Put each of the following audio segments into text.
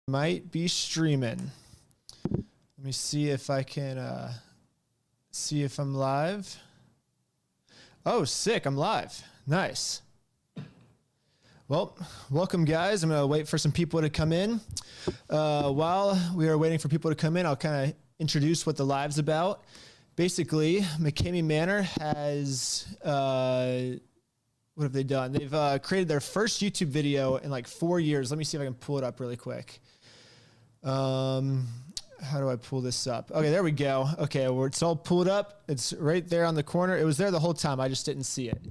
Might be streaming. Let me see if I can see if I'm live. Oh, sick, I'm live. Nice. Well, welcome guys. I'm gonna wait for some people to come in. While we are waiting for people to come in, I'll kind of introduce what the live's about. Basically, McCamey Manor has, what have they done? They've created their first YouTube video in like 4 years. Let me see if I can pull it up really quick. How do I pull this up? Okay, there we go. Okay, it's all pulled up. It's right there on the corner. It was there the whole time. I just didn't see it.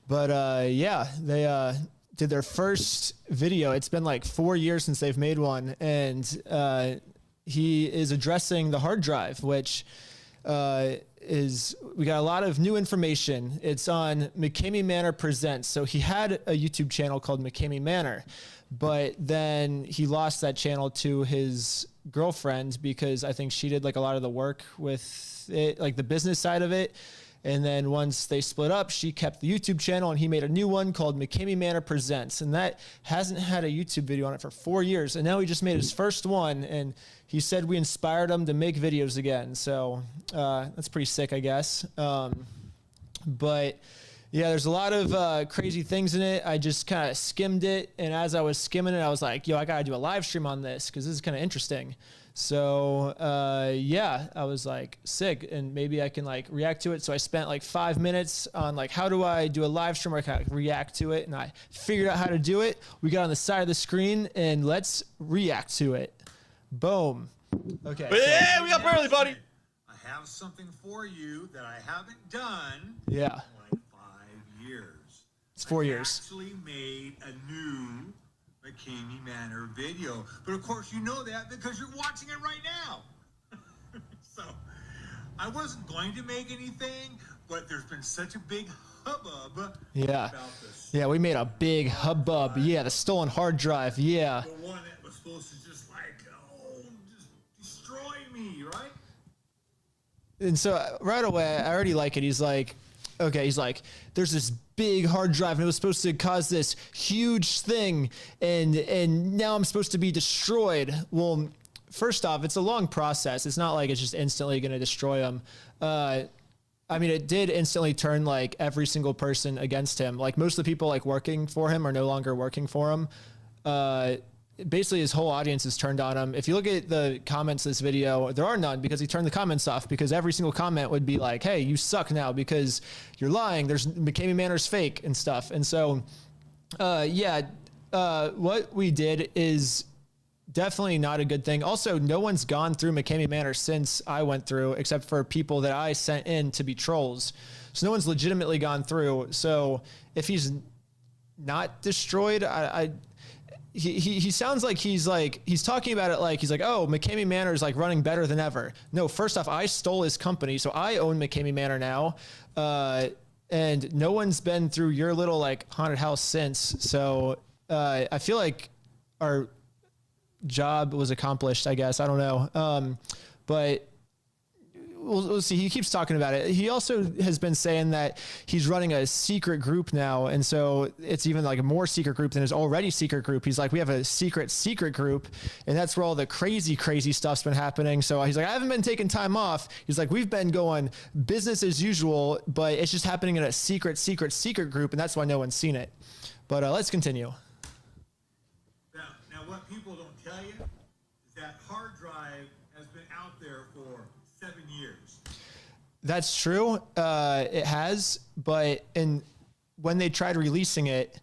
But yeah, they did their first video. It's been like 4 years since they've made one. And he is addressing the hard drive, which we got a lot of new information. It's on McCamey Manor Presents. So he had a YouTube channel called McCamey Manor, but then he lost that channel to his girlfriend because I think she did like a lot of the work with it, like the business side of it. And then once they split up, she kept the YouTube channel and he made a new one called McCamey Manor Presents. And that hasn't had a YouTube video on it for 4 years. And now he just made his first one. And he said we inspired him to make videos again. So that's pretty sick, I guess. But yeah, there's a lot of crazy things in it. I just kind of skimmed it. And as I was skimming it, I was like, yo, I got to do a live stream on this because this is kind of interesting. So yeah, I was like sick and maybe I can like react to it. So I spent like 5 minutes on like, how do I do a live stream where I can like, react to it? And I figured out how to do it. We got on the side of the screen and let's react to it. Boom. Okay. Yeah, we up early, buddy. I have something for you that I haven't done. Yeah. In like 5 years. It's 4 years. I actually made a new McCamey Manor video, but of course you know that because you're watching it right now. So I wasn't going to make anything, but there's been such a big hubbub. Yeah. About this. Yeah, we made a big hubbub. Yeah, the stolen hard drive. Yeah. The one that was supposed to just like, just destroy me, right? And so right away, I already like it. He's like, okay, he's like, there's this big hard drive and it was supposed to cause this huge thing and now I'm supposed to be destroyed. Well, first off, it's a long process. It's not like it's just instantly going to destroy him. I mean, it did instantly turn like every single person against him. Like most of the people like working for him are no longer working for him. Basically his whole audience is turned on him. If you look at the comments of this video, there are none because he turned the comments off because every single comment would be like, hey, you suck now because you're lying. There's McCamey Manor's fake and stuff. And so, yeah, what we did is definitely not a good thing. Also, no one's gone through McCamey Manor since I went through, except for people that I sent in to be trolls. So no one's legitimately gone through. So if he's not destroyed, he sounds like he's talking about it like he's like, oh, McCamey Manor is like running better than ever. No, first off, I stole his company, so I own McCamey Manor now, and no one's been through your little like haunted house since. So I feel like our job was accomplished, I guess. I don't know, but we'll see. He keeps talking about it. He also has been saying that he's running a secret group now. And so it's even like a more secret group than his already secret group. He's like, we have a secret group. And that's where all the crazy stuff's been happening. So he's like, I haven't been taking time off. He's like, we've been going business as usual, but it's just happening in a secret group. And that's why no one's seen it. But let's continue. Now what people don't tell you is that hard drive has been out there for 7 years. That's true. It has, but when they tried releasing it,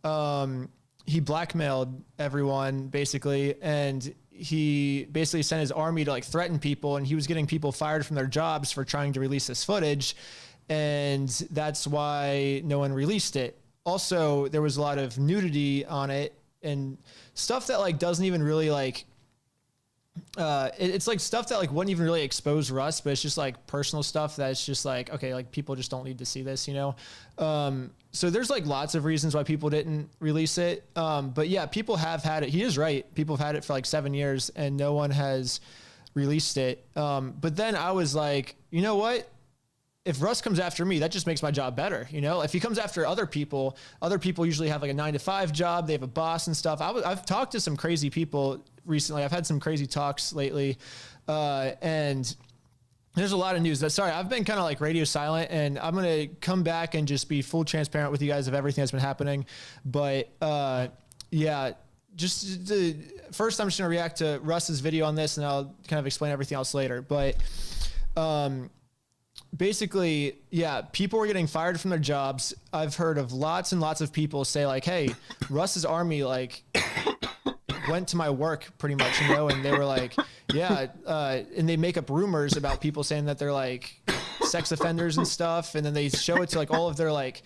he blackmailed everyone basically, and he basically sent his army to like threaten people, and he was getting people fired from their jobs for trying to release this footage, and that's why no one released it. Also, there was a lot of nudity on it and stuff that like doesn't even really like it's like stuff that like wouldn't even really expose Russ, but it's just like personal stuff that's just like, okay, like people just don't need to see this, you know? So there's like lots of reasons why people didn't release it. But yeah, people have had it. He is right. People have had it for like 7 years and no one has released it. But then I was like, you know what? if Russ comes after me, that just makes my job better. You know, if he comes after other people usually have like a 9-to-5 job. They have a boss and stuff. I've talked to some crazy people recently. I've had some crazy talks lately. And there's a lot of news. Sorry, I've been kind of like radio silent, and I'm going to come back and just be full transparent with you guys of everything that's been happening. But, yeah, first I'm just going to react to Russ's video on this, and I'll kind of explain everything else later. But, basically, yeah, people were getting fired from their jobs. I've heard of lots and lots of people say like, hey, Russ's army, like, went to my work pretty much, you know, and they were like, yeah. And they make up rumors about people saying that they're like sex offenders and stuff. And then they show it to like all of their like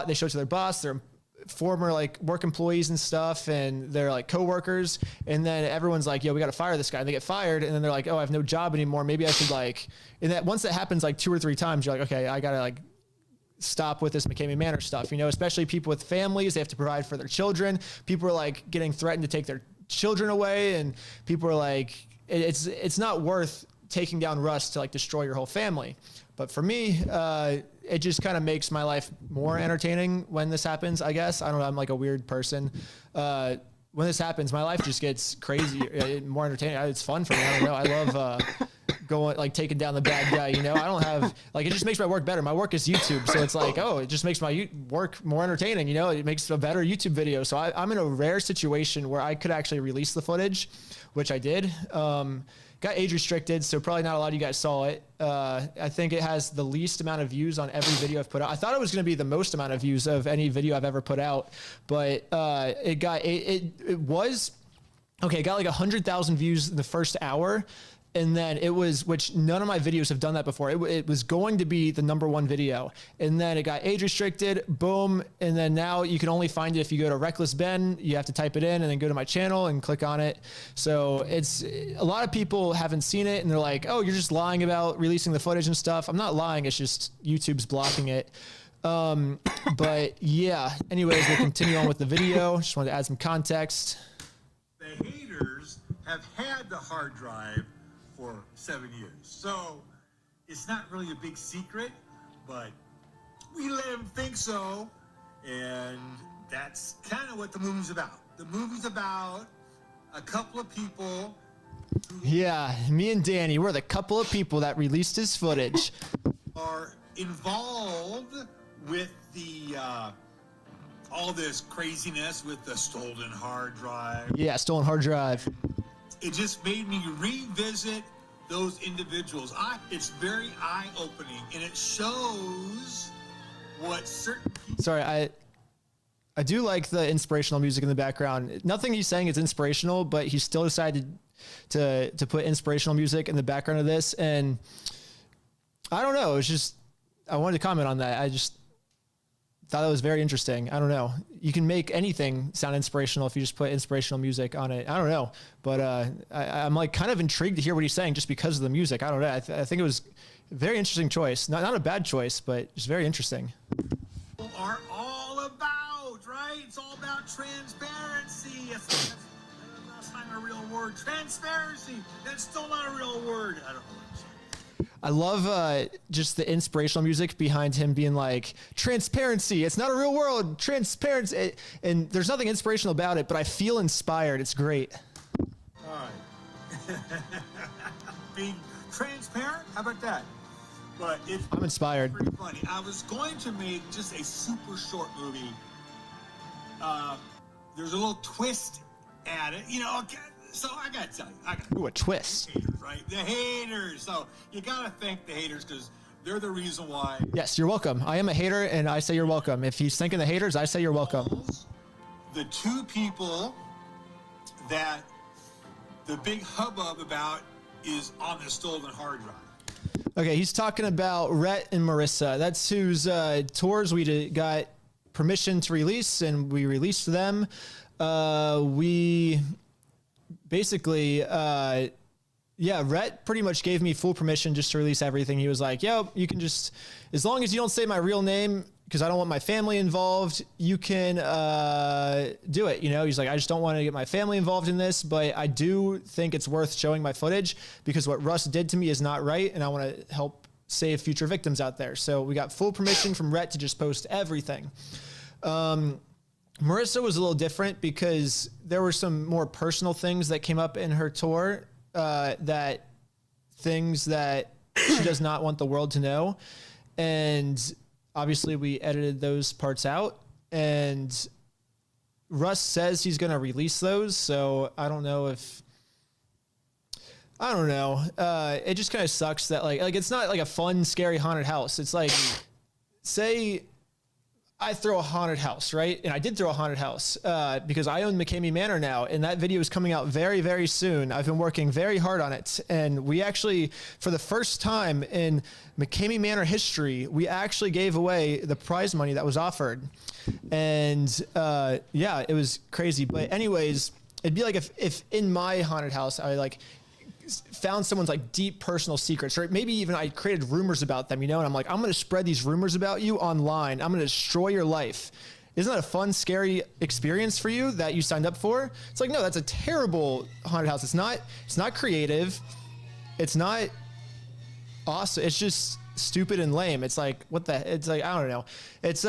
they show it to their boss, their former like work employees and stuff, and they're like coworkers. And then everyone's like, yo, we got to fire this guy. And they get fired. And then they're like, oh, I have no job anymore. Maybe I should like, and that once that happens like 2 or 3 times, you're like, okay, I got to like stop with this McCamey Manor stuff, you know, especially people with families, they have to provide for their children. People are like getting threatened to take their children away. And people are like, it's not worth taking down Russ to like destroy your whole family. But for me, it just kind of makes my life more entertaining when this happens, I guess. I don't know. I'm like a weird person. When this happens, my life just gets crazy, more entertaining. It's fun for me. I don't know. I love going, like taking down the bad guy, you know? I don't have, like, it just makes my work better. My work is YouTube. So it's like, oh, it just makes my work more entertaining, you know? It makes a better YouTube video. So I'm in a rare situation where I could actually release the footage, which I did. Got age restricted, so probably not a lot of you guys saw it. I think it has the least amount of views on every video I've put out. I thought it was going to be the most amount of views of any video I've ever put out, but it got like 100,000 views in the first hour. And then it was, which none of my videos have done that before. It was going to be the #1 video. And then it got age restricted, boom. And then now you can only find it if you go to Reckless Ben. You have to type it in and then go to my channel and click on it. So it's, a lot of people haven't seen it and they're like, oh, you're just lying about releasing the footage and stuff. I'm not lying. It's just YouTube's blocking it. But yeah, anyways, we'll continue on with the video. Just wanted to add some context. The haters have had the hard drive for 7 years. So it's not really a big secret, but we let him think so. And that's kind of what the movie's about. The movie's about a couple of people. Yeah, me and Danny, we're the couple of people that released his footage. Are involved with the all this craziness with the stolen hard drive. Yeah, stolen hard drive. It just made me revisit those individuals. It's very eye-opening, and it shows what certain people... Sorry, I do like the inspirational music in the background. Nothing he's saying is inspirational, but he still decided to put inspirational music in the background of this, and I don't know. It's just, I wanted to comment on that. I just thought that was very interesting. I don't know. You can make anything sound inspirational if you just put inspirational music on it. I don't know, but I'm like kind of intrigued to hear what he's saying just because of the music. I don't know. I think it was a very interesting choice. Not a bad choice, but just very interesting. Are all about, right? It's all about transparency. That's not a real word. Transparency. That's still not a real word. I don't know. I love just the inspirational music behind him being like, transparency, it's not a real world, transparency. And there's nothing inspirational about it, but I feel inspired. It's great. All right. Being transparent? How about that? But I'm inspired. Pretty funny. I was going to make just a super short movie. There's a little twist at it. You know, okay. So I gotta tell you, Ooh, a twist. The haters, right? The haters. So you gotta thank the haters because they're the reason why. Yes, you're welcome. I am a hater, and I say you're welcome. If he's thanking the haters, I say you're welcome. The two people that the big hubbub about is on the stolen hard drive. Okay, he's talking about Rhett and Marissa. That's whose tours we got permission to release, and we released them. We basically, Rhett pretty much gave me full permission just to release everything. He was like, yo, you can just, as long as you don't say my real name, because I don't want my family involved, you can do it. You know, he's like, I just don't want to get my family involved in this, but I do think it's worth showing my footage because what Russ did to me is not right, and I want to help save future victims out there. So we got full permission from Rhett to just post everything. Marissa was a little different because there were some more personal things that came up in her tour, that things that she does not want the world to know. And obviously we edited those parts out, and Russ says he's going to release those. So I don't know. It just kind of sucks that like it's not like a fun, scary haunted house. It's like, say I throw a haunted house, right? And I did throw a haunted house because I own McCamey Manor now, and that video is coming out very, very soon. I've been working very hard on it, and we actually, for the first time in McCamey Manor history, we actually gave away the prize money that was offered. And yeah, it was crazy. But anyways, it'd be like if in my haunted house, I like found someone's like deep personal secrets, or maybe even I created rumors about them, you know, and I'm like, I'm going to spread these rumors about you online. I'm going to destroy your life. Isn't that a fun, scary experience for you that you signed up for? It's like, no, that's a terrible haunted house. It's not creative. It's not awesome. It's just stupid and lame. It's like, it's like, I don't know. It's,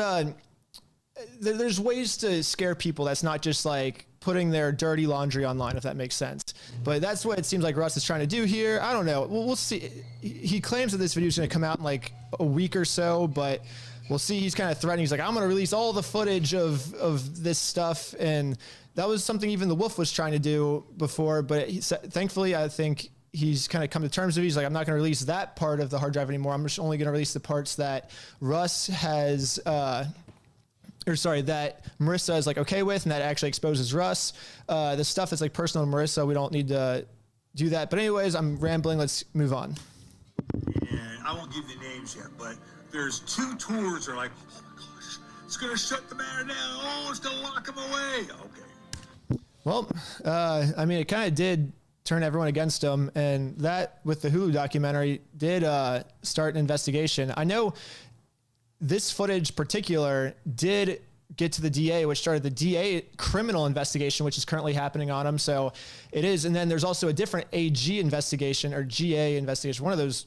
there's ways to scare people that's not just like putting their dirty laundry online, if that makes sense. But that's what it seems like Russ is trying to do here. I don't know. We'll see. He claims that this video is going to come out in like a week or so, but we'll see. He's kind of threatening. He's like, I'm going to release all the footage of this stuff. And that was something even the Wolf was trying to do before. But thankfully, I think he's kind of come to terms with it. He's like, I'm not going to release that part of the hard drive anymore. I'm just only going to release the parts that Russ has, that Marissa is like okay with, and that actually exposes Russ. The stuff that's like personal to Marissa, we don't need to do that. But anyways, I'm rambling. Let's move on. And I won't give the names yet, but there's 2 tours that are like, oh my gosh, it's going to shut the matter down. Oh, it's going to lock them away. Okay. Well, I mean, it kind of did turn everyone against him. And that, with the Hulu documentary, did start an investigation. I know this footage particular did get to the DA, which started the DA criminal investigation, which is currently happening on him. So it is. And then there's also a different AG investigation or GA investigation. One of those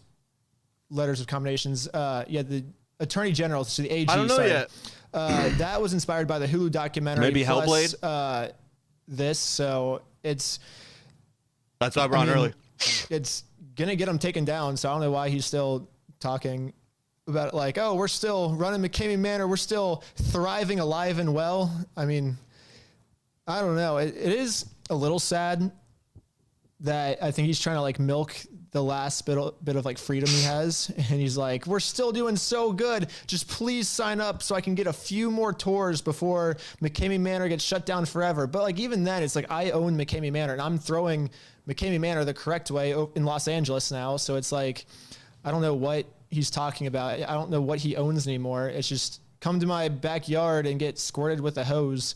letters of combinations. Yeah. The Attorney General, so the AG. I don't know yet. That was inspired by the Hulu documentary. Maybe plus, HELLBLADE. So that's why I brought early. It's going to get him taken down. So I don't know why he's still talking about it, like, oh, we're still running McCamey Manor, we're still thriving, alive and well. I mean, I don't know. It is a little sad that I think he's trying to like milk the last bit of like freedom he has, and he's like, we're still doing so good, just please sign up so I can get a few more tours before McCamey Manor gets shut down forever. But like even then, it's like I own McCamey Manor, and I'm throwing McCamey Manor the correct way in Los Angeles now. So it's like, I don't know what he's talking about. I don't know what he owns anymore. It's just come to my backyard and get squirted with a hose,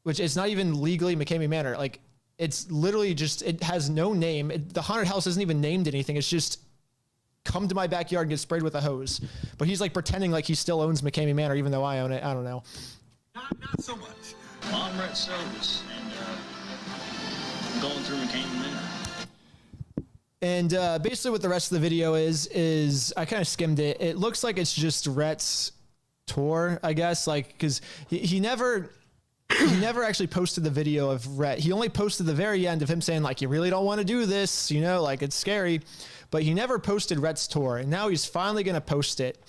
which is not even legally McCamey Manor. Like it's literally just, it has no name. The haunted house isn't even named anything. It's just come to my backyard and get sprayed with a hose. But he's like pretending like he still owns McCamey Manor, even though I own it. I don't know. Not so much. I'm Rhett Silvis, and going through McCamey Manor. And basically what the rest of the video is I kind of skimmed it. It looks like it's just Rhett's tour, I guess, like, because he never actually posted the video of Rhett. He only posted the very end of him saying, like, you really don't want to do this, you know, like, it's scary. But he never posted Rhett's tour, and now he's finally going to post it.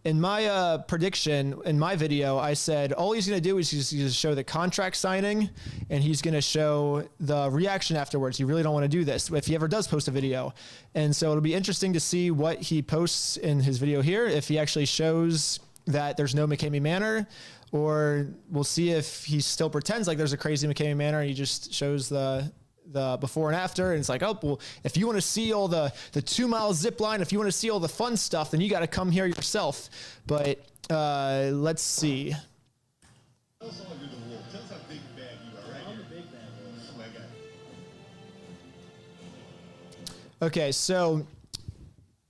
In my prediction, in my video, I said all he's going to do is he's going to show the contract signing, and he's going to show the reaction afterwards. You really don't want to do this if he ever does post a video. And so it'll be interesting to see what he posts in his video here, if he actually shows that there's no McCamey Manor, or we'll see if he still pretends like there's a crazy McCamey Manor and he just shows the before and after, and it's like, oh, well, if you want to see all the 2-mile zip line, if you want to see all the fun stuff, then you got to come here yourself. But let's see. Okay, so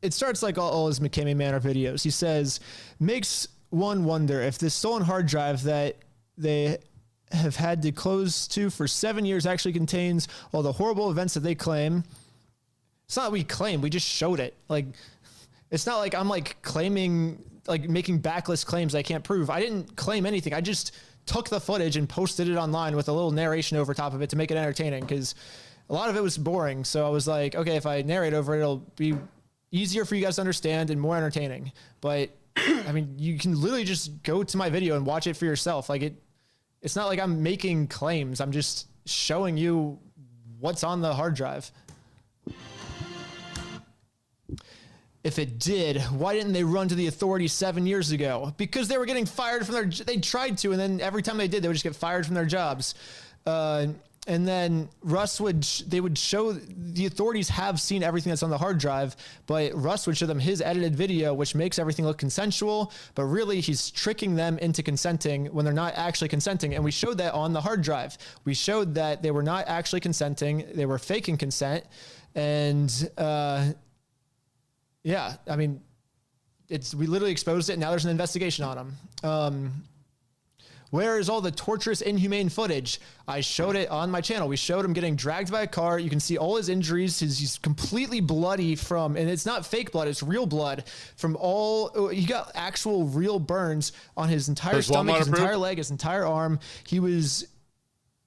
it starts like all his McCamey Manor videos. He says, makes one wonder if this stolen hard drive that they have had to close to for 7 years actually contains all the horrible events that they claim. It's not we claim, we just showed it. Like, it's not like I'm like claiming, like making backlist claims I can't prove. I didn't claim anything. I just took the footage and posted it online with a little narration over top of it to make it entertaining, because a lot of it was boring. So I was like, okay, if I narrate over it, it'll be easier for you guys to understand and more entertaining. But I mean, you can literally just go to my video and watch it for yourself. Like it's not like I'm making claims. I'm just showing you what's on the hard drive. If it did, why didn't they run to the authorities 7 years ago? Because they were getting fired from they tried to, and then every time they did, they would just get fired from their jobs. And then Russ they would show, the authorities have seen everything that's on the hard drive, but Russ would show them his edited video, which makes everything look consensual, but really he's tricking them into consenting when they're not actually consenting. And we showed that on the hard drive. We showed that they were not actually consenting. They were faking consent. And, yeah, I mean, we literally exposed it. And now there's an investigation on them. Where is all the torturous, inhumane footage? I showed it on my channel. We showed him getting dragged by a car. You can see all his injuries. He's completely bloody and it's not fake blood, it's real blood he got actual real burns on his entire stomach, his entire leg, his entire arm. He was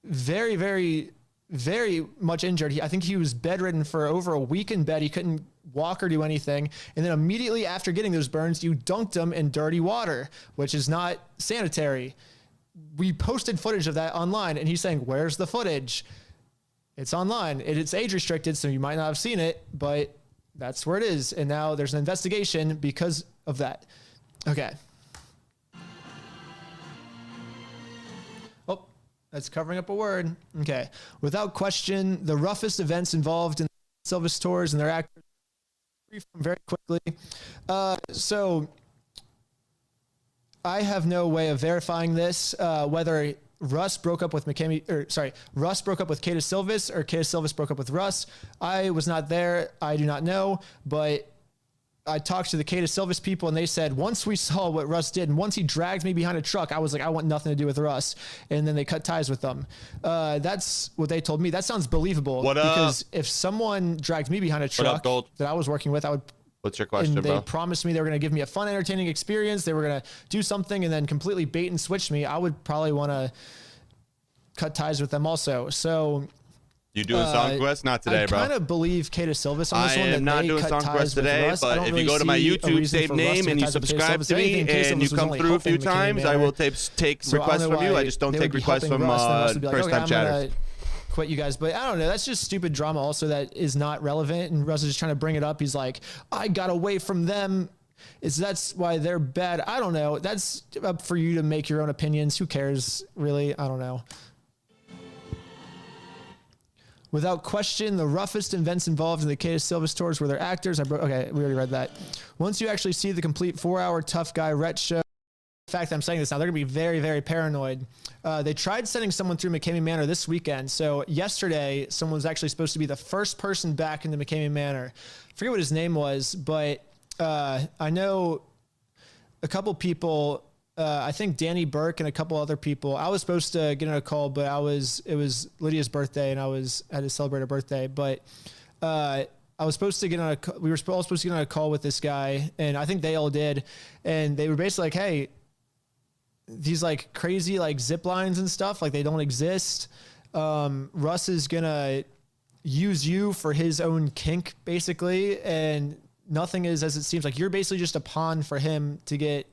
very, very, very much injured. I think he was bedridden for over a week in bed. He couldn't walk or do anything. And then immediately after getting those burns, you dunked him in dirty water, which is not sanitary. We posted footage of that online, and he's saying, where's the footage? It's online. It's age restricted, so you might not have seen it, but that's where it is. And now there's an investigation because of that. Okay. Oh, that's covering up a word. Okay. Without question, the roughest events involved in Silva stores and their actors very quickly. So I have no way of verifying this, whether Russ broke up with Russ broke up with Kata Silvis or Kata Silvis broke up with Russ. I was not there. I do not know, but I talked to the Kata Silvis people, and they said once we saw what Russ did, and once he dragged me behind a truck, I was like, I want nothing to do with Russ. And then they cut ties with them. That's what they told me. That sounds believable. Because if someone dragged me behind a truck that I was working with, I would. What's your question, and they bro? promised me they were going to give me a fun, entertaining experience. They were going to do something and then completely bait and switch me. I would probably want to cut ties with them also. So you doing Song Quest? Not today, bro. I kind of believe Kata Silvis on this one. I am not doing Song Quest today, but if you go to my YouTube, save name, and you subscribe to me, and you come through a few times, I will take requests from you. I just don't take requests from first-time chatters. Quit you guys, but I don't know, that's just stupid drama also that is not relevant, and Russ is just trying to bring it up. He's like, I got away from them, that's why they're bad. I don't know, that's up for you to make your own opinions. Who cares, really? I don't know. Without question, the roughest events involved in the Kata Silva stores were their actors. Okay, we already read that. Once you actually see the complete 4-hour tough guy Rhett show, the fact that I'm saying this now, they're gonna be very, very paranoid. They tried sending someone through McCamey Manor this weekend. So yesterday, someone was actually supposed to be the first person back into McCamey Manor. I forget what his name was, but I know a couple people, I think Danny Burke and a couple other people. I was supposed to get in a call, but it was Lydia's birthday and I had to celebrate her birthday. But I was supposed to get on we were all supposed to get on a call with this guy, and I think they all did. And they were basically like, hey, these like crazy like zip lines and stuff, like they don't exist. Russ is gonna use you for his own kink basically, and nothing is as it seems. Like you're basically just a pawn for him to get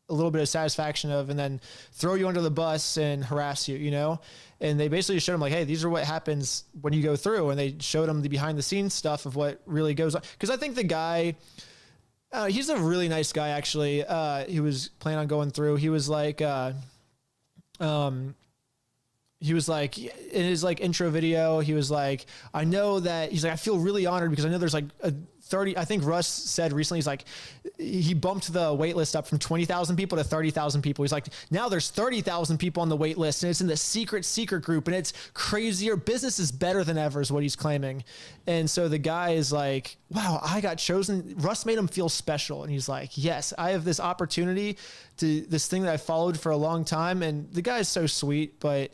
a little bit of satisfaction of, and then throw you under the bus and harass you, you know? And they basically showed him like, hey, these are what happens when you go through. And they showed him the behind the scenes stuff of what really goes on. Cause I think the guy, he's a really nice guy, actually. He was planning on going through. He was like, in his like intro video, he was like, I know that he's like, I feel really honored because I know there's like a 30, I think Russ said recently, he's like, he bumped the wait list up from 20,000 people to 30,000 people. He's like, now there's 30,000 people on the wait list, and it's in the secret group, and it's crazier. Business is better than ever is what he's claiming. And so the guy is like, wow, I got chosen. Russ made him feel special. And he's like, yes, I have this opportunity to this thing that I followed for a long time. And the guy is so sweet, but,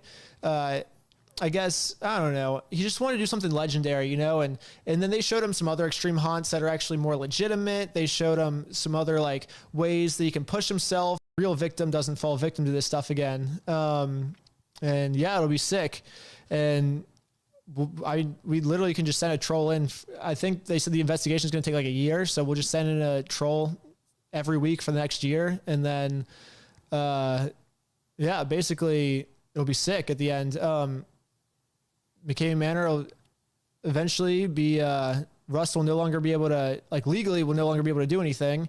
I guess, I don't know. He just wanted to do something legendary, you know, and then they showed him some other extreme haunts that are actually more legitimate. They showed him some other like ways that he can push himself. Real victim doesn't fall victim to this stuff again. And yeah, it'll be sick. And we literally can just send a troll in. I think they said the investigation is going to take like a year. So we'll just send in a troll every week for the next year. And then, yeah, basically it'll be sick at the end. McCamey Manor will eventually be, Russ will no longer be able to, like legally will no longer be able to do anything,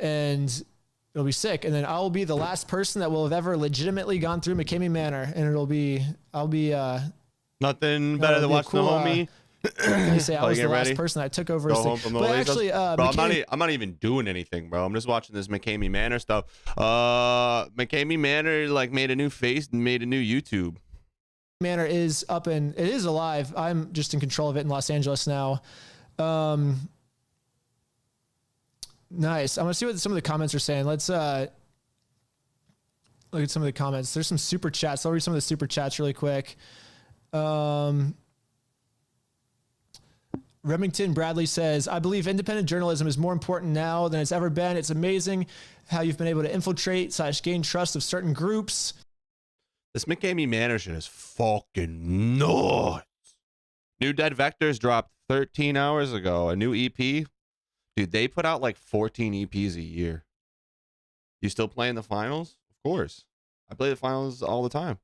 and it'll be sick. And then I'll be the last person that will have ever legitimately gone through McCamey Manor, and I'll be, nothing better than watching cool, the homie. They say I was the last person that took over. Go home from the but actually, bro, I'm not even doing anything, bro. I'm just watching this McCamey Manor stuff. McCamey Manor like made a new face and made a new YouTube. Manor is up and it is alive. I'm just in control of it in Los Angeles now. Nice. I'm gonna see what some of the comments are saying. Let's look at some of the comments. There's some super chats. I'll read some of the super chats really quick. Remington Bradley says, I believe independent journalism is more important now than it's ever been. It's amazing how you've been able to infiltrate / gain trust of certain groups. This McCamey Manor shit is fucking nuts. New Dead Vectors dropped 13 hours ago. A new EP. Dude, they put out like 14 EPs a year. You still playing the finals? Of course. I play the finals all the time.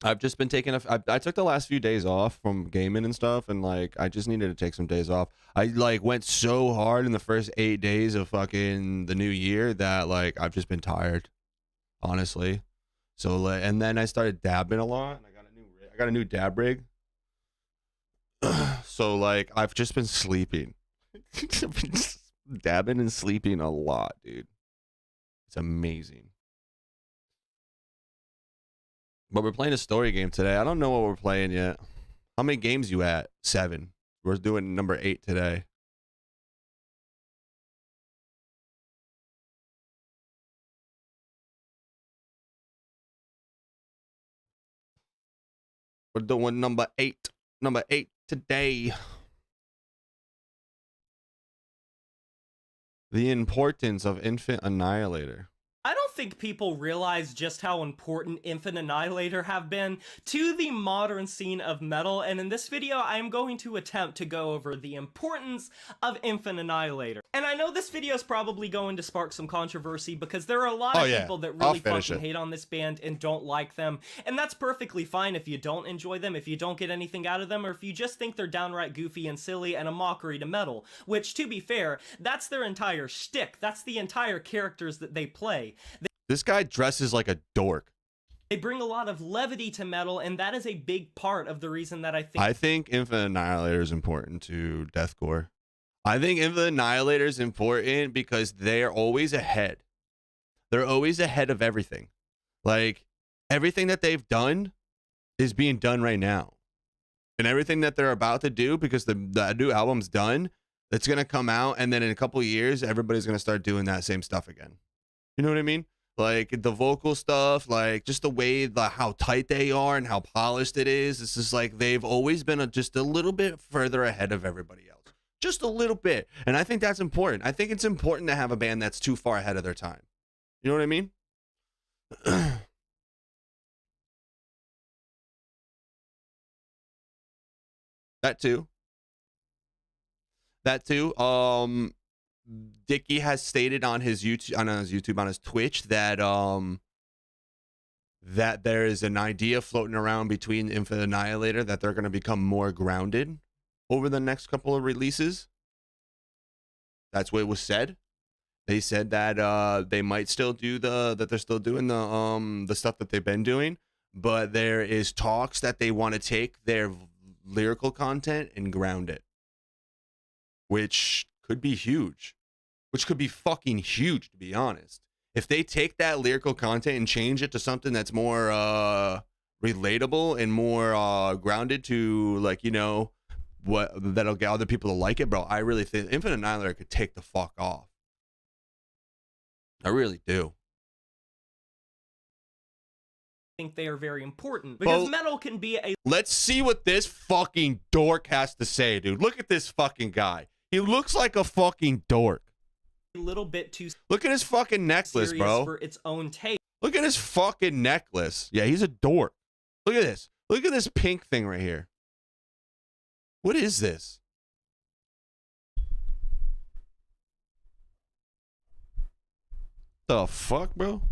I've just been taking I took the last few days off from gaming and stuff, and like I just needed to take some days off. I like went so hard in the first 8 days of fucking the new year that like I've just been tired. Honestly, so and then I started dabbing a lot, and I got a new dab rig. So like I've just been sleeping. I've been dabbing and sleeping a lot, dude. It's amazing. But we're playing a story game today. I don't know what we're playing yet. How many games you at? 7. We're doing number 8 today. We're doing number 8. Number 8 today. The importance of Infant Annihilator. I don't think people realize just how important Infant Annihilator have been to the modern scene of metal, and in this video I'm going to attempt to go over the importance of Infant Annihilator. And I know this video is probably going to spark some controversy because there are a lot of people that really fucking hate on this band and don't like them, and that's perfectly fine if you don't enjoy them, if you don't get anything out of them, or if you just think they're downright goofy and silly and a mockery to metal, which, to be fair, that's their entire shtick. That's the entire characters that they play. This guy dresses like a dork. They bring a lot of levity to metal, and that is a big part of the reason that I think Infinite Annihilator is important to deathcore. I think Infinite Annihilator is important because they're always ahead. They're always ahead of everything. Like, everything that they've done is being done right now. And everything that they're about to do, because the new album's done, it's going to come out, and then in a couple of years, everybody's going to start doing that same stuff again. You know what I mean? Like the vocal stuff, like just the way, how tight they are and how polished it is. It's just like they've always been just a little bit further ahead of everybody else. Just a little bit. And I think that's important. I think it's important to have a band that's too far ahead of their time. You know what I mean? That too. Dickie has stated on his YouTube, on his Twitch, that that there is an idea floating around between Infinite Annihilator that they're going to become more grounded over the next couple of releases. That's what was said. They said that they might still do that they're still doing the stuff that they've been doing, but there is talks that they want to take their lyrical content and ground it, which could be huge. Which could be fucking huge, to be honest. If they take that lyrical content and change it to something that's more relatable and more grounded to, like, you know, what that'll get other people to like it, bro, I really think Infinite Annihilator could take the fuck off. I really do. think they are very important, because Well, metal can be a let's see what this fucking dork has to say, dude. Look at this fucking guy. He looks like a fucking dork. little bit too Look at his fucking necklace, serious bro. for its own taste. Look at his fucking necklace. Yeah, he's a dork. Look at this. Look at this pink thing right here. What is this? The fuck, bro?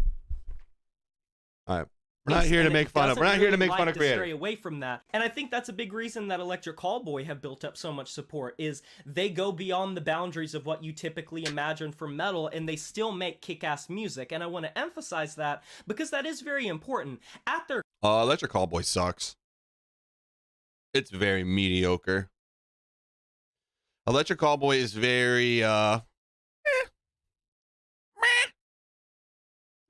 All right. We're not here to And make it fun of. doesn't We're not here to really make fun like of to stray creators. away from that, and I think that's a big reason that Electric Callboy have built up so much support. Is they go beyond the boundaries of what you typically imagine for metal, and they still make kick-ass music. And I want to emphasize that because that is very important. At their Electric Callboy sucks. It's very mediocre. Electric Callboy is very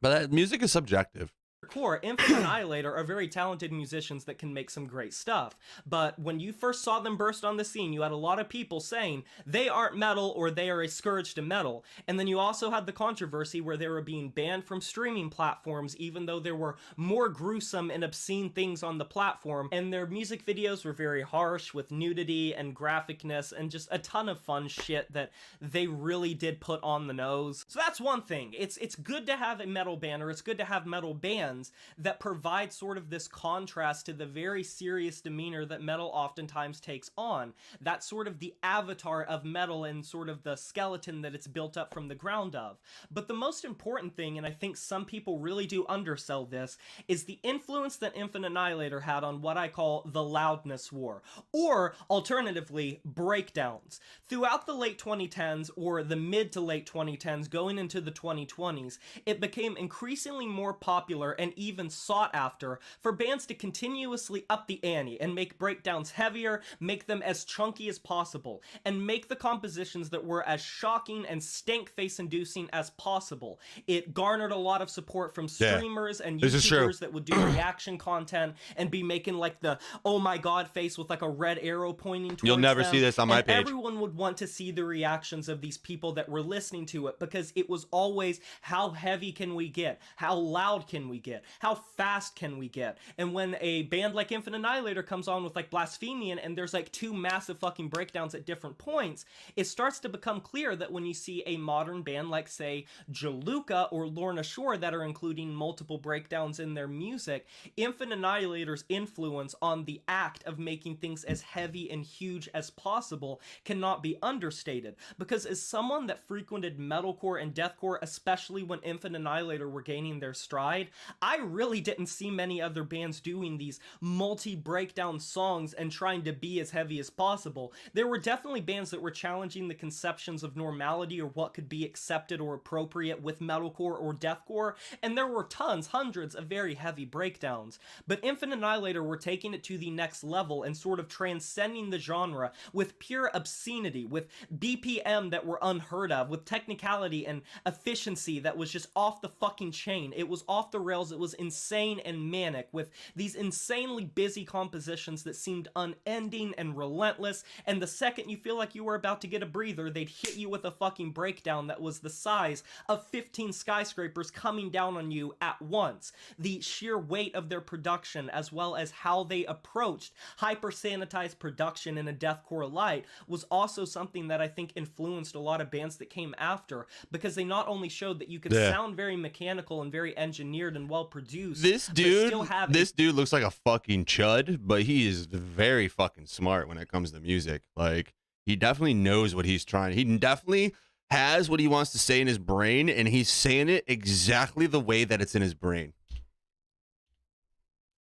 but that music is subjective. core, Infinite Annihilator are very talented musicians that can make some great stuff. But when you first saw them burst on the scene, you had a lot of people saying they aren't metal or they are a scourge to metal. And then you also had the controversy where they were being banned from streaming platforms, even though there were more gruesome and obscene things on the platform. And their music videos were very harsh with nudity and graphicness and just a ton of fun shit that they really did put on the nose. So that's one thing. It's good to have a metal band, or it's good to have metal bands that provide sort of this contrast to the very serious demeanor that metal oftentimes takes on. That's sort of the avatar of metal and sort of the skeleton that it's built up from the ground of. But the most important thing, and I think some people really do undersell this, is the influence that Infinite Annihilator had on what I call the loudness war, or alternatively, breakdowns. Throughout the late 2010s, or the mid to late 2010s, going into the 2020s, it became increasingly more popular and even sought after for bands to continuously up the ante and make breakdowns heavier, make them as chunky as possible, and make the compositions that were as shocking and stank face inducing as possible. It garnered a lot of support from streamers and YouTubers that would do reaction content and be making like the oh my god face with like a red arrow pointing towards You'll never them. see this on my And page. everyone would want to see the reactions of these people that were listening to it, because it was always how heavy can we get? How loud can we get? How fast can we get? And when a band like Infinite Annihilator comes on with like Blasphemian and there's like two massive fucking breakdowns at different points, it starts to become clear that when you see a modern band like say Jaluka or Lorna Shore that are including multiple breakdowns in their music, Infinite Annihilator's influence on the act of making things as heavy and huge as possible cannot be understated. Because as someone that frequented metalcore and deathcore, especially when Infinite Annihilator were gaining their stride, I really didn't see many other bands doing these multi-breakdown songs and trying to be as heavy as possible. There were definitely bands that were challenging the conceptions of normality or what could be accepted or appropriate with metalcore or deathcore, and there were tons, hundreds of very heavy breakdowns. But Infinite Annihilator were taking it to the next level and sort of transcending the genre with pure obscenity, with BPM that were unheard of, with technicality and efficiency that was just off the fucking chain. It was off the rails, it was insane and manic, with these insanely busy compositions that seemed unending and relentless, and the second you feel like you were about to get a breather, they'd hit you with a fucking breakdown that was the size of 15 skyscrapers coming down on you at once. The sheer weight of their production, as well as how they approached hyper-sanitized production in a deathcore light, was also something that I think influenced a lot of bands that came after, because they not only showed that you could sound very mechanical and very engineered and well produced. This dude looks like a fucking chud, but he is very fucking smart when it comes to music. Like, he definitely knows what he's trying. He definitely has what he wants to say in his brain, and he's saying it exactly the way that it's in his brain.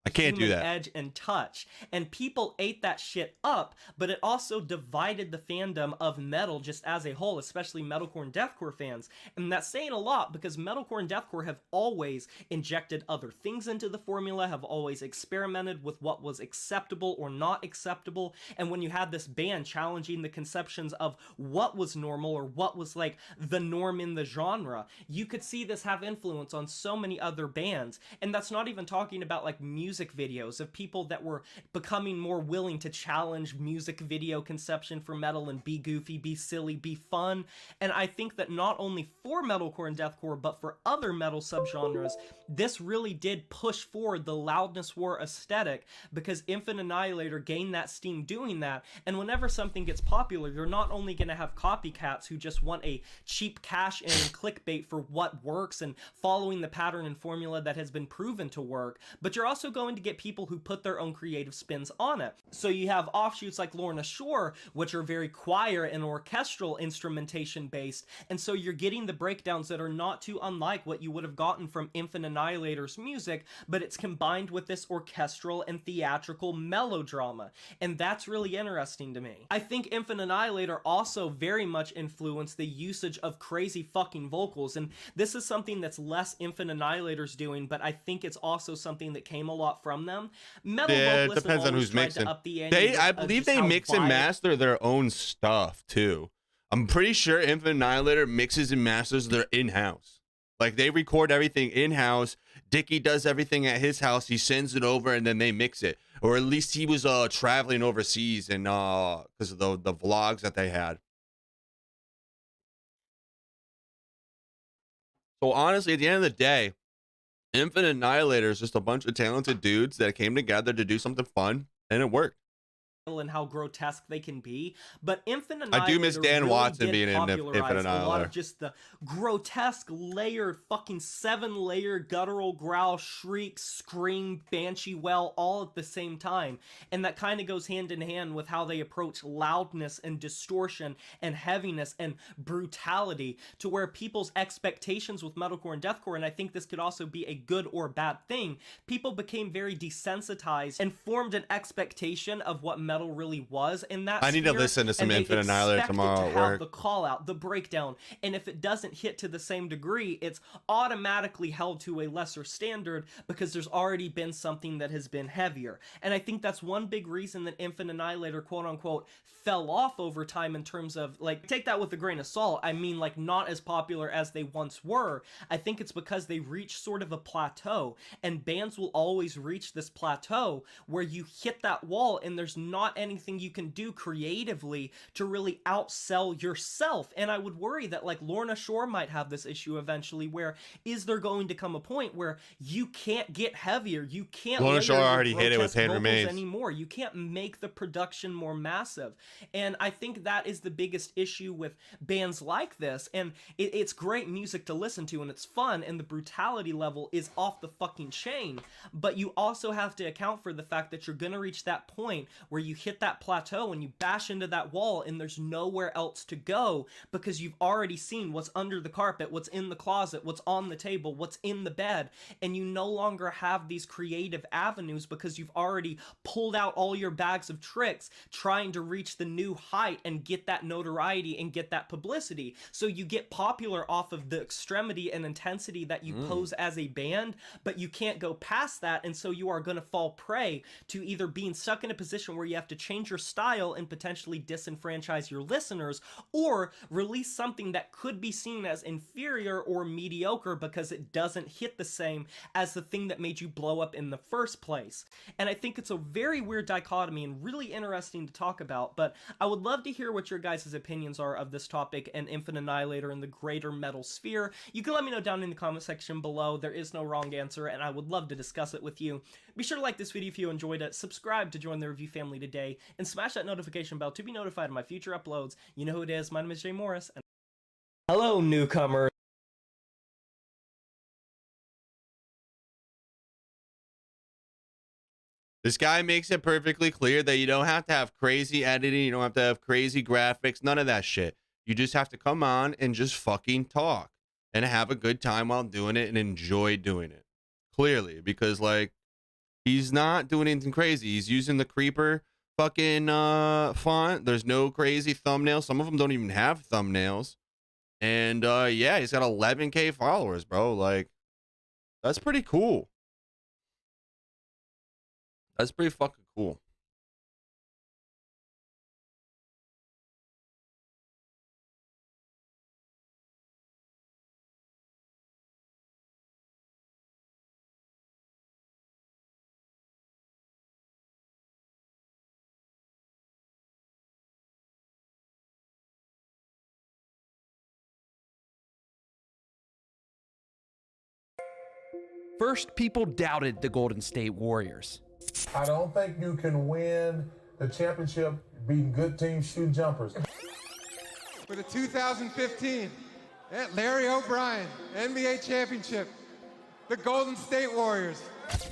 I can't do that. Edge and touch, and people ate that shit up, but it also divided the fandom of metal just as a whole, especially metalcore and deathcore fans. And that's saying a lot, because metalcore and deathcore have always injected other things into the formula, have always experimented with what was acceptable or not acceptable. And when you had this band challenging the conceptions of what was normal or what was like the norm in the genre, you could see this have influence on so many other bands. And that's not even talking about like music music videos, of people that were becoming more willing to challenge music video conception for metal and be goofy, be silly, be fun. And I think that not only for metalcore and deathcore, but for other metal subgenres, this really did push forward the loudness war aesthetic, because Infant Annihilator gained that steam doing that. And whenever something gets popular, you're not only going to have copycats who just want a cheap cash in and clickbait for what works and following the pattern and formula that has been proven to work, but you're also going to get people who put their own creative spins on it. So you have offshoots like Lorna Shore, which are very choir and orchestral instrumentation based, and so you're getting the breakdowns that are not too unlike what you would have gotten from Infant Annihilator's music, but it's combined with this orchestral and theatrical melodrama, and that's really interesting to me. I think Infant Annihilator also very much influenced the usage of crazy fucking vocals, and this is something that's less Infant Annihilator's doing, but I think it's also something that came a lot from them. Metal Yeah, it vocalists depends have on who's always tried mixing. to up the ante I of believe just they how mix and violent- master their own stuff too. I'm pretty sure Infinite Annihilator mixes and masters their in-house. Like they record everything in-house. Dickie does everything at his house. He sends it over and then they mix it. Or at least he was traveling overseas and because of the vlogs that they had. So honestly, at the end of the day, Infinite Annihilator is just a bunch of talented dudes that came together to do something fun, and it worked. and how grotesque they can be, but Infinite I do miss Annihilator Dan really Watson did being in popularize Infinite a lot Annihilator. of just the grotesque, layered, fucking 7-layer guttural growl, shriek, scream, banshee wail, all at the same time, and that kind of goes hand in hand with how they approach loudness and distortion and heaviness and brutality, to where people's expectations with metalcore and deathcore, and I think this could also be a good or bad thing, people became very desensitized and formed an expectation of what metal really was in that I need to sphere, listen to some and they Infinite Annihilator expect it tomorrow to at have work. the call out, the breakdown, and if it doesn't hit to the same degree, it's automatically held to a lesser standard because there's already been something that has been heavier. And I think that's one big reason that Infinite Annihilator quote unquote fell off over time, in terms of, like, take that with a grain of salt, I mean, like, not as popular as they once were. I think it's because they reached sort of a plateau, and bands will always reach this plateau where you hit that wall and there's not anything you can do creatively to really outsell yourself. And I would worry that, like, Lorna Shore might have this issue eventually, where is there going to come a point where you can't get heavier, you can't Lorna layer Shore your already hit it with grotesque Hand vocals Remains anymore, you can't make the production more massive. And I think that is the biggest issue with bands like this, and it's great music to listen to and it's fun and the brutality level is off the fucking chain, but you also have to account for the fact that you're gonna reach that point where you hit that plateau and you bash into that wall and there's nowhere else to go, because you've already seen what's under the carpet, what's in the closet, what's on the table, what's in the bed, and you no longer have these creative avenues because you've already pulled out all your bags of tricks trying to reach the new height and get that notoriety and get that publicity. So you get popular off of the extremity and intensity that you pose as a band, but you can't go past that, and so you are going to fall prey to either being stuck in a position where you have to change your style and potentially disenfranchise your listeners, or release something that could be seen as inferior or mediocre because it doesn't hit the same as the thing that made you blow up in the first place. And I think it's a very weird dichotomy and really interesting to talk about, but I would love to hear what your guys' opinions are of this topic and Infinite Annihilator in the greater metal sphere. You can let me know down in the comment section below. There is no wrong answer, and I would love to discuss it with you. Be sure to like this video if you enjoyed it, subscribe to join the review family today, and smash that notification bell to be notified of my future uploads. You know who it is, my name is Jay Morris, and hello, newcomer. This guy makes it perfectly clear that you don't have to have crazy editing, you don't have to have crazy graphics, none of that shit. You just have to come on and just fucking talk and have a good time while doing it and enjoy doing it. Clearly, because, like, he's not doing anything crazy. He's using the creeper fucking font. There's no crazy thumbnails. Some of them don't even have thumbnails. And yeah, he's got 11K followers, bro. Like, that's pretty cool. That's pretty fucking cool. First, people doubted the Golden State Warriors. I don't think you can win the championship beating good teams shooting jumpers. For the 2015 Larry O'Brien NBA championship, the Golden State Warriors.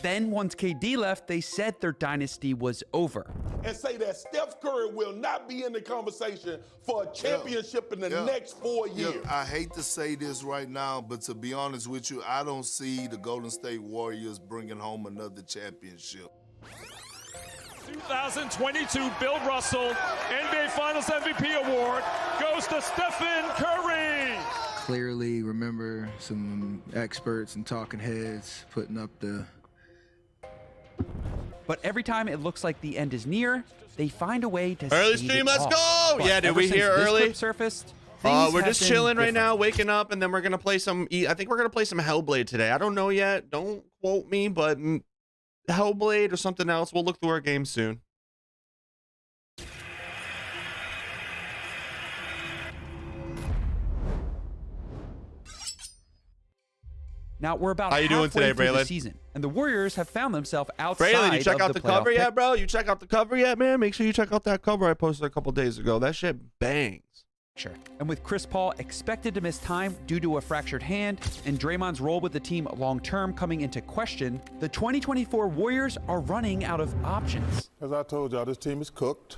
Then, once KD left, they said their dynasty was over. And say that Steph Curry will not be in the conversation for a championship in the next 4 years. I hate to say this right now, but to be honest with you, I don't see the Golden State Warriors bringing home another championship. 2022 Bill Russell NBA Finals MVP award goes to Stephen Curry. Clearly remember some experts and talking heads putting up the... But every time it looks like the end is near, they find a way to Early stave stream, it let's off. go! But Yeah, did ever we since hear this early? clip surfaced, We're things just have been chilling right different. now, waking up, and then we're gonna play some. I think we're gonna play some Hellblade today. I don't know yet. Don't quote me, but Hellblade or something else. We'll look through our game soon. Now we're about How you doing halfway today, through the Braylon? season, and the Warriors have found themselves outside Braylon, you check of out the cover playoff yet, bro? You check out the cover yet, man? Make sure you check out that cover I posted a couple days ago. That shit bangs. picture. And with Chris Paul expected to miss time due to a fractured hand and Draymond's role with the team long-term coming into question, the 2024 Warriors are running out of options. As I told y'all, this team is cooked.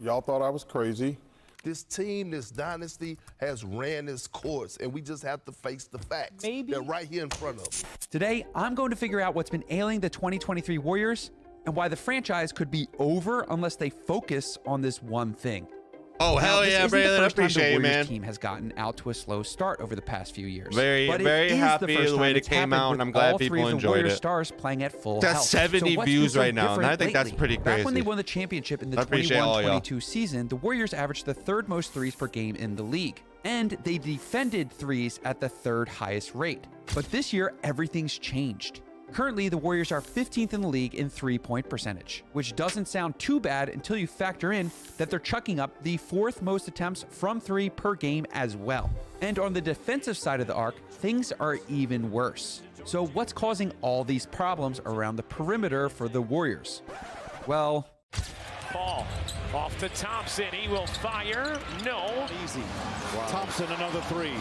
Y'all thought I was crazy. This team, this dynasty, has ran its course, and we just have to face the facts. They're right here in front of us. Today, I'm going to figure out what's been ailing the 2023 Warriors and why the franchise could be over unless they focus on this one thing. Oh, Now, hell this yeah, isn't the Braylon. first time Appreciate the it, Warriors man. team has gotten out to a slow start over the past few years. Very But it happy is the way time it it's came happened out, with and I'm glad all three people of the enjoyed Warriors it. stars playing at full That's health. 70 what's views been so right now, and I different think that's lately? pretty Back when they crazy. won the championship in the I appreciate all y'all. 21-22 season, the Warriors averaged the third most threes per game in the league, and they defended threes at the third highest rate. But this year, everything's changed. Currently, the Warriors are 15th in the league in three-point percentage, which doesn't sound too bad until you factor in that they're chucking up the fourth most attempts from three per game as well. And on the defensive side of the arc, things are even worse. So what's causing all these problems around the perimeter for the Warriors? Well, Ball off to Thompson. He will fire. No. Easy. Thompson, another three.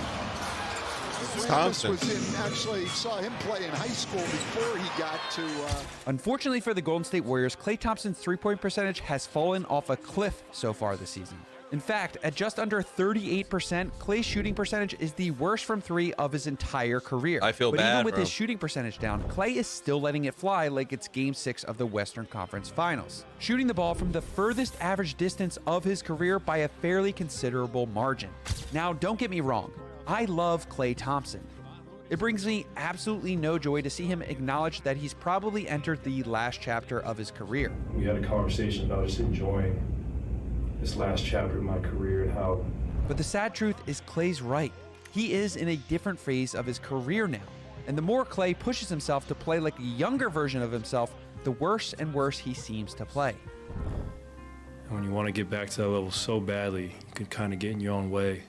Thompson. Was in, actually saw him play in high school before he got to... Unfortunately for the Golden State Warriors, Klay Thompson's three-point percentage has fallen off a cliff so far this season. In fact, at just under 38%, Klay's shooting percentage is the worst from three of his entire career. I feel but bad, even with bro. his shooting percentage down, Klay is still letting it fly like it's Game 6 of the Western Conference Finals, shooting the ball from the furthest average distance of his career by a fairly considerable margin. Now, don't get me wrong. I love Klay Thompson. It brings me absolutely no joy to see him acknowledge that he's probably entered the last chapter of his career. We had a conversation about just enjoying this last chapter of my career and how... But the sad truth is Klay's right. He is in a different phase of his career now. And the more Klay pushes himself to play like a younger version of himself, the worse and worse he seems to play. When you want to get back to that level so badly, you can kind of get in your own way.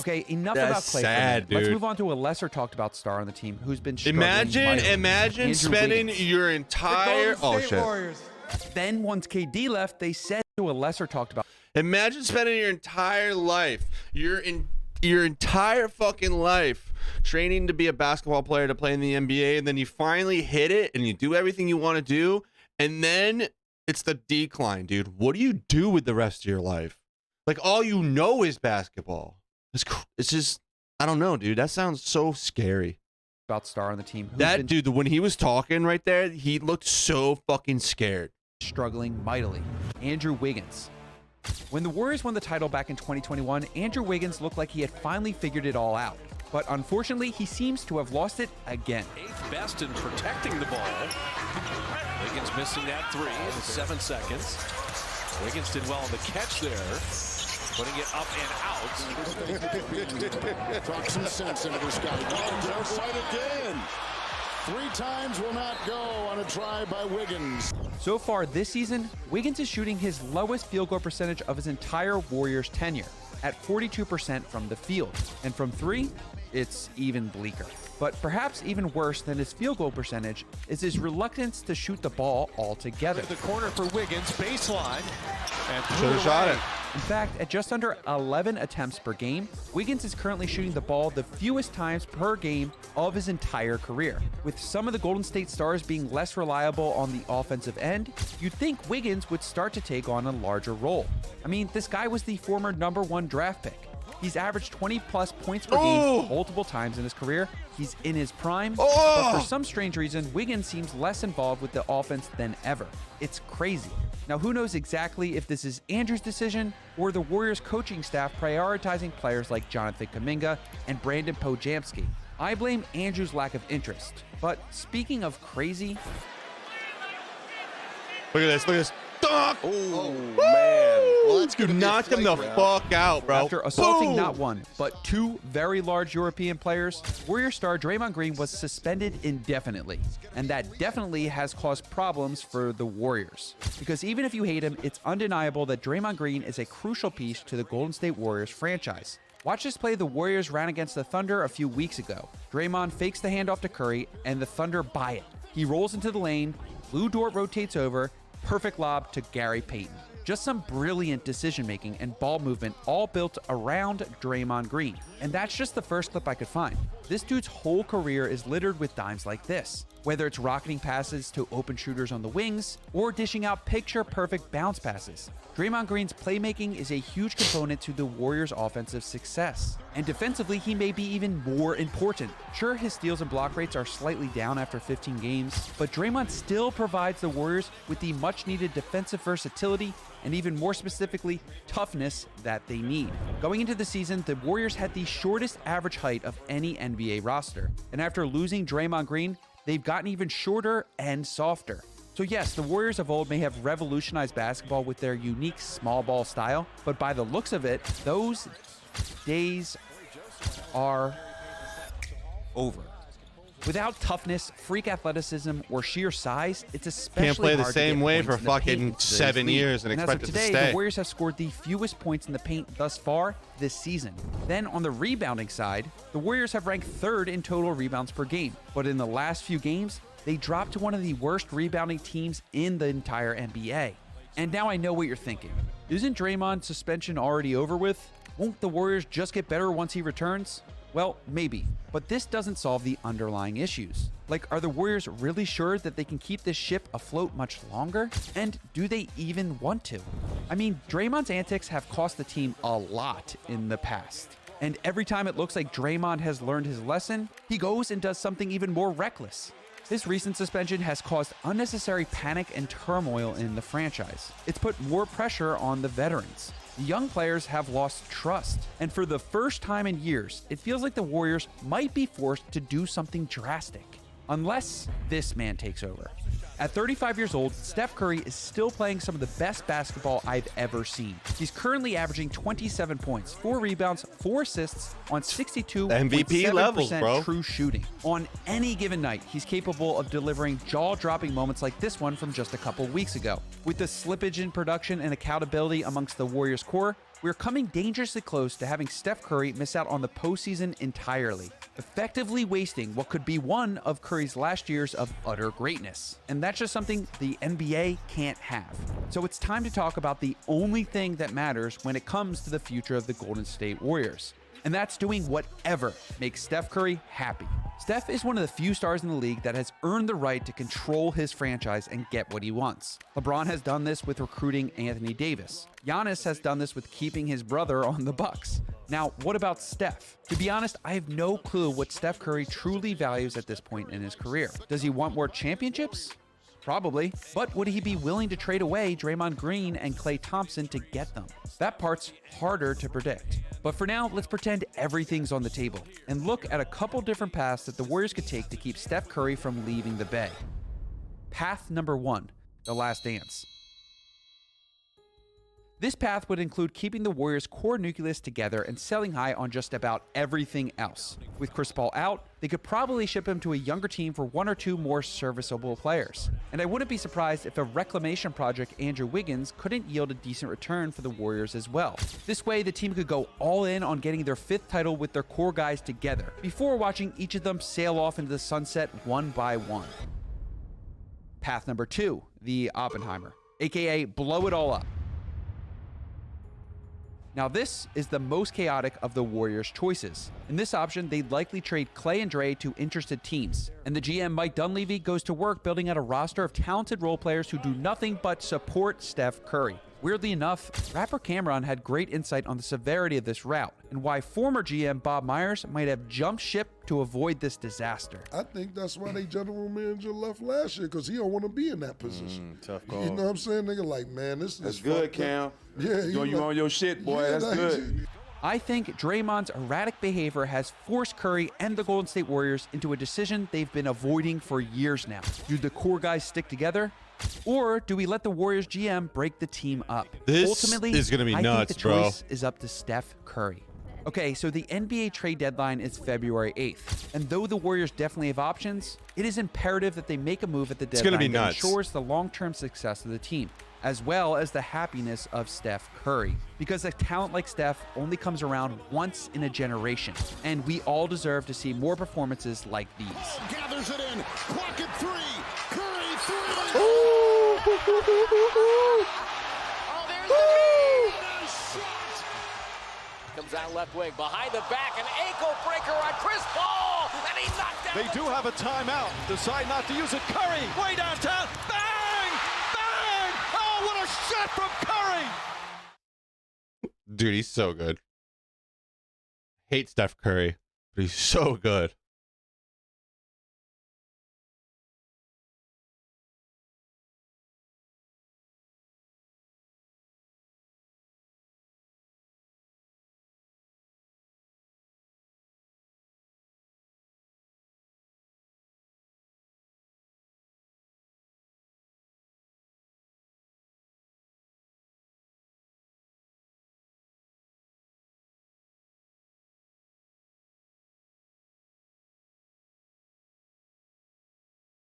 Okay, enough That's about Klay. sad, for a minute. Let's dude. move on to a lesser talked about star on the team who's been struggling Imagine mightily. Andrew spending Wiggins. your entire Warriors. Then once KD left, they said to a lesser talked about. Imagine spending your entire life, your entire fucking life, training to be a basketball player to play in the NBA, and then you finally hit it and you do everything you want to do, and then it's the decline, dude. What do you do with the rest of your life? Like, all you know is basketball. It's just, I don't know, dude. That sounds so scary. About star on the team. Who's That been dude, when he was talking right there, he looked so fucking scared. struggling mightily. Andrew Wiggins. When the Warriors won the title back in 2021, Andrew Wiggins looked like he had finally figured it all out. But unfortunately, he seems to have lost it again. Eighth best in protecting the ball. Wiggins missing that three in 7 seconds. Wiggins did well on the catch there. Putting it up and out. Talk some sense into this guy. Just right again. 3 times will not go on a try by Wiggins. So far this season, Wiggins is shooting his lowest field goal percentage of his entire Warriors tenure. at 42% from the field. And from three, it's even bleaker. But perhaps even worse than his field goal percentage is his reluctance to shoot the ball altogether. The corner for Wiggins, baseline, and should have shot it. In fact, at just under 11 attempts per game, Wiggins is currently shooting the ball the fewest times per game of his entire career. With some of the Golden State stars being less reliable on the offensive end, you'd think Wiggins would start to take on a larger role. I mean, this guy was the former #1 draft pick. He's averaged 20-plus points per game multiple times in his career. He's in his prime, but for some strange reason, Wiggins seems less involved with the offense than ever. It's crazy. Now, who knows exactly if this is Andrew's decision or the Warriors coaching staff prioritizing players like Jonathan Kuminga and Brandon Pojamski. I blame Andrew's lack of interest. But speaking of crazy... Look at this, look at this. Dunk! Oh, man. Well, that's good. Knock him the fuck out, bro. After assaulting not one, but two very large European players, Warrior star Draymond Green was suspended indefinitely. And that definitely has caused problems for the Warriors. Because even if you hate him, it's undeniable that Draymond Green is a crucial piece to the Golden State Warriors franchise. Watch this play the Warriors ran against the Thunder a few weeks ago. Draymond fakes the handoff to Curry, and the Thunder buy it. He rolls into the lane, Lou Dort rotates over, perfect lob to Gary Payton. Just some brilliant decision-making and ball movement all built around Draymond Green. And that's just the first clip I could find. This dude's whole career is littered with dimes like this. Whether it's rocketing passes to open shooters on the wings or dishing out picture-perfect bounce passes. Draymond Green's playmaking is a huge component to the Warriors' offensive success. And defensively, he may be even more important. Sure, his steals and block rates are slightly down after 15 games, but Draymond still provides the Warriors with the much-needed defensive versatility and even more specifically, toughness that they need. Going into the season, the Warriors had the shortest average height of any NBA roster. And after losing Draymond Green, they've gotten even shorter and softer. So yes, the Warriors of old may have revolutionized basketball with their unique small ball style, but by the looks of it, those days are over. Without toughness, freak athleticism, or sheer size, it's especially can't play the hard to same get way points for in the fucking paint 7 years and expect as it of to today, stay. the Warriors have scored the fewest points in the paint thus far this season. Then on the rebounding side, the Warriors have ranked 3rd in total rebounds per game, but in the last few games, they dropped to one of the worst rebounding teams in the entire NBA. And now I know what you're thinking. Isn't Draymond's suspension already over with? Won't the Warriors just get better once he returns? Well, maybe, but this doesn't solve the underlying issues. Like, are the Warriors really sure that they can keep this ship afloat much longer? And do they even want to? I mean, Draymond's antics have cost the team a lot in the past. And every time it looks like Draymond has learned his lesson, he goes and does something even more reckless. This recent suspension has caused unnecessary panic and turmoil in the franchise. It's put more pressure on the veterans. The young players have lost trust, and for the first time in years, it feels like the Warriors might be forced to do something drastic. Unless this man takes over. At 35 years old, Steph Curry is still playing some of the best basketball I've ever seen. He's currently averaging 27 points, 4 rebounds, 4 assists on 62.7% MVP levels, bro. true shooting. On any given night, he's capable of delivering jaw-dropping moments like this one from just a couple weeks ago. With the slippage in production and accountability amongst the Warriors core, we're coming dangerously close to having Steph Curry miss out on the postseason entirely, effectively wasting what could be one of Curry's last years of utter greatness. And that's just something the NBA can't have. So it's time to talk about the only thing that matters when it comes to the future of the Golden State Warriors. And that's doing whatever makes Steph Curry happy. Steph is one of the few stars in the league that has earned the right to control his franchise and get what he wants. LeBron has done this with recruiting Anthony Davis. Giannis has done this with keeping his brother on the Bucks. Now, what about Steph? To be honest, I have no clue what Steph Curry truly values at this point in his career. Does he want more championships? Probably. But would he be willing to trade away Draymond Green and Klay Thompson to get them? That part's harder to predict. But for now, let's pretend everything's on the table and look at a couple different paths that the Warriors could take to keep Steph Curry from leaving the Bay. Path number 1, the last dance. This path would include keeping the Warriors' core nucleus together and selling high on just about everything else. With Chris Paul out, they could probably ship him to a younger team for 1 or 2 more serviceable players. And I wouldn't be surprised if a reclamation project Andrew Wiggins couldn't yield a decent return for the Warriors as well. This way, the team could go all in on getting their 5th title with their core guys together, before watching each of them sail off into the sunset one by one. Path number 2, the Oppenheimer, aka blow it all up. Now this is the most chaotic of the Warriors' choices. In this option, they'd likely trade Clay and Dre to interested teams, and the GM Mike Dunleavy goes to work building out a roster of talented role players who do nothing but support Steph Curry. Weirdly enough, rapper Cameron had great insight on the severity of this route, and why former GM Bob Myers might have jumped ship to avoid this disaster. I think that's why they general manager left last year, because he don't want to be in that position. Tough call. You know what I'm saying? Nigga like, man, this is good, Cam. Yeah, you on your shit, boy. Yeah, That's good. I think Draymond's erratic behavior has forced Curry and the Golden State Warriors into a decision they've been avoiding for years now. Do the core guys stick together? Or do we let the Warriors GM break the team up? This Ultimately, is gonna be I nuts, think the bro. choice is up to Steph Curry. Okay, so the NBA trade deadline is February 8th. And though the Warriors definitely have options, it is imperative that they make a move at the It's gonna deadline be that nuts. ensures the long-term success of the team, as well as the happiness of Steph Curry. Because a talent like Steph only comes around once in a generation, and we all deserve to see more performances like these. Gathers it in. Pocket 3. Curry 3. Comes out left wing, behind the back, an ankle breaker on Chris Paul, and he knocked it. They do have a timeout. Decide not to use it. Curry, way downtown. Bang! Bang! Oh, what a shot from Curry! Dude, he's so good. Hate Steph Curry, but he's so good.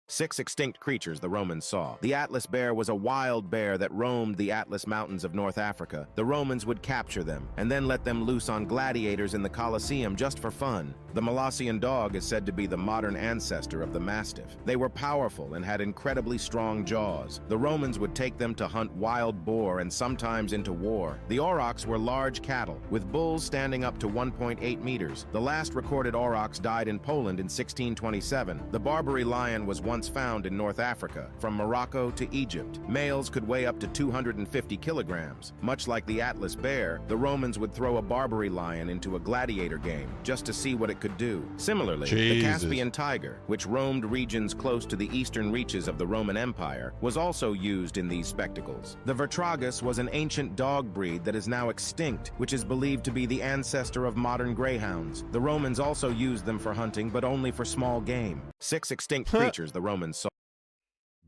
Six extinct creatures the Romans saw. The Atlas bear was a wild bear that roamed the Atlas Mountains of North Africa. The Romans would capture them and then let them loose on gladiators in the Colosseum just for fun. The Molossian dog is said to be the modern ancestor of the Mastiff. They were powerful and had incredibly strong jaws. The Romans would take them to hunt wild boar and sometimes into war. The aurochs were large cattle, with bulls standing up to 1.8 meters. The last recorded aurochs died in Poland in 1627. The Barbary lion was once found in North Africa, from Morocco to Egypt. Males could weigh up to 250 kilograms. Much like the Atlas bear, the Romans would throw a Barbary lion into a gladiator game just to see what it could do. Similarly, the Caspian tiger, which roamed regions close to the eastern reaches of the Roman Empire, was also used in these spectacles. The Vertragus was an ancient dog breed that is now extinct, which is believed to be the ancestor of modern greyhounds. The Romans also used them for hunting, but only for small game. Six extinct creatures the Romans saw.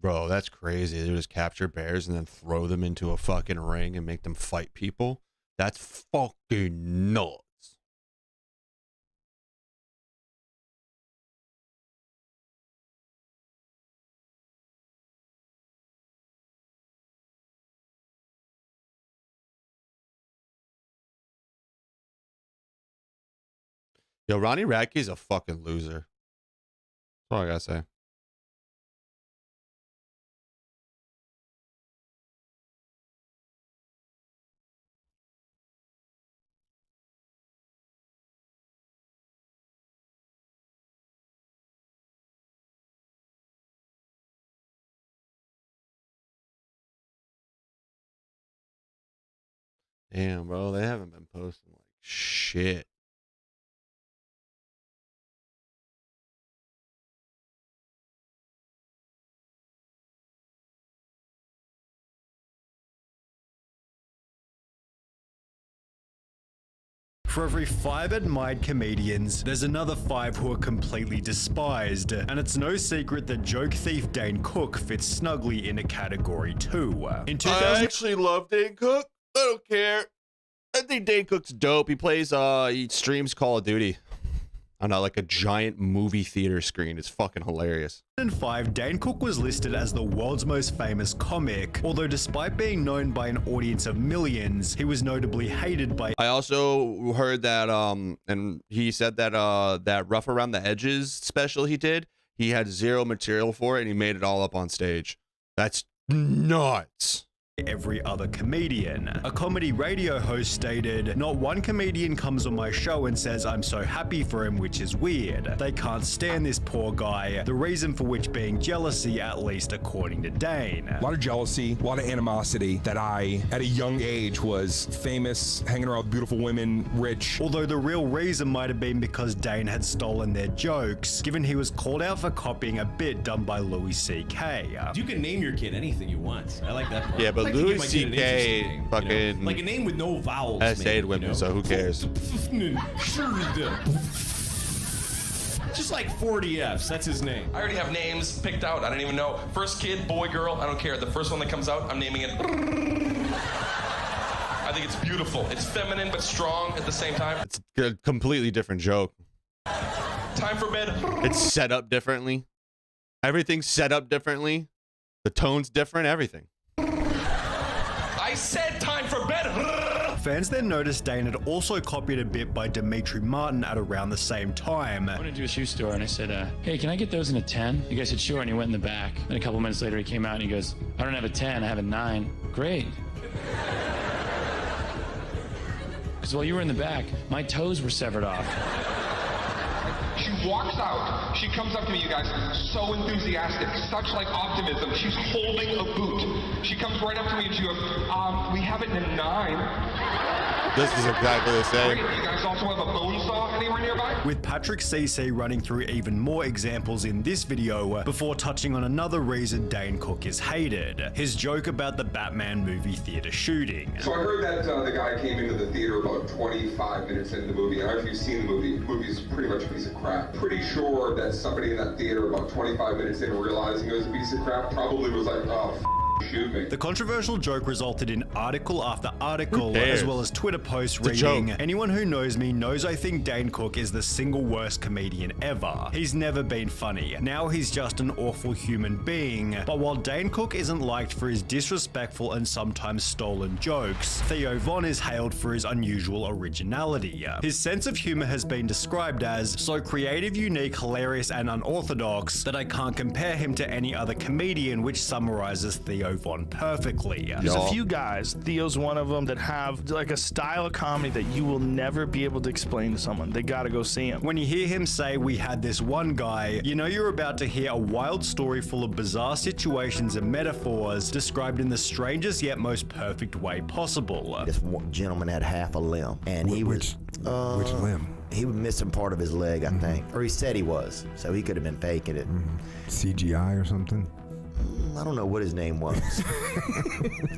Bro, that's crazy. They just capture bears and then throw them into a fucking ring and make them fight people. That's fucking nuts. Yo, Ronnie Radke's a fucking loser. That's all I gotta say. Damn, bro, they haven't been posting like shit. For every 5 admired comedians, there's another 5 who are completely despised. And it's no secret that joke thief Dane Cook fits snugly into category 2. In I actually love Dane Cook. I don't care. I think Dane Cook's dope. He streams Call of Duty on like a giant movie theater screen. It's fucking hilarious. In 2005, Dane Cook was listed as the world's most famous comic, although despite being known by an audience of millions, he was notably hated by. I also heard that and he said that that Rough Around the Edges special he did, he had zero material for it and he made it all up on stage. That's nuts. Every other comedian. A comedy radio host stated, "Not one comedian comes on my show and says I'm so happy for him, which is weird. They can't stand this poor guy, the reason for which being jealousy, at least according to Dane." A lot of jealousy, a lot of animosity that I, at a young age, was famous, hanging around with beautiful women, rich. Although the real reason might have been because Dane had stolen their jokes, given he was called out for copying a bit done by Louis C.K. You can name your kid anything you want. I like that part. Yeah, but like Louis C.K. fucking, you know? Like a name with no vowels. Essayed women, so who cares? Just like 40 F's, that's his name. I already have names picked out. I don't even know. First kid, boy, girl, I don't care. The first one that comes out, I'm naming it. I think it's beautiful. It's feminine but strong at the same time. It's a completely different joke. Time for bed. It's set up differently. Everything's set up differently. The tone's different, everything. I said time for bed. Fans then noticed Dane had also copied a bit by Dimitri Martin at around the same time. I went into a shoe store and I said, hey, can I get those in a 10? The guy said, sure, and he went in the back. Then a couple minutes later he came out and he goes, I don't have a 10, I have a 9. Great. Because while you were in the back, my toes were severed off. She walks out. She comes up to me, you guys, so enthusiastic, such like optimism. She's holding a boot. She comes right up to me and she goes, we have it in a 9. This is exactly the same. Great. You guys also have a bone saw anywhere nearby? With Patrick CC running through even more examples in this video before touching on another reason Dane Cook is hated, his joke about the Batman movie theater shooting. So I heard that the guy came into the theater about 25 minutes into the movie. I don't know if you've seen the movie. The movie's pretty much a piece of crap. Pretty sure that somebody in that theater about 25 minutes in realizing it was a piece of crap probably was like, oh, shoot me. The controversial joke resulted in article after article, as well as Twitter posts reading, anyone who knows me knows I think Dane Cook is the single worst comedian ever. He's never been funny. Now he's just an awful human being. But while Dane Cook isn't liked for his disrespectful and sometimes stolen jokes, Theo Von is hailed for his unusual originality. His sense of humor has been described as so creative, unique, hilarious, and unorthodox that I can't compare him to any other comedian, which summarizes Theo Von perfectly. There's a few guys, Theo's one of them, that have like a style of comedy that you will never be able to explain to someone. They gotta go see him. When you hear him say, we had this one guy, you know you're about to hear a wild story full of bizarre situations and metaphors described in the strangest yet most perfect way possible. This gentleman had half a limb, and he was... Which limb? He was missing part of his leg, I think. Or he said he was, so he could have been faking it. CGI or something? I don't know what his name was.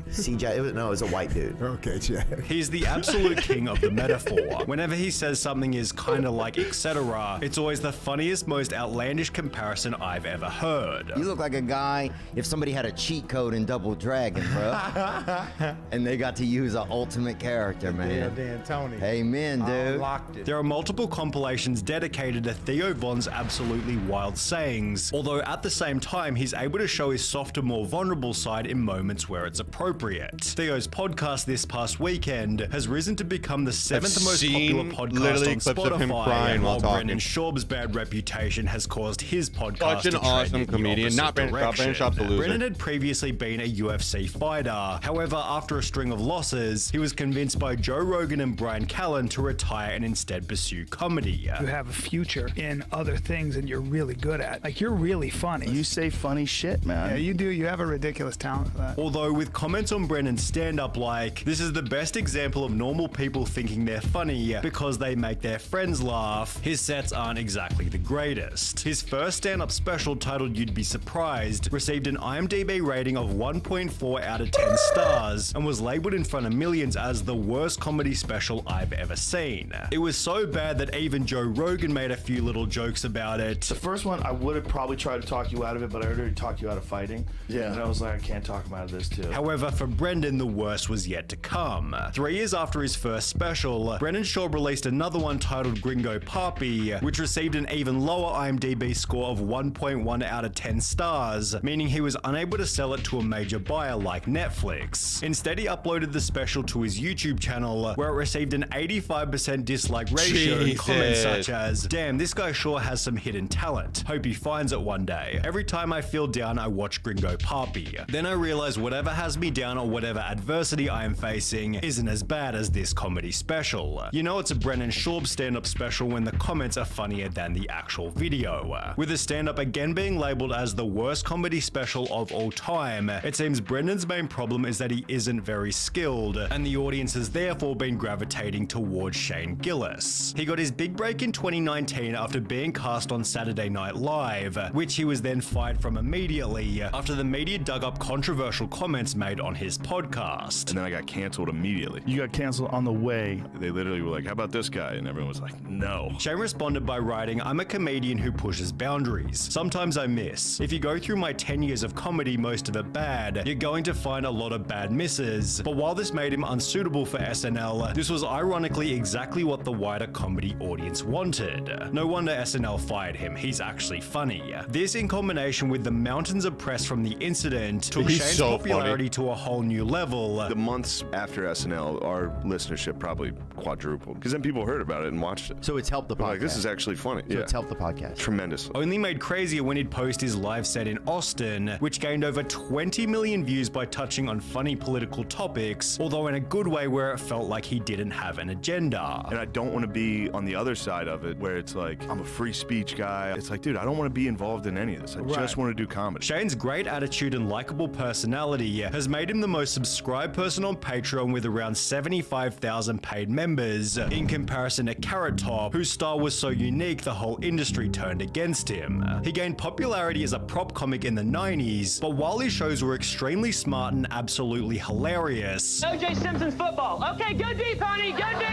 CJ, it was a white dude. Okay, Jack. He's the absolute king of the metaphor. Whenever he says something is kind of like etc., it's always the funniest, most outlandish comparison I've ever heard. You look like a guy if somebody had a cheat code in Double Dragon, bro. And they got to use an ultimate character, man. Yeah, Dan Tony. Amen, dude. Unlocked it. There are multiple compilations dedicated to Theo Von's absolutely wild sayings, although at the same time, he's able to show his softer, more vulnerable side in moments where it's appropriate. Theo's podcast this past weekend has risen to become the 7th most popular podcast on Spotify, while Brendan Schaub's bad reputation has caused his podcast Such an awesome comedian. Not Brandon Schaub's a loser. Brendan had previously been a UFC fighter. However, after a string of losses, he was convinced by Joe Rogan and Brian Callen to retire and instead pursue comedy. You have a future in other things and you're really good at. Like, you're really funny. You say funny shit, man. Yeah, you do. You have a ridiculous talent for that. Although with comments on Brennan's stand-up like, this is the best example of normal people thinking they're funny because they make their friends laugh, his sets aren't exactly the greatest. His first stand-up special titled You'd Be Surprised received an IMDb rating of 1.4 out of 10 stars and was labeled in front of millions as the worst comedy special I've ever seen. It was so bad that even Joe Rogan made a few little jokes about it. The first one, I would have probably tried to talk you out of it, but I already talked you out of fighting. Yeah. And I was like, I can't talk about this too. However, for Brendan, the worst was yet to come. 3 years after his first special, Brendan Schaub released another one titled Gringo Papi, which received an even lower IMDb score of 1.1 out of 10 stars, meaning he was unable to sell it to a major buyer like Netflix. Instead, he uploaded the special to his YouTube channel, where it received an 85% dislike ratio and comments such as, "Damn, this guy sure has some hidden talent. Hope he finds it one day. Every time I feel down, I watch Gringo Papi. Then I realize whatever has me down or whatever adversity I am facing isn't as bad as this comedy special." You know it's a Brendan Schaub stand-up special when the comments are funnier than the actual video. With the stand-up again being labeled as the worst comedy special of all time, it seems Brendan's main problem is that he isn't very skilled, and the audience has therefore been gravitating towards Shane Gillis. He got his big break in 2019 after being cast on Saturday Night Live, which he was then fired from immediately after the media dug up controversial comments made on his podcast. And then I got canceled immediately. You got canceled on the way. They literally were like, how about this guy? And everyone was like, no. Shane responded by writing, "I'm a comedian who pushes boundaries. Sometimes I miss. If you go through my 10 years of comedy, most of it bad, you're going to find a lot of bad misses. But while this made him unsuitable for SNL, this was ironically exactly what the wider comedy audience wanted. No wonder SNL fired him. He's actually funny." This, in combination with the mountains of press from the incident, took Shane's popularity to a whole new level. The months after SNL, our listenership probably quadrupled because then people heard about it and watched it. So it's helped the podcast. Like, this is actually funny. So it's helped the podcast. Tremendous. Only made crazier when he'd post his live set in Austin, which gained over 20 million views by touching on funny political topics, although in a good way where it felt like he didn't have an agenda. And I don't want to be on the other side of it where it's like, I'm a free speech guy. It's like, dude, I don't want to be involved in any of this. I just want to do comedy. Shane's great attitude and likable personality has made him the most subscribed person on Patreon with around 75,000 paid members, in comparison to Carrot Top, whose style was so unique the whole industry turned against him. He gained popularity as a prop comic in the 90s, but while his shows were extremely smart and absolutely hilarious, O.J. Simpson's football. Okay, go deep, honey. Go deep.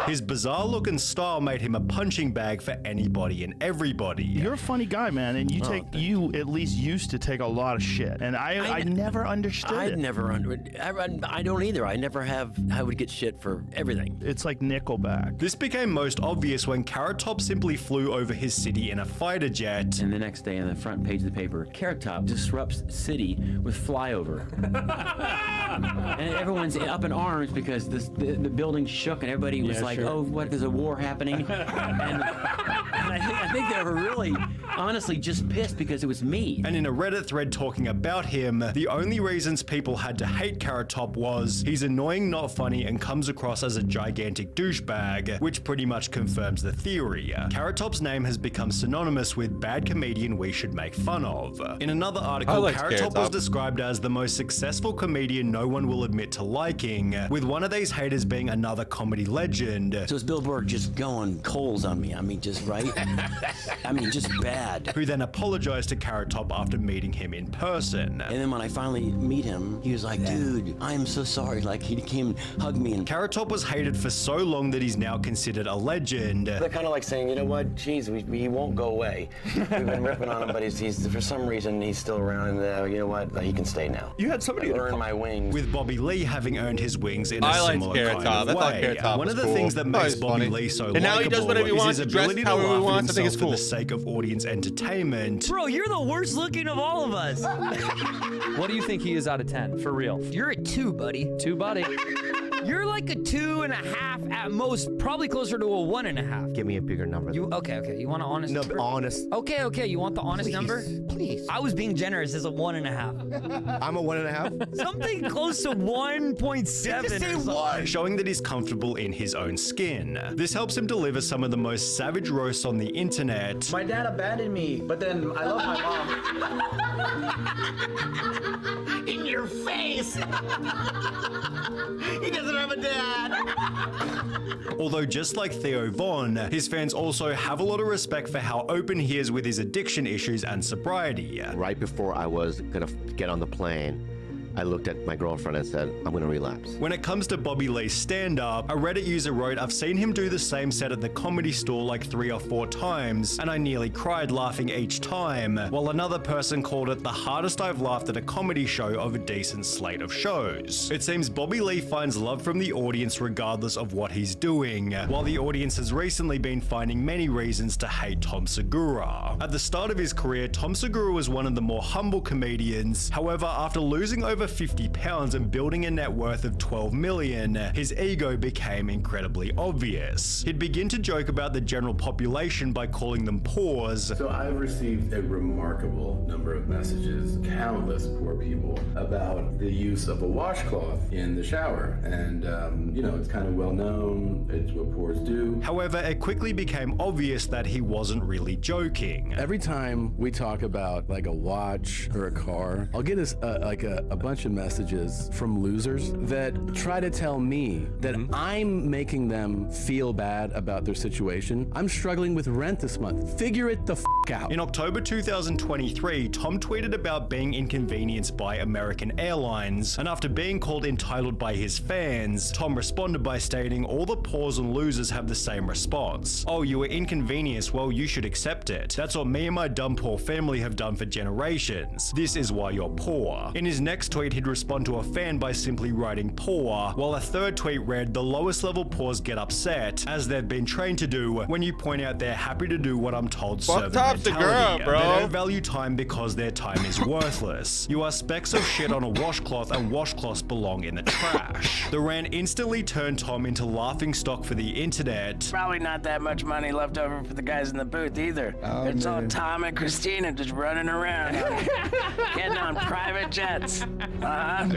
his bizarre look and style made him a punching bag for anybody and everybody. You're a funny guy, man, and you at least used to take a lot of shit, and I never understood it. I don't either. I would get shit for everything. It's like Nickelback. This became most obvious when Carrot Top simply flew over his city in a fighter jet. And the next day on the front page of the paper, Carrot Top disrupts city with flyover. And everyone's up in arms because the building shook and everybody was like, oh, what, there's a war happening? and I think they were really, honestly, just pissed because it was me. And in a Reddit thread talking about him, the only reasons people had to hate Carrot Top was he's annoying, not funny, and comes across as a gigantic douchebag, which pretty much confirms the theory. Carrot Top's name has become synonymous with bad comedian we should make fun of. In another article, Carrot Top was described as the most successful comedian no one will admit to liking, with one of these haters being another comedy legend. So is Bill Burr just going coals on me? I mean, just right? I mean, just bad. Who then apologized to Carrot Top after meeting him in person. And then when I finally meet him, he was like, dude, I'm so sorry. Like, he came and hugged me. And Carrot Top was hated for so long that he's now considered a legend. They're kind of like saying, you know what, geez, he won't go away. We've been ripping on him, but he's for some reason, he's still around, and you know what, he can stay now. You had somebody earn my wings. With Bobby Lee having earned his wings in a similar kind of way. One of the things that makes Bobby Lee so likable is his ability to laugh at himself for the sake of audience entertainment. Bro, you're the worst looking of all of us. What do you think he is out of 10, for real? You're a 2, buddy. 2, buddy. You're like a 2.5 at most, probably closer to a 1.5. Give me a bigger number. Okay. You want an honest number? Honest. Okay. You want the honest number? Please. I was being generous as a 1.5. I'm a 1.5? Something close to 1.7 showing that he's comfortable in his own skin. This helps him deliver some of the most savage roasts on the internet. My dad abandoned me, but then I love my mom. In your face! He doesn't have a dad! Although just like Theo Von, his fans also have a lot of respect for how open he is with his addiction issues and sobriety. Right before I was gonna get on the plane, I looked at my girlfriend and said, I'm going to relapse. When it comes to Bobby Lee's stand-up, a Reddit user wrote, I've seen him do the same set at the Comedy Store like 3 or 4 times, and I nearly cried laughing each time, while another person called it the hardest I've laughed at a comedy show of a decent slate of shows. It seems Bobby Lee finds love from the audience regardless of what he's doing, while the audience has recently been finding many reasons to hate Tom Segura. At the start of his career, Tom Segura was one of the more humble comedians. However, after losing over 50 pounds and building a net worth of 12 million, his ego became incredibly obvious. He'd begin to joke about the general population by calling them poors. So I've received a remarkable number of messages, countless poor people, about the use of a washcloth in the shower. And, you know, it's kind of well known, it's what poors do. However, it quickly became obvious that he wasn't really joking. Every time we talk about like a watch or a car, I'll get a bunch of messages from losers that try to tell me that I'm making them feel bad about their situation. I'm struggling with rent this month. Figure it the f out. In October 2023, Tom tweeted about being inconvenienced by American Airlines, and after being called entitled by his fans, Tom responded by stating all the poors and losers have the same response. Oh, you were inconvenienced, well you should accept it. That's what me and my dumb poor family have done for generations. This is why you're poor. In his next tweet, he'd respond to a fan by simply writing poor, while a third tweet read, the lowest level poors get upset, as they've been trained to do when you point out they're happy to do what I'm told servant mentality. They don't value time because their time is worthless. You are specks of shit on a washcloth and washcloths belong in the trash. The rant instantly turned Tom into laughing stock for the internet. Probably not that much money left over for the guys in the booth either. It's all Tom and Christina just running around, getting on private jets,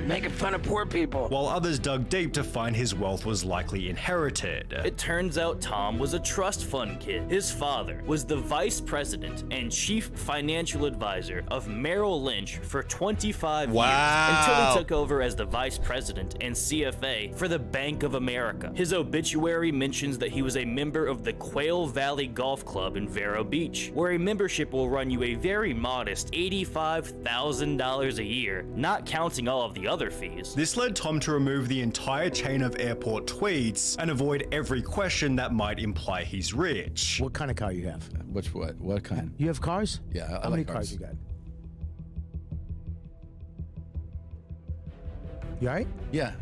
making fun of poor people. While others dug deep to find his wealth was likely inherited. It turns out Tom was a trust fund kid. His father was the vice president and chief financial advisor of Merrill Lynch for 25 years until he took over as the vice president and CFA for the Bank of America. His obituary mentions that he was a member of the Quail Valley Golf Club in Vero Beach, where a membership will run you a very modest $85,000 a year, not counting all of the other fees. This led Tom to remove the entire chain of airport tweets and avoid every question that might imply he's rich. What kind of car you have? What kind? You have cars? Yeah, How many cars you got? You alright? Yeah.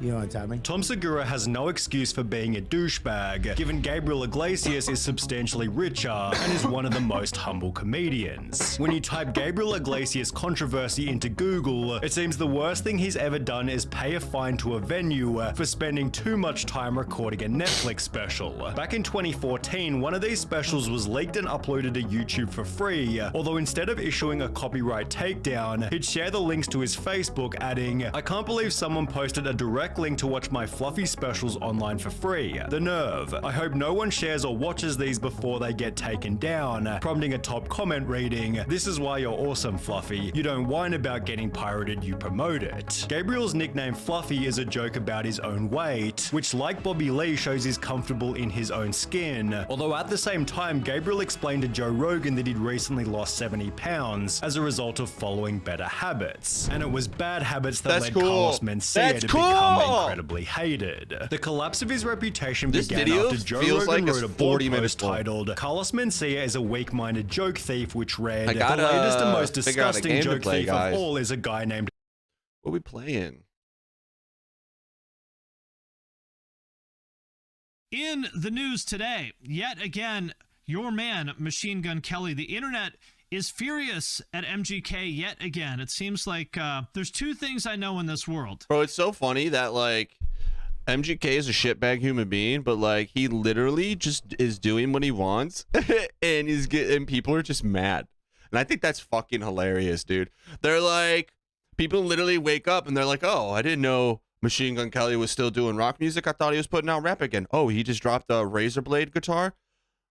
You know what, Tommy? Tom Segura has no excuse for being a douchebag, given Gabriel Iglesias is substantially richer and is one of the most humble comedians. When you type Gabriel Iglesias controversy into Google, it seems the worst thing he's ever done is pay a fine to a venue for spending too much time recording a Netflix special. Back in 2014, one of these specials was leaked and uploaded to YouTube for free, although instead of issuing a copyright takedown, he'd share the links to his Facebook, adding, I can't believe someone posted a direct link to watch my fluffy specials online for free. The nerve. I hope no one shares or watches these before they get taken down, prompting a top comment reading, this is why you're awesome, Fluffy. You don't whine about getting pirated, you promote it. Gabriel's nickname Fluffy is a joke about his own weight, which like Bobby Lee shows he's comfortable in his own skin. Although at the same time, Gabriel explained to Joe Rogan that he'd recently lost 70 pounds as a result of following better habits. And it was bad habits that led Carlos Mencia to become incredibly hated. The collapse of his reputation began after Joe Rogan wrote a blog post titled, Carlos Mencia is a weak-minded joke thief, which read, the latest and most disgusting joke thief of all is a guy named... What are we playing? In the news today, yet again, your man, Machine Gun Kelly, the internet is furious at MGK yet again. It seems like there's two things I know in this world. Bro, it's so funny that, like, MGK is a shitbag human being, but, like, he literally just is doing what he wants, and people are just mad. And I think that's fucking hilarious, dude. They're like, people literally wake up and they're like, oh, I didn't know Machine Gun Kelly was still doing rock music. I thought he was putting out rap again. Oh, he just dropped a Razorblade guitar?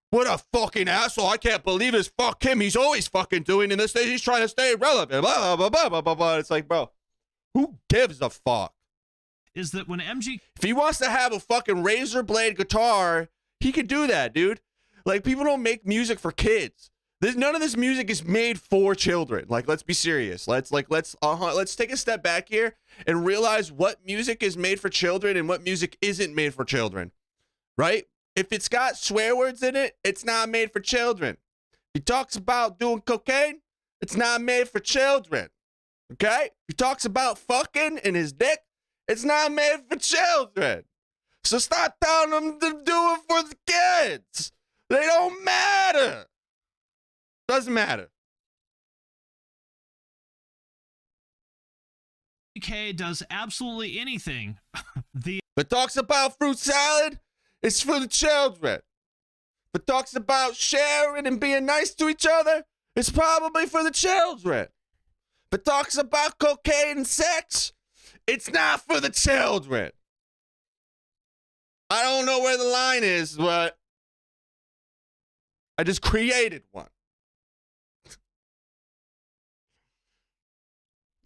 What a fucking asshole. I can't believe this. Fuck him. He's always fucking doing in this thing. He's trying to stay relevant. Blah, blah, blah, blah, blah, blah. It's like, bro, who gives a fuck? Is that when if he wants to have a fucking Razorblade guitar, he could do that, dude. Like, people don't make music for kids. None of this music is made for children. Like, let's be serious. Let's take a step back here and realize what music is made for children and what music isn't made for children, right? If it's got swear words in it, it's not made for children. If he talks about doing cocaine, it's not made for children, okay? If he talks about fucking in his dick, it's not made for children. So stop telling them to do it for the kids. They don't matter. Doesn't matter. MGK does absolutely anything. But talks about fruit salad, it's for the children. But talks about sharing and being nice to each other, it's probably for the children. But talks about cocaine and sex, it's not for the children. I don't know where the line is, but I just created one.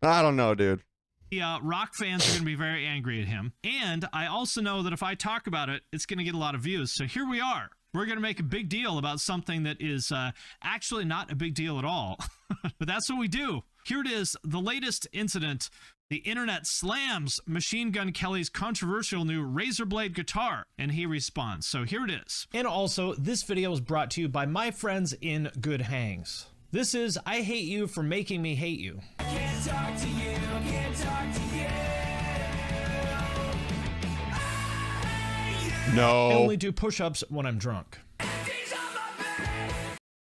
I don't know, dude. Rock fans are going to be very angry at him. And I also know that if I talk about it, it's going to get a lot of views. So here we are. We're going to make a big deal about something that is actually not a big deal at all. But that's what we do. Here it is, the latest incident. The internet slams Machine Gun Kelly's controversial new Razorblade guitar, and he responds. So here it is. And also, this video is brought to you by my friends in Good Hangs. This is I Hate You for Making Me Hate You. Can't talk to you, can't talk to you. No. I only do push-ups when I'm drunk.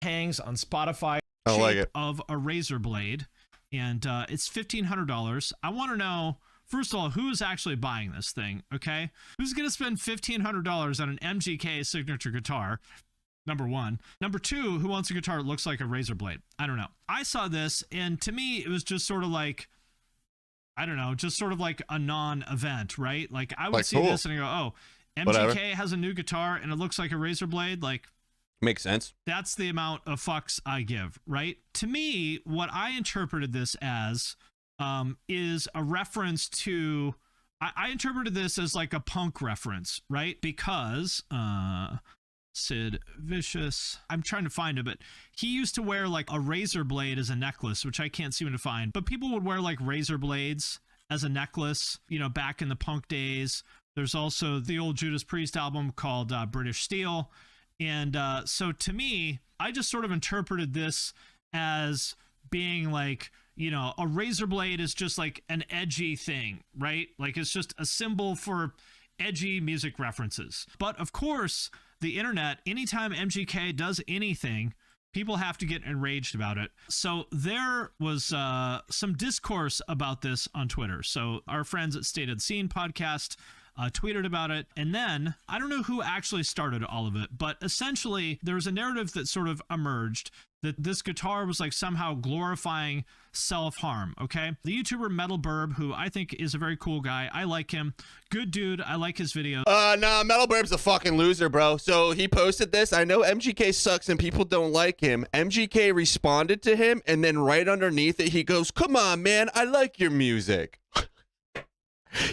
Hangs on Spotify. I like it. Of a razor blade, and it's $1,500. I want to know, first of all, who is actually buying this thing, okay? Who's going to spend $1,500 on an MGK signature guitar? Number one. Number two, who wants a guitar that looks like a razor blade? I don't know. I saw this, and to me, it was just sort of like, I don't know, just sort of like a non-event, right? Like, I would Like, see cool. this and I go, oh, MGK Whatever. has a new guitar, and it looks like a razor blade. Like, Makes sense. that's the amount of fucks I give, right? To me, what I interpreted this as is a reference to, I interpreted this as like a punk reference, right? Because Sid Vicious, I'm trying to find it, but he used to wear like a razor blade as a necklace, which I can't seem to find. But people would wear like razor blades as a necklace, you know, back in the punk days. There's also the old Judas Priest album called British Steel. And so to me, I just sort of interpreted this as being like, you know, a razor blade is just like an edgy thing, right? Like it's just a symbol for edgy music references. But of course, the internet, anytime MGK does anything, people have to get enraged about it. So there was some discourse about this on Twitter. So our friends at State of the Scene podcast tweeted about it. And then I don't know who actually started all of it, but essentially there was a narrative that sort of emerged that this guitar was like somehow glorifying self-harm, okay? The YouTuber Metal Burb, who I think is a very cool guy. I like him. Good dude. I like his videos. Nah, Metal Burb's a fucking loser, bro. So he posted this. I know MGK sucks and people don't like him. MGK responded to him, and then right underneath it, he goes, "Come on, man. I like your music."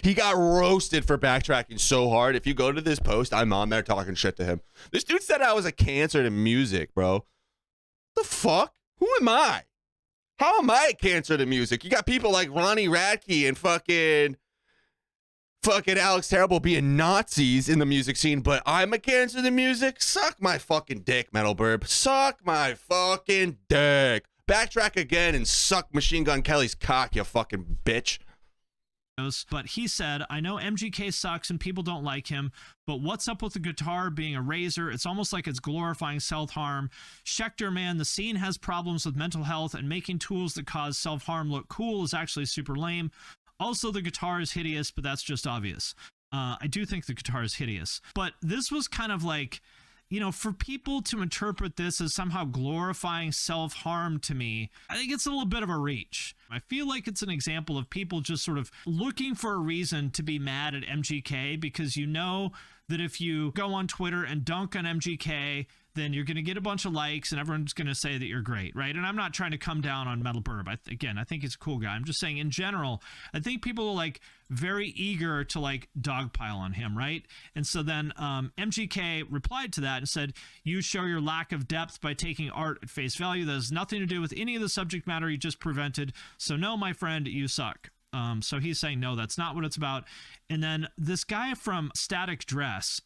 He got roasted for backtracking so hard. If you go to this post, I'm on there talking shit to him. This dude said I was a cancer to music, bro. The fuck? Who am I? How am I a cancer to music? You got people like Ronnie Radke and fucking Alex Terrible being Nazis in the music scene, but I'm a cancer to music? Suck my fucking dick, Metal Burb. Suck my fucking dick. Backtrack again and suck Machine Gun Kelly's cock, you fucking bitch. But he said, I know MGK sucks and people don't like him, but what's up with the guitar being a razor? It's almost like it's glorifying self-harm. Schechter, man, the scene has problems with mental health, and making tools that cause self-harm look cool is actually super lame. Also, the guitar is hideous, but that's just obvious. I do think the guitar is hideous. But this was kind of like, you know, for people to interpret this as somehow glorifying self-harm to me, I think it's a little bit of a reach. I feel like it's an example of people just sort of looking for a reason to be mad at MGK, because you know that if you go on Twitter and dunk on MGK, then you're going to get a bunch of likes and everyone's going to say that you're great, right? And I'm not trying to come down on Metal Burb. Again, I think he's a cool guy. I'm just saying in general, I think people are like very eager to like dogpile on him, right? And so then MGK replied to that and said, you show your lack of depth by taking art at face value. That has nothing to do with any of the subject matter you just presented. So no, my friend, you suck. So he's saying, no, that's not what it's about. And then this guy from Static Dress,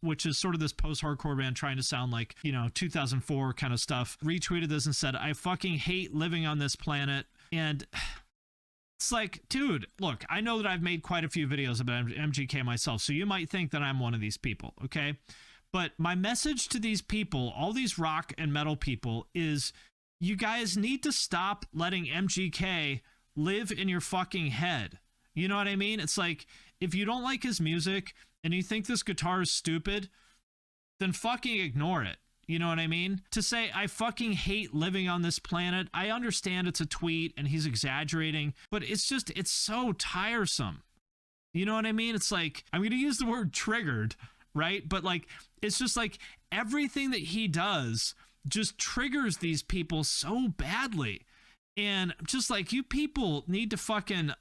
which is sort of this post-hardcore band trying to sound like, 2004 kind of stuff, retweeted this and said, I fucking hate living on this planet. And it's like, dude, look, I know that I've made quite a few videos about MGK myself, so you might think that I'm one of these people, okay? But my message to these people, all these rock and metal people, is you guys need to stop letting MGK live in your fucking head. You know what I mean? It's like, if you don't like his music and you think this guitar is stupid, then fucking ignore it. You know what I mean? To say, I fucking hate living on this planet, I understand it's a tweet and he's exaggerating, but it's so tiresome. You know what I mean? It's like, I'm going to use the word triggered, right? But like, it's just like everything that he does just triggers these people so badly. And just like, you people need to fucking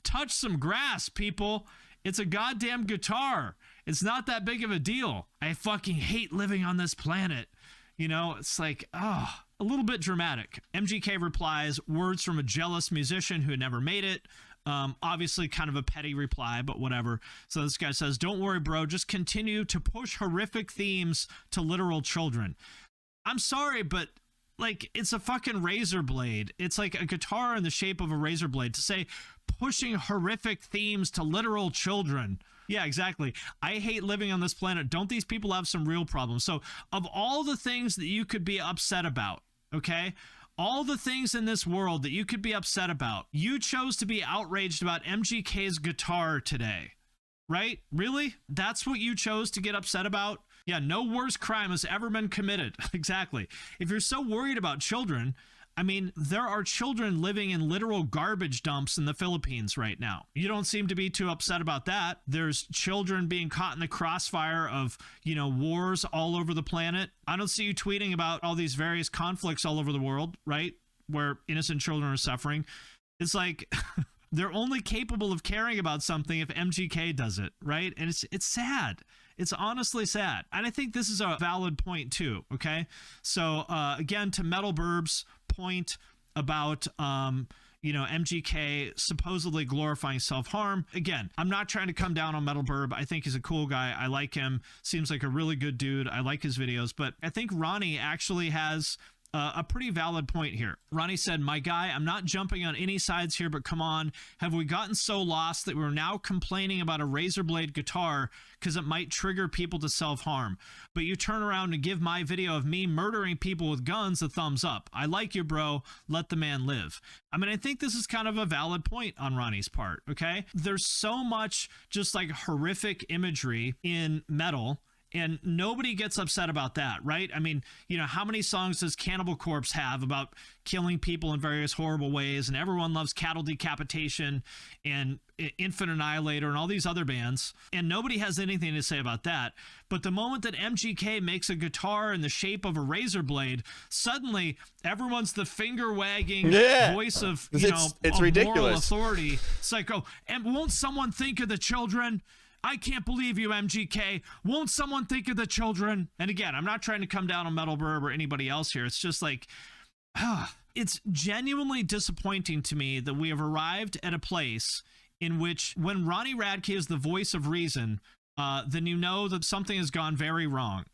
touch some grass, people. It's a goddamn guitar. It's not that big of a deal. I fucking hate living on this planet. It's like, a little bit dramatic. MGK replies, words from a jealous musician who had never made it. Obviously kind of a petty reply, but whatever. So this guy says, don't worry, bro. Just continue to push horrific themes to literal children. I'm sorry, but like, it's a fucking razor blade. It's like a guitar in the shape of a razor blade. To say pushing horrific themes to literal children. Yeah, exactly. I hate living on this planet. Don't these people have some real problems? So of all the things that you could be upset about, okay, all the things in this world that you could be upset about, you chose to be outraged about MGK's guitar today, right? Really? That's what you chose to get upset about? Yeah, no worse crime has ever been committed. Exactly. If you're so worried about children, I mean, there are children living in literal garbage dumps in the Philippines right now. You don't seem to be too upset about that. There's children being caught in the crossfire of, wars all over the planet. I don't see you tweeting about all these various conflicts all over the world, right? Where innocent children are suffering. It's like they're only capable of caring about something if MGK does it, right? And it's sad. It's honestly sad. And I think this is a valid point too, okay? So again, to Metal Burb's point about MGK supposedly glorifying self-harm. Again, I'm not trying to come down on Metal Burb. I think he's a cool guy. I like him. Seems like a really good dude. I like his videos. But I think Ronnie actually has a pretty valid point here. Ronnie said, my guy, I'm not jumping on any sides here, but come on. Have we gotten so lost that we're now complaining about a razor blade guitar because it might trigger people to self-harm? But you turn around and give my video of me murdering people with guns a thumbs up. I like you, bro. Let the man live. I mean, I think this is kind of a valid point on Ronnie's part, okay? There's so much just like horrific imagery in metal, and nobody gets upset about that, right? I mean, how many songs does Cannibal Corpse have about killing people in various horrible ways? And everyone loves Cattle Decapitation and Infant Annihilator and all these other bands. And nobody has anything to say about that. But the moment that MGK makes a guitar in the shape of a razor blade, suddenly everyone's the finger-wagging voice of, it's a ridiculous. Moral authority. It's like, oh, and won't someone think of the children? I can't believe you, MGK. Won't someone think of the children? And again, I'm not trying to come down on Metal Burb or anybody else here. It's just like, it's genuinely disappointing to me that we have arrived at a place in which when Ronnie Radke is the voice of reason, then you know that something has gone very wrong.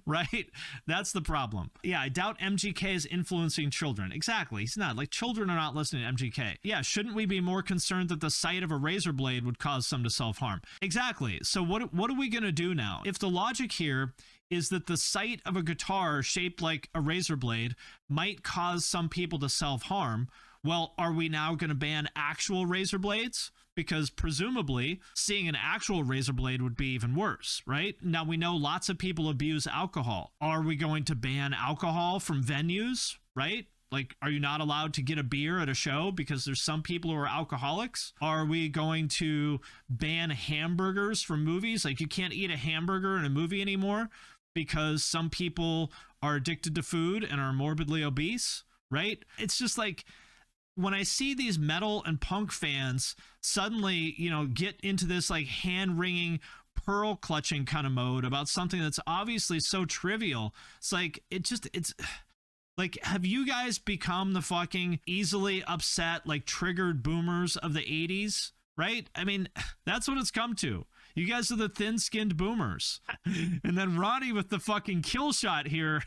Right? That's the problem. Yeah, I doubt MGK is influencing children. Exactly. He's not. Like, children are not listening to MGK. Yeah, shouldn't we be more concerned that the sight of a razor blade would cause some to self-harm? Exactly. So what are we going to do now? If the logic here is that the sight of a guitar shaped like a razor blade might cause some people to self-harm, well, are we now going to ban actual razor blades? Because presumably seeing an actual razor blade would be even worse, right? Now, we know lots of people abuse alcohol. Are we going to ban alcohol from venues, right? Like, are you not allowed to get a beer at a show because there's some people who are alcoholics? Are we going to ban hamburgers from movies? Like, you can't eat a hamburger in a movie anymore because some people are addicted to food and are morbidly obese, right? It's just like, when I see these metal and punk fans suddenly, you know, get into this like hand-wringing, pearl clutching kind of mode about something that's obviously so trivial, it's like, it's like, have you guys become the fucking easily upset, like triggered boomers of the 80s, right? I mean, that's what it's come to. You guys are the thin-skinned boomers. And then Ronnie with the fucking kill shot here.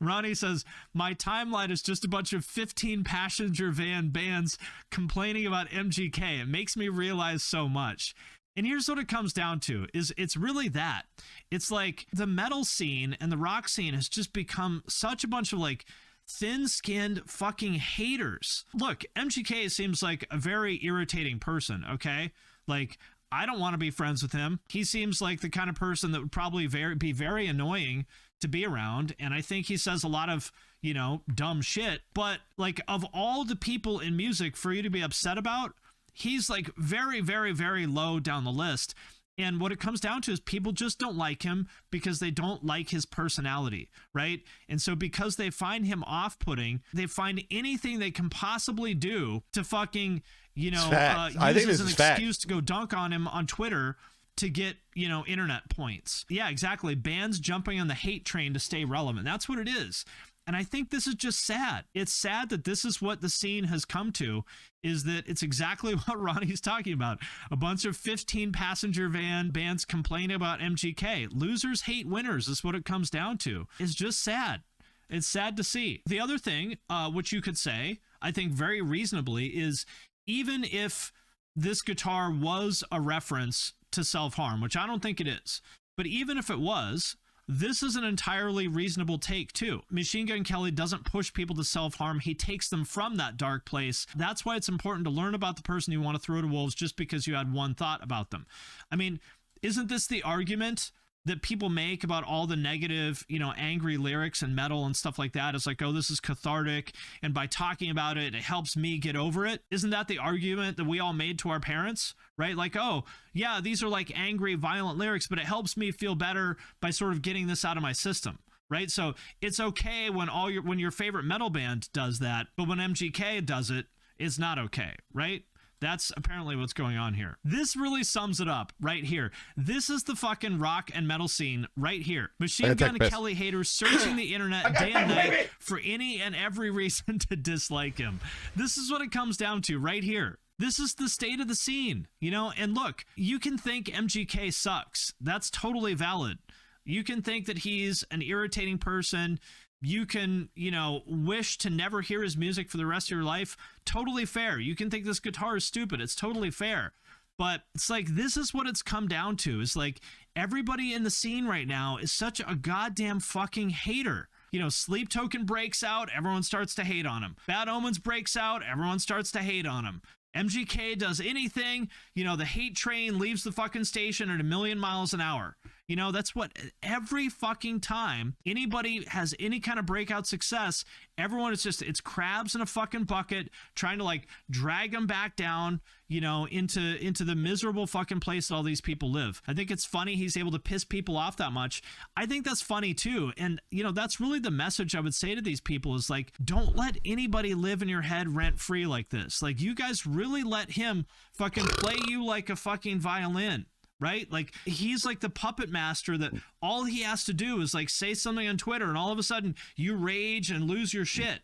Ronnie says, my timeline is just a bunch of 15-passenger van bands complaining about MGK. It makes me realize so much. And here's what it comes down to, is it's really that. It's like the metal scene and the rock scene has just become such a bunch of like thin-skinned fucking haters. Look, MGK seems like a very irritating person, okay? Like, I don't want to be friends with him. He seems like the kind of person that would probably be very annoying to be around. And I think he says a lot of, you know, dumb shit. But like, of all the people in music for you to be upset about, he's like very, very, very low down the list. And what it comes down to is people just don't like him because they don't like his personality, right? And so because they find him off-putting, they find anything they can possibly do to fucking, you know, use as an excuse to go dunk on him on Twitter to get, you know, internet points. Yeah, exactly. Bands jumping on the hate train to stay relevant. That's what it is. And I think this is just sad. It's sad that this is what the scene has come to, is that it's exactly what Ronnie's talking about. A bunch of 15-passenger van bands complaining about MGK. Losers hate winners is what it comes down to. It's just sad. It's sad to see. The other thing, which you could say, I think very reasonably, is even if this guitar was a reference to self-harm, which I don't think it is, but even if it was, this is an entirely reasonable take too. Machine Gun Kelly doesn't push people to self-harm. He takes them from that dark place. That's why it's important to learn about the person you want to throw to wolves just because you had one thought about them. I mean, isn't this the argument that people make about all the negative, you know, angry lyrics and metal and stuff like that? It's like, oh, this is cathartic, and by talking about it, it helps me get over it. Isn't that the argument that we all made to our parents, right? Like, oh, yeah, these are like angry, violent lyrics, but it helps me feel better by sort of getting this out of my system, right? So it's okay when when your favorite metal band does that, but when MGK does it, it's not okay, right? That's apparently what's going on here. This really sums it up right here. This is the fucking rock and metal scene right here. Machine Gun Kelly haters searching the internet day and night for any and every reason to dislike him. This is what it comes down to right here. This is the state of the scene, you know? And look, you can think MGK sucks. That's totally valid. You can think that he's an irritating person. You can, you know, wish to never hear his music for the rest of your life. Totally fair. You can think this guitar is stupid. It's totally fair. But it's like, this is what it's come down to. It's like everybody in the scene right now is such a goddamn fucking hater. You know, Sleep Token breaks out, everyone starts to hate on him. Bad Omens breaks out, everyone starts to hate on him. MGK does anything, you know, the hate train leaves the fucking station at 1,000,000 miles an hour. You know, that's what every fucking time anybody has any kind of breakout success, everyone is just, it's crabs in a fucking bucket trying to like drag them back down, you know, into the miserable fucking place that all these people live. I think it's funny he's able to piss people off that much. I think that's funny too. And, you know, that's really the message I would say to these people is like, don't let anybody live in your head rent free like this. Like, you guys really let him fucking play you like a fucking violin. Right? Like, he's like the puppet master that all he has to do is like say something on Twitter and all of a sudden you rage and lose your shit.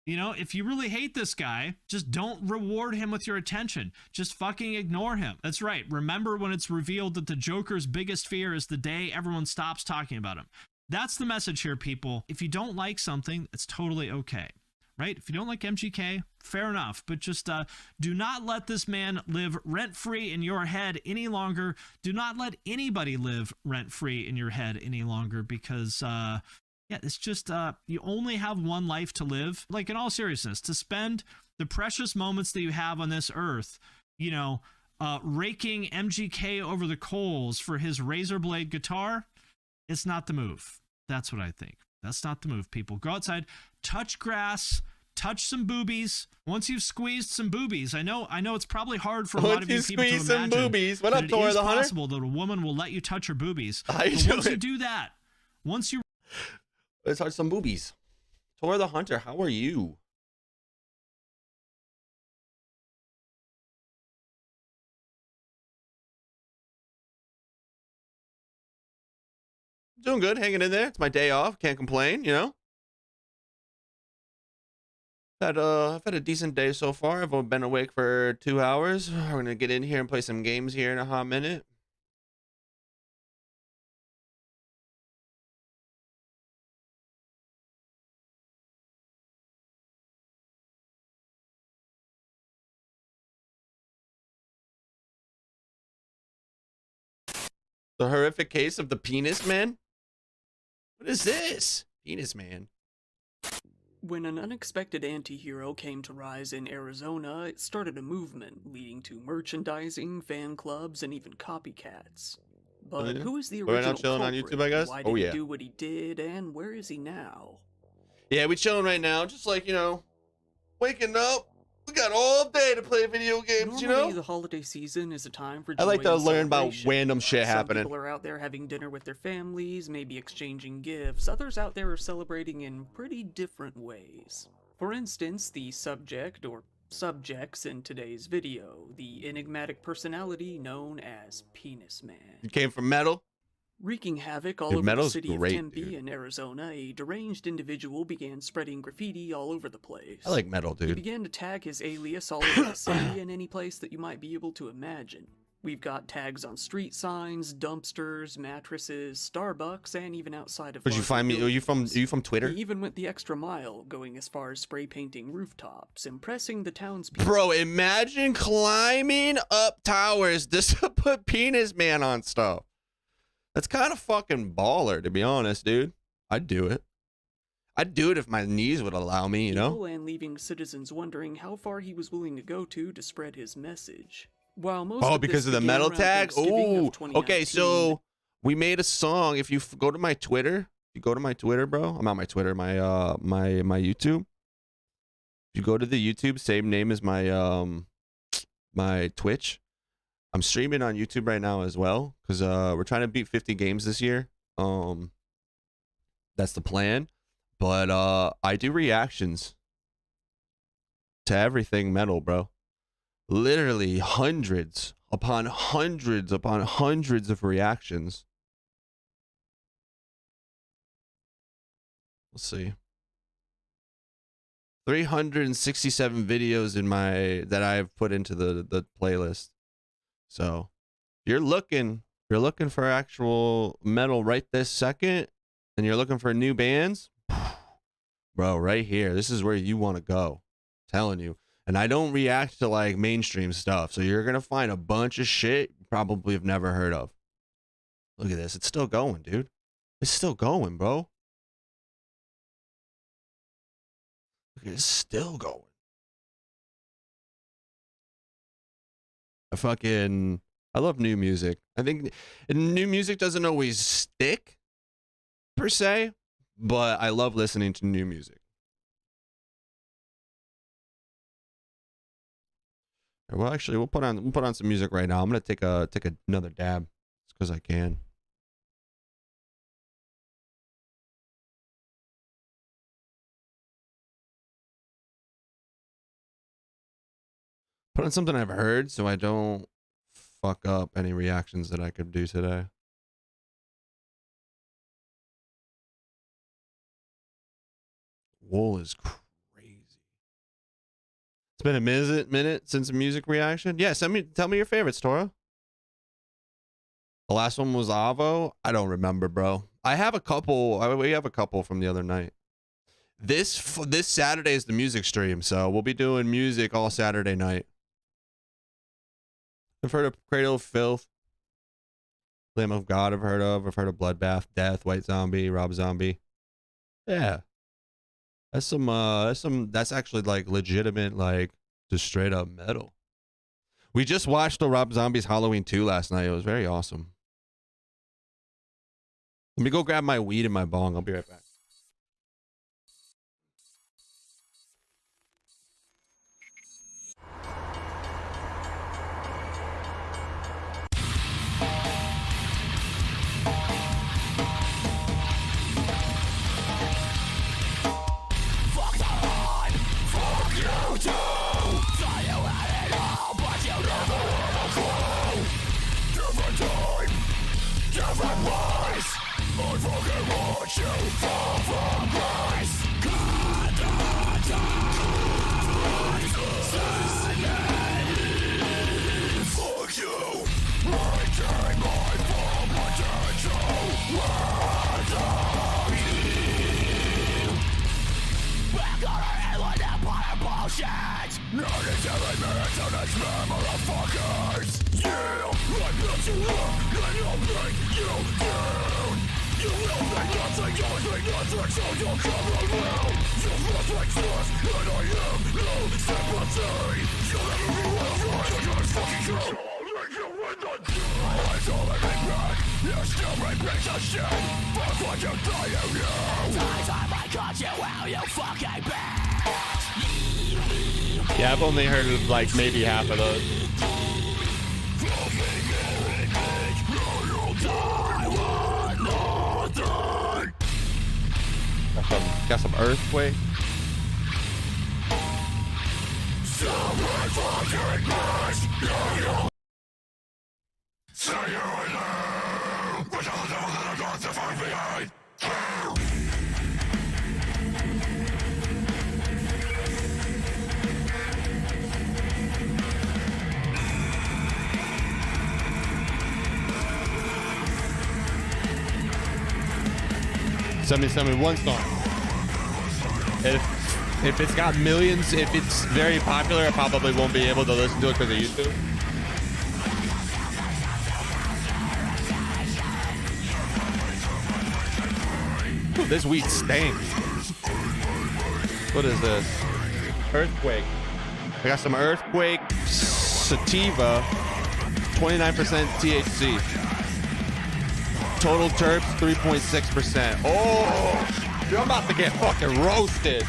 You know, if you really hate this guy, just don't reward him with your attention. Just fucking ignore him. That's right. Remember when it's revealed that the Joker's biggest fear is the day everyone stops talking about him. That's the message here, people. If you don't like something, it's totally okay. Right? If you don't like MGK, fair enough. But just do not let this man live rent-free in your head any longer. Do not let anybody live rent-free in your head any longer because, yeah, it's just you only have one life to live. Like, in all seriousness, to spend the precious moments that you have on this earth, you know, raking MGK over the coals for his razor blade guitar, it's not the move. That's what I think. That's not the move, people. Go outside, touch grass, touched some boobies, once you've squeezed some boobies, I know it's probably hard for a lot of you people to squeeze some imagine. boobies. What that up, Tor it the is Hunter? possible that a woman will let you touch her boobies. How you But once doing? you do that, once you Let's touch some boobies. Tor the Hunter, how are you? Doing good, hanging in there. It's my day off. Can't complain, you know. I've had a decent day so far. I've been awake for 2 hours. We're gonna get in here and play some games here in a hot minute. The horrific case of the penis man? What is this? Penis man. When an unexpected anti-hero came to rise in Arizona, it started a movement leading to merchandising, fan clubs, and even copycats. But who is the We're original not chilling on culprit? YouTube, I guess? Why did Oh, he yeah. do what he did, and where is he now? Yeah, we chilling right now. Just like, you know, waking up. We got all day to play video games, you Normally, know? the holiday season is a time for I like joy to and learn about celebration. random shit Some happening. people are out there having dinner with their families, maybe exchanging gifts. Others out there are celebrating in pretty different ways. For instance, the subject or subjects in today's video, the enigmatic personality known as Penis Man. You came from metal? Wreaking havoc all Dude, over the metal's city great, of Tempe dude. in Arizona, a deranged individual began spreading graffiti all over the place. I like metal, He dude. began to tag his alias all over the city and any place that you might be able to imagine. We've got tags on street signs, dumpsters, mattresses, Starbucks, and even outside of. Did you find me? Are you from Twitter? He even went the extra mile, going as far as spray painting rooftops, impressing the townspeople. Bro, imagine climbing up towers just to put penis man on stuff. That's kind of fucking baller, to be honest, dude. I'd do it. I'd do it if my knees would allow me, you know? And leaving citizens wondering how far he was willing to go to spread his message. While most Oh, of this because of the began metal around tag? Thanksgiving of Oh, okay, 2019, so we made a song. If you go to my Twitter, bro. I'm not my Twitter, my YouTube. If you go to the YouTube, same name as my my Twitch. I'm streaming on YouTube right now as well because we're trying to beat 50 games this year. That's the plan. But I do reactions to everything metal, bro. Literally hundreds upon hundreds upon hundreds of reactions. Let's see. 367 videos in my that I've put into the playlist. So, if you're looking for actual metal right this second, and you're looking for new bands, bro, right here. This is where you want to go. I'm telling you. And I don't react to like mainstream stuff, so you're gonna find a bunch of shit you probably have never heard of. Look at this. It's still going, dude. It's still going, bro. Look, it's still going. I love new music. I think new music doesn't always stick, per se, but I love listening to new music. Well, actually, we'll put on some music right now. I'm gonna take another dab, just because I can. Put on something I've heard so I don't fuck up any reactions that I could do today. Wool is crazy. It's been a minute since a music reaction. Yeah, tell me your favorites, Tora. The last one was Avo. I don't remember, bro. I have a couple. We have a couple from the other night. This Saturday is the music stream, so we'll be doing music all Saturday night. I've heard of Cradle of Filth, Lamb of God. I've heard of Bloodbath, Death, White Zombie, Rob Zombie. Yeah, that's actually like legitimate, like just straight up metal. We just watched the Rob Zombie's Halloween 2 last night. It was very awesome. Let me go grab my weed and my bong. I'll be right back. Yeah, I've only heard of like maybe half of those. Got some earthquake. Send me one song. If it's got millions, if it's very popular, I probably won't be able to listen to it because of YouTube. Ooh, this weed stinks. What is this? Earthquake. I got some Earthquake sativa, 29% THC. Total terps, 3.6%. Oh, dude, I'm about to get fucking roasted.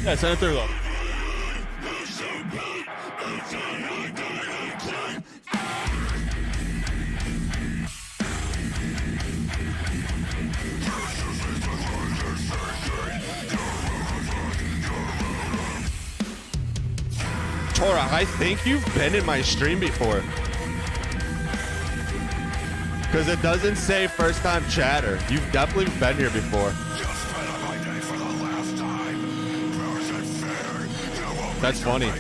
Yeah, send it through though. Tora, I think you've been in my stream before. Because it doesn't say first time chatter. You've definitely been here before. That's funny.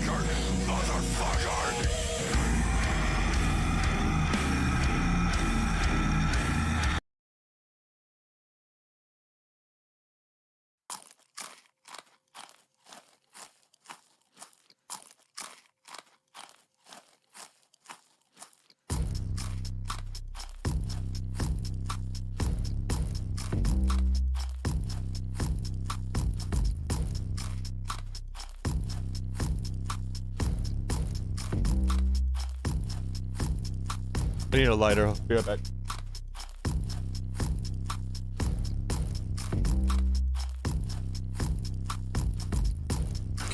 I need a lighter. I'll be right back.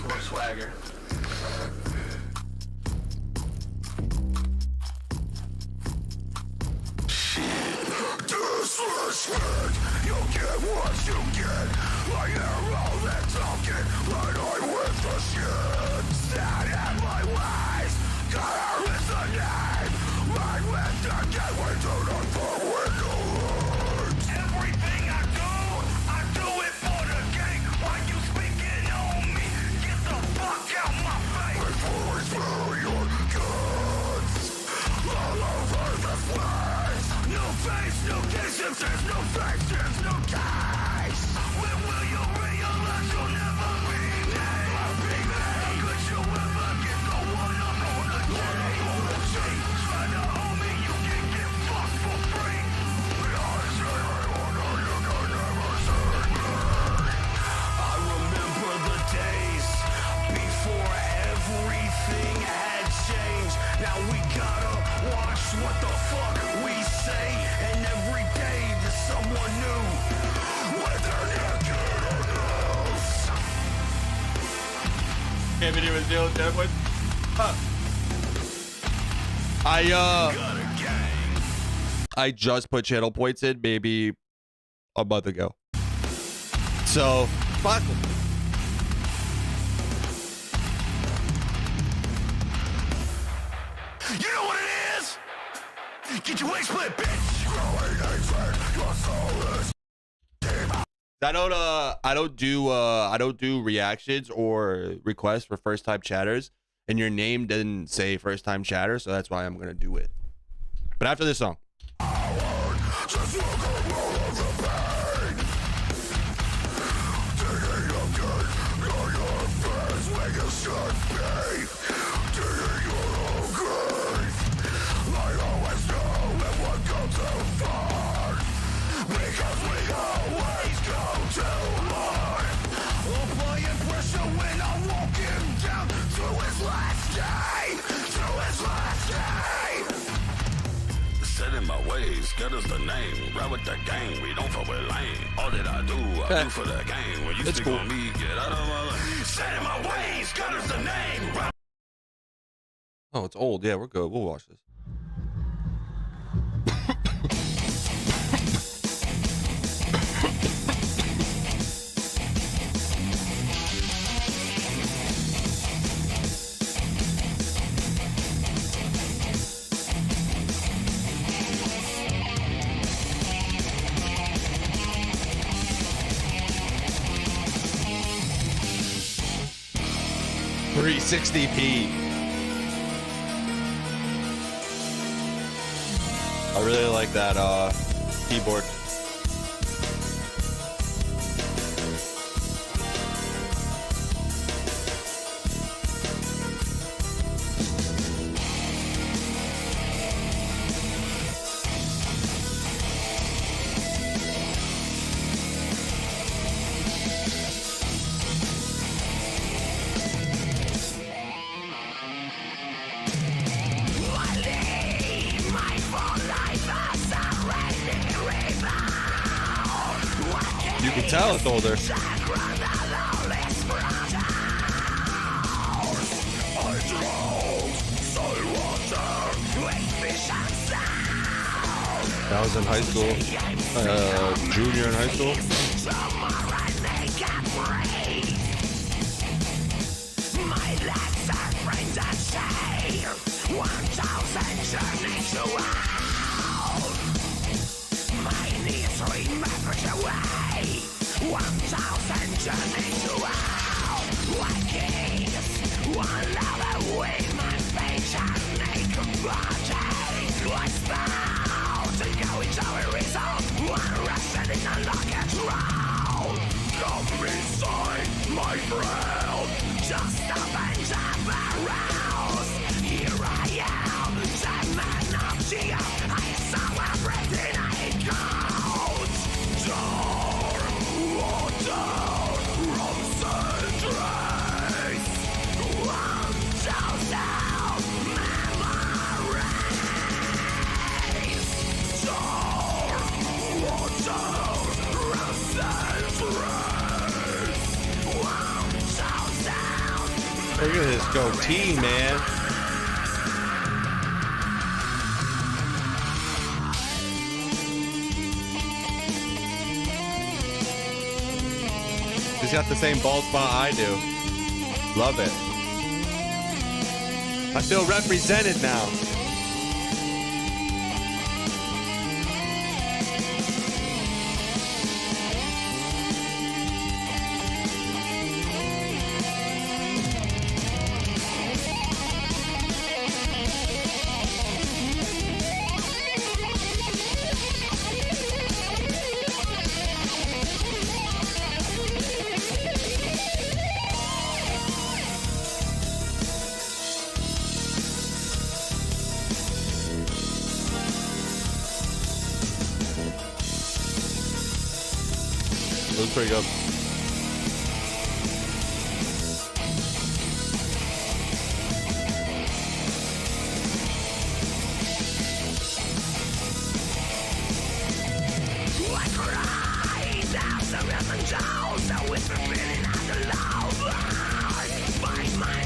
More swagger. Disrespect, you get what you get. I hear all that talking, but I with the shit. Stand in my ways, color is the name. Right with the gateway to the fuck with the words. Everything I do it for the gang. Why you speaking on me? Get the fuck out my face. Before I spill your guts all over the place. Came in here with 0 channel points. Huh. I just put channel points in maybe a month ago. So, fuck. You know what it is? Get your wings split, bitch. Growing hatred, your soul is. I don't do reactions or requests for first time chatters, and your name didn't say first time chatter, so that's why I'm gonna do it. But after this song. Set in my ways, get us the name. Ride with the gang, we don't fuck with lane. All that I do for the game. When you stick on me, get out of my lane. Set in my ways, get us the name. Oh, it's old. Yeah, we're good. We'll watch this. $360p. I really like that keyboard. You can tell it's older. That was in high school. Junior in high school. My friend, just stop and jump around. Here I am, the man of Gia. I saw everything I count. Down, down, from centuries. 1,000 memories. Down, from centuries. Look at this goatee, man. He's got the same bald spot I do. Love it. I feel represented now. It was pretty good. My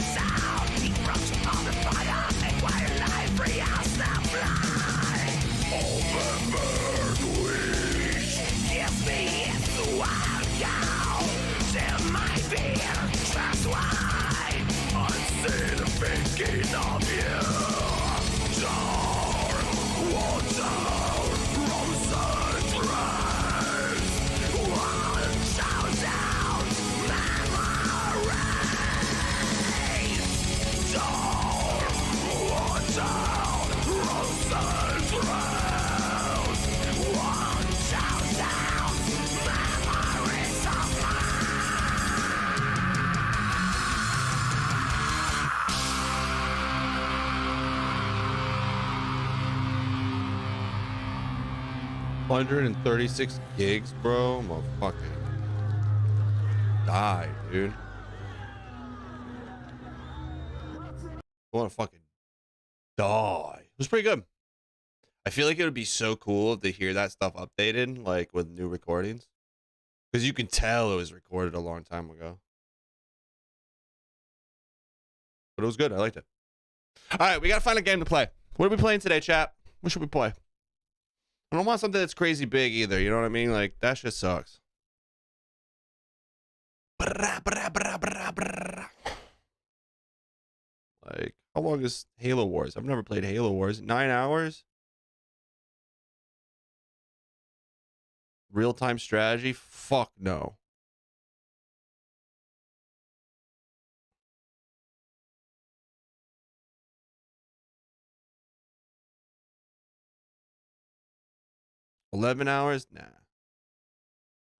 thinking of you. Dark water, roses rays, 1,000 memories. Dark water, roses rays, 1,000 memories of $136 gigs, bro. I'm gonna fucking die, dude. I wanna fucking die. It was pretty good. I feel like it would be so cool to hear that stuff updated, like with new recordings. Because you can tell it was recorded a long time ago. But it was good. I liked it. All right, we got to find a game to play. What are we playing today, chat? What should we play? I don't want something that's crazy big either. You know what I mean? Like, that shit sucks. Like, how long is Halo Wars? I've never played Halo Wars. 9 hours? Real-time strategy? Fuck no. $11 hours? Nah. I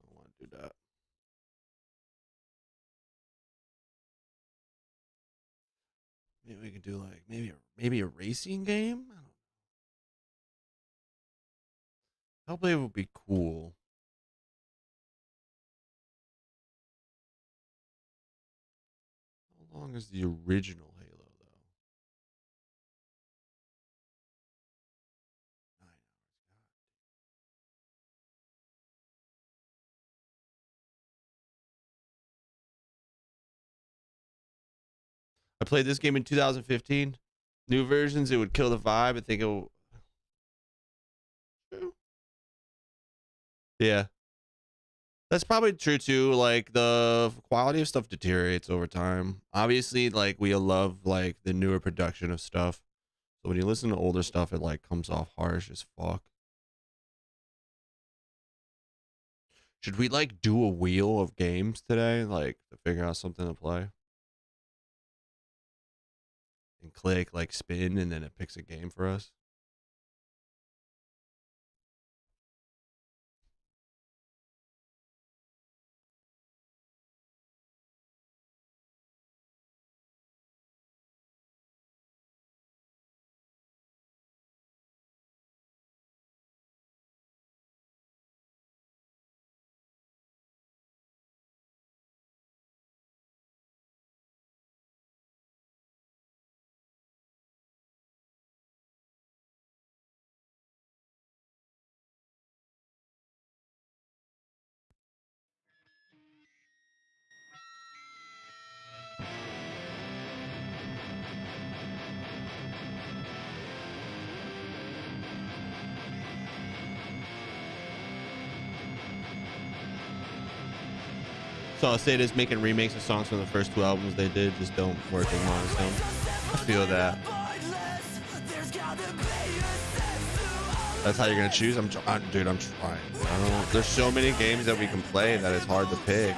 don't want to do that. Maybe we could do like maybe a racing game? I don't know. Hellblade would be cool. How long is the original Halo though? 9 hours. I played this game in 2015. New versions, it would kill the vibe. I think it will. Yeah. That's probably true too. Like the quality of stuff deteriorates over time. Obviously, like we love like the newer production of stuff. So when you listen to older stuff, it like comes off harsh as fuck. Should we like do a wheel of games today? Like to figure out something to play? And click like spin and then it picks a game for us. So State is making remakes of songs from the first 2 albums they did, just don't work as long as them. I feel that. That's how you're gonna choose? Dude, I'm trying. There's so many games that we can play that it's hard to pick.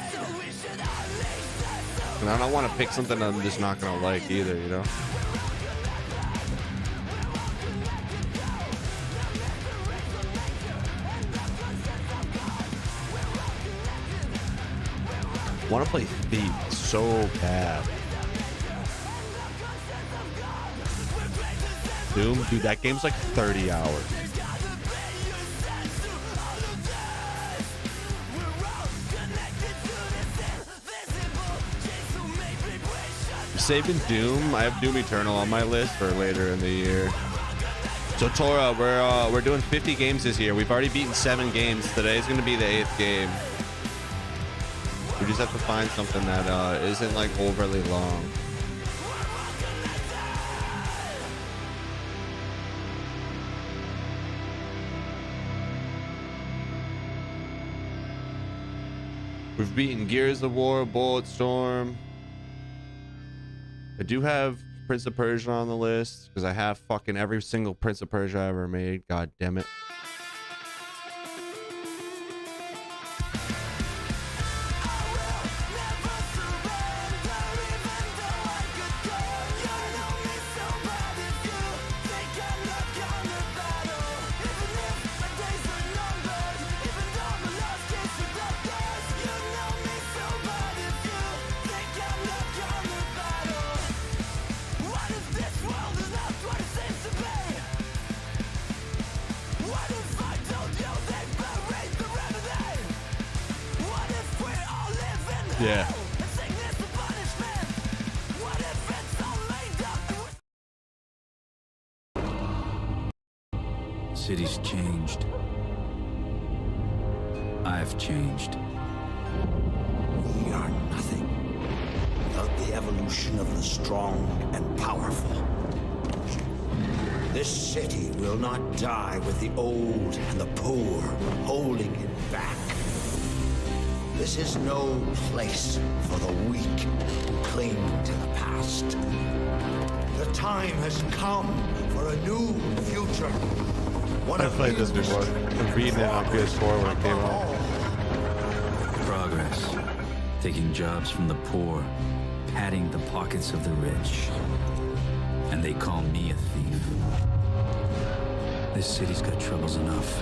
And I don't want to pick something I'm just not gonna like either, you know? I want to play Thief so bad. Doom, dude, that game's like 30 hours. I'm saving Doom. I have Doom Eternal on my list for later in the year. So Tora, we're doing 50 games this year. We've already beaten 7 games. Today's gonna be the 8th game. We just have to find something that isn't like overly long. We've beaten Gears of War, Bulletstorm. I do have Prince of Persia on the list because I have fucking every single Prince of Persia I ever made. God damn it. Yeah. City's changed. I've changed. We are nothing without the evolution of the strong and powerful. This city will not die with the old and the poor holding it back. This is no place for the weak who cling to the past. The time has come for a new future. I played this before. I'm reading it on PS4 when it came out. Progress. Taking jobs from the poor, padding the pockets of the rich. And they call me a thief. This city's got troubles enough.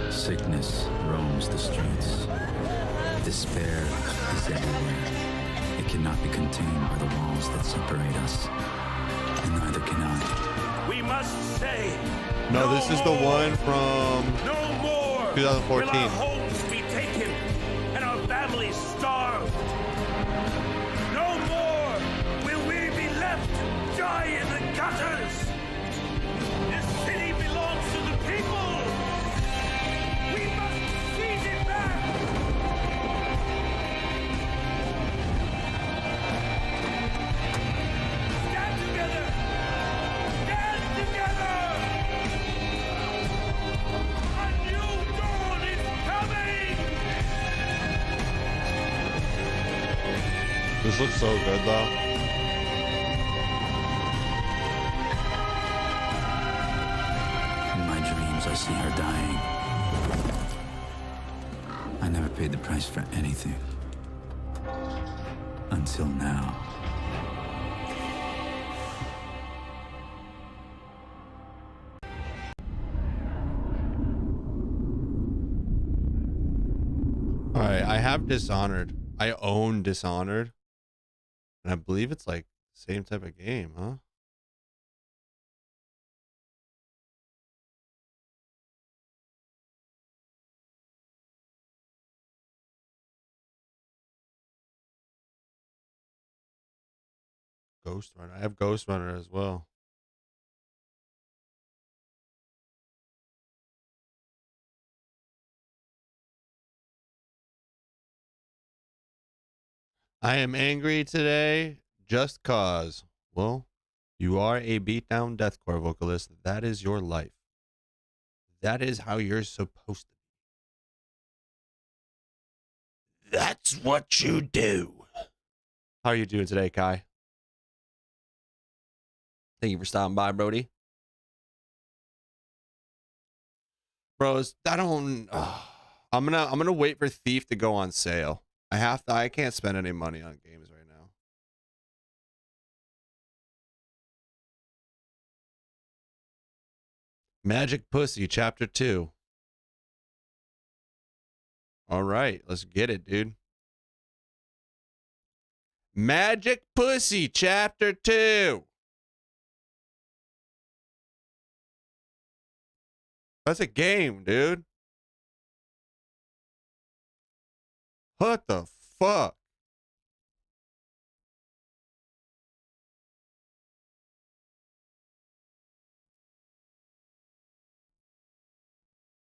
Sickness roams the streets. Despair is everywhere. It cannot be contained by the walls that separate us. And neither can I. We must say, No, this is the one from no more 2014. will our homes be taken and our families starved. No more will we be left die in the gutters. This city belongs to the people. We must seize it back. Stand together. Stand together. A new dawn is coming. This looks so good though. In my dreams, I see her dying. I never paid the price for anything. Until now. All right, I have Dishonored. I own Dishonored. And I believe it's like the same type of game, huh? Ghost Runner. I have Ghost Runner as well. I am angry today just cause. Well, you are a beatdown deathcore vocalist. That is your life. That is how you're supposed to be. That's what you do. How are you doing today, Kai? Thank you for stopping by, Brody. Bros, I don't. I'm gonna wait for Thief to go on sale. I can't spend any money on games right now. Magic Pussy, Chapter 2. All right, let's get it, dude. Magic Pussy, Chapter 2. That's a game, dude. What the fuck?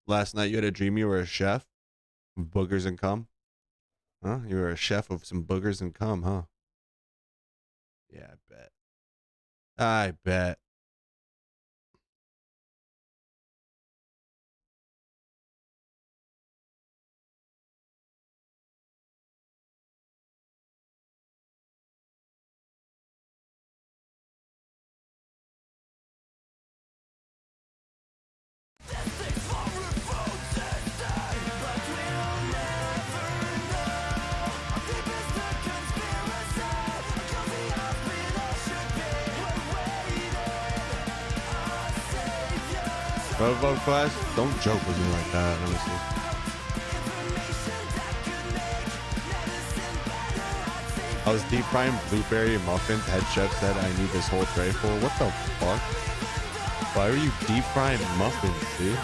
Last night you had a dream you were a chef of boogers and cum? Huh? You were a chef of some boogers and cum, huh? Yeah, I bet. I bet. Robo Quest? Don't joke with me like that. Let me see. I was deep frying blueberry muffins. Head chef said I need this whole tray full. What the fuck? Why are you deep frying muffins, dude?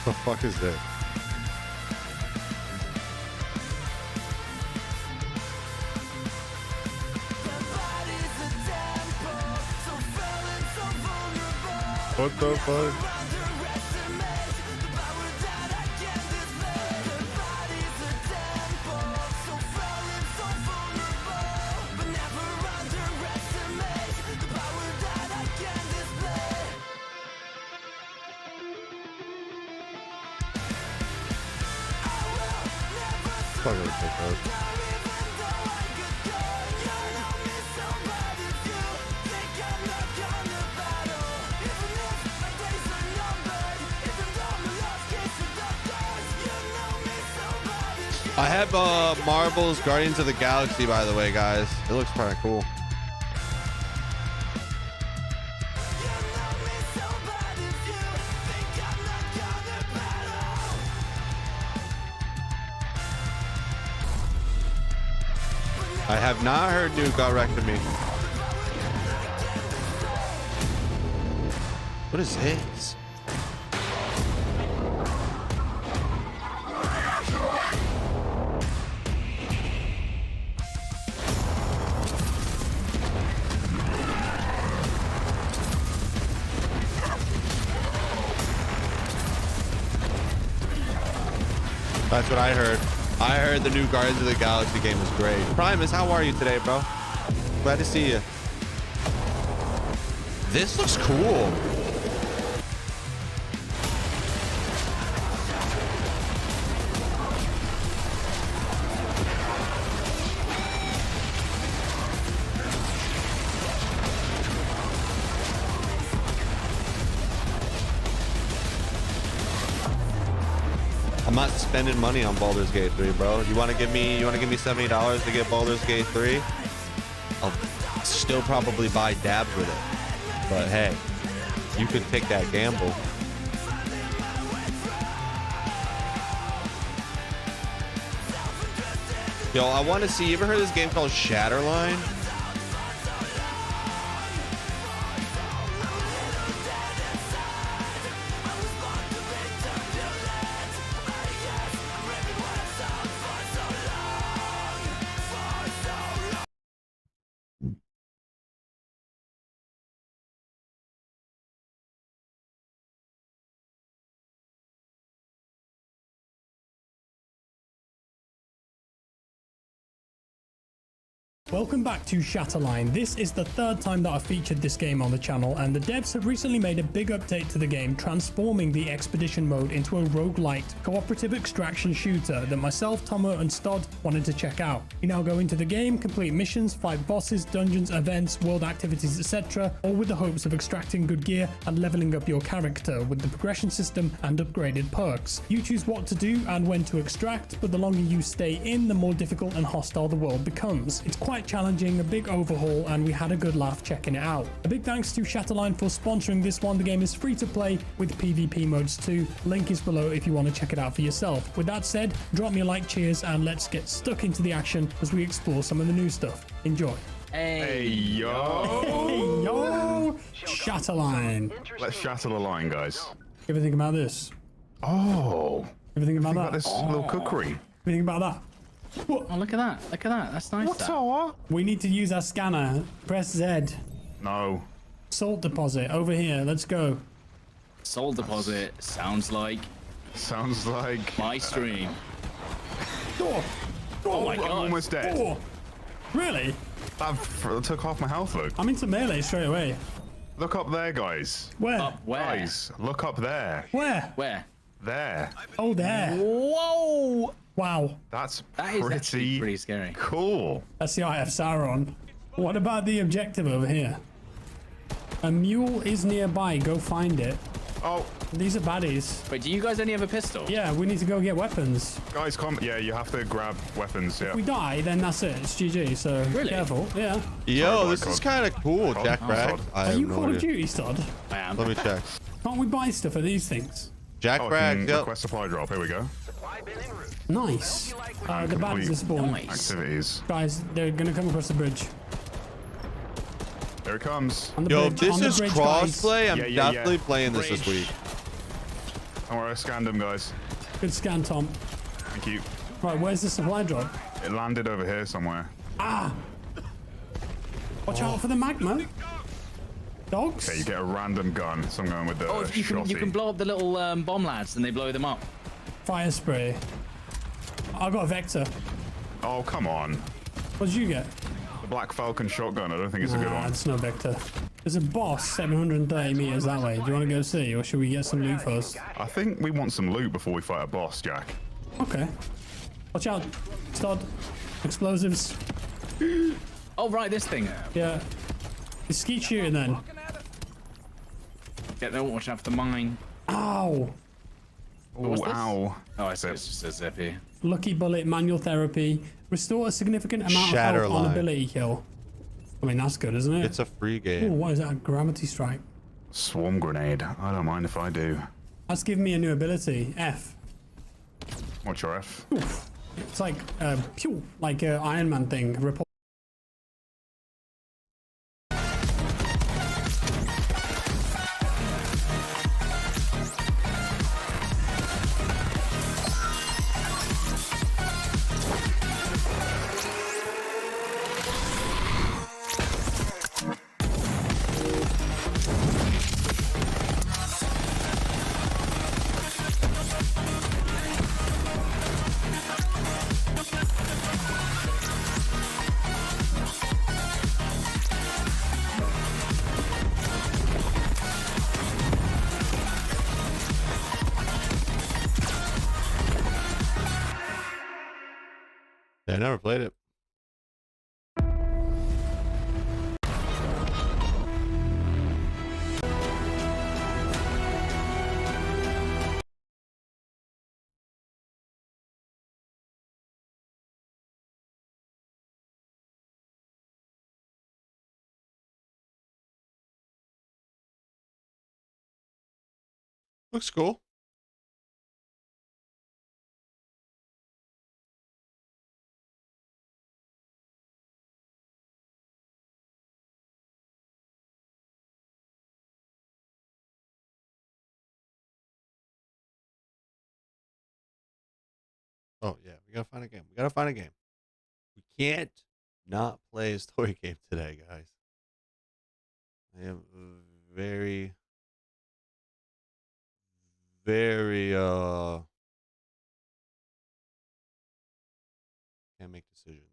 The fuck is this? What the fuck? Fuck with it, I have Marvel's Guardians of the Galaxy, by the way, guys. It looks kind of cool. I have not heard nugarectomy. What is this? That's what I heard. I heard the new Guardians of the Galaxy game was great. Primus, how are you today, bro? Glad to see you. This looks cool. I'm not spending money on Baldur's Gate 3, bro. You want to give me $70 to get Baldur's Gate 3? I'll still probably buy dabs with it. But hey, you could take that gamble. Yo, I want to see, you ever heard of this game called Shatterline? Welcome back to Shatterline. This is the third time that I've featured this game on the channel, and the devs have recently made a big update to the game, transforming the expedition mode into a roguelite cooperative extraction shooter that myself, Tomo, and Stod wanted to check out. You now go into the game, complete missions, fight bosses, dungeons, events, world activities, etc., all with the hopes of extracting good gear and leveling up your character with the progression system and upgraded perks. You choose what to do and when to extract, but the longer you stay in, the more difficult and hostile the world becomes. It's quite challenging, a big overhaul, and we had a good laugh checking it out. A big thanks to Shatterline for sponsoring this one. The game is free to play with PvP modes too. Link is below if you want to check it out for yourself. With that said, drop me a like, cheers, and let's get stuck into the action as we explore some of the new stuff. Enjoy. Hey, yo. Hey, yo. Shatterline. Let's shatter the line, guys. Everything about this. Oh. Everything about that. This little cookery. Everything about that. Oh, look at that. Look at that. That's nice. We need to use our scanner. Press Z. No. Salt deposit over here. Let's go. Salt deposit sounds like my stream. Oh my God. I'm almost dead. Oh. Really? That took half my health, look. I'm into melee straight away. Look up there, guys. Where? Where? Guys, look up there. Where? Where? There. Oh, there. Whoa! Wow. That is actually pretty scary. Cool. That's the Eye of Sauron. What about the objective over here? A mule is nearby. Go find it. Oh. These are baddies. Wait, do you guys only have a pistol? Yeah, we need to go get weapons. Guys, come. Yeah, you have to grab weapons. Yeah. If we die, then that's it. It's GG. So be careful. Yeah. Yo, this is kind of cool, Jack Bragg. Are you Call of Duty, Stod? I am. Let me check. Can't we buy stuff at these things? Jack Bragg. Yep. Request supply drop. Here we go. Nice. The baddies are spawned. Activities. Guys, they're gonna come across the bridge. There it comes. Yo, if this is crossplay, I'm Yeah, definitely playing this week. Don't worry, I scanned them, guys. Good scan, Tom. Thank you. Right, where's the supply drop? It landed over here somewhere. Ah! Watch out for the magma. Dogs? Okay, you get a random gun. So I'm going with the Oh, you can blow up the little bomb lads and they blow them up. Fire spray. I got a Vector. Oh, come on. What did you get? The Black Falcon shotgun. I don't think it's a good one. It's no Vector. There's a boss 730 meters that way. Do you want to go see, or should we get some loot first? I think we want some loot before we fight a boss, Jack. Okay. Watch out, Stod. Explosives. Oh, right, this thing. Yeah. It's skeet shooting then. Yeah, don't watch out for the mine. Ow. Oh, ow. Oh, I see. It's just a zippy. Lucky bullet, manual therapy. Restore a significant amount Shatter of health on line. ability kill. I mean, that's good, isn't it? It's a free Ooh, game. what is that? Gravity strike. Swarm grenade. I don't mind if I do. That's giving me a new ability. F. What's your F? Oof. It's like, pew, like a Iron Man thing. Report. Yeah, I never played it. Looks cool. Oh yeah, we gotta find a game. We gotta find a game. We can't not play a story game today, guys. I am very can't make decisions.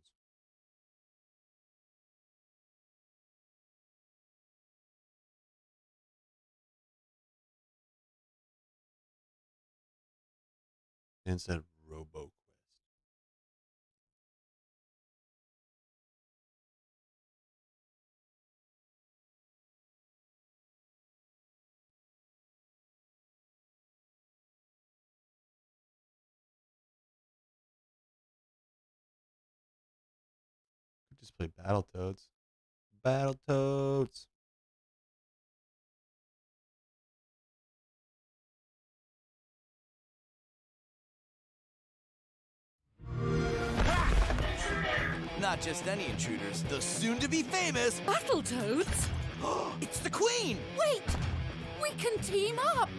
Instead of RoboQuest. Just play Battletoads. Battletoads. Not just any intruders, the soon-to-be famous Battletoads? It's the Queen! Wait! We can team up!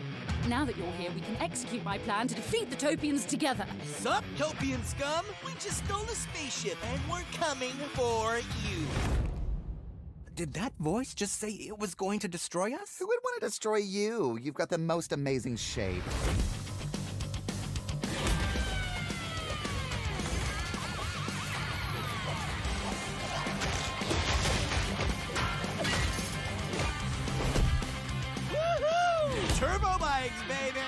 Now that you're here, we can execute my plan to defeat the Topians together. Sup, Topian scum? We just stole a spaceship and we're coming for you. Did that voice just say it was going to destroy us? Who would want to destroy you? You've got the most amazing shape. Turbo bikes, baby!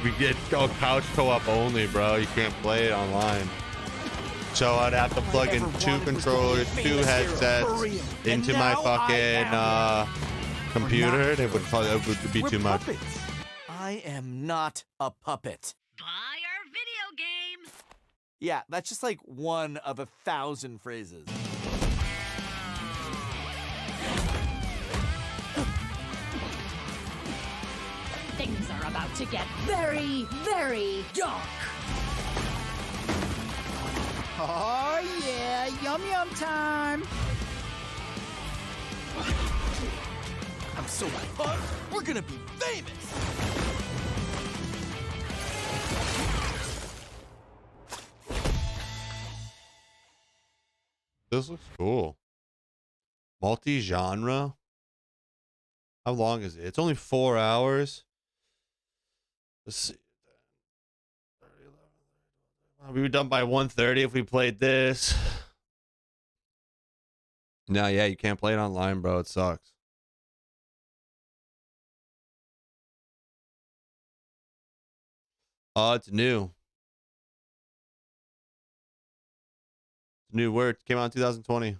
We get couch co-op only, bro. You can't play it online. So I'd have to plug in 2 controllers, 2 headsets into my fucking computer. It would be too much. I am not a puppet. Buy our video game. Yeah, that's just like one of 1,000 phrases. Things are about to get very, very dark. Oh yeah, yum yum time. I'm so pumped. We're gonna be famous. This looks cool. Multi-genre. How long is it? It's only 4 hours. Let's see. We were done by 1:30 if we played this. No, yeah, you can't play it online, bro. It sucks. Oh, it's new. It's a new word. It came out in 2020.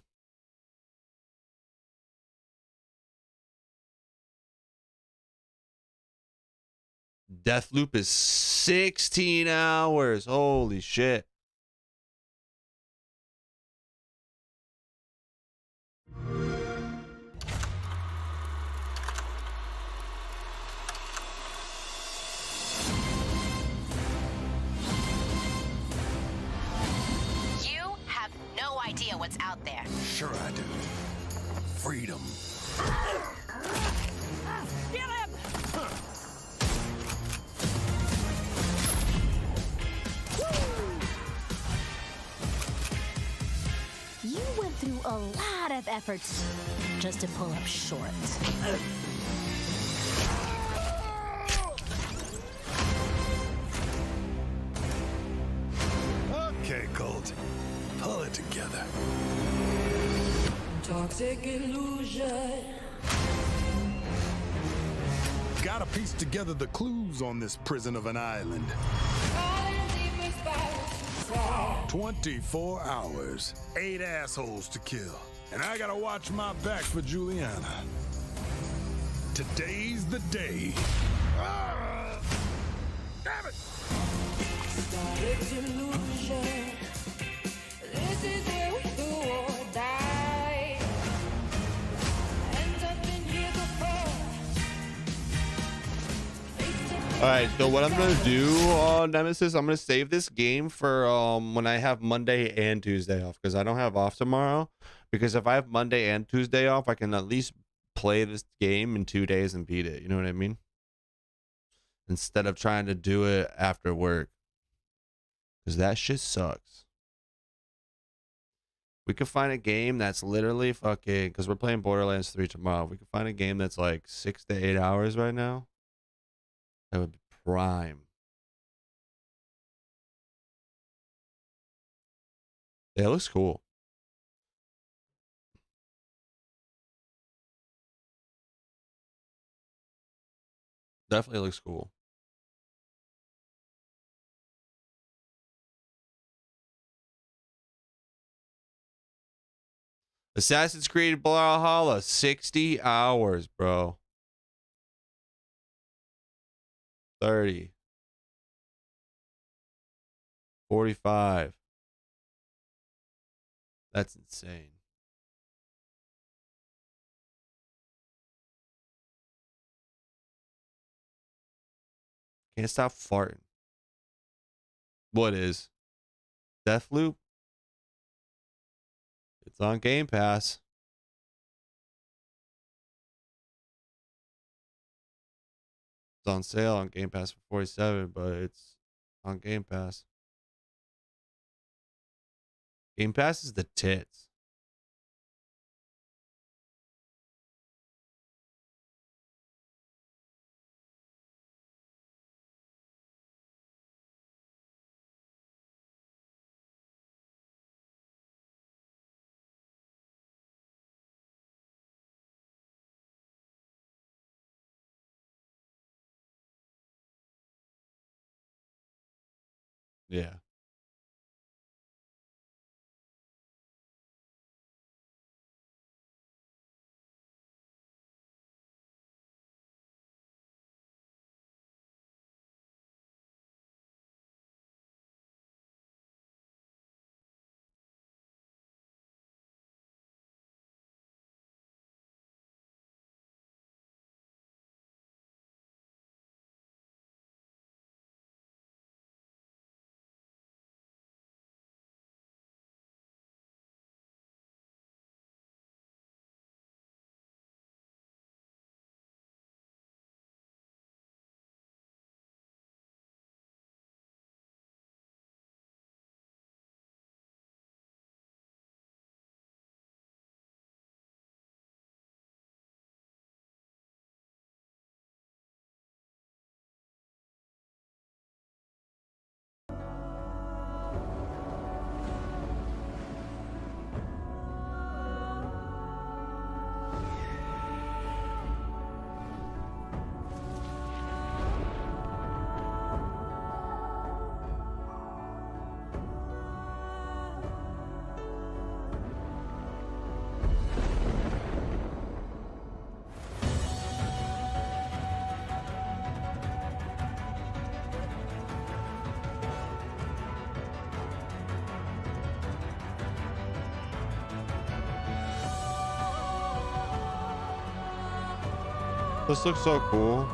Deathloop is 16 hours. Holy shit. You have no idea what's out there. Sure I do. Freedom. Get him! You went through a lot of efforts just to pull up short. Okay, Colt. Pull it together. Toxic illusion. Gotta piece together the clues on this prison of an island. 24 hours, 8 assholes to kill. And I gotta watch my back for Juliana. Today's the day. Ah! Damn it! Toxic illusion. This is where we do or die. And I've been here before. All right, so what I'm gonna do, Nemesis, I'm gonna save this game for when I have Monday and Tuesday off, because I don't have off tomorrow. Because if I have Monday and Tuesday off, I can at least play this game in 2 days and beat it. You know what I mean? Instead of trying to do it after work, because that shit sucks. We could find a game that's literally fucking, because we're playing Borderlands 3 tomorrow. We could find a game that's like 6 to 8 hours right now. That would be prime. Yeah, it looks cool. Definitely looks cool. Assassin's Creed Valhalla, 60 hours, bro. 30. 45. That's insane. Can't stop farting. What is? Deathloop? It's on Game Pass. It's on sale on Game Pass for 47, but it's on Game Pass. Game Pass is the tits. Yeah. This looks so cool.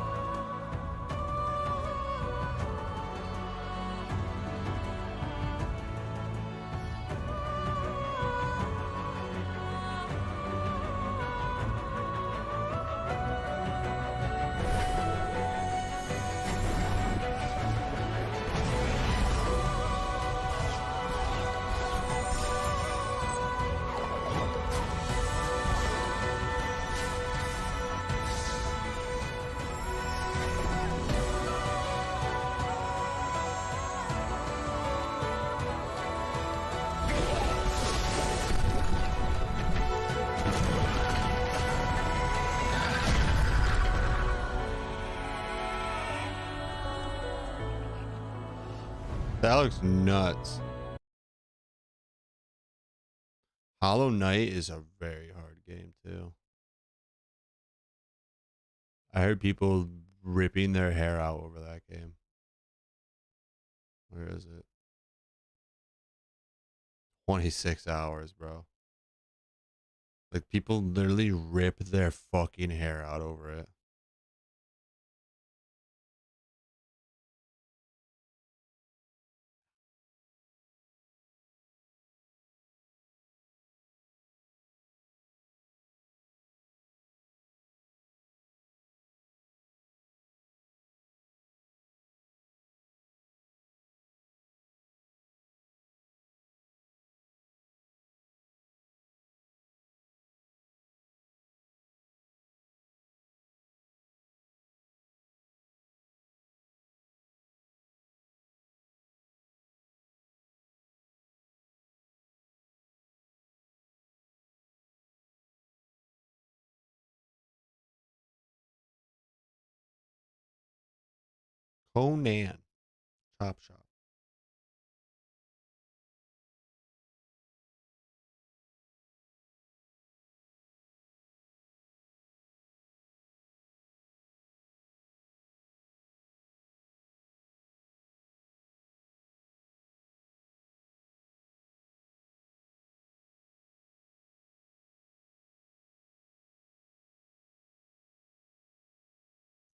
That looks nuts. Hollow Knight is a very hard game too. I heard people ripping their hair out over that game. Where is it? 26 hours, bro. Like people literally rip their fucking hair out over it. Conan. Chop Shop.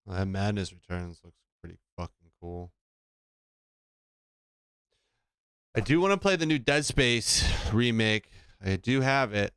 That Madness Returns looks pretty fucking cool. I do want to play the new Dead Space remake. I do have it.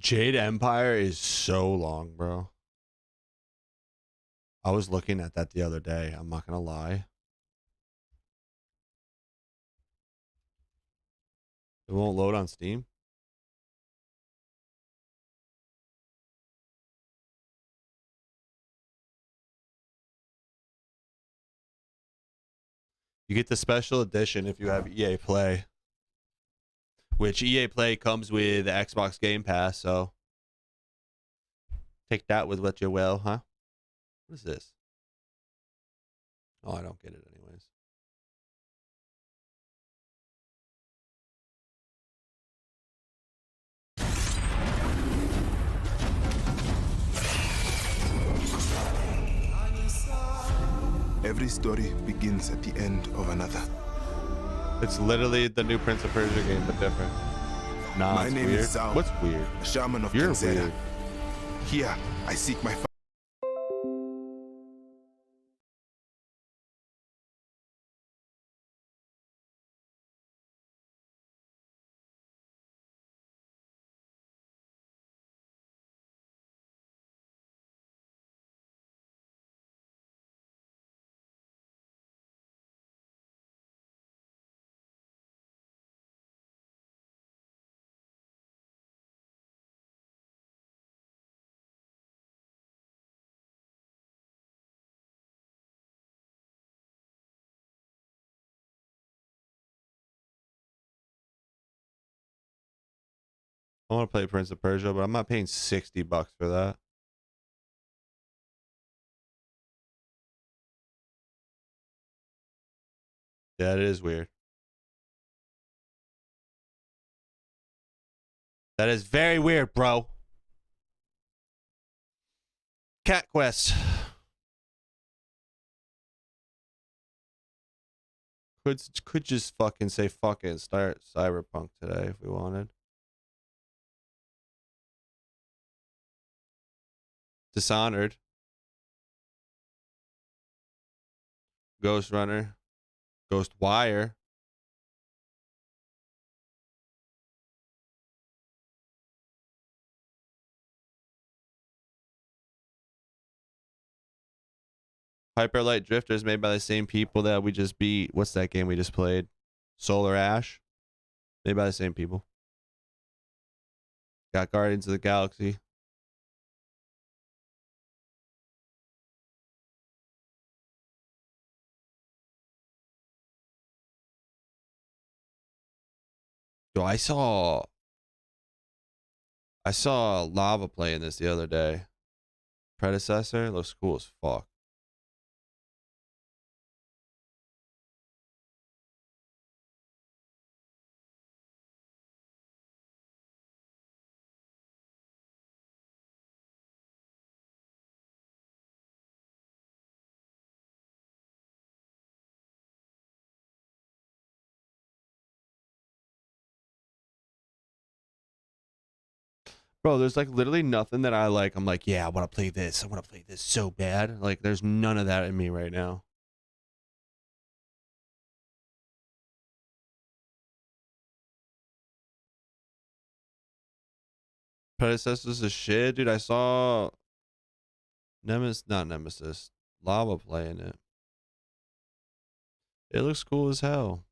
Jade Empire is so long, bro. I was looking at that the other day. I'm not gonna lie. It won't load on Steam. You get the special edition if you have EA Play, which EA Play comes with Xbox Game Pass, so take that with what you will, huh? What is this? Oh, I don't get it anyways. Every story begins at the end of another. It's literally the new Prince of Persia game, but different. Nah, My it's name weird. is Zhao, What's weird? a shaman of You're Tanzania. weird. Here, I seek my I want to play Prince of Persia, but I'm not paying $60 for that. Yeah, it is weird. That is very weird, bro. Cat Quest. Could just fucking say fuck it and start Cyberpunk today if we wanted. Dishonored. Ghost Runner. Ghost Wire. Hyper Light Drifter is made by the same people that we just beat. What's that game we just played? Solar Ash. Made by the same people. Got Guardians of the Galaxy. Yo, I saw Lava playing this the other day. Predecessor. It looks cool as fuck. Bro, there's like literally nothing that I like. I'm like, yeah, I want to play this. I want to play this so bad. Like, there's none of that in me right now. Predecessors is shit, dude. I saw not Nemesis, Lava playing it. It looks cool as hell.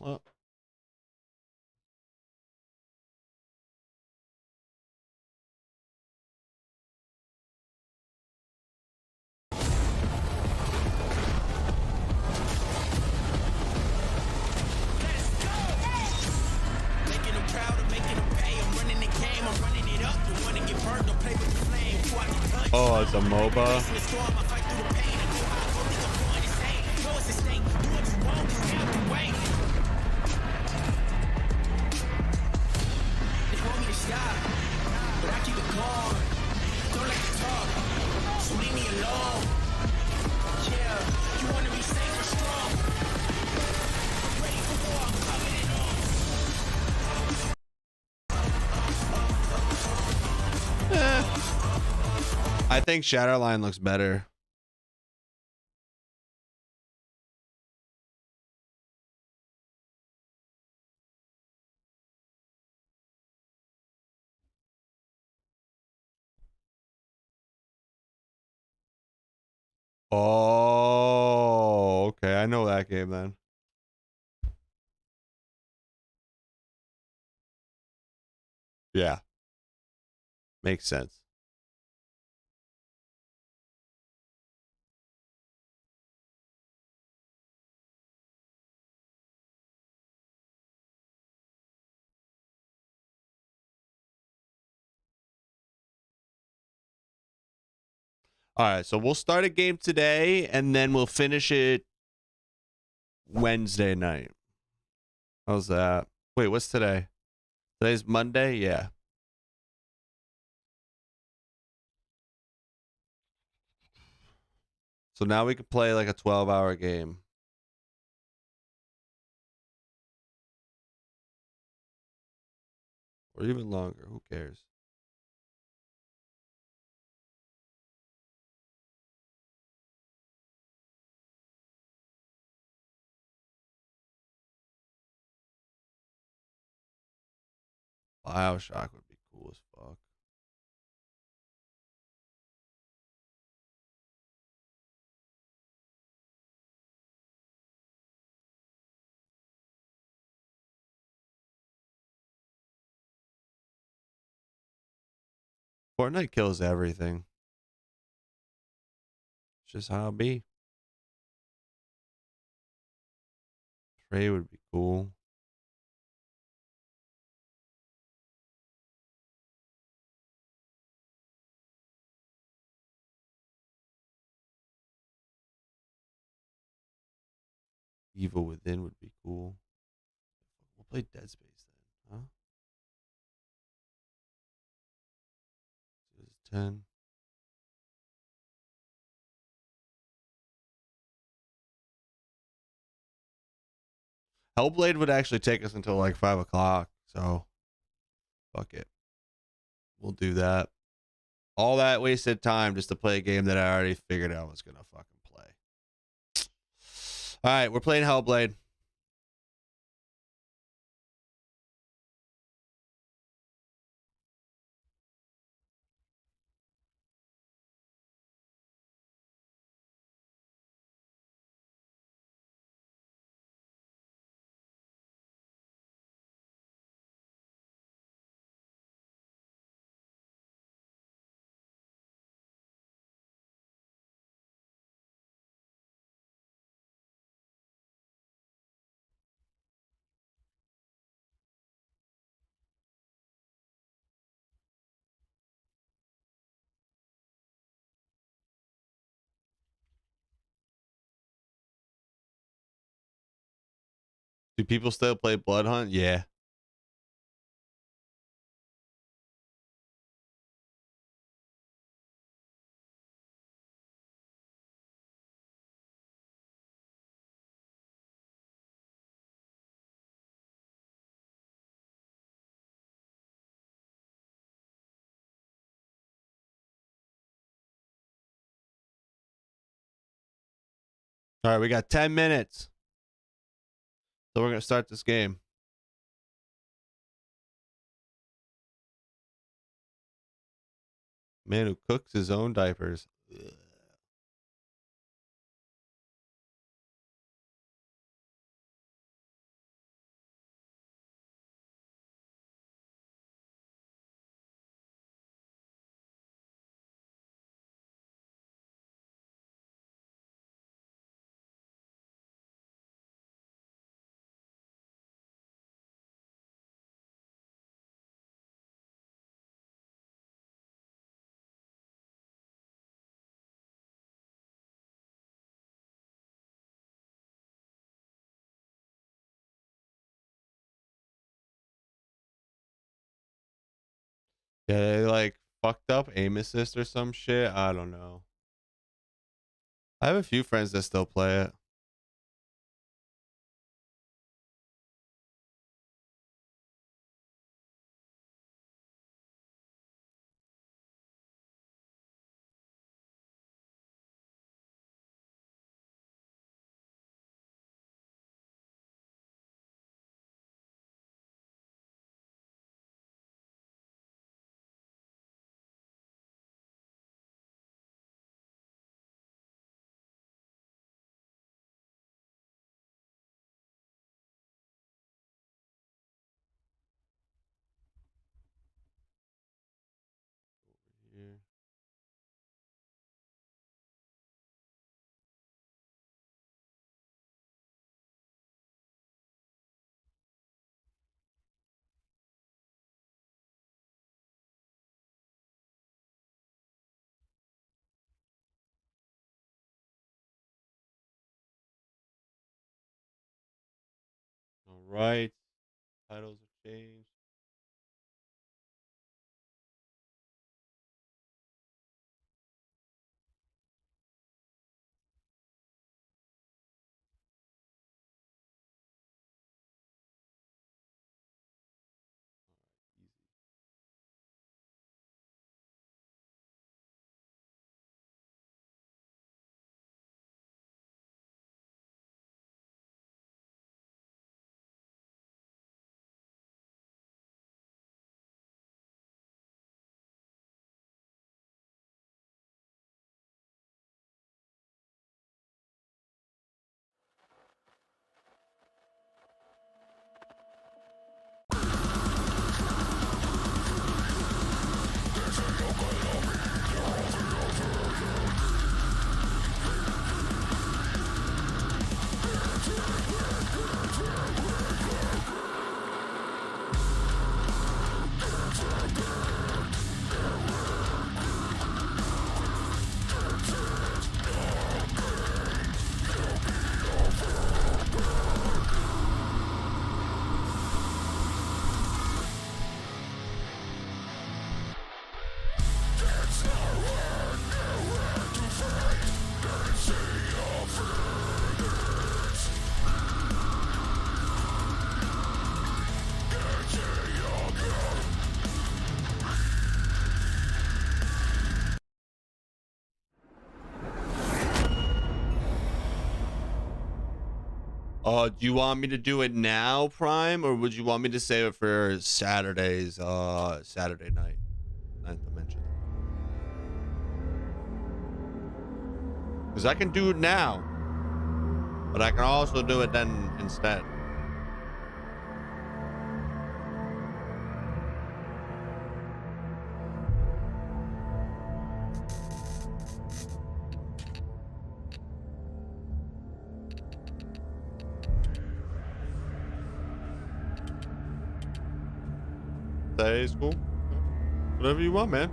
Oh. Oh, it's a MOBA. I think Shatterline looks better. Oh, okay. I know that game then. Yeah. Makes sense. All right, so we'll start a game today and then we'll finish it Wednesday night. How's that? Wait, what's today? Today's Monday? Yeah. So now we can play like a 12-hour game. Or even longer. Who cares? Bioshock would be cool as fuck. Fortnite kills everything. It's just how it be. Trey would be cool. Evil Within would be cool. We'll play Dead Space then, huh? This is 10. Hellblade would actually take us until like 5 o'clock, so fuck it. We'll do that. All that wasted time just to play a game that I already figured out I was gonna fucking play. All right, we're playing Hellblade. Do people still play Blood Hunt? Yeah. All right, we got 10 minutes. So we're going to start this game. Man who cooks his own diapers. Ugh. Yeah, they like fucked up aim assist or some shit. I don't know. I have a few friends that still play it. right. Titles have changed. Do you want me to do it now, Prime, or would you want me to save it for Saturday night? Ninth Dimension. Because I can do it now, but I can also do it then instead. That is cool. Whatever you want, man.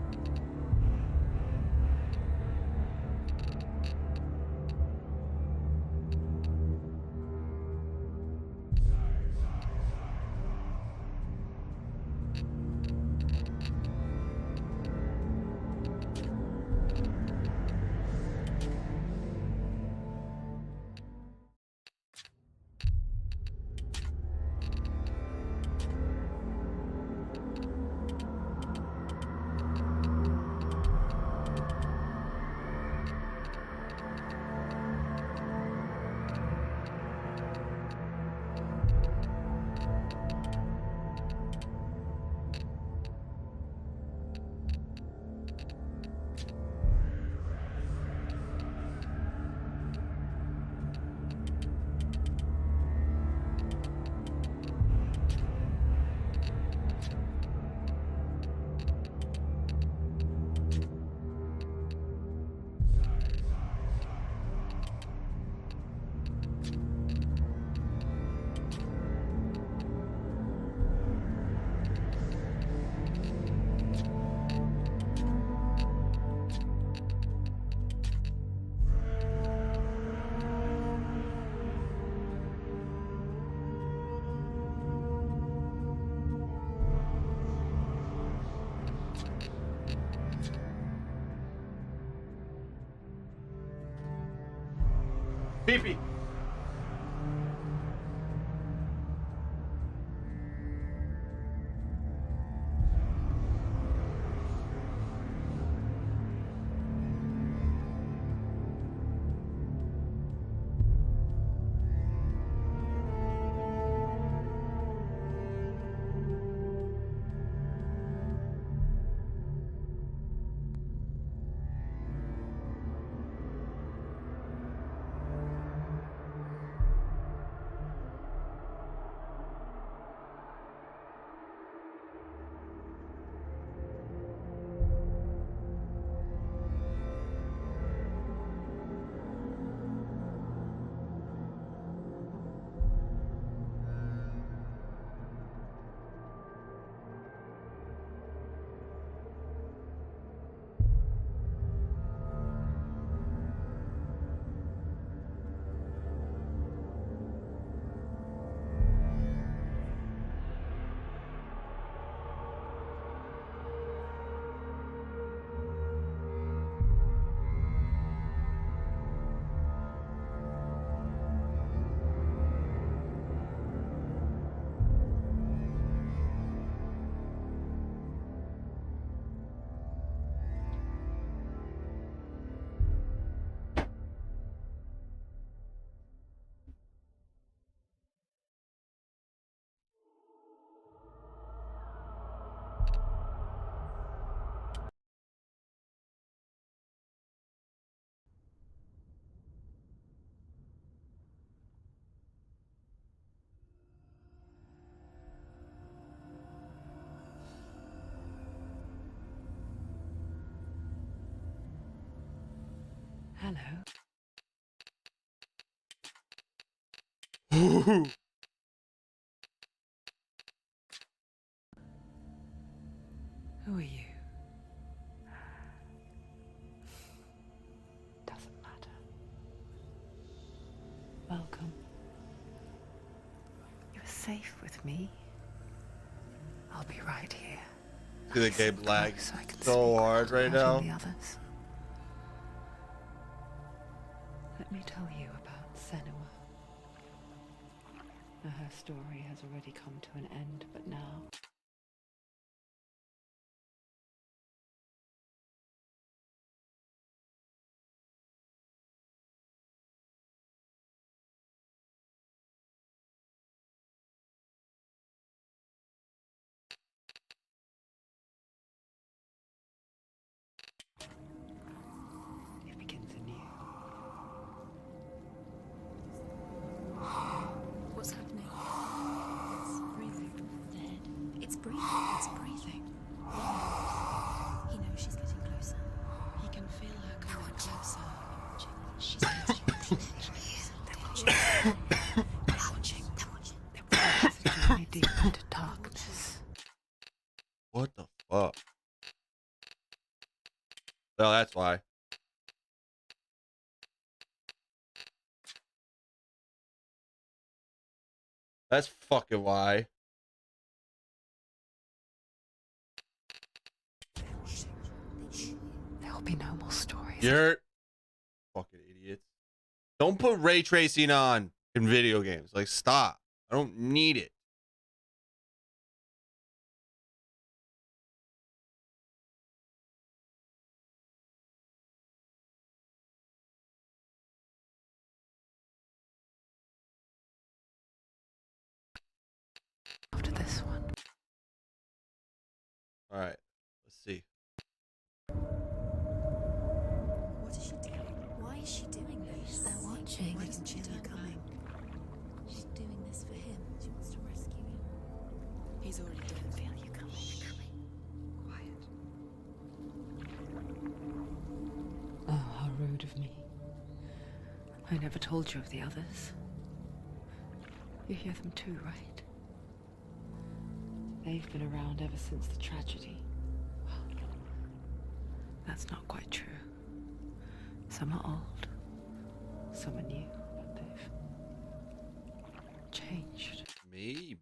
Pee-pee. Hello. Who are you? Doesn't matter. Welcome. You're safe with me. I'll be right here. See the game lag so hard right now. The others. Let me tell you about Senua. Now, her story has already come to an end, but now it begins anew. What's happening? It's breathing. Dead. It's breathing. It's breathing. He knows she's getting closer. He can feel her coming closer. She's getting closer. They're watching. They're watching. They're watching. They're watching. It's a journey deep into darkness. What the fuck? Well, that's why. That's fucking why. There'll be no more stories. You're fucking idiots. Don't put ray tracing on in video games. Like, stop. I don't need it. After this one. All right. Let's see. What is she doing? Why is she doing this? They're watching. Why doesn't she know coming? She's doing this for him. She wants to rescue him. He's already done. Feel you coming. Quiet. Oh, how rude of me. I never told you of the others. You hear them too, right? They've been around ever since the tragedy. Well, that's not quite true. Some are old, some are new, but they've changed. Maybe.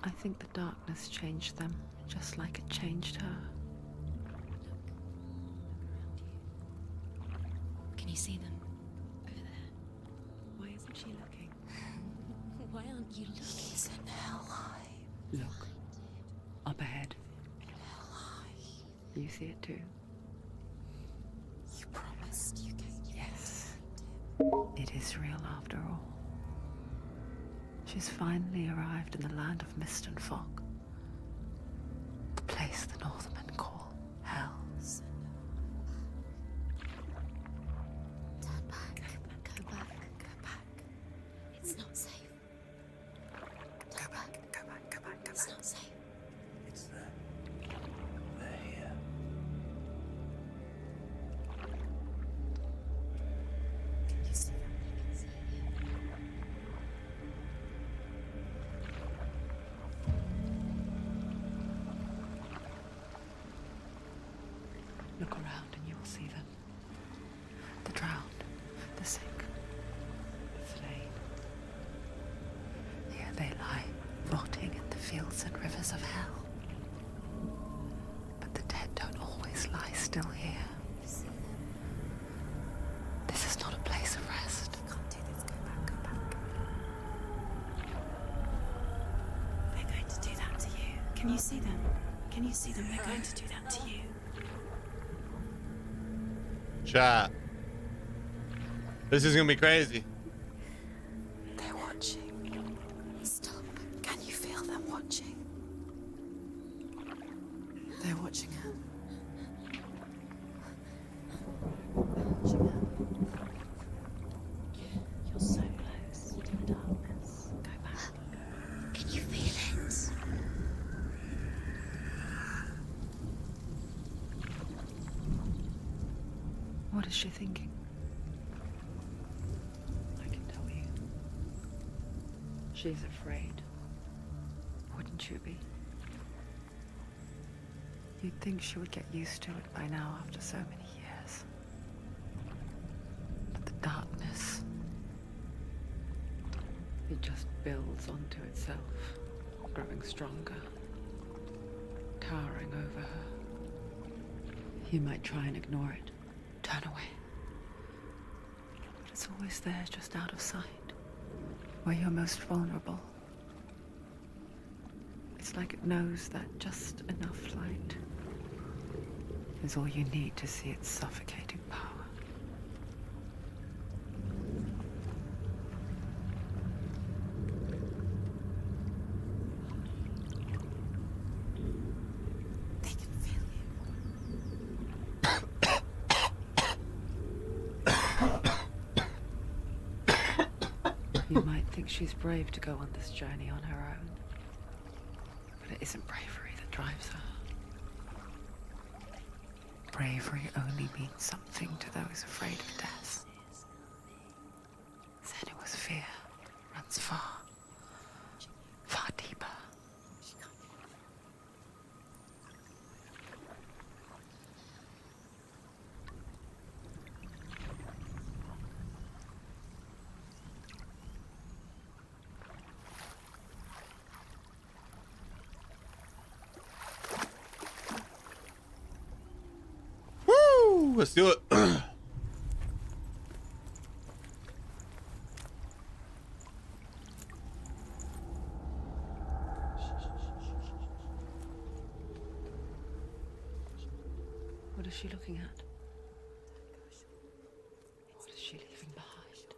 I think the darkness changed them, just like it changed her. Can you see them? Over there. Why isn't she looking? Why aren't you looking? He's in hell high. Look. Up ahead. You see it too? You promised you can. Yes. It is real after all. She's finally arrived in the land of mist and fog. The place the Northmen call hell. Turn back. Go back. Go back. It's not safe. Go back. Go back. Go back. Go back. It's not safe. It's there. They're here. Can you see them? Look around and you will see them. The drowned, the sick, the slain. Here they lie, rotting in the fields and rivers of hell. But the dead don't always lie still here. This is not a place of rest. You can't do this. Go back. Go back. They're going to do that to you. Can you see them? Can you see them? They're going to do that to you. Chat. This is gonna be crazy. They're watching. Stop. Can you feel them watching? They're watching her. You're so she thinking? I can tell you. She's afraid. Wouldn't you be? You'd think she would get used to it by now after so many years. But the darkness, it just builds onto itself, growing stronger, towering over her. You might try and ignore it, turn away. But it's always there, just out of sight, where you're most vulnerable. It's like it knows that just enough light is all you need to see its suffocating power. They can feel you. You might think she's brave to go on this journey on her own. But it isn't bravery that drives her. Bravery only means something to those afraid of death. Senua's fear runs far, far deeper. Let's do it. What is she looking at? What is she leaving behind?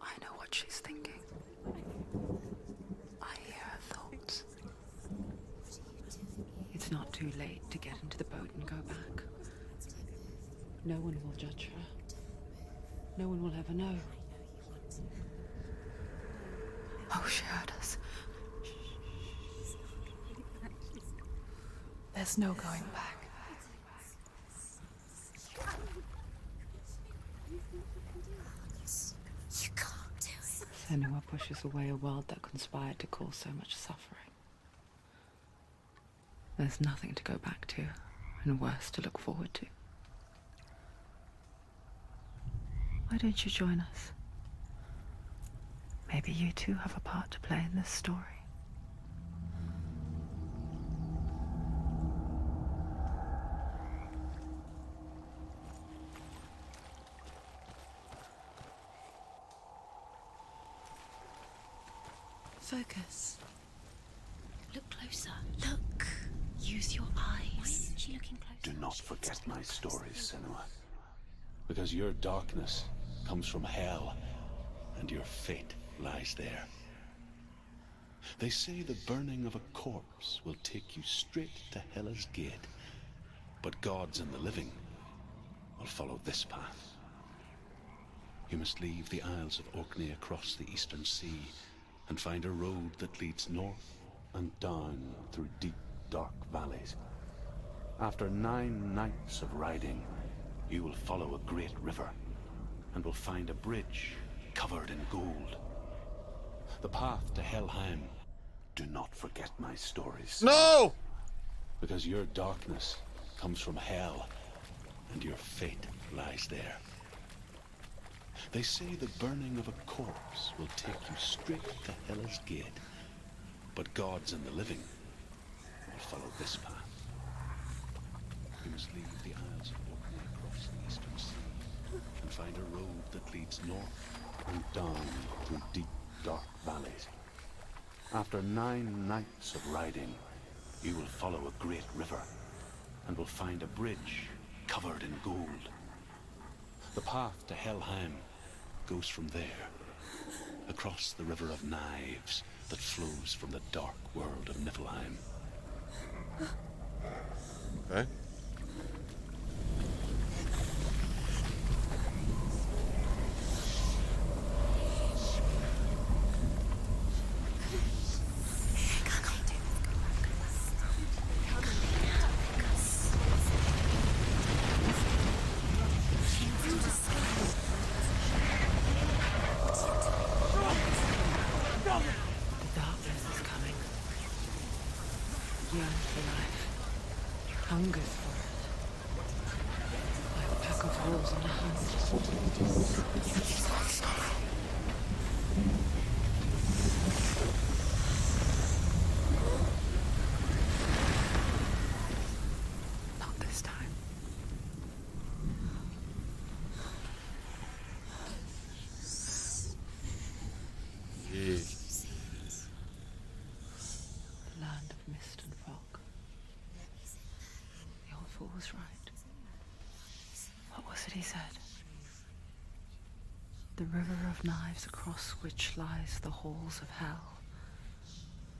I know what she's thinking. I hear her thoughts. It's not too late to get into the boat and go back. No one will judge her. No one will ever know. Oh, she heard us. There's no going back. You can't do it. Senua pushes away a world that conspired to cause so much suffering. There's nothing to go back to, and worse to look forward to. Why don't you join us? Maybe you too have a part to play in this story. Focus. Look closer. Look. Use your eyes. Why isn't she looking closer? Do not forget my stories, Senua. Because your darkness comes from hell, and your fate lies there. They say the burning of a corpse will take you straight to Hela's gate, but gods and the living will follow this path. You must leave the Isles of Orkney across the eastern sea and find a road that leads north and down through deep, dark valleys. After 9 nights of riding, you will follow a great river and will find a bridge covered in gold. The path to Helheim. Do not forget my stories. No! Because your darkness comes from hell, and your fate lies there. They say the burning of a corpse will take you straight to Hela's gate, but gods and the living will follow this path. You must leave the Isles of Orkney across the eastern sea and find a road that leads north and down through deep, dark valleys. After 9 nights of riding, you will follow a great river and will find a bridge covered in gold. The path to Helheim goes from there, across the river of knives that flows from the dark world of Niflheim. Okay. he said. The river of knives across which lies the halls of hell.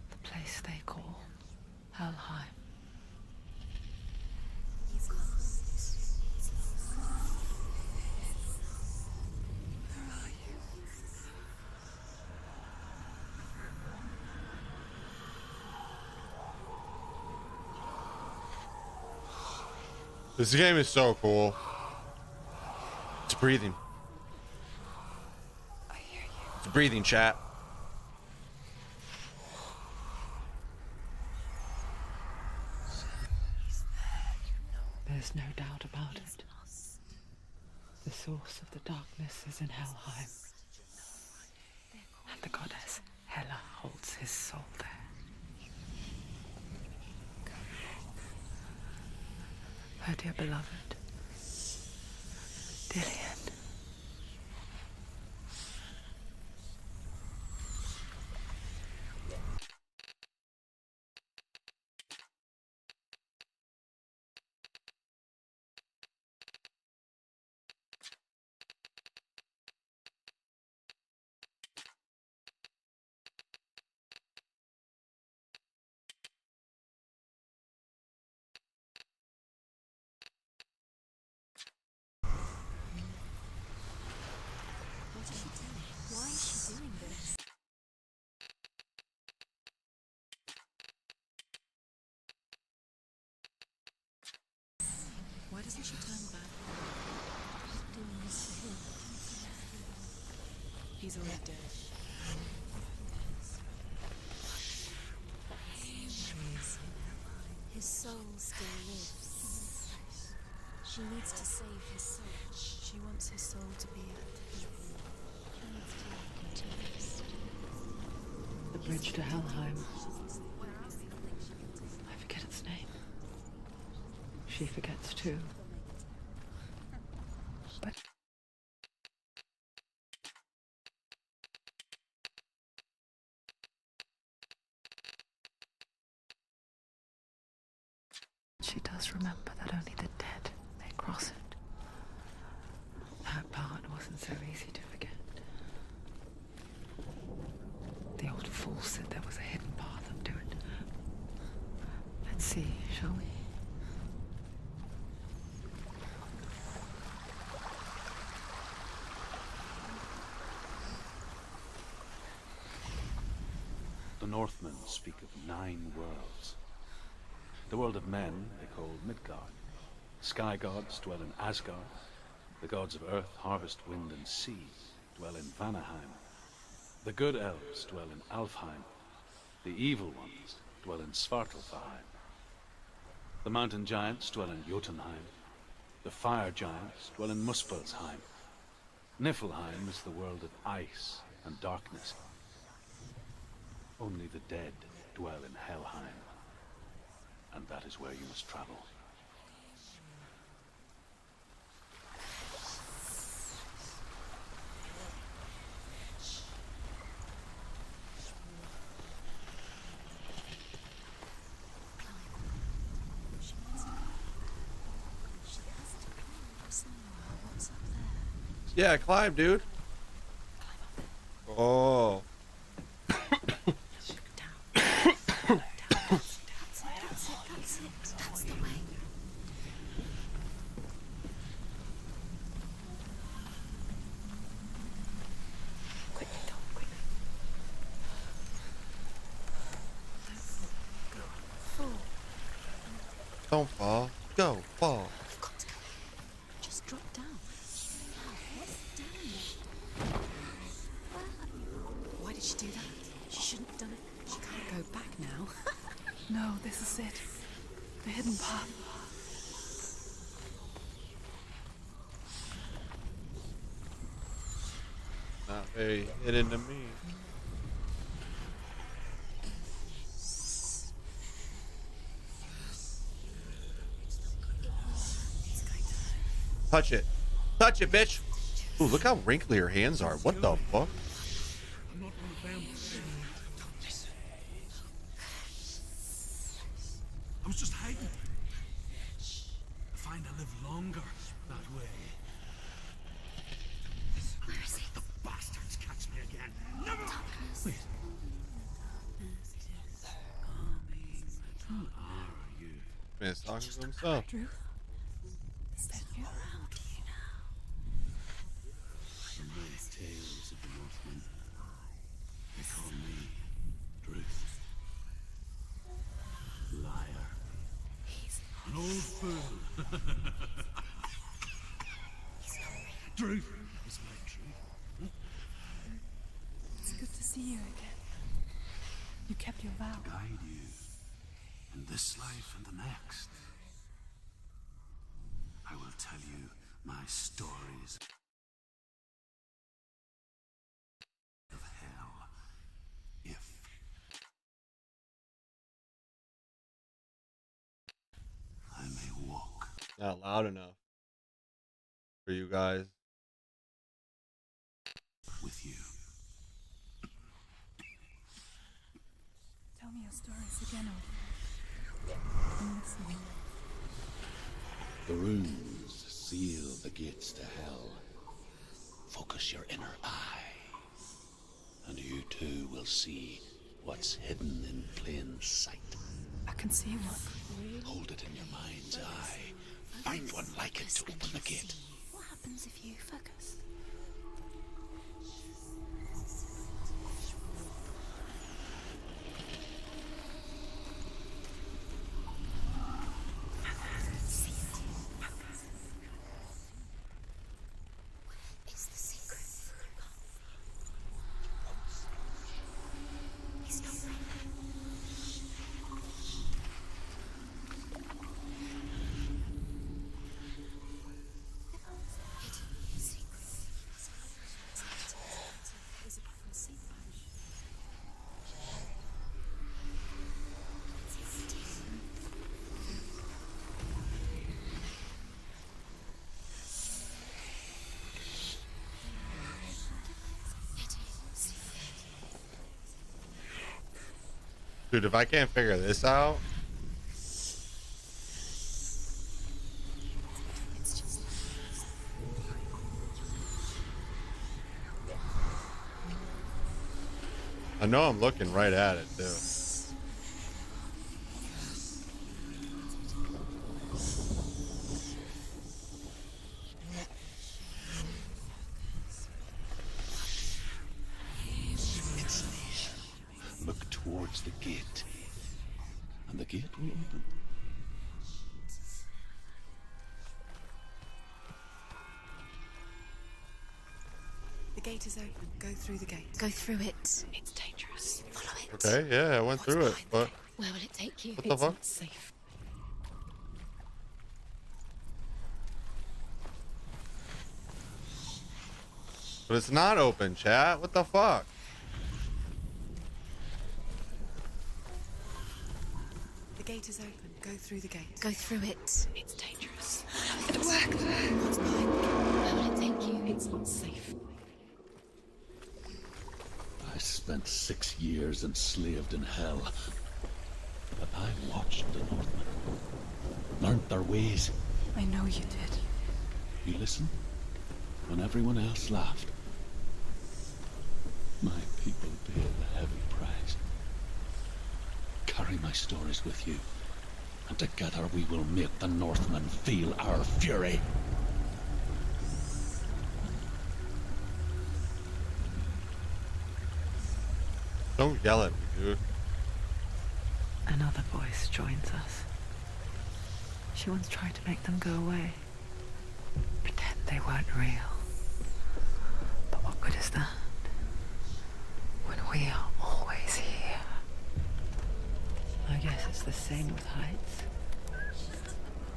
The place they call Helheim. He's lost. Where are you? This game is so cool. It's breathing. I hear you. It's breathing, chat. There's no doubt about it. The source of the darkness is in Helheim. And the goddess Hela holds his soul there. Her dear beloved, Dillian. What is she doing? Why is she doing this? Why doesn't she turn back? She's doing this for him. He's already dead. His soul still lives. She needs to save his soul. She wants his soul to be at peace. He needs to rest. The bridge to Helheim. I forget its name. She forgets too. But she does remember that only the dead may cross it. That part wasn't so easy to forget. The old fool said there was a hidden path up to it. Let's see, shall we? The Northmen speak of 9 worlds. The world of men they call Midgard. Sky gods dwell in Asgard. The gods of earth, harvest, wind, and sea dwell in Vanaheim. The good elves dwell in Alfheim. The evil ones dwell in Svartalfheim. The mountain giants dwell in Jotunheim. The fire giants dwell in Muspelheim. Niflheim is the world of ice and darkness. Only the dead dwell in Helheim. And that is where you must travel. Yeah, climb, dude. Oh. That's the way. Quickly, Tom, quickly. Go on. Fall. Don't fall. Go, fall. You've got to. Just drop down. What's down there? Why did she do that? She shouldn't have done it. She can't go back now. No, this is it. The hidden path. Not very hidden to me. Touch it. Touch it, bitch. Ooh, look how wrinkly her hands are. What the fuck? I'm not one of them. I was just hiding. I find I live longer that way. darkness, talking to himself. Drew? Is that you? The many tales of the Northmen. They call me Druth. Liar. He's an old fool. Druth is my truth. It's good to see you again. You kept your vow. To guide you in this life and the next. I will tell you my stories of hell if I may walk. Not loud enough for you guys. With you. Tell me your stories again, I'm listening. The runes seal the gates to hell. Focus your inner eye, and you too will see what's hidden in plain sight. I can see what. Hold it in your mind's eye. Find one like it to open the gate. What happens if you focus? Dude, if I can't figure this out. I know I'm looking right at it too. Look towards the gate, and the gate will open. The gate is open. Go through the gate. Go through it. It's dangerous. Follow it. Okay, yeah, I went through it, but Where will it take you? what the fuck? Safe. But it's not open, chat. What the fuck? The gate is open. Go through the gate. Go through it. It's dangerous. It work. What's behind the gate? Where will it take you? It's not safe. I spent 6 years enslaved in hell. But I watched the Northmen, learned their ways. I know you did. You listened when everyone else laughed. My people paid a heavy price. Carry my stories with you, and together we will make the Northmen feel our fury. Don't yell at me, dude. Another voice joins us. She once tried to make them go away. Pretend they weren't real. But what good is that? When we are always here. I guess it's the same with heights.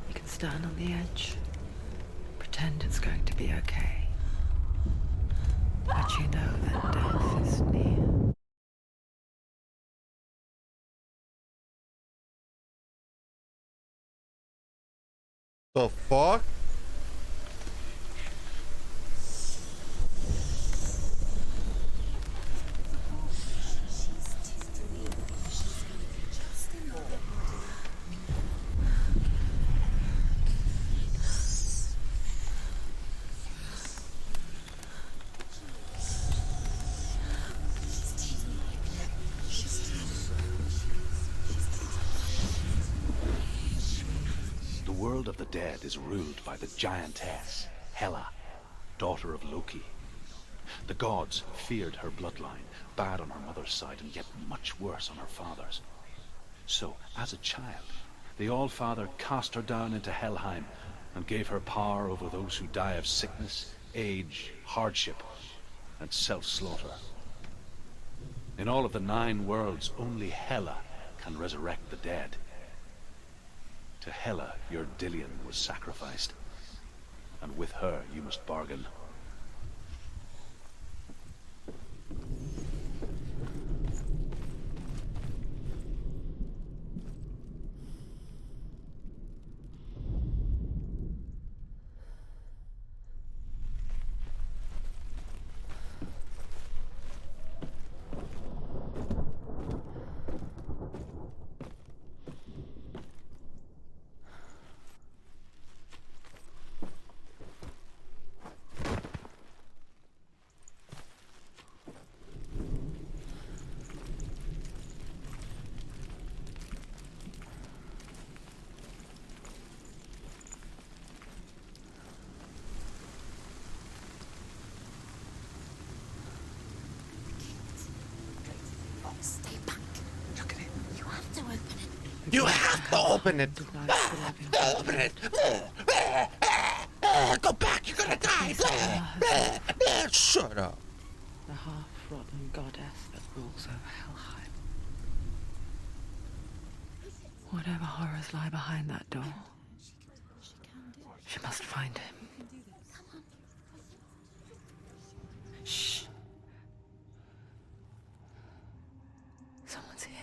You can stand on the edge, pretend it's going to be okay. But you know that death is near. The fuck? of the dead is ruled by the giantess, Hela, daughter of Loki. The gods feared her bloodline, bad on her mother's side and yet much worse on her father's. So, as a child, the All-Father cast her down into Helheim and gave her power over those who die of sickness, age, hardship, and self-slaughter. In all of the 9 worlds, only Hela can resurrect the dead. To Hela, your Dillion was sacrificed, and with her you must bargain. Stay back. Look at it. You have to open it. You have to open it. Open it. Go back. You're gonna die. Shut up. The half-rotten goddess that rules over Helheim. Whatever horrors lie behind that door, she must find him. Shh. Someone's here.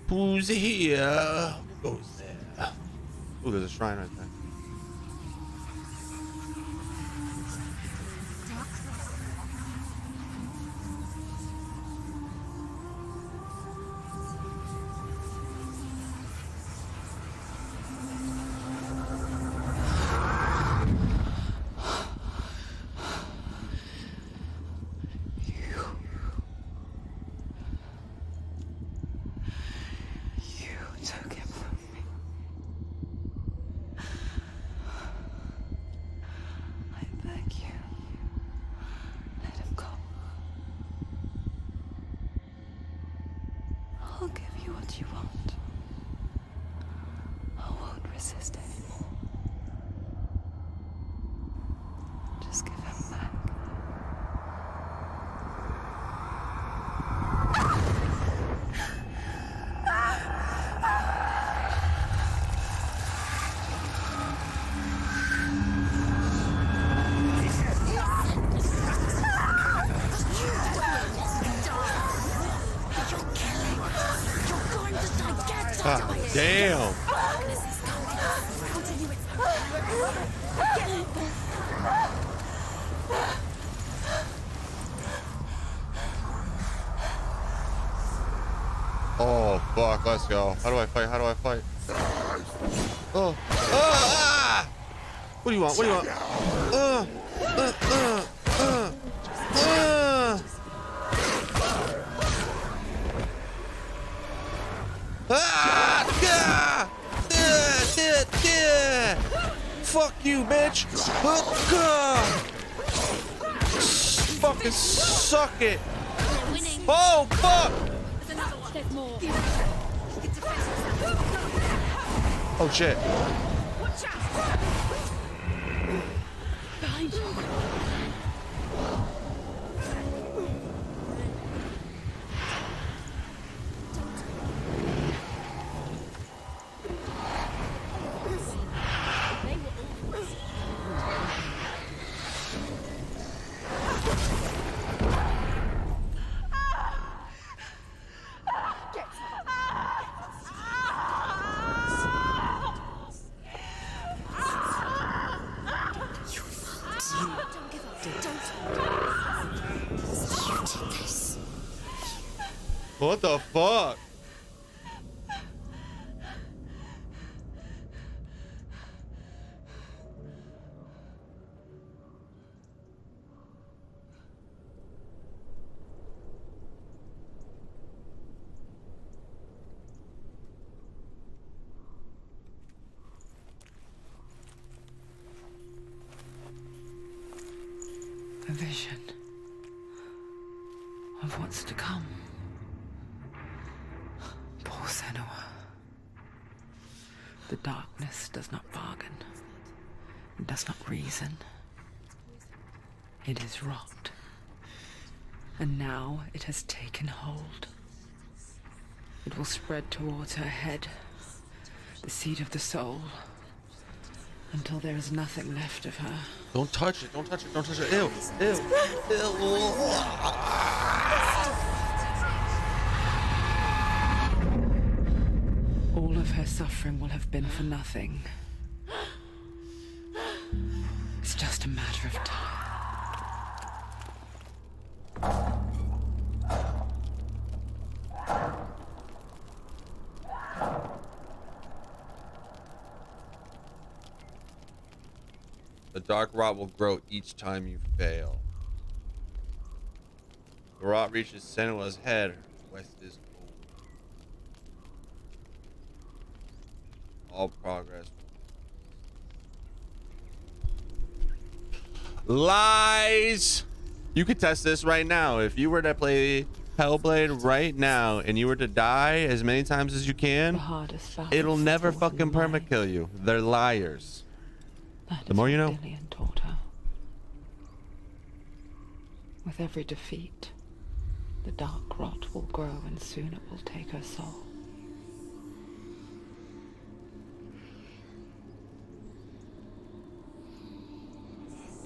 Who's here? Who's there? Oh, there's a shrine right there. You took him from me. I beg you, let him go. I'll give you what you want. I won't resist anymore. Just give him back. Ah, damn. Oh, fuck. Let's go. How do I fight? How do I fight? Oh. Ah! What do you want? What do you want? Fuck you, bitch! Fucking suck it! Oh, fuck! Oh, shit. Behind you. What the fuck? A vision of what's to come. Poor Senua. The darkness does not bargain. It does not reason. It is rot. And now it has taken hold. It will spread towards her head, the seat of the soul, until there is nothing left of her. Don't touch it. Don't touch it. Don't touch it. Ew. Ew. Ew. All of her suffering will have been for nothing. It's just a matter of time. The dark rot will grow each time you fail. The rot reaches Senua's head. West is cold. All progress. Lies! You could test this right now. If you were to play Hellblade right now and you were to die as many times as you can, it'll never fucking permakill you. They're liars. The more you know. Dillian taught her. With every defeat, the dark rot will grow and soon it will take her soul.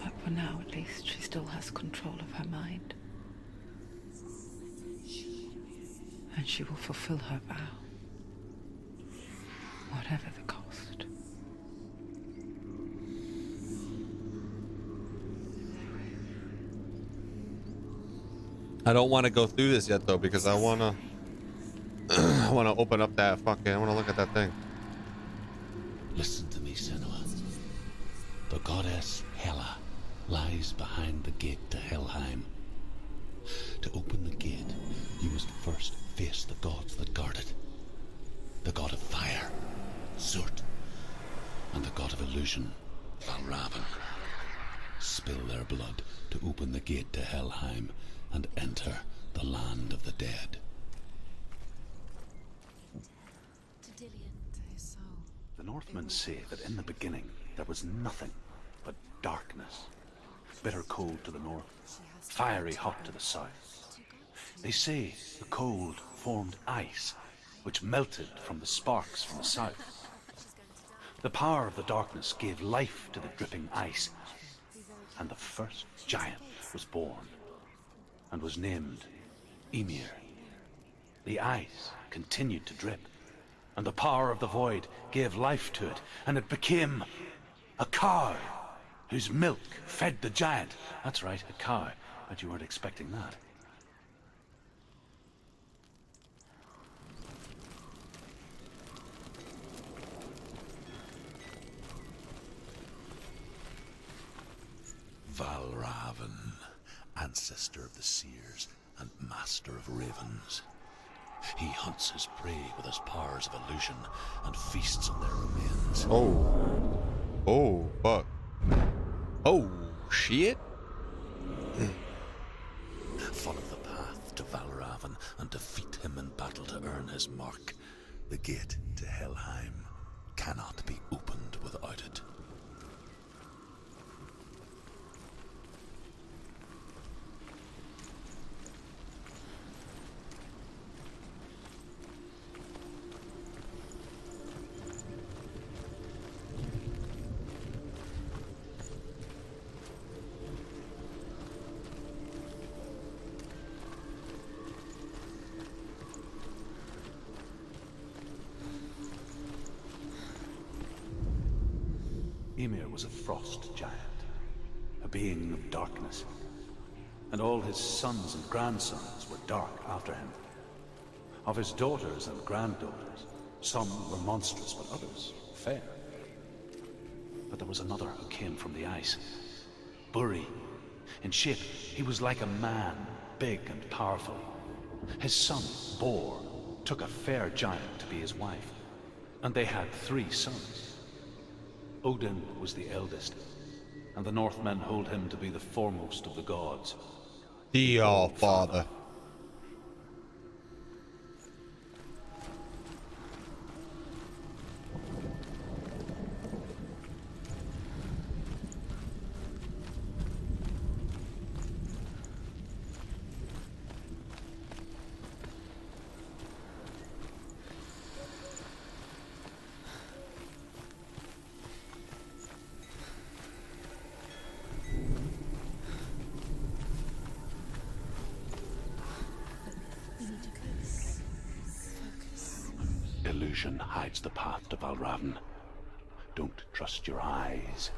But for now, at least, she still has control of her mind. And she will fulfill her vow, whatever the cost. I don't want to go through this yet though, because I want to open up that fucking, I want to look at that thing. Listen to me, Senua. The goddess Hela lies behind the gate to Helheim. To open the gate, you must first face the gods that guard it. The god of fire, Zurt, and the god of illusion, Valravan. Spill their blood to open the gate to Helheim and enter the land of the dead. To Dillian, to his soul. The Northmen say that in the beginning there was nothing but darkness. Bitter cold to the north, fiery hot to the south. They say the cold formed ice, which melted from the sparks from the south. The power of the darkness gave life to the dripping ice, and the first giant was born, and was named Ymir. The ice continued to drip, and the power of the void gave life to it, and it became a cow, whose milk fed the giant. That's right, a cow. Bet you weren't expecting that. Valravan, ancestor of the seers and master of ravens. He hunts his prey with his powers of illusion and feasts on their remains. Oh. Oh, fuck. Oh, shit. Follow the path to Valravan and defeat him in battle to earn his mark. The gate to Helheim cannot be opened without it. Ymir was a frost giant, a being of darkness, and all his sons and grandsons were dark after him. Of his daughters and granddaughters, some were monstrous, but others fair. But there was another who came from the ice. Buri. In shape, he was like a man, big and powerful. His son, Bor, took a fair giant to be his wife, and they had 3 sons. Odin was the eldest. and the Northmen hold him to be the foremost of the gods. The All-Father. Illusion hides the path to Valravn. Don't trust your eyes.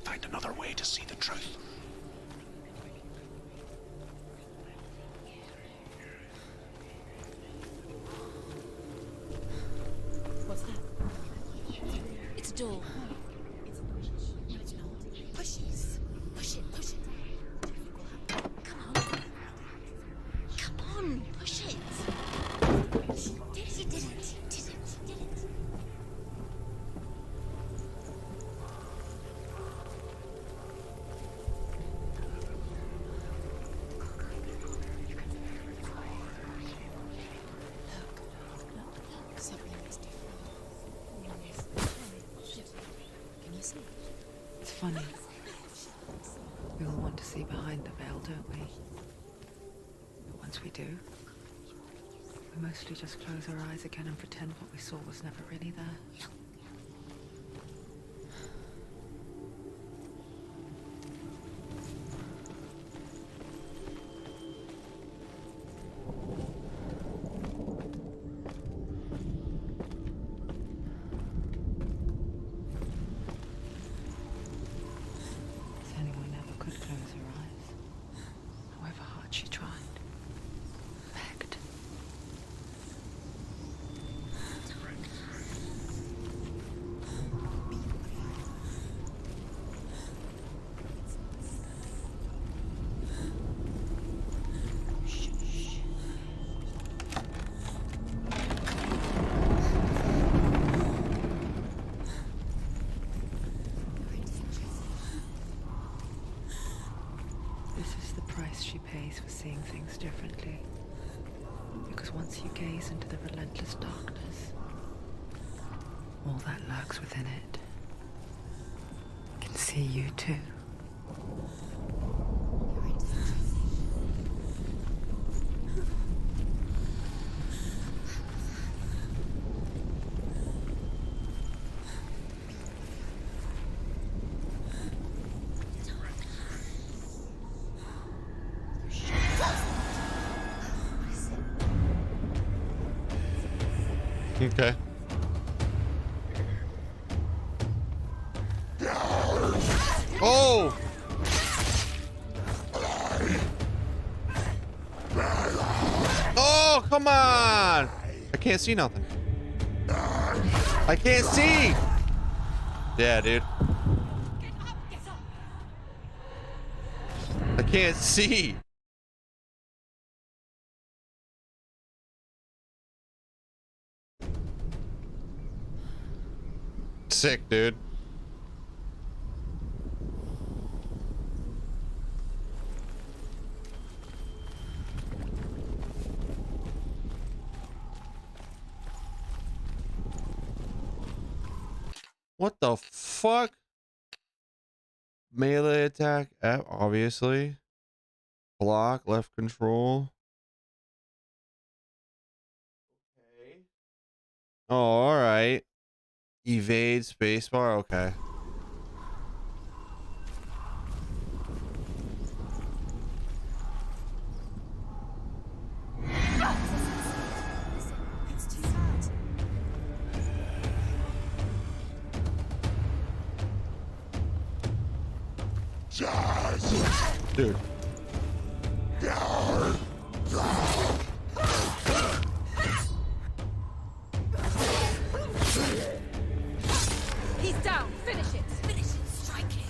Find another way to see the truth. What's that? It's a door. No, it's not. Push it. Push it. Push it. Come on. Come on. Push it. She did it. She did it. She did it. Look. Something is different. Can you see? It's funny. We all want to see behind the veil, don't we? But once we do, we mostly just close our eyes again and pretend what we saw was never really there. If anyone ever could close her eyes, however hard she tried, begged. This is the price she pays for seeing things differently. Because once you gaze into the relentless darkness, all that lurks within it can see you too. Okay. Oh! Oh, come on! I can't see nothing. I can't see! Yeah, dude. I can't see. Sick, dude. What the fuck? Melee attack, obviously. Block, left control. Okay. Oh, all right. Evade, spacebar, okay. It's too hard. Dude. He's down. Finish it. Finish it. Strike him.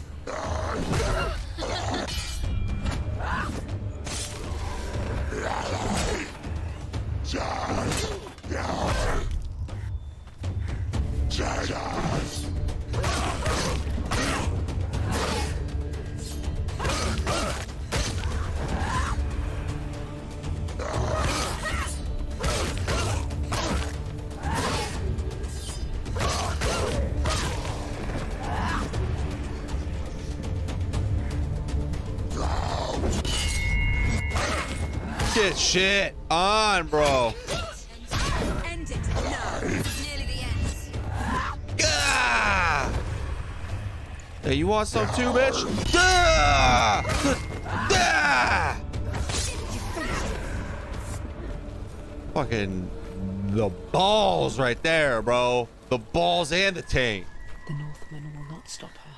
shit on, bro. End it. No. It's nearly the end. Gah! Hey, you want some too, bitch? Gah! Gah! Fucking the balls right there, bro. The balls and the tank. The Northmen will not stop her.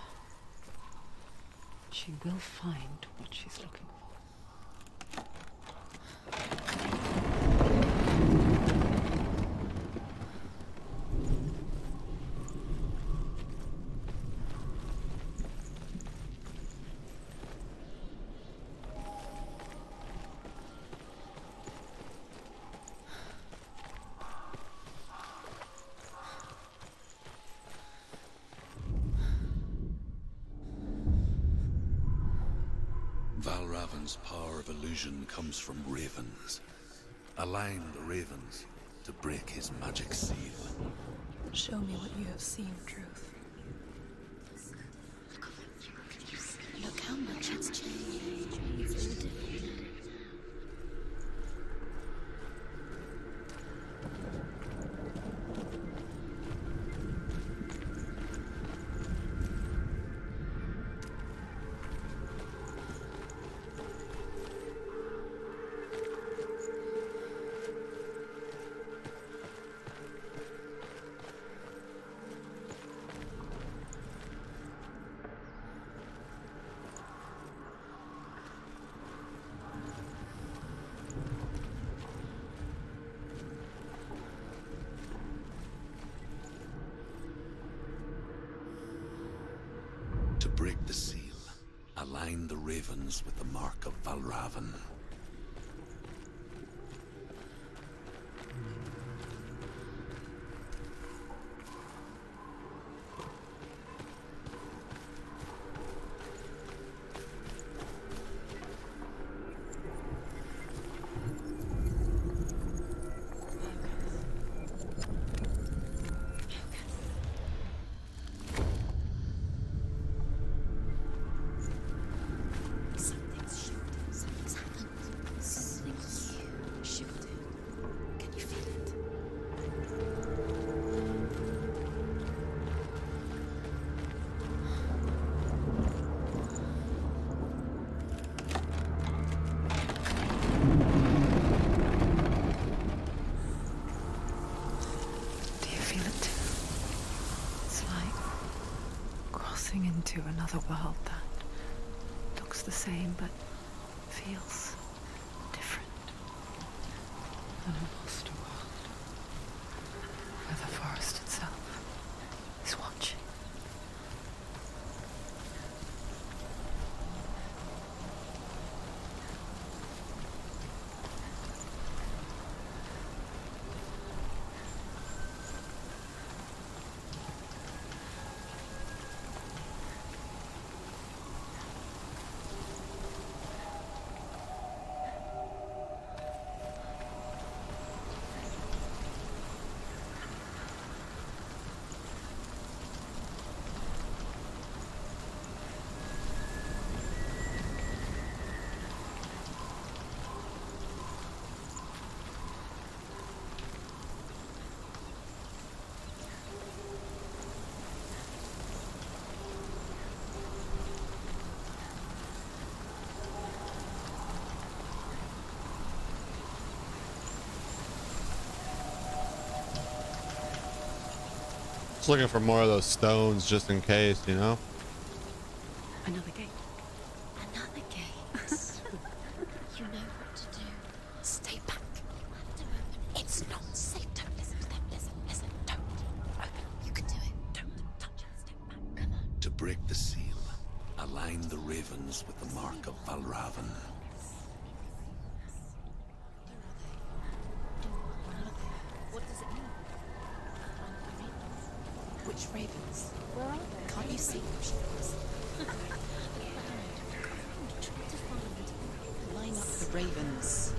She will find what she's looking for. Valravan's power of illusion comes from ravens. Align the ravens to break his magic seal. Show me what you have seen, Truth. Look how much it's changed. It's all different now. To break the seal, align the ravens with the mark of Valravan. Something's happened. Something's shifted. Can you feel it? Do you feel it too? It's like crossing into another world that looks the same but feels different. An imposter world where the forest itself is watching. Just looking for more of those stones just in case, you know? Another gate. Another gate. You know what to do. Stay back. You have to open it. It's not safe. Don't listen to them. Listen. Don't. Open. You can do it. Don't touch it. Step back. Come on. To break the seal, align the ravens with the mark of Valravan. What does it mean? Which ravens? Where are they? Can't you see them? Line up the ravens.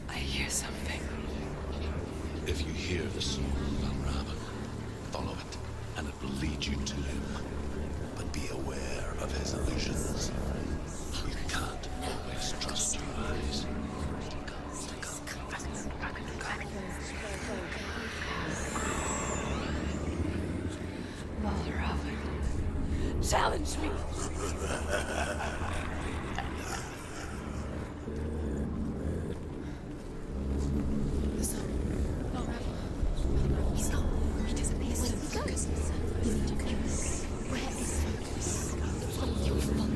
I hear something. If you hear the challenge me. The sun. He's gone. He disappears. Where is focus? You need to focus. Where is focus? Follow your thought.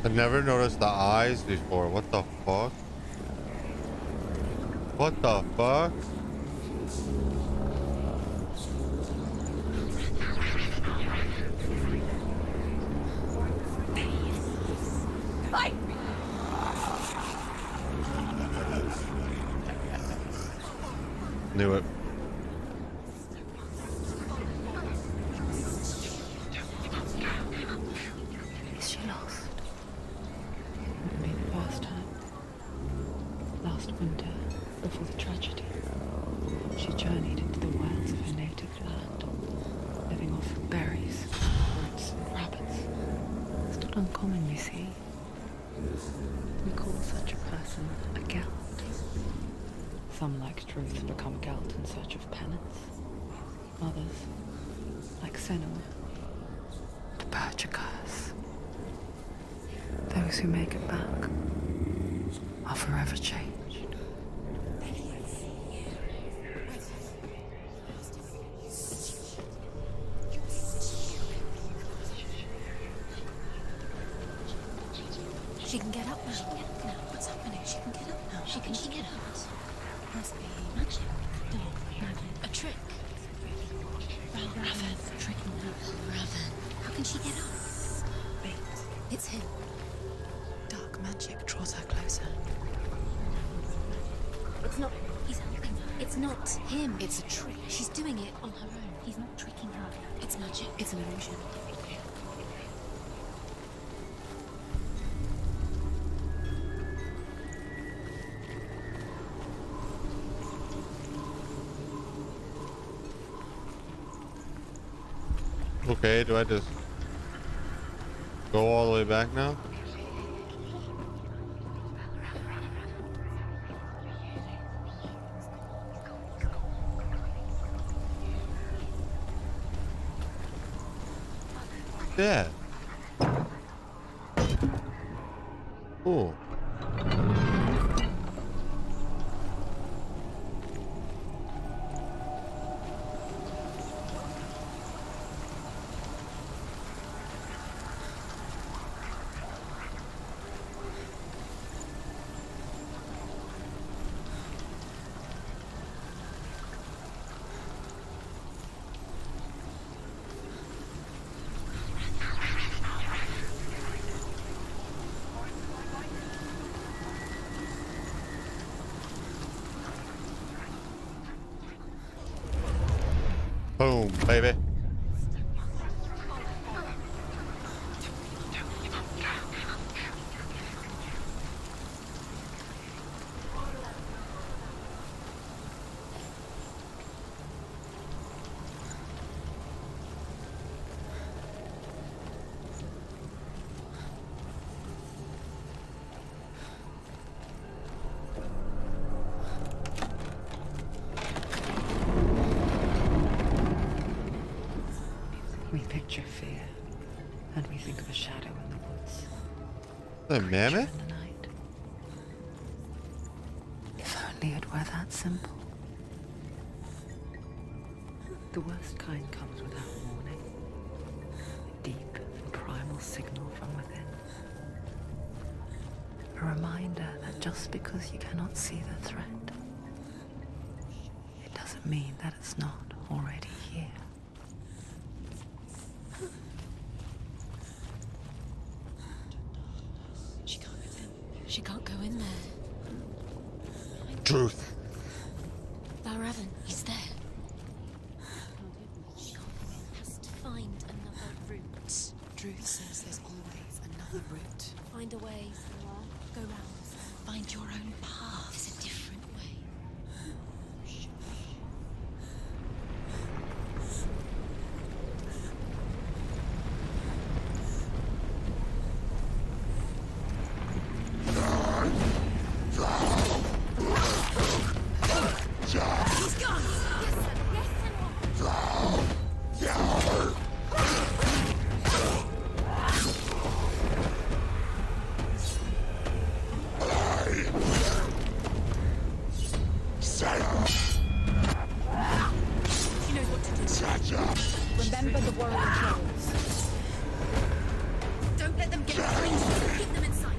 I've never noticed the eyes before. What the fuck? What the fuck? Knew it. Is she lost? Wouldn't be the first time. Last winter, before the tragedy, she journeyed into the wilds of her native land, living off berries, roots, and rabbits. It's not uncommon, you see. We call such a person a gelt. Some, like truth, become gelt in search of penance. Others, like Senua, to purge a curse. Those who make it back are forever changed. She can get up now. What's happening? She can get up now. She can get up. Must be magic. No, a trick. Raven. Tricking her. Raven. How can she get up? Wait. It's him. Dark magic draws her closer. It's not. He's helping her. It's not him. It's a trick. She's doing it on her own. He's not tricking her. It's magic. It's an illusion. Okay, do I just go all the way back now? Yeah. Cool. Boom, baby. We picture fear, and we think of a shadow in the woods. The mammoth? In the night. If only it were that simple. The worst kind comes without warning. A deep and primal signal from within. A reminder that just because you cannot see the threat, it doesn't mean that it's not already here. She can't go in there. Truth. Valravan, he's there. She has to find another route. Truth says there's always the route. Find a way. Go round. Find your own path. There's a different way. He's gone! She knows what to do. Remember the warrior trolls. Don't let them get behind you. Keep them in sight.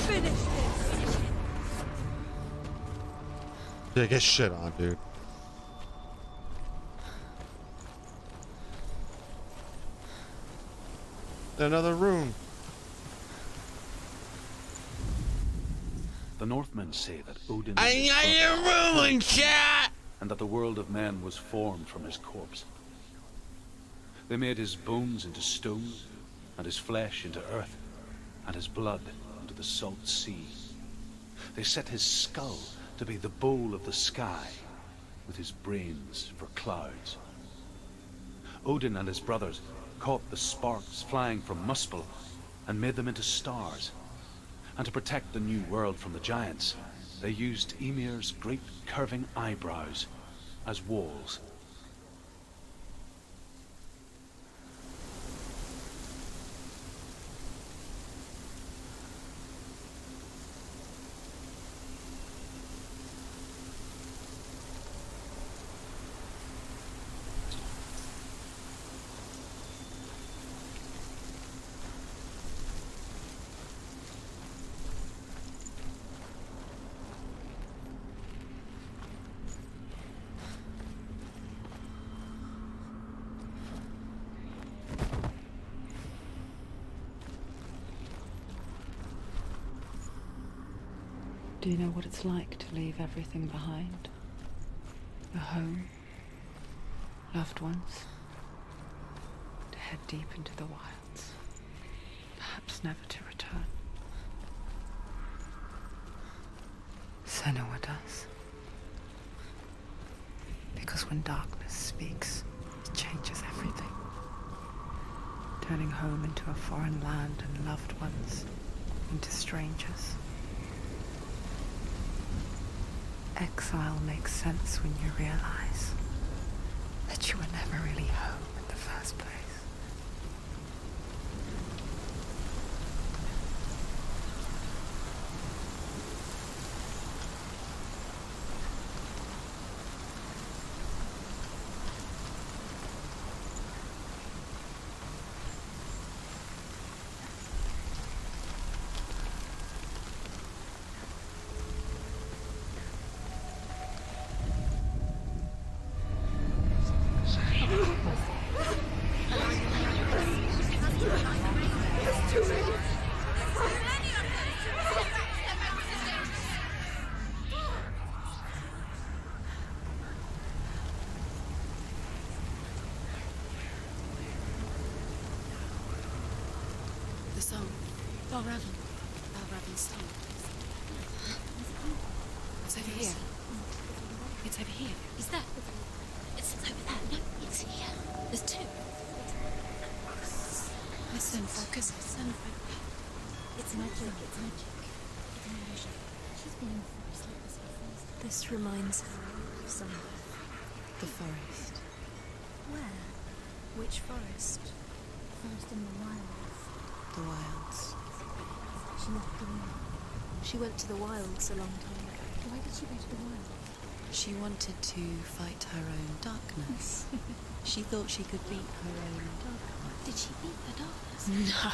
Finish this. They get shit on, dude. Another room. The Northmen say that Odin ruined shit, and that the world of men was formed from his corpse. They made his bones into stone, and his flesh into earth, and his blood into the salt sea. They set his skull to be the bowl of the sky, with his brains for clouds. Odin and his brothers caught the sparks flying from Muspel and made them into stars. And to protect the new world from the giants, they used Ymir's great curving eyebrows as walls. Do you know what it's like to leave everything behind? Your home, loved ones, to head deep into the wilds, perhaps never to return. Senua does. Because when darkness speaks, it changes everything, turning home into a foreign land and loved ones into strangers. Exile makes sense when you realize that you were never really home in the first place. The song. Balraven's song. It's over here. It's over here. Is that? It's over there. No, it's here. There's two. Listen, focus. Listen. It's magic. It's magic. It's magic. She's been in the forest like this before. This reminds her of somewhere. The forest. Where? Which forest? Forest in the wilds. The wilds. She left the wild. She went to the wilds a long time ago. Why did she go to the wild? She wanted to fight her own darkness. She thought she could beat her own darkness. Did she beat the darkness? No.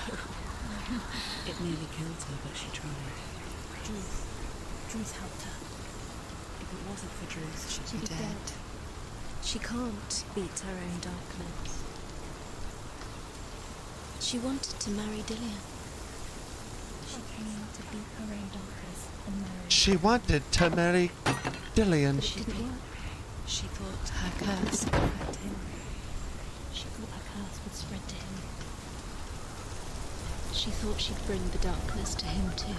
It nearly killed her, but she tried. Druth helped her. If it wasn't for Druth, she'd be dead. She can't beat her own darkness. She wanted to marry Dillian. She came to beat her own darkness and marry. She wanted to marry Dillian. She didn't work. She thought her curse would affect him. She thought her curse would spread to him. She thought she'd bring the darkness to him too.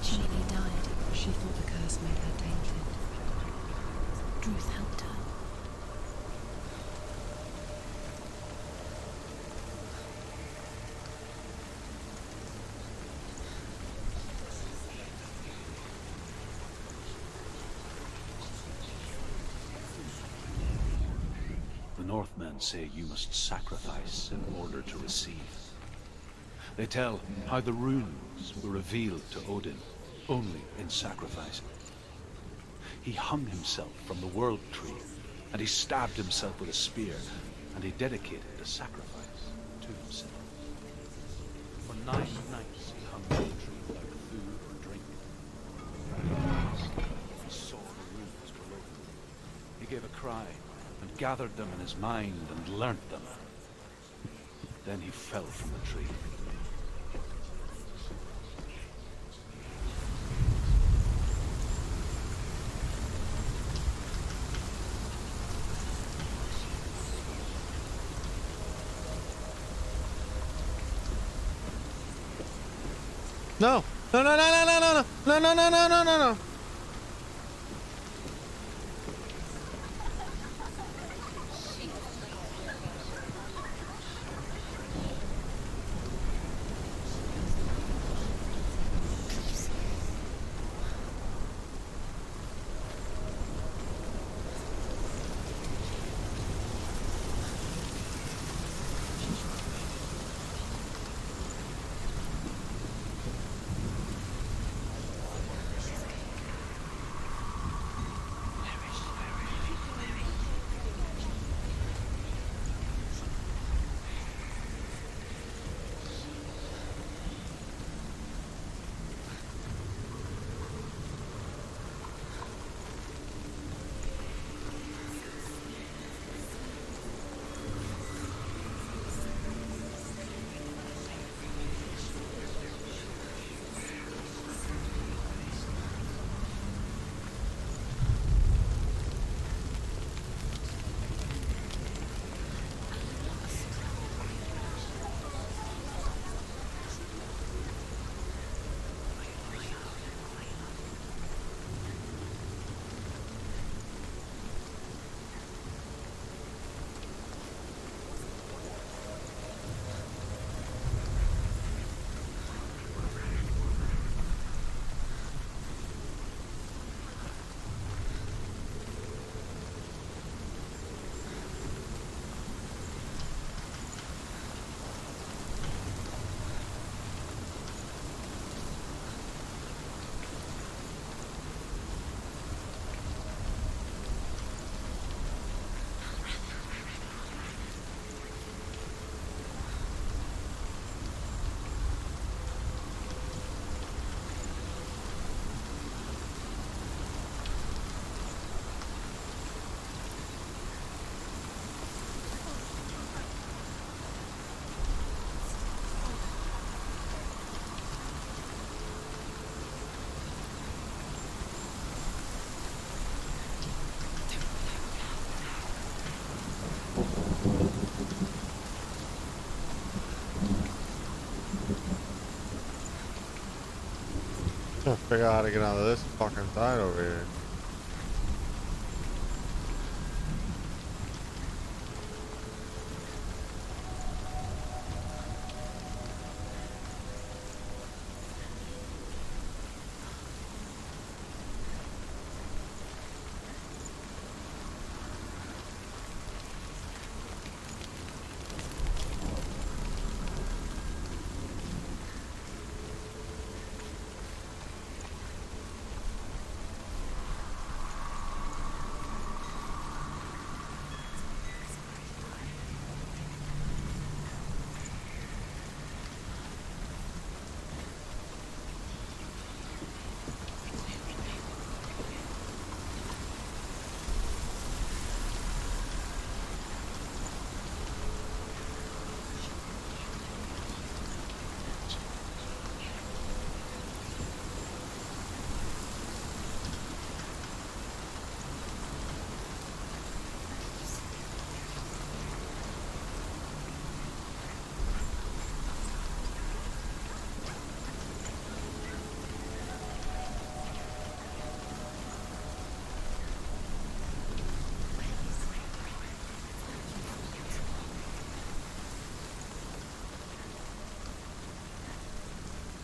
She nearly died. She thought the curse made her tainted. Druth helped her. The Northmen say you must sacrifice in order to receive. They tell how the runes were revealed to Odin only in sacrifice. He hung himself from the world tree, and he stabbed himself with a spear, and he dedicated the sacrifice to himself. For 9 nights he hung on the tree without food or drink. He saw the runes below him. He gave a cry and gathered them in his mind and learnt them. Then he fell from the tree. No. No, no, no, no, no, no, no, no, no, no, no, no, no. Trying to figure out how to get out of this fucking side over here.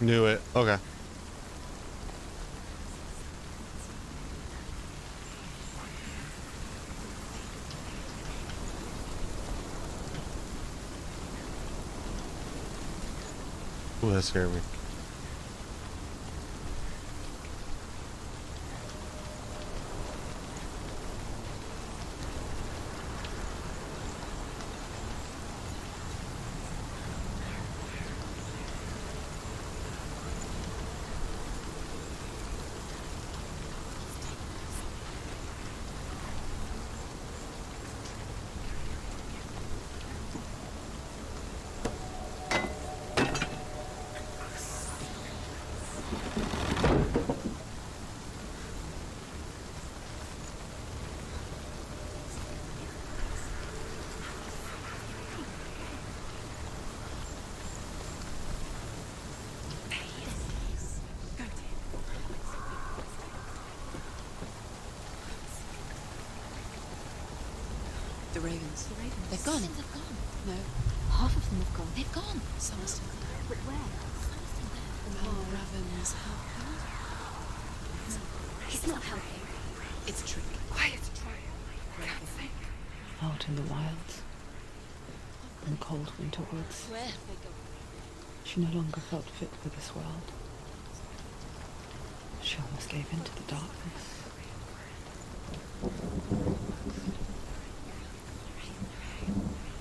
Knew it. Okay. Ooh, that scared me. The ravens. The ravens. They've gone. They've gone. No. Half of them have gone. They've gone. Some are still there. But where? Some are still there. Oh, ravens. He's not helping. It's a trick. Quiet. Can't think. Out in the wilds. In the cold winter woods. Where? She no longer felt fit for this world. She almost gave in to the darkness.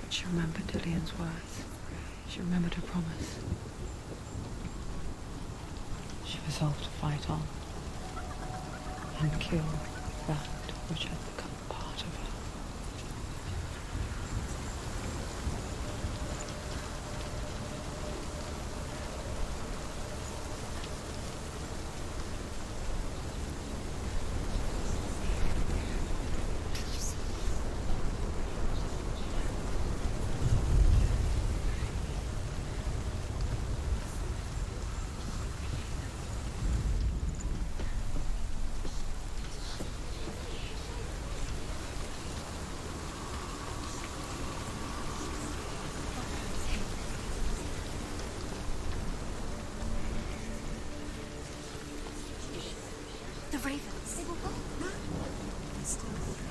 But she remembered Dillian's words. She remembered her promise. She resolved to fight on and kill that which had become part of her. The ravens. They will go. No. There's still three.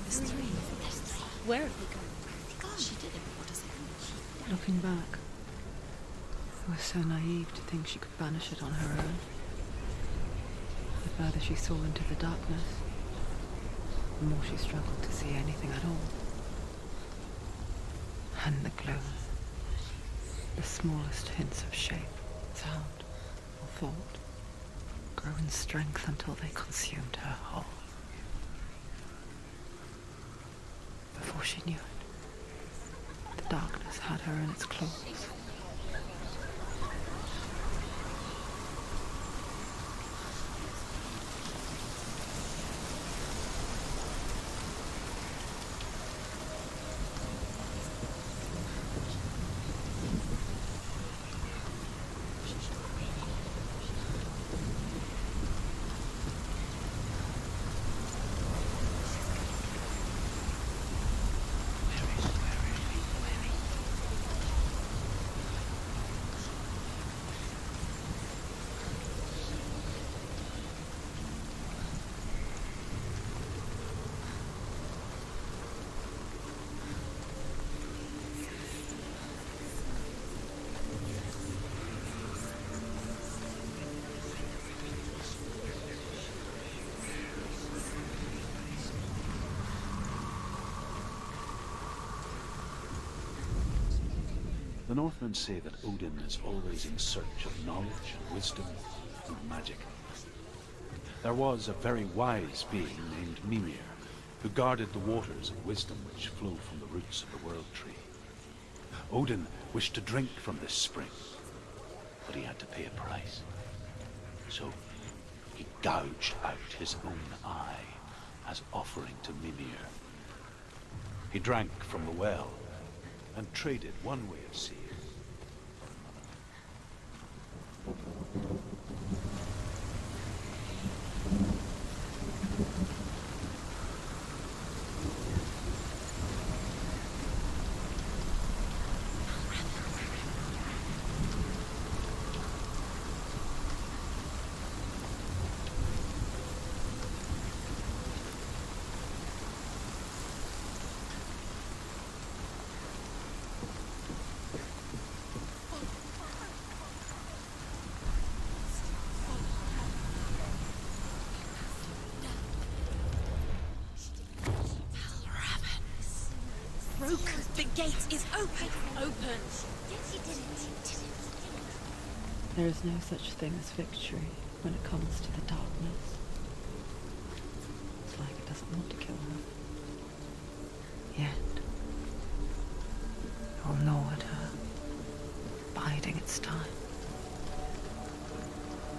There's three. There's three. Where have they gone? They gone. She did it. What does it mean? Looking back, I was so naive to think she could banish it on her own. The further she saw into the darkness, the more she struggled to see anything at all. And the gloom, the smallest hints of shape, sound, or thought, grow in strength until they consumed her whole. Before she knew it, the darkness had her in its claws. The Northmen say that Odin is always in search of knowledge, wisdom, and magic. There was a very wise being named Mimir, who guarded the waters of wisdom which flow from the roots of the World Tree. Odin wished to drink from this spring, but he had to pay a price. So he gouged out his own eye as offering to Mimir. He drank from the well and traded one way of seeing for another. gate is open. Open. Yes, you did it. You did it. There is no such thing as victory when it comes to the darkness. It's like it doesn't want to kill her. Yet. It will gnaw at her, biding its time.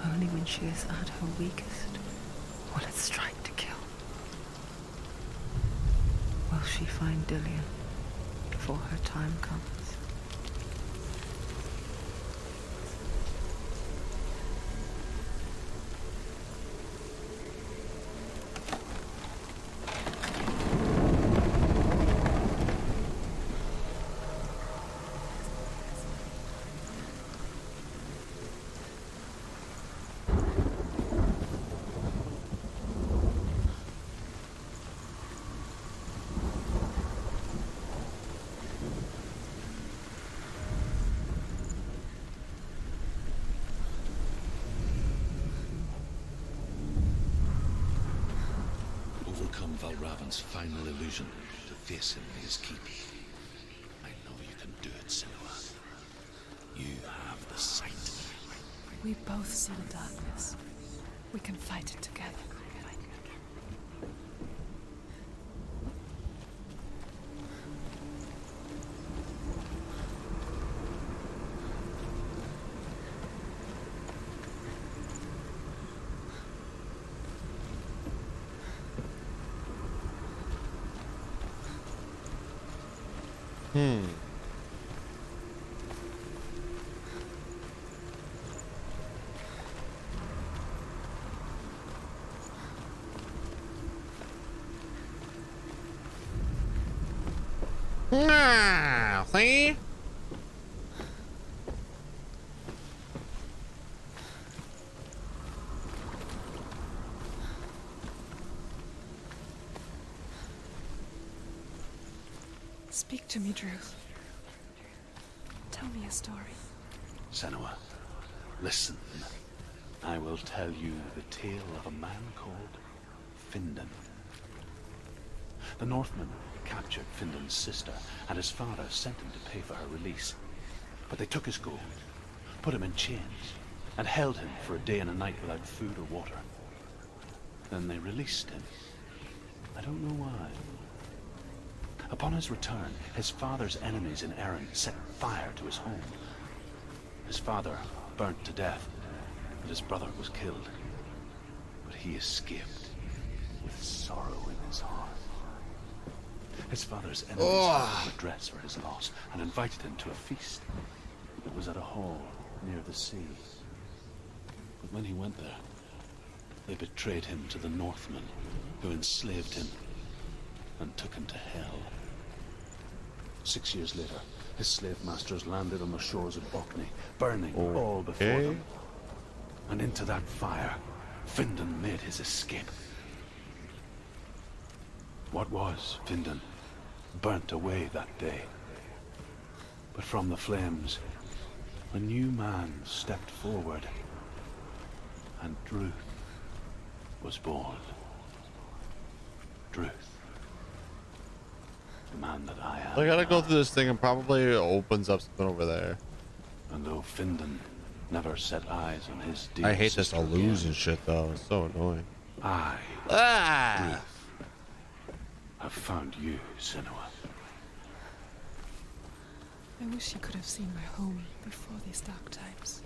Only when she is at her weakest will it strike to kill. Will she find Dillian before her time comes? Overcome Valravan's final illusion to face him in his keep. I know you can do it, Senua. You have the sight. We both see the darkness. We can fight it together. See? Speak to me, Drew. Tell me a story. Senua, listen. I will tell you the tale of a man called Findan. The Northmen captured Findan's sister, and his father sent him to pay for her release. But they took his gold, put him in chains, and held him for a day and a night without food or water. Then they released him. I don't know why. Upon his return, his father's enemies in Erin set fire to his home. His father burnt to death, and his brother was killed. But he escaped with sorrow in his heart. His father's enemies offered redress for his loss and invited him to a feast. It was at a hall near the sea. But when he went there, they betrayed him to the Northmen, who enslaved him and took him to hell. 6 years later, his slave masters landed on the shores of Orkney, burning all before them. And into that fire, Findan made his escape. What was Findan burnt away that day. But from the flames, a new man stepped forward, and Druth was born. Druth. The man that I am. I gotta go through this thing and probably opens up something over there. And though Findan never set eyes on his dear I hate this sister illusion again, shit though. It's so annoying. I, Ah! Druth, have found you, Senua. I wish you could have seen my home before these dark times.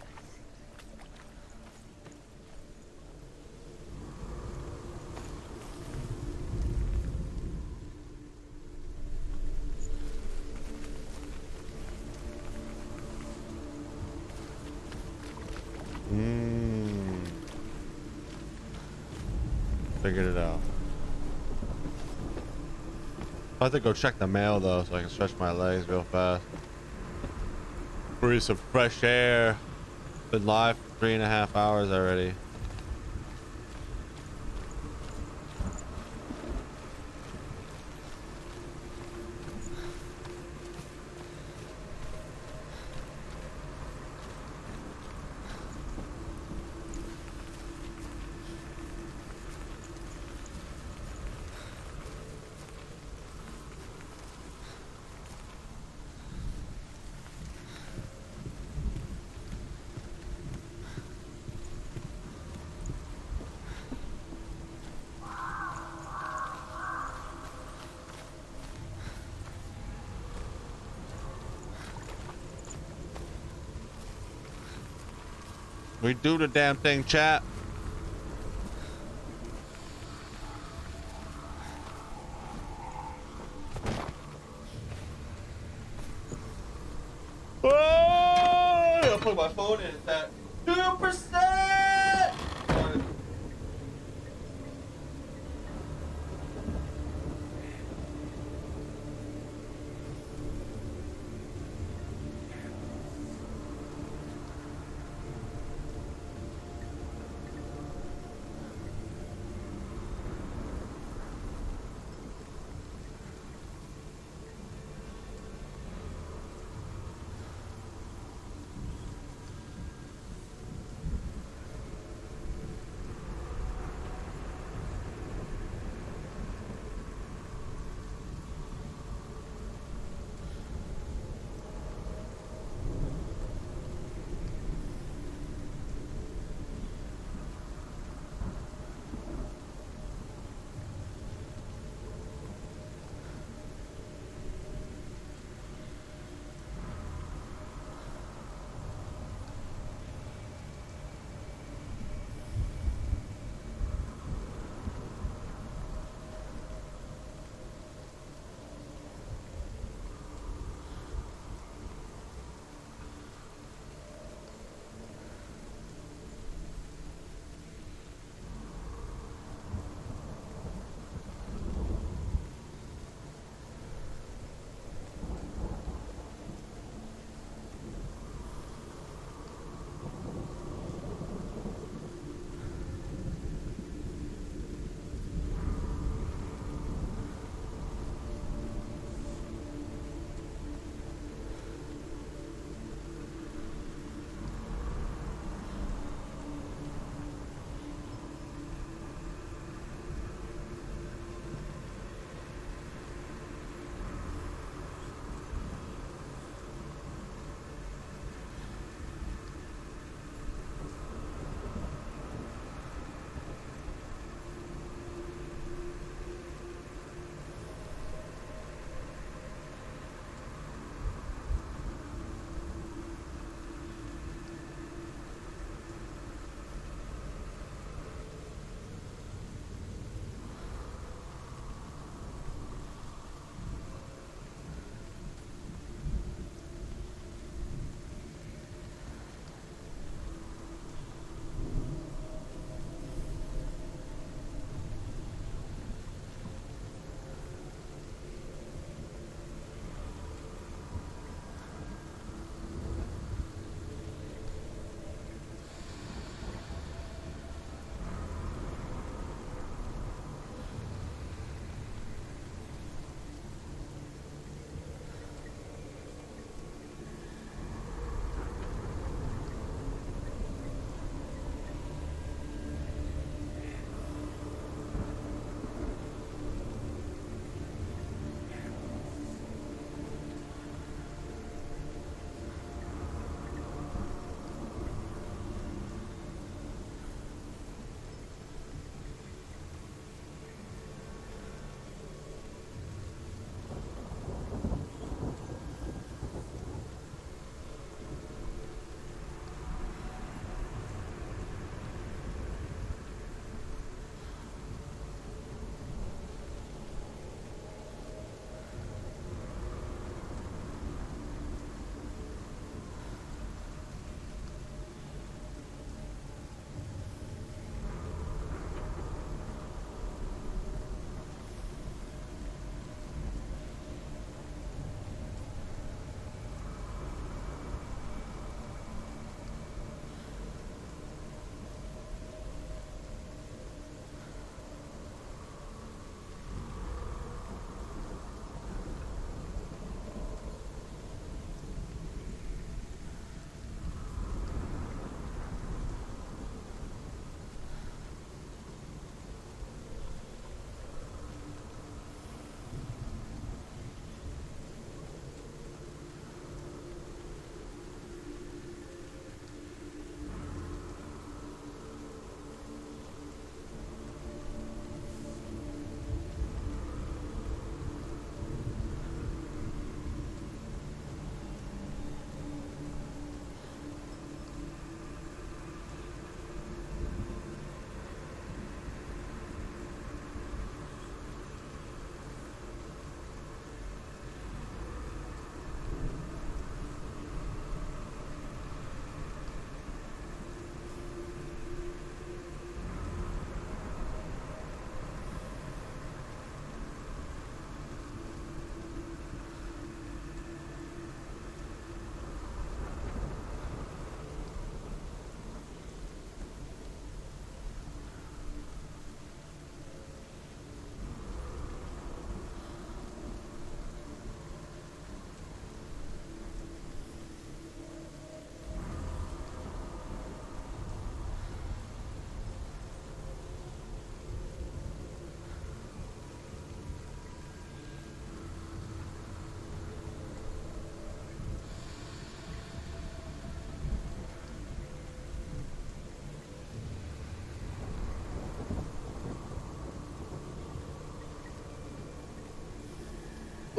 Figured it out. I have to go check the mail though, so I can stretch my legs real fast. Breathe some fresh air. Been live for 3.5 hours already. We do the damn thing, chat. Oh, I put my phone in. It's at 2%.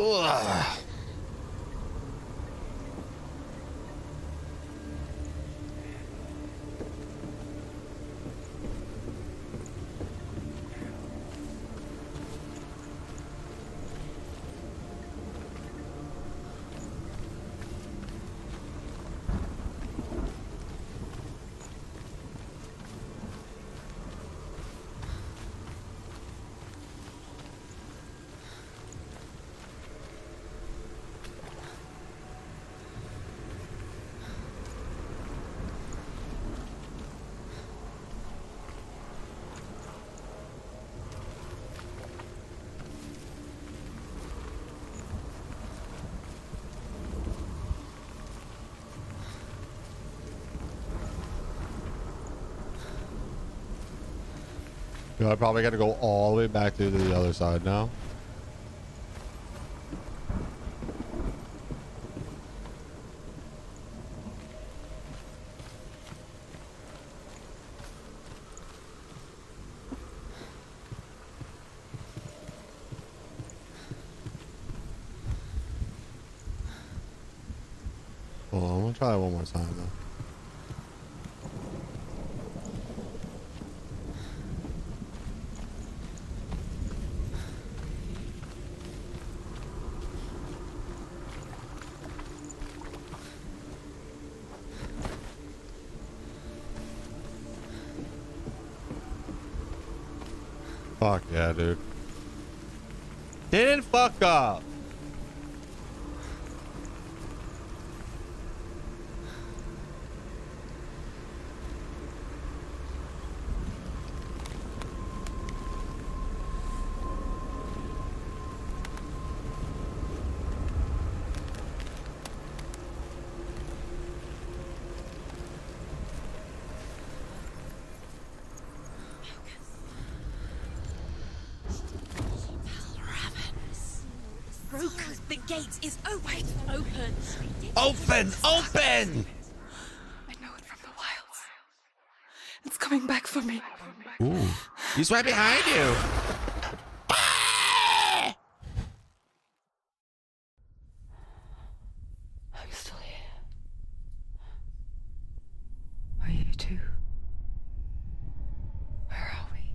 Ugh. I probably got to go all the way back to the other side now. Hold on, I'm gonna try it one more time though. Fuck yeah, dude. Didn't fuck up. Roku, the gate is open. Open. Open! Open! I know it from the wilds. It's coming back for me. Ooh. He's right behind you. I'm still here. Are you too? Where are we?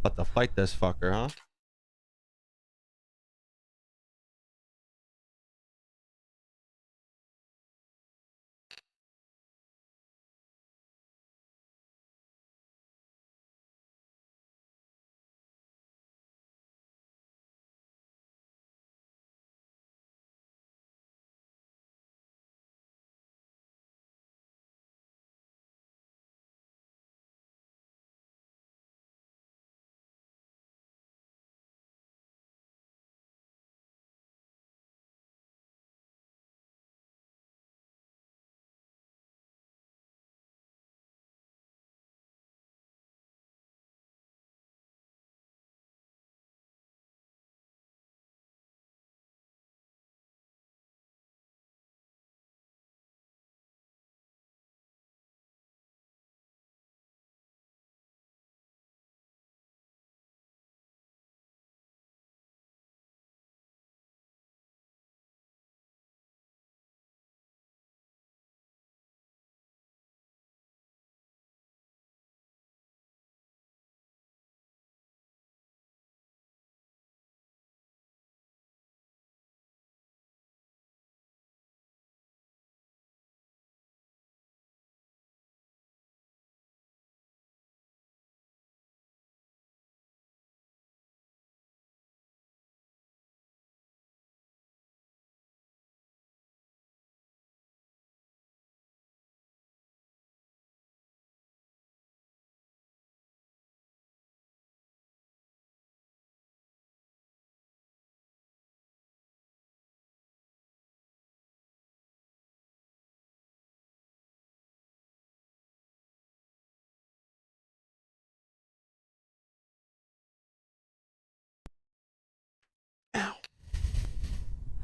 About to fight this fucker, huh?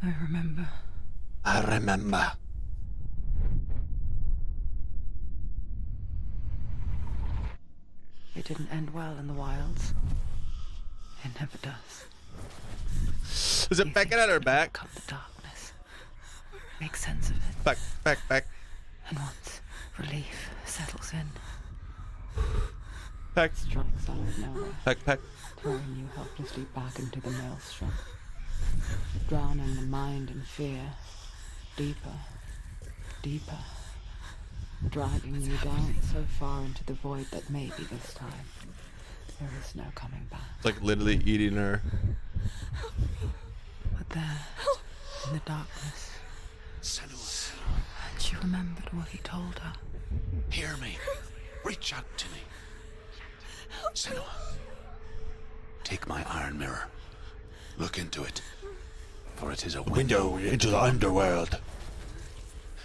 I remember. I remember. It didn't end well in the wilds. It never does. Is it backing at her back? Cut the darkness. Make sense of it. Back. And once relief settles in, Pack. strikes out of nowhere, Pack. throwing you helplessly back into the maelstrom, drowning the mind in fear, deeper, dragging you down so far into the void that maybe this time there is no coming back. It's like literally eating her. But there, in the darkness, Senua, and she remembered what he told her. hear me. Reach out to me. Senua, take my iron mirror. Look into it, for it is a window into the underworld.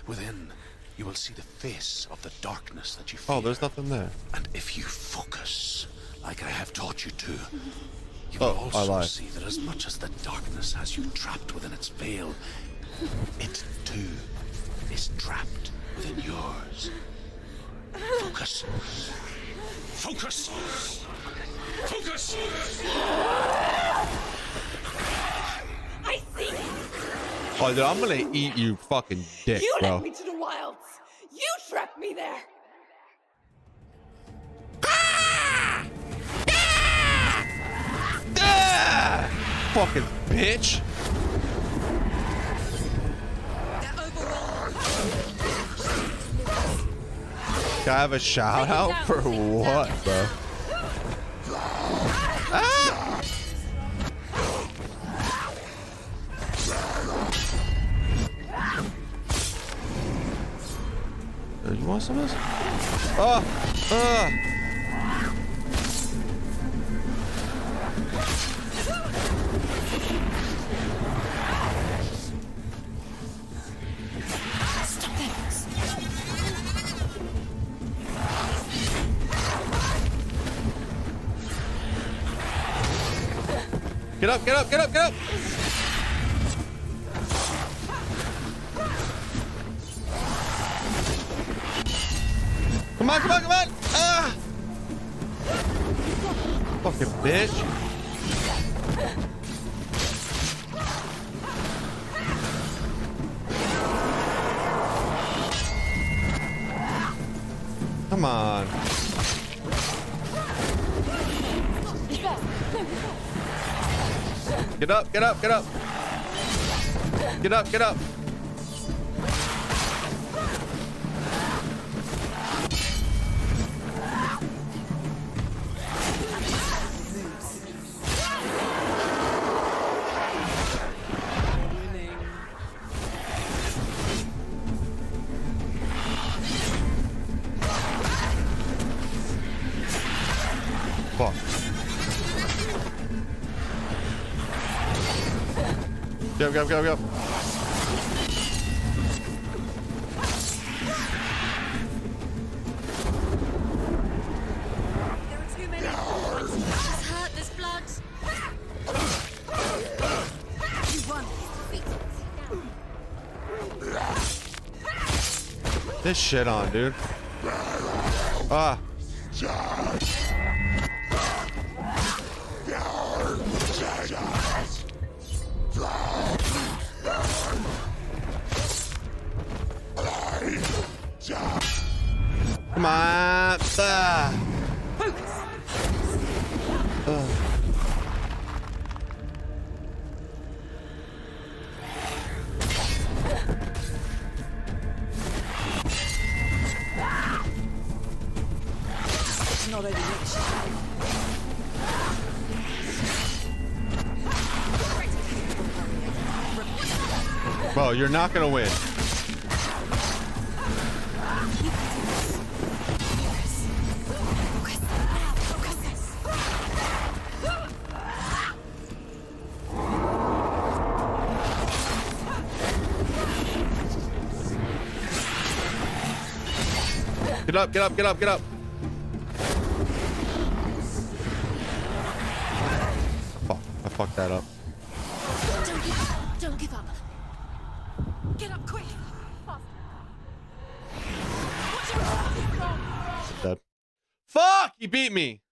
Within, you will see the face of the darkness that you fear. Oh, there's nothing there. And if you focus, like I have taught you to, you will I also lied. see that as much as the darkness has you trapped within its veil, it too is trapped within yours. Focus. Focus. Focus. I see you. Oh, dude, I'm gonna eat you fucking dick, You bro. led me to the wilds. You trapped me there. Fucking bitch. Can I have a shout out for what, bro? Ah! You want some of this? Get up, get up, get up, get up! Come on, come on, come on! Ah! Fucking bitch. Come on. Get up, get up, get up. Get up, get up. Fuck. Go, go, go, go. There are too many. She's hurt. There's blood. You won. Defeat. This shit on, dude. Ah. Come on. It's not over yet. Bro, you're not gonna win. Get up, get up, get up, get up. Fuck, I fucked that up. Don't give up. Don't give up. Get up quick. Dead. Fuck! He beat me!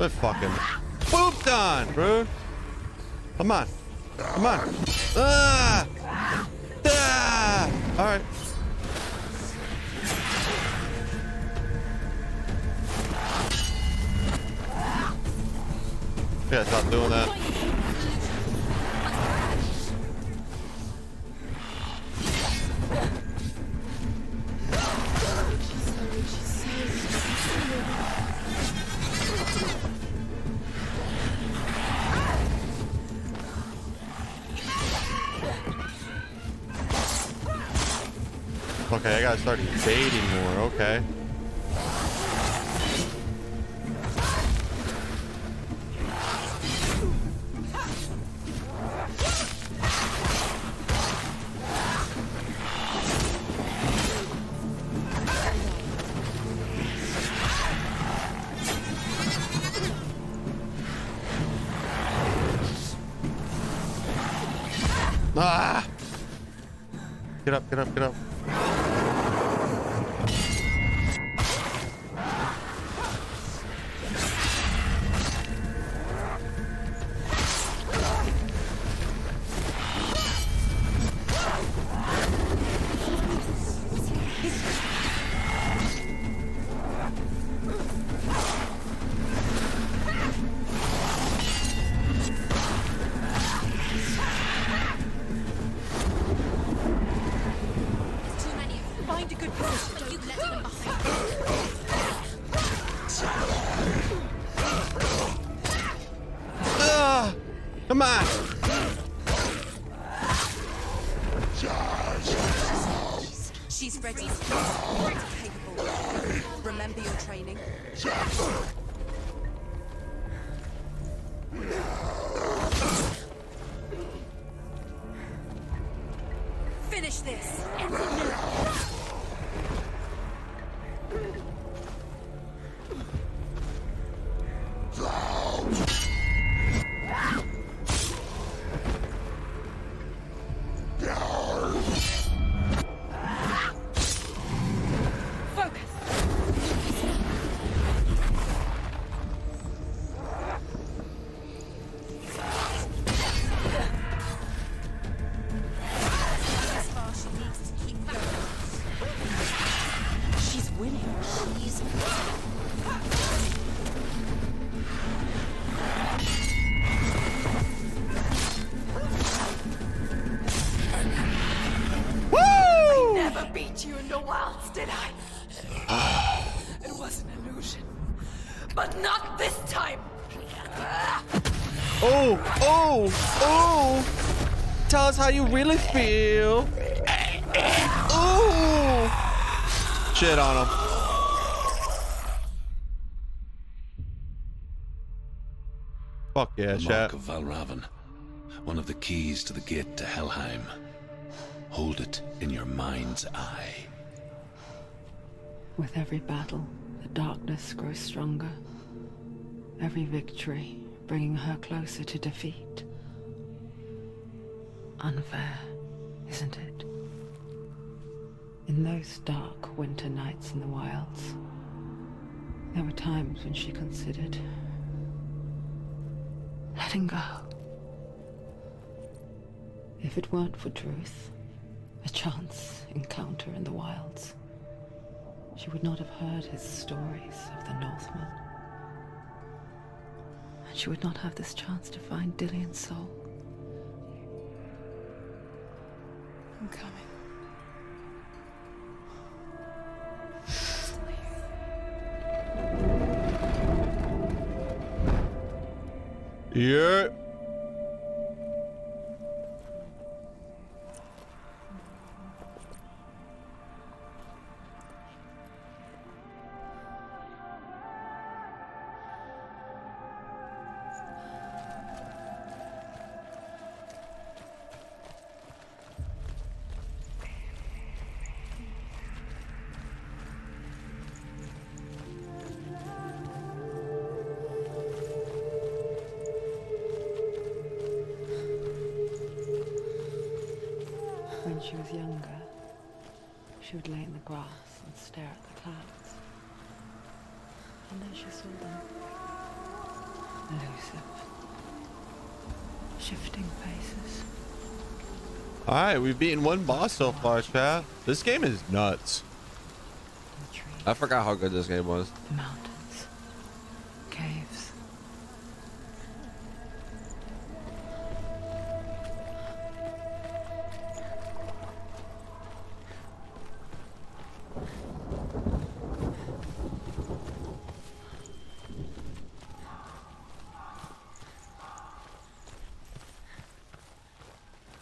But fucking booped on, bro. Come on. Come on. Ah! Ah! All right. Yeah, stop doing that. Okay, I gotta start evading more. Okay. Ah! Get up, get up, get up. Come on. She's ready. Capable. Remember your training. Finish this. You in the wilds, did I? It was an illusion. But not this time! Oh, oh, oh! Tell us how you really feel. Oh! Shit on him. Fuck yeah, the chat. Mark of Valravn, one of the keys to the gate to Helheim. Hold it in your mind's eye. With every battle, the darkness grows stronger. Every victory bringing her closer to defeat. Unfair, isn't it? In those dark winter nights in the wilds, there were times when she considered letting go. If it weren't for Druth, a chance encounter in the wilds, she would not have heard his stories of the Northmen. And she would not have this chance to find Dillion's soul. I'm coming. Yeah. When she was younger, she would lay in the grass and stare at the clouds. And then she saw them. elusive, shifting faces. All right, we've beaten one boss so far, chat. This game is nuts. I forgot how good this game was. Mountains, caves.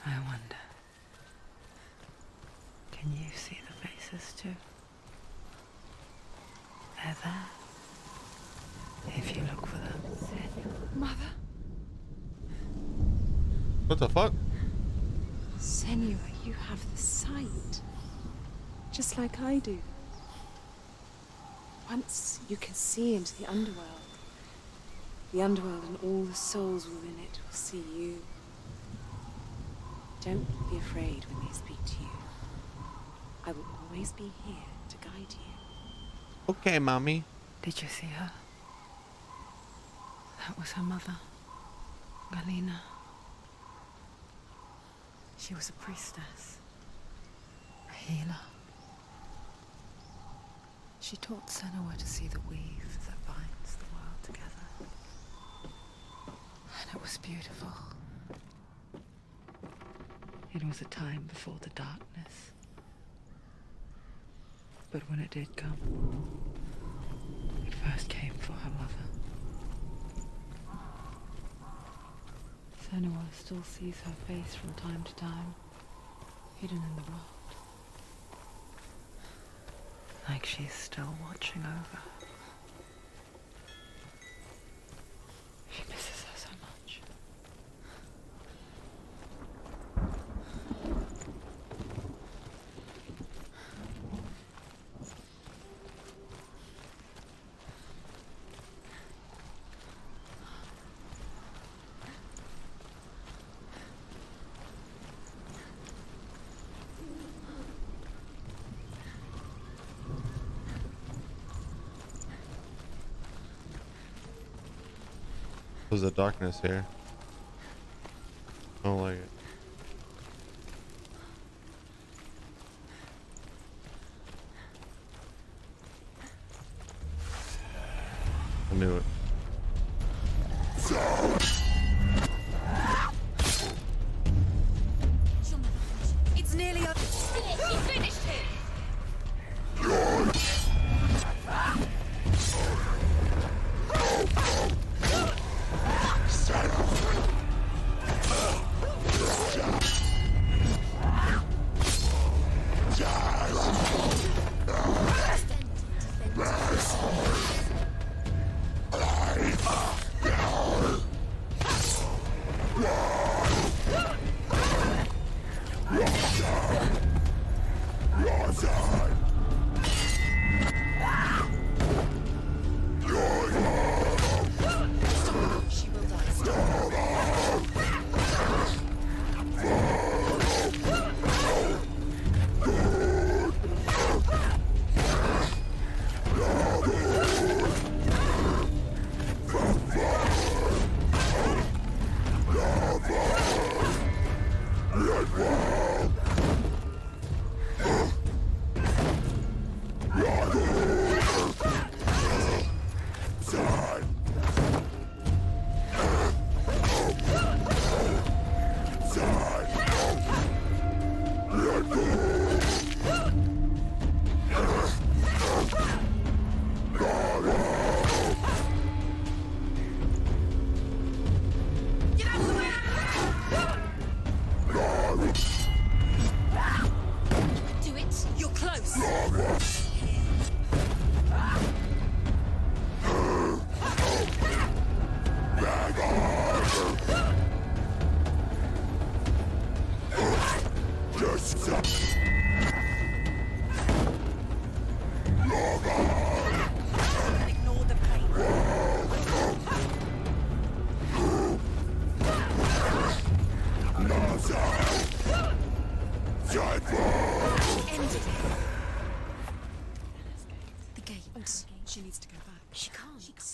I wonder, can you see the faces too? They're there. If you look for them. Mother. What the fuck? Senua, you have the sight. Just like I do. Once you can see into the underworld. The underworld and all the souls within it will see you. Don't be afraid when they speak to you. I will always be here to guide you. Okay, mommy. Did you see her? That was her mother, Galena. She was a priestess, a healer. She taught Senua to see the weave that binds the world together. And it was beautiful. It was a time before the darkness. But when it did come, it first came for her mother. Senua still sees her face from time to time, hidden in the world. Like she's still watching over her. She misses her so much. There's a darkness here. I don't like it. I knew it. It's nearly up. You finished him. Do it. You're close. Ignore the pain. Ended it. The gate. She needs to go back. She can't.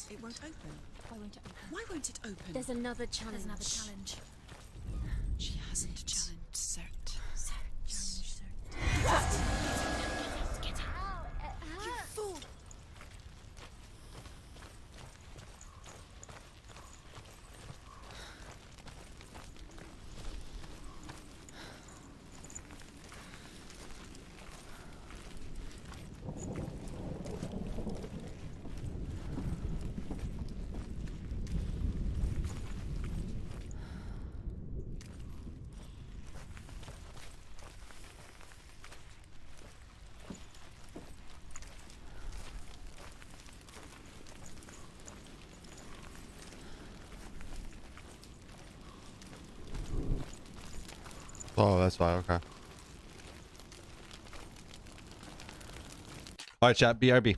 It won't open. Why won't it open? Why won't Get it open. There's another challenge. She hasn't challenged Cert. Get it. You fool. Oh, that's fine. Okay. All right, chat. BRB.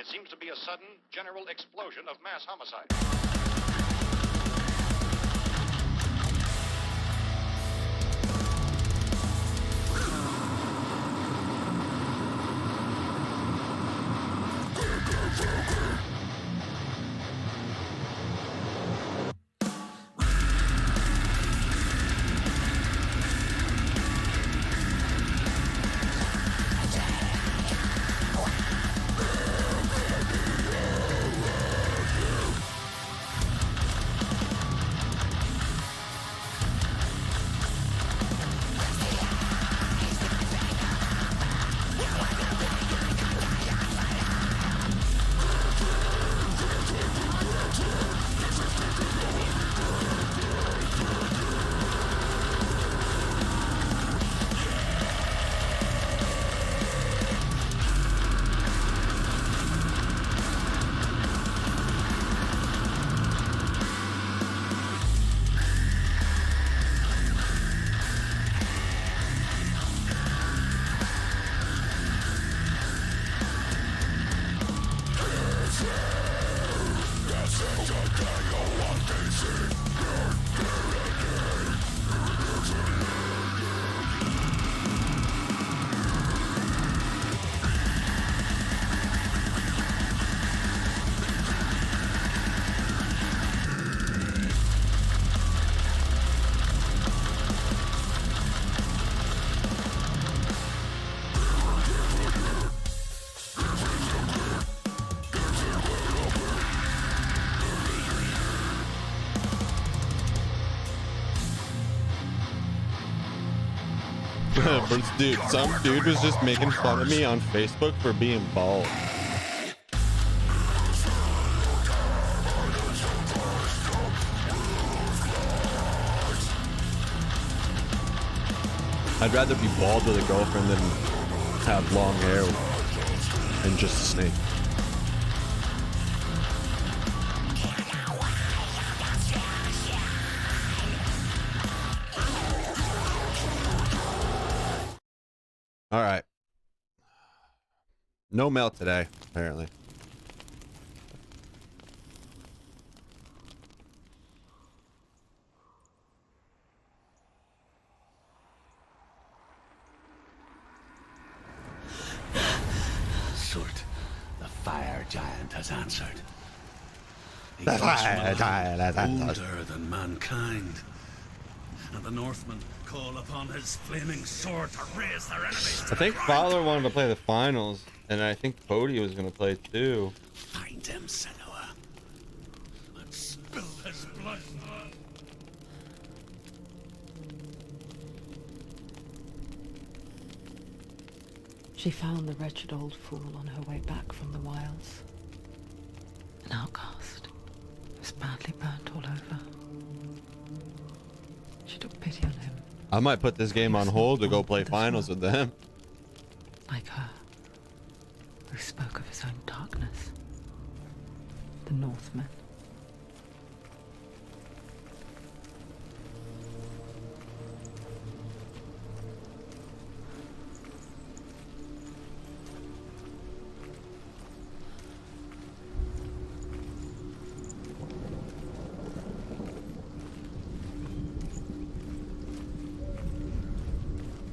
It seems to be a sudden, general explosion of mass homicide. Dude, some dude was just making fun of me on Facebook for being bald. I'd rather be bald with a girlfriend than have long hair and just a snake. All right. No mail today, apparently. Surt, the fire giant has answered. He The comes fire from a giant land has answered. older than mankind. And the Northmen call upon his flaming sword to raise their enemies to I think the ground. Fowler wanted to play the finals, and I think Cody was going to play too. Find him, Senua, and spill his blood. She found the wretched old fool on her way back from the wilds. An outcast. Was badly burnt all over. She took pity on him. I might put this game on hold to go play finals with them. Like her, who spoke of his own darkness. The Northmen.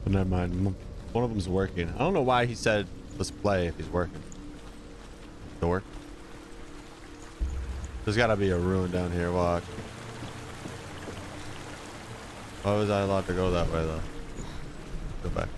But never mind. One of them's working. I don't know why he said let's play if he's working. Door. There's gotta be a ruin down here. Walk. Why was I allowed to go that way though? Go back.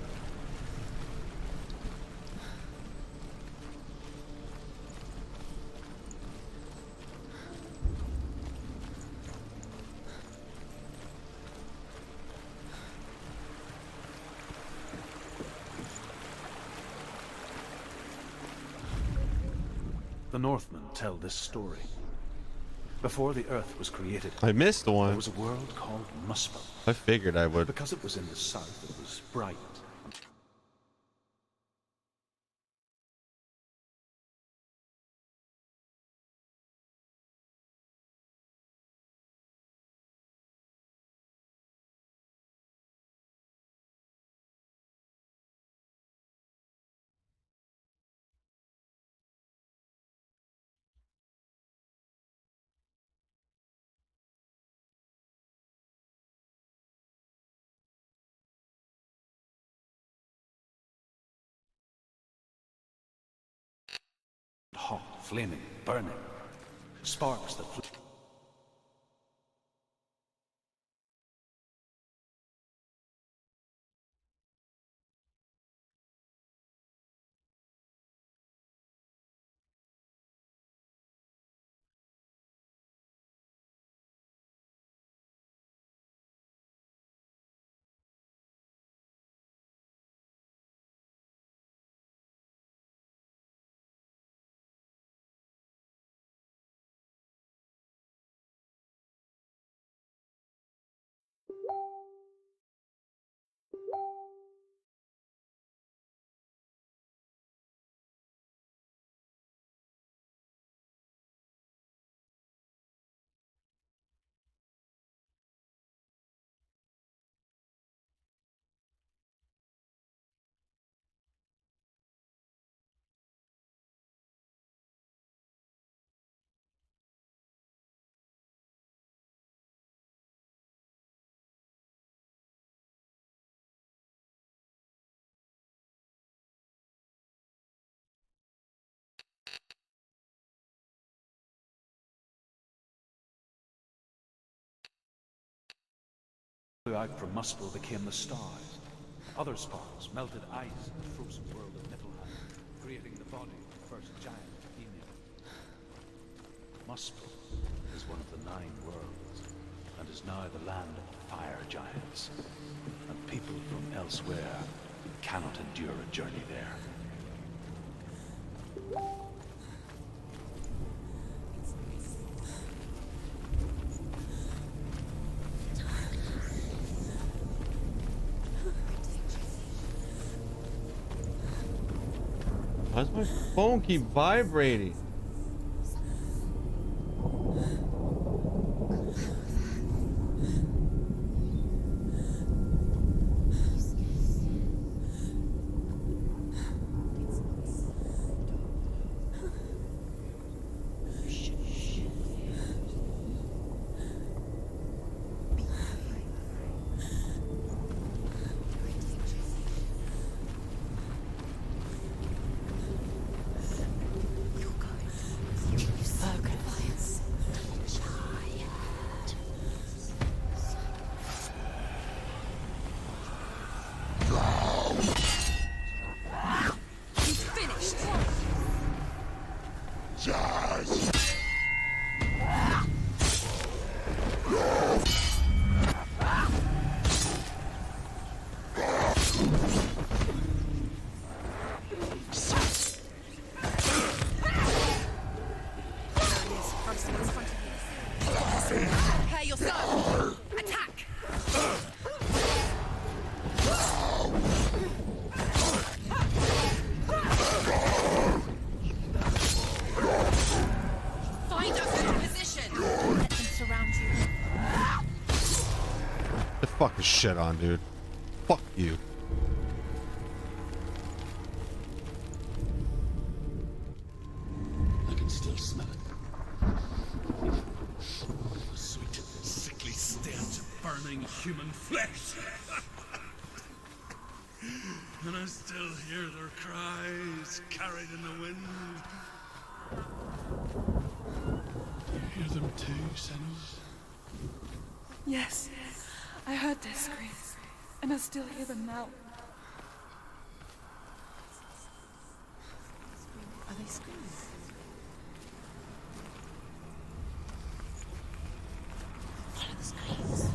The Northmen tell this story. Before the earth was created, I missed one. There was a world called Muspel. I figured I would. Because it was in the south, it was bright. Hot, flaming, burning. Sparks that flew. Out from Muspel became the stars. Other sparks melted ice in the frozen world of Niflheim, creating the body of the first giant female. Muspel is one of the 9 worlds. and is now the land of fire giants. And people from elsewhere cannot endure a journey there. Why does my phone keep vibrating? Prepare yourself! Attack! Find a good position! Let them surround you. The fuck is shit on, dude. Fuck you. I can still smell it. The sweet, sickly stench of burning human flesh. And I still hear their cries carried in the wind. Do you hear them too, Senua? Yes, I heard their screams, and I still hear them now. Are they screaming? Follow the screams.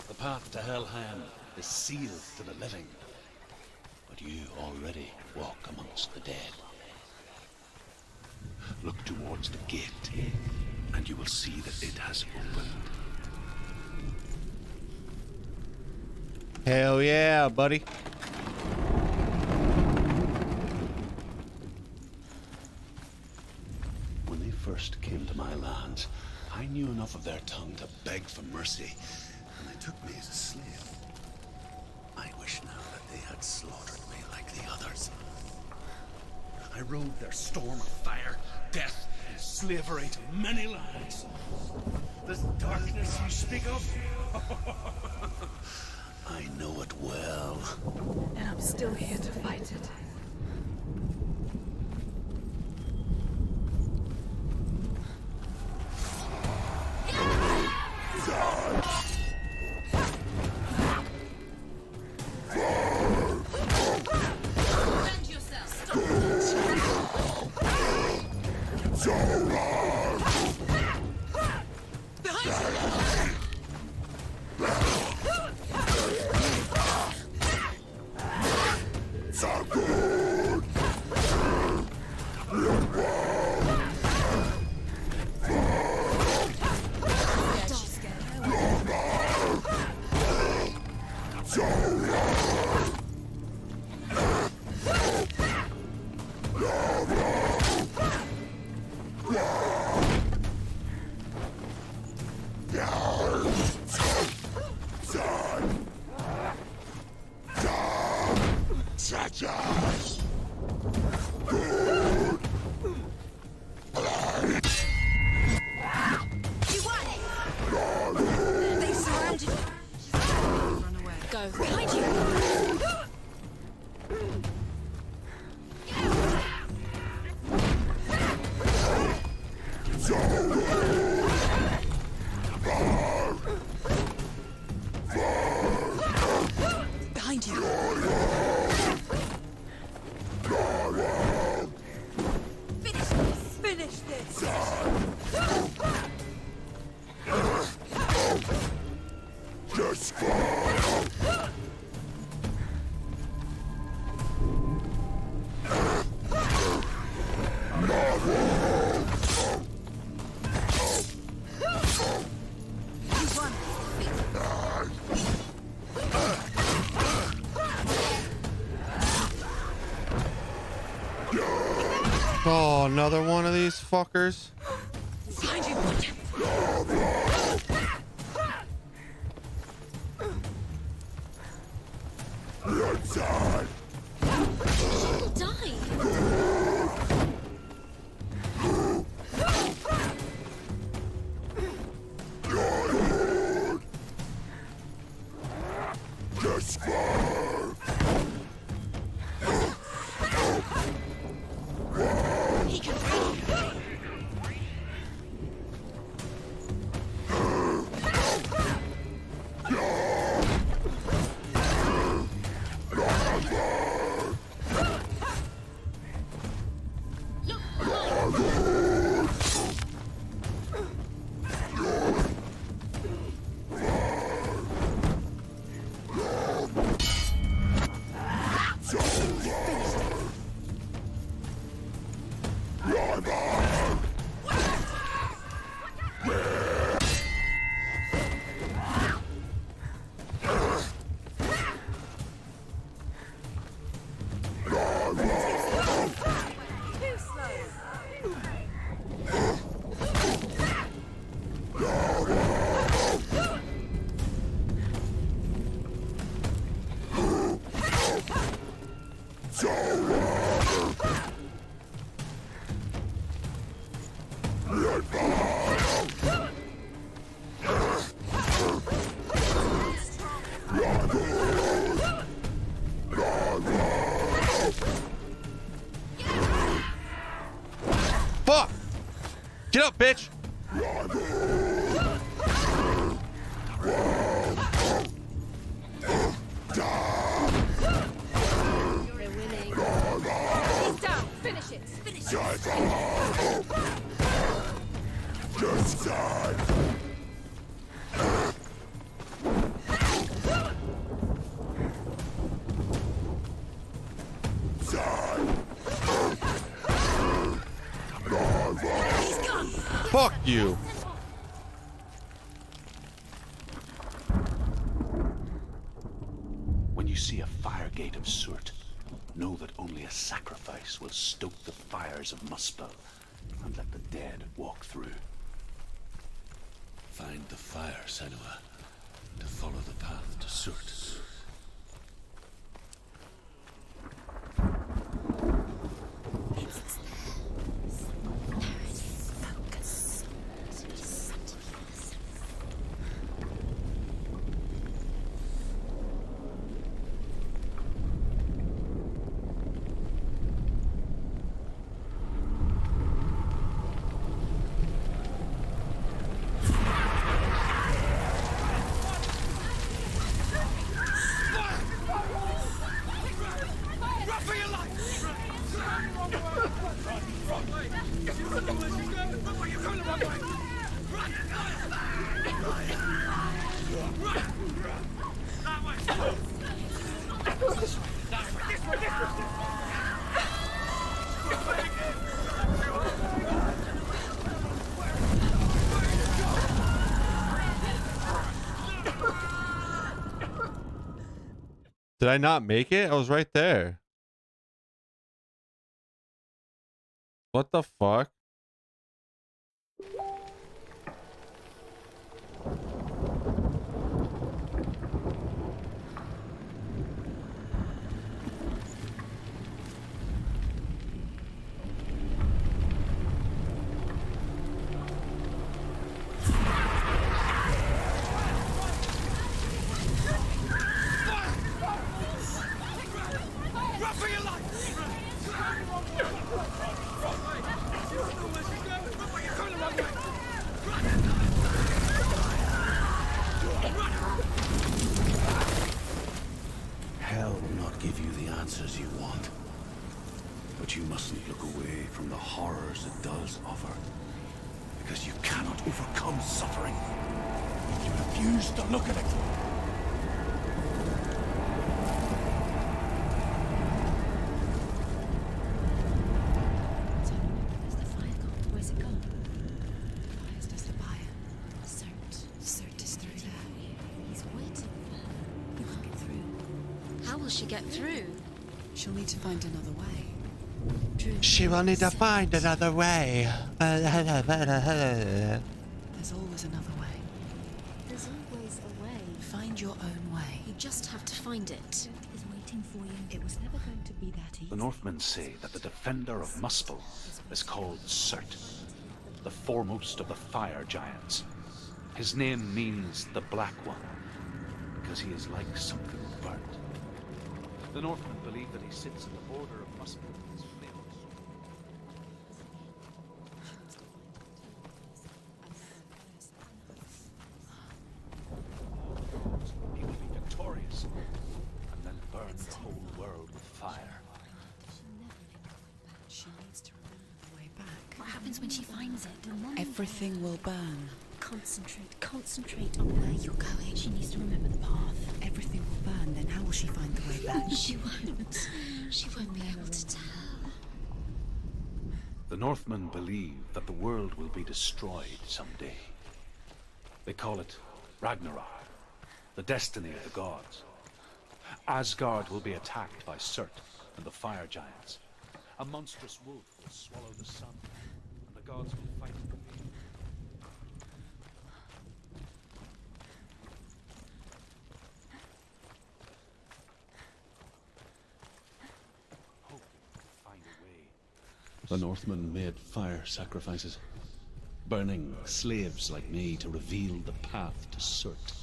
The path to Hellhand is sealed to the living, but you already walk amongst the dead. Look towards the gate, and you will see that it has opened. Hell yeah, buddy. When they first came to my lands, I knew enough of their tongue to beg for mercy, and they took me as a slave. I wish now that they had slaughtered me like the others. I rode their storm of fire, death, and slavery to many lands. This darkness you speak of, I know it well. And I'm still here to fight it. Oh, another one of these fuckers. Fuck! Get up, bitch! He's down. Finish it. Finish it. Just die. Fuck you! When you see a fire gate of Surt, know that only a sacrifice will stoke the fires of Muspel and let the dead walk through. Find the fire, Senua, to follow the path to Surt. It's Did I not make it? I was right there. What the fuck? Run for your life! Hell will not give you the answers you want. But you mustn't look away from the horrors it does offer. Because you cannot overcome suffering. You refuse to look at it. Where's the fire gone? Where's it gone? Fire's just the buyer. Cert is through there. He's waiting for her. He won't get through. How will she get through? She'll need to find another way. She will need to find another way. There's always another way. There's always a way. Find your own way. You just have to find it. Is waiting for you. It was never going to be that easy. The Northmen say that the defender of Muspel is called Cert, the foremost of the fire giants. His name means the Black One, because he is like something burnt. The Northmen believe that he sits in the border of Muspel with his flames. He will be victorious, and then burn the whole world with fire. She needs to remember the way back. What happens when she finds it? Everything will burn. Concentrate on where you're going. She needs to remember the path. Everything will burn, then how will she find the way back? She won't. She won't be able to tell. The Northmen believe that the world will be destroyed someday. They call it Ragnarok, the destiny of the gods. Asgard will be attacked by Cert and the fire giants. A monstrous wolf will swallow the sun, and the gods will fight for peace. The Northmen made fire sacrifices, burning slaves like me to reveal the path to Cert.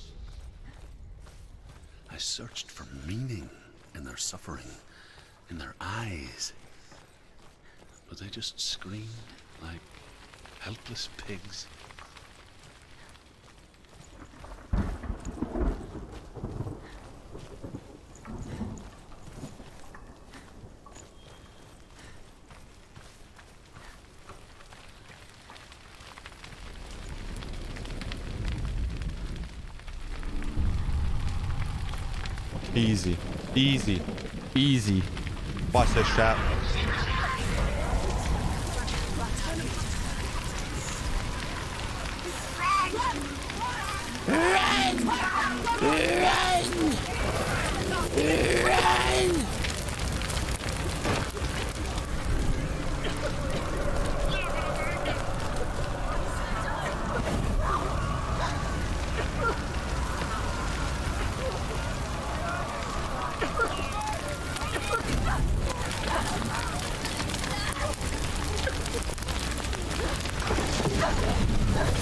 I searched for meaning in their suffering, in their eyes, but they just screamed like helpless pigs. Easy. Easy. Easy. Watch this trap.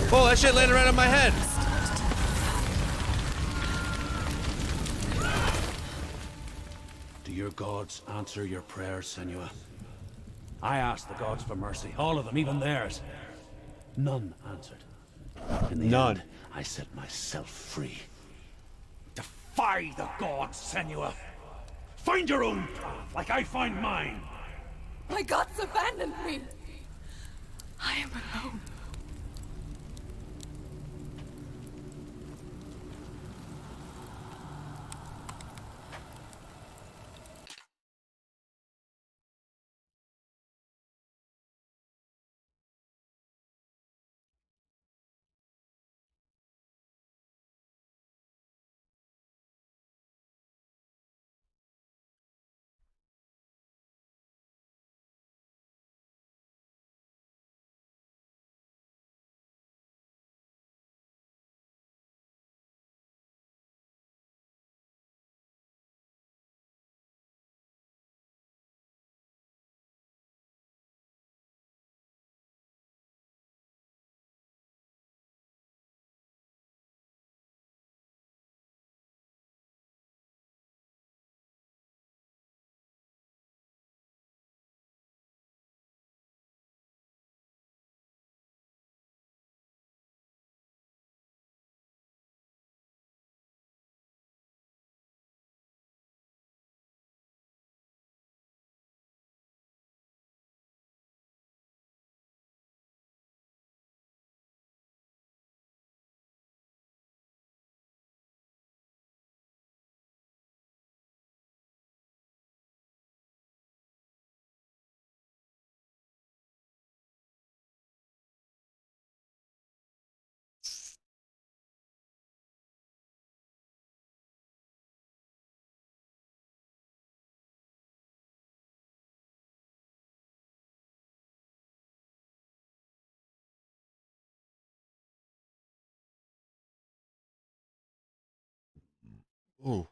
Oh, that shit landed right on my head. Do your gods answer your prayers, Senua? I asked the gods for mercy, all of them, even theirs. None answered. In the end, I set myself free. Defy the gods, Senua! Find your own path, like I find mine! My gods abandoned me. I am alone. Ooh.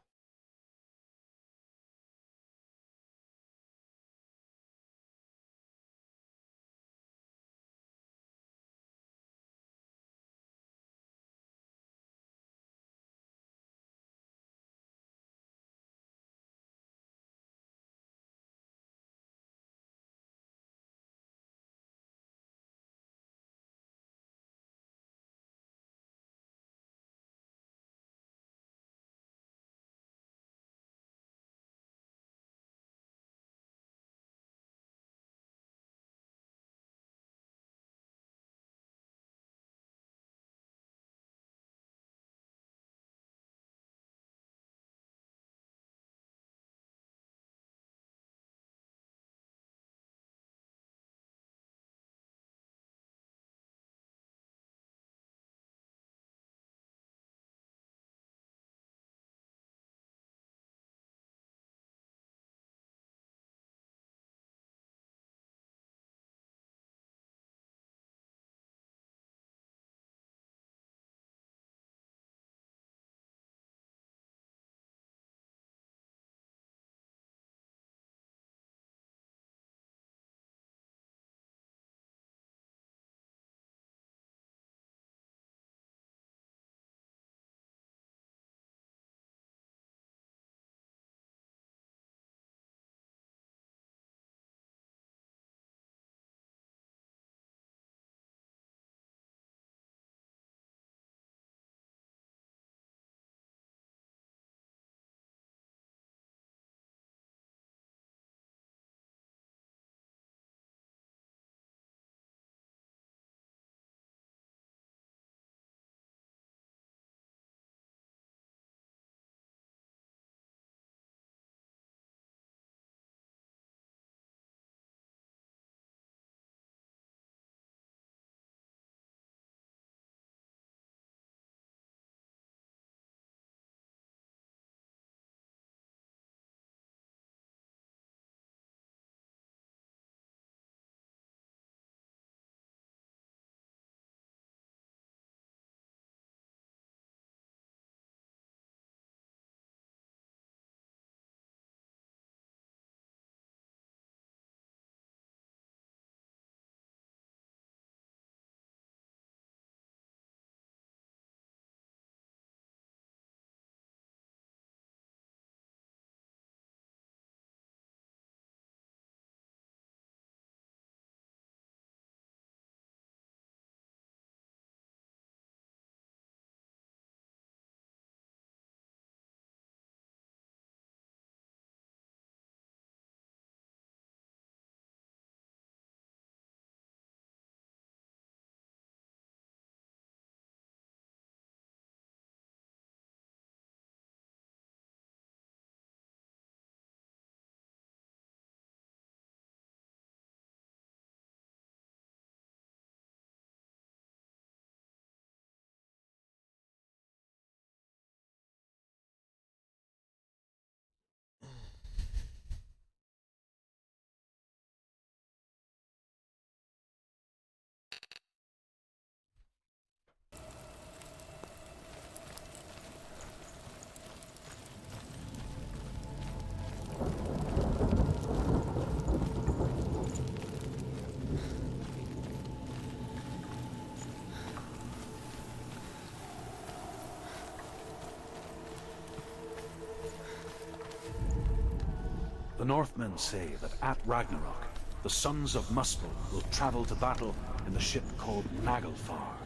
The Northmen say that at Ragnarok, the sons of Muspel will travel to battle in the ship called Naglfar,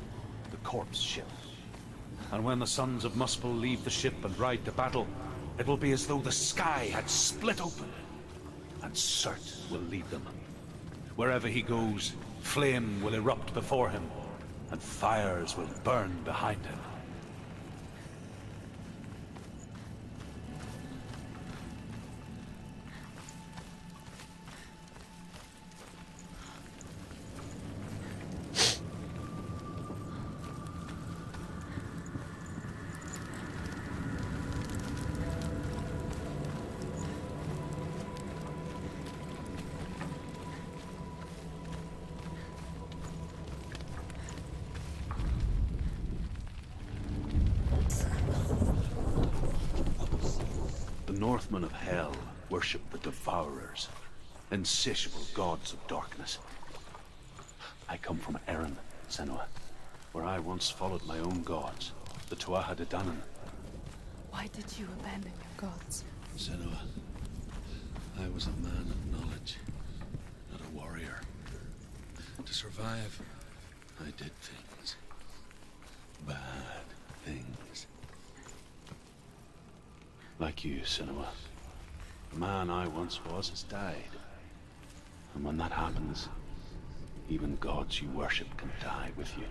the corpse ship. And when the sons of Muspel leave the ship and ride to battle, it will be as though the sky had split open, and Surt will lead them. Wherever he goes, flame will erupt before him, and fires will burn behind him. Northmen of Hell worship the Devourers, insatiable gods of darkness. I come from Erin, Senua, where I once followed my own gods, the Tuatha De Danann. Why did you abandon your gods? Senua, I was a man of knowledge, not a warrior. To survive, I did things. Bad things. Like you, Senua. The man I once was has died. And when that happens, even gods you worship can die with you.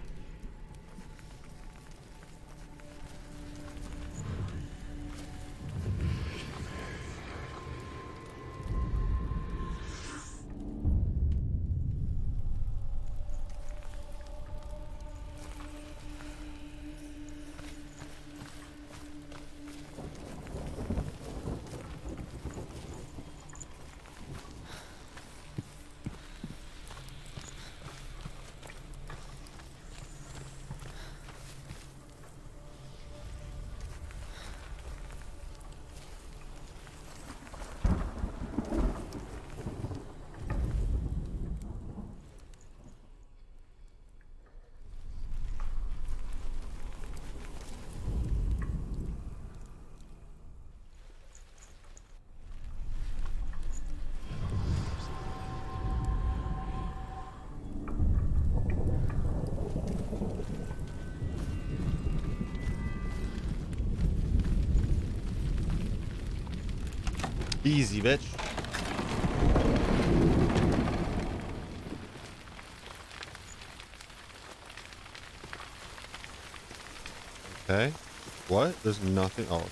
Easy, bitch. Okay. What? There's nothing. Oh, okay.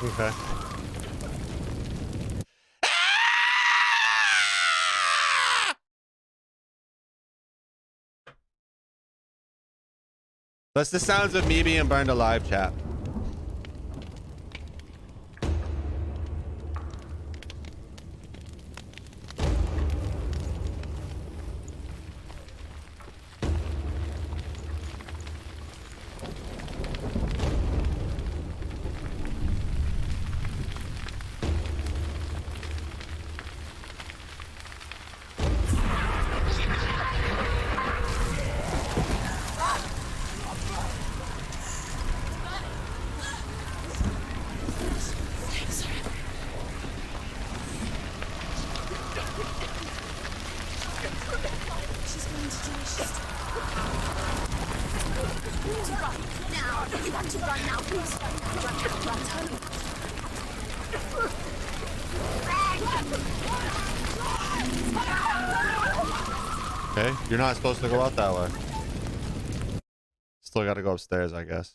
Okay. That's the sounds of me being burned alive, chat. Okay, you're not supposed to go out that way. Still gotta go upstairs, I guess.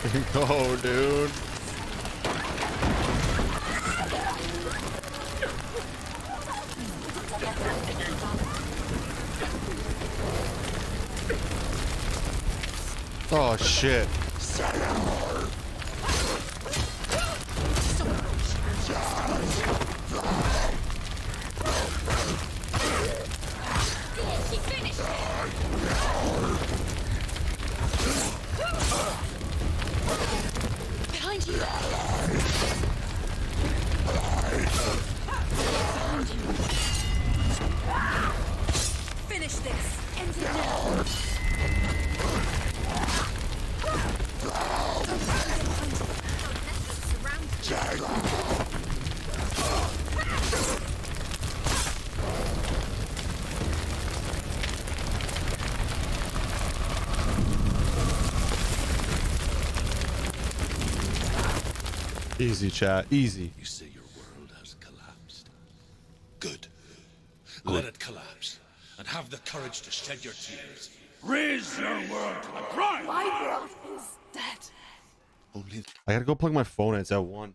fucking go, dude. Oh shit. Behind you. Finish this. End it now. Easy, chat. Easy. You say your world has collapsed. Good. Let it collapse, and have the courage to shed your tears. Raise your world to the ground! My world is dead. Only I gotta go plug my phone in. It's at 1.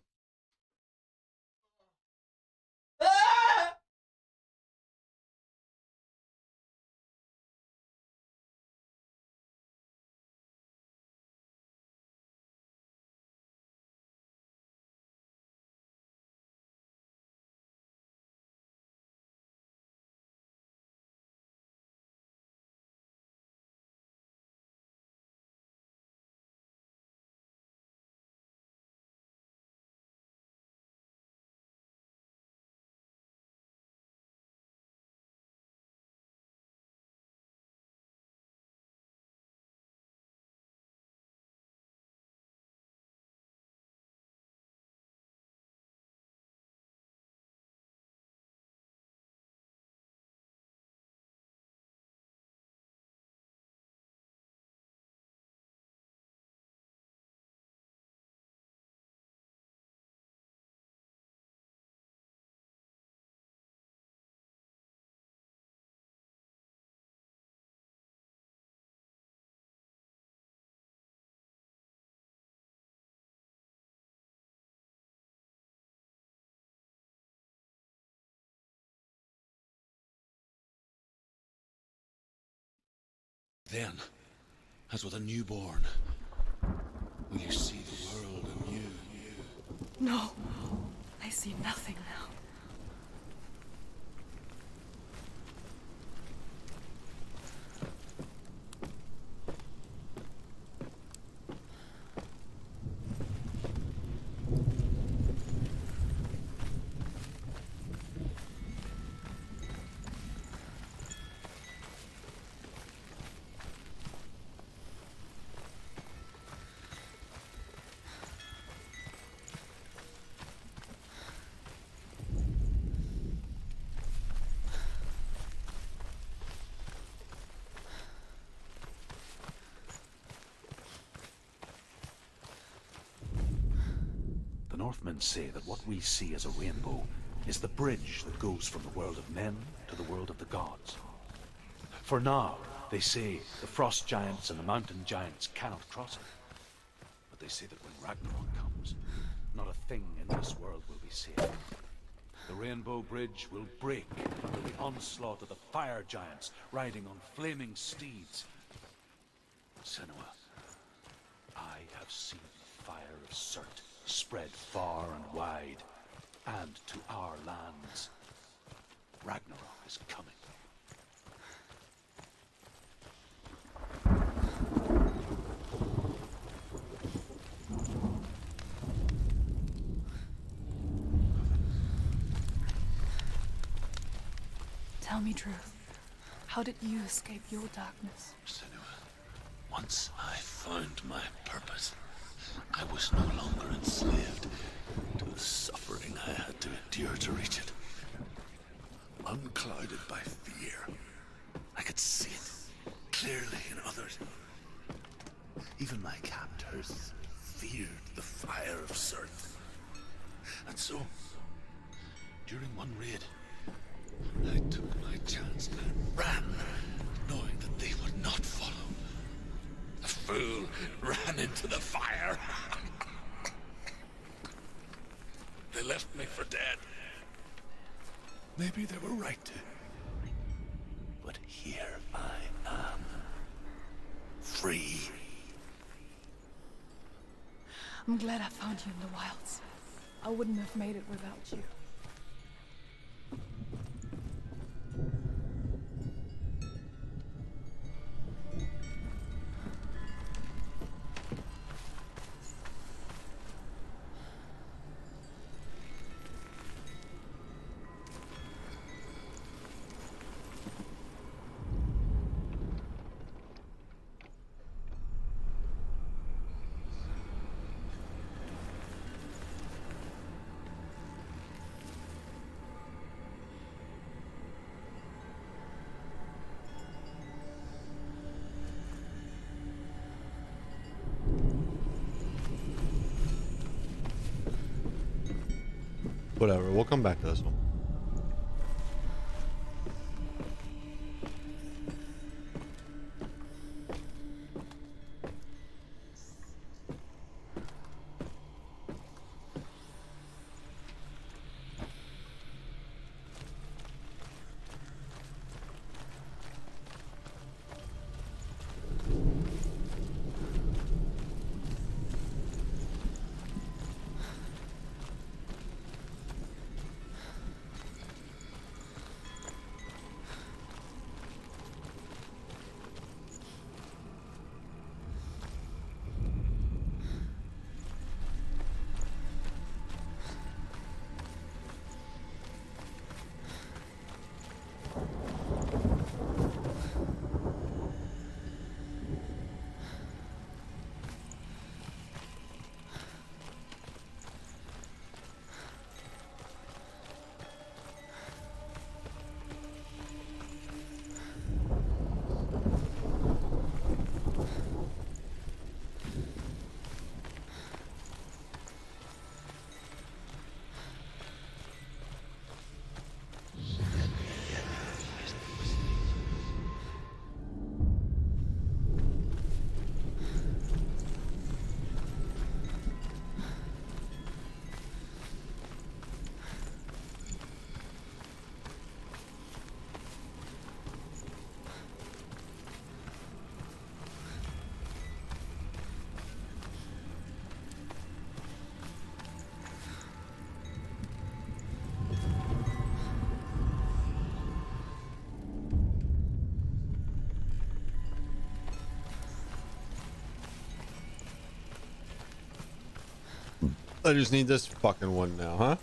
then, as with a newborn, will you see the world anew? No, I see nothing now. The Northmen say that what we see as a rainbow is the bridge that goes from the world of men to the world of the gods. For now, they say the frost giants and the mountain giants cannot cross it. But they say that when Ragnarok comes, not a thing in this world will be safe. The rainbow bridge will break under the onslaught of the fire giants riding on flaming steeds. Senua, I have seen the fire of Surt spread far and wide, and to our lands. Ragnarok is coming. Tell me truth. How did you escape your darkness? Senua, once I found my purpose, I was no longer enslaved to the suffering I had to endure to reach it. Unclouded by fear, I could see it clearly in others. Even my captors feared the fire of Surt. And so, during one raid, I took my chance and ran, knowing that they would not follow. A fool ran into the fire. They left me for dead. Maybe they were right to. But here I am. Free. I'm glad I found you in the wilds. I wouldn't have made it without you. Whatever, we'll come back to this one. I just need this fucking one now, huh?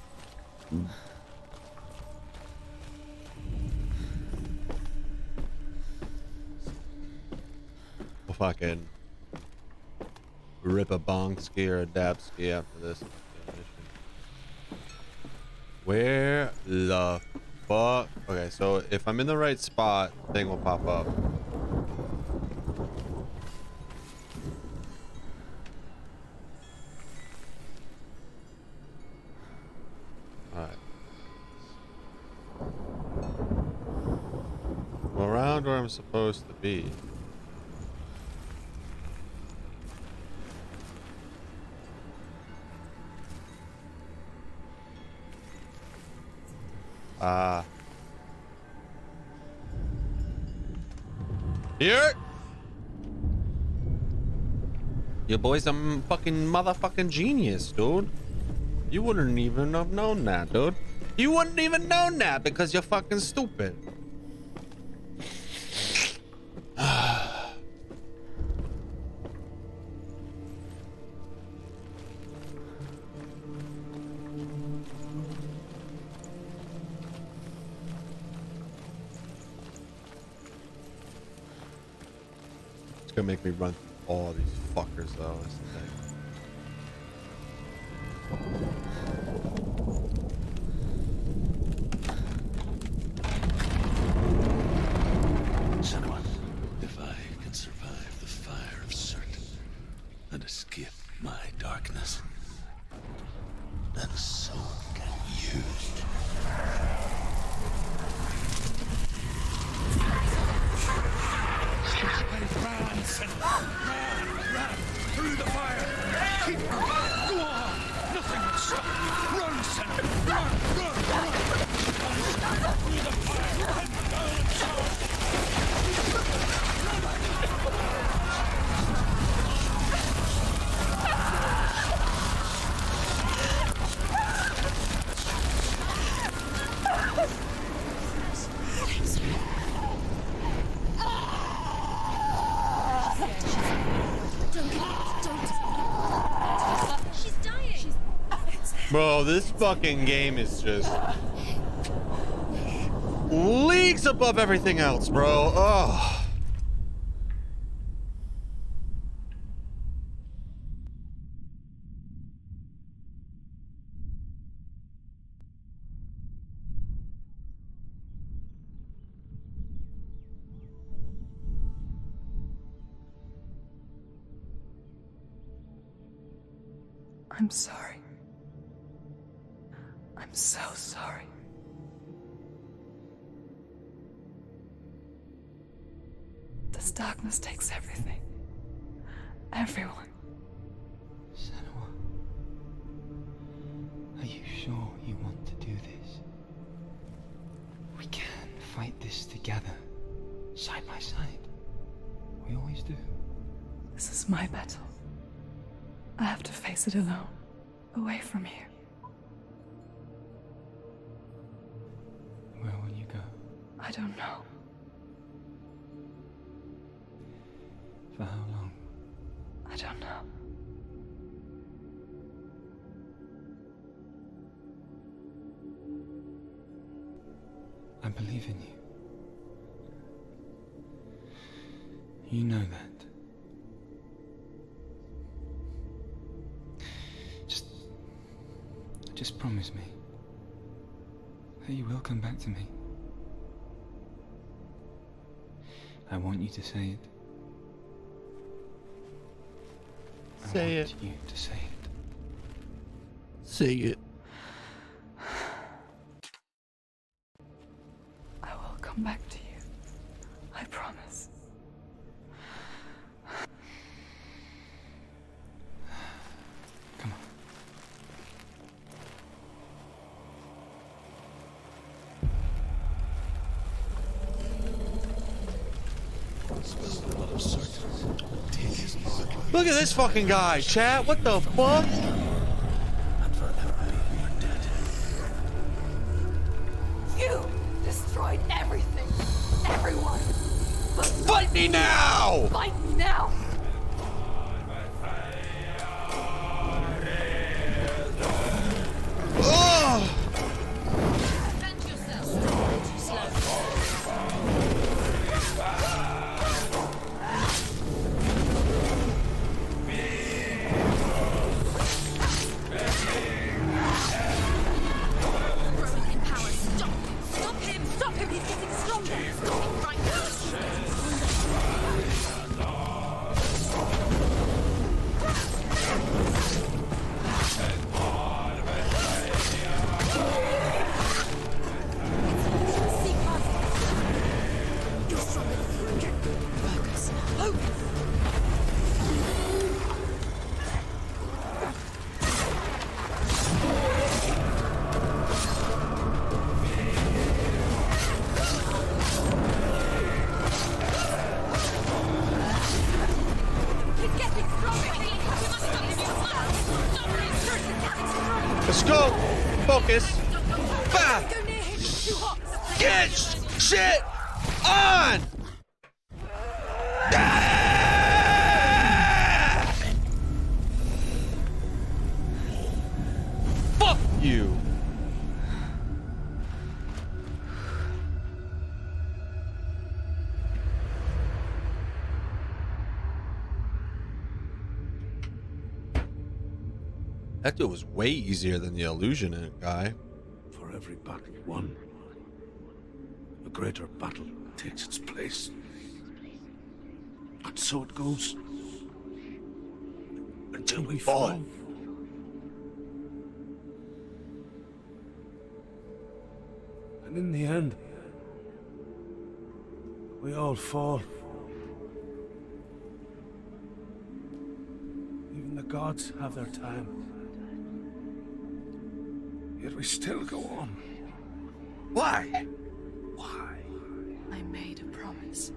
We'll fucking rip a bong ski or a dab ski after this. Where the fuck? Okay, so if I'm in the right spot, thing will pop up. Around where I'm supposed to be. Here. Your boy's a fucking motherfucking genius, dude. You wouldn't even have known that, dude. You wouldn't even known that because you're fucking stupid. It's gonna make me run through all these fuckers though, that's the thing. Senua, if I can survive the fire of Surt and escape my darkness, then so can you. Run, Senua, run, run! through the fire! Keep moving! Go on! Nothing will stop you! Run, Senna! Run! Run! Run! Through the fire! Run down and charge! Bro, this fucking game is just leagues above everything else, bro. Oh. I'm sorry. I'm so sorry. This darkness takes everything. Everyone. Senua, are you sure you want to do this? We can fight this together, side by side. We always do. This is my battle. I have to face it alone, away from you. Where will you go? I don't know. For how long? I don't know. I believe in you. You know that. Just promise me that you will come back to me. I want you to say it. Say I it. want you to say it. Say it. I will come back to you. I promise. Come on. Look at this fucking guy, chat. What the fuck? You destroyed everything. Everyone. But Fight me now! Fight me now! Oh! Let's go. Focus. Bah. Get shit on. Ah! Fuck you. That dude was way easier than the illusion guy. For every battle won, a greater battle takes its place. And so it goes. Until we fall. And in the end, we all fall. gods have their time. Yet we still go on. Why? Why? I made a promise,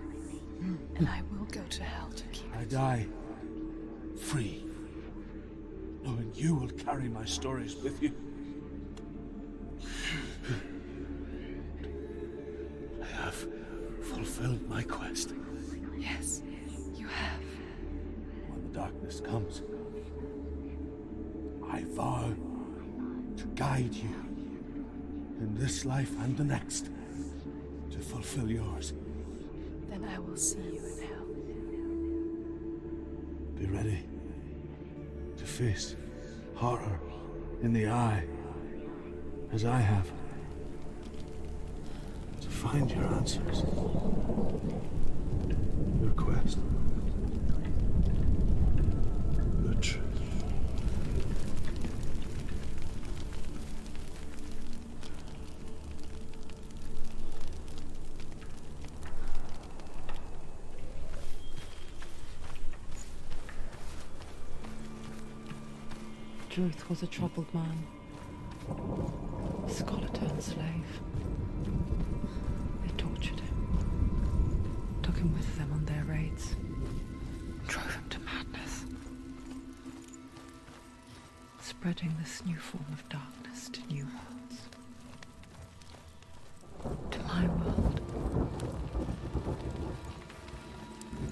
and I will go to hell to keep I it. die free, knowing you will carry my stories with you. I have fulfilled my quest. Yes, you have. When the darkness comes, I vow to guide you in this life and the next to fulfill yours. Then I will see you in hell. Be ready to face horror in the eye, as I have. To find your answers. Your quest. The truth. Druth was a troubled man, a scholar turned slave. They tortured him, took him with them on their raids, drove him to madness, spreading this new form of darkness to new worlds. To my world,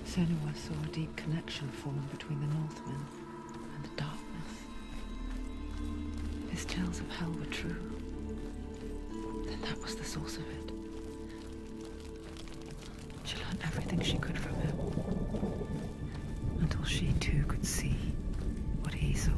Senua saw a deep connection form between the Northmen and the darkness. His tales of hell were true, then that was the source of it. She learned everything she could from him, until she too could see what he saw.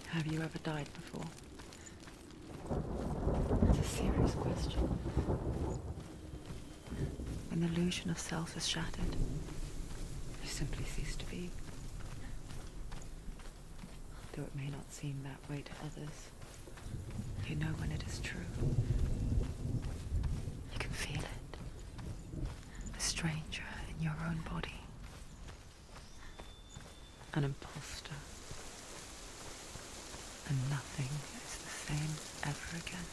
Have you ever died before? It's a serious question. When the illusion of self is shattered, you simply cease to be. Though it may not seem that way to others, you know when it is true. You can feel it. A stranger in your own body. An imposter. And nothing is the same ever again.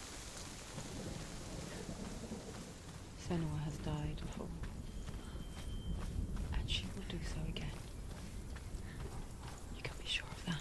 Senua has died before, and she will do so again. You can be sure of that.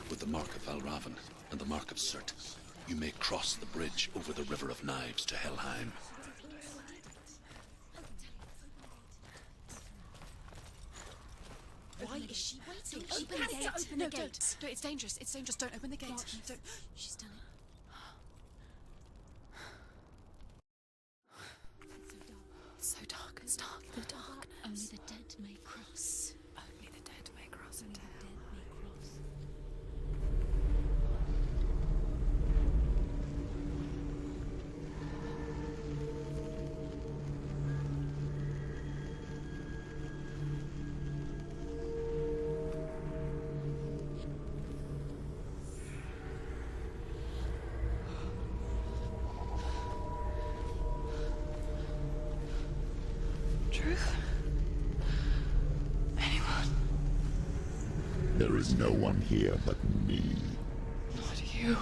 With the mark of Valravan and the mark of Surt, you may cross the bridge over the River of Knives to Helheim. Why is she waiting? She Open has the to gate. open No, the gate. don't. No, it's dangerous. It's dangerous. Don't open the gate. Don't. She's done it. It's so dark. It's dark. The darkness. Only the dead may cross. Only the dead may cross into hell. Truth? Anyone? There is no one here but me. Not you.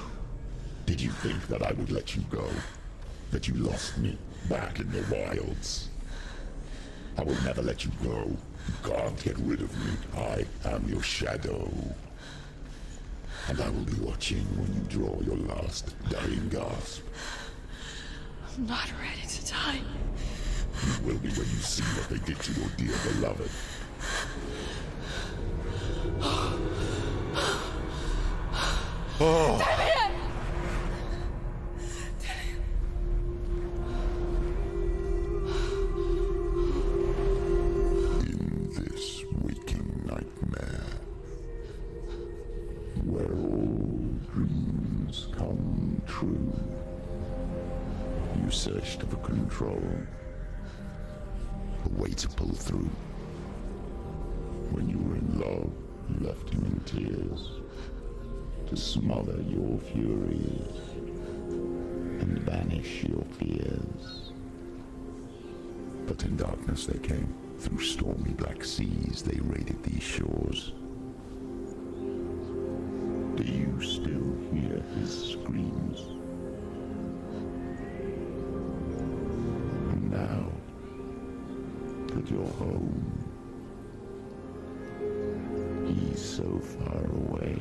Did you think that I would let you go? That you lost me back in the wilds? I will never let you go. You can't get rid of me. I am your shadow. And I will be watching when you draw your last dying gasp. I'm not ready to die. You will be when you see what they did to your dear beloved. Oh. In this waking nightmare, where all dreams come true, you searched for control, a way to pull through. When you were in love, you left him in tears, to smother your furies and banish your fears. But in darkness they came, through stormy black seas they raided these shores. Do you still hear his screams? And now that you're home, he's so far away.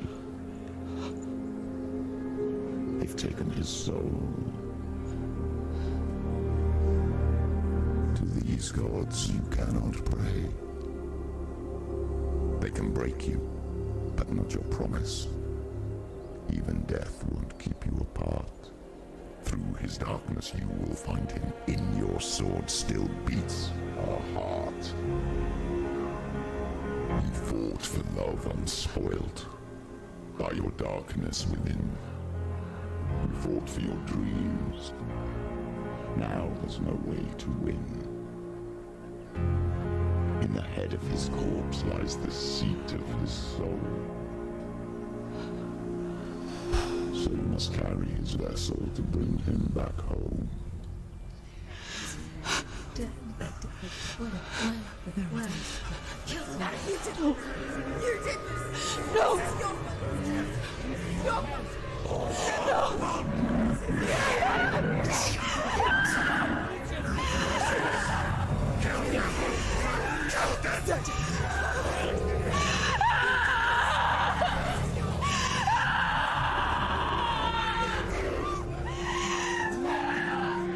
They've taken his soul. To these gods you cannot pray. They can break you, but not your promise. Even death won't keep you apart. Through his darkness you will find him. In your sword still beats a heart. You fought for love unspoilt by your darkness within. You fought for your dreams. Now there's no way to win. In the head of his corpse lies the seat of his soul. So you must carry his vessel to bring him back home. You did this! No! No!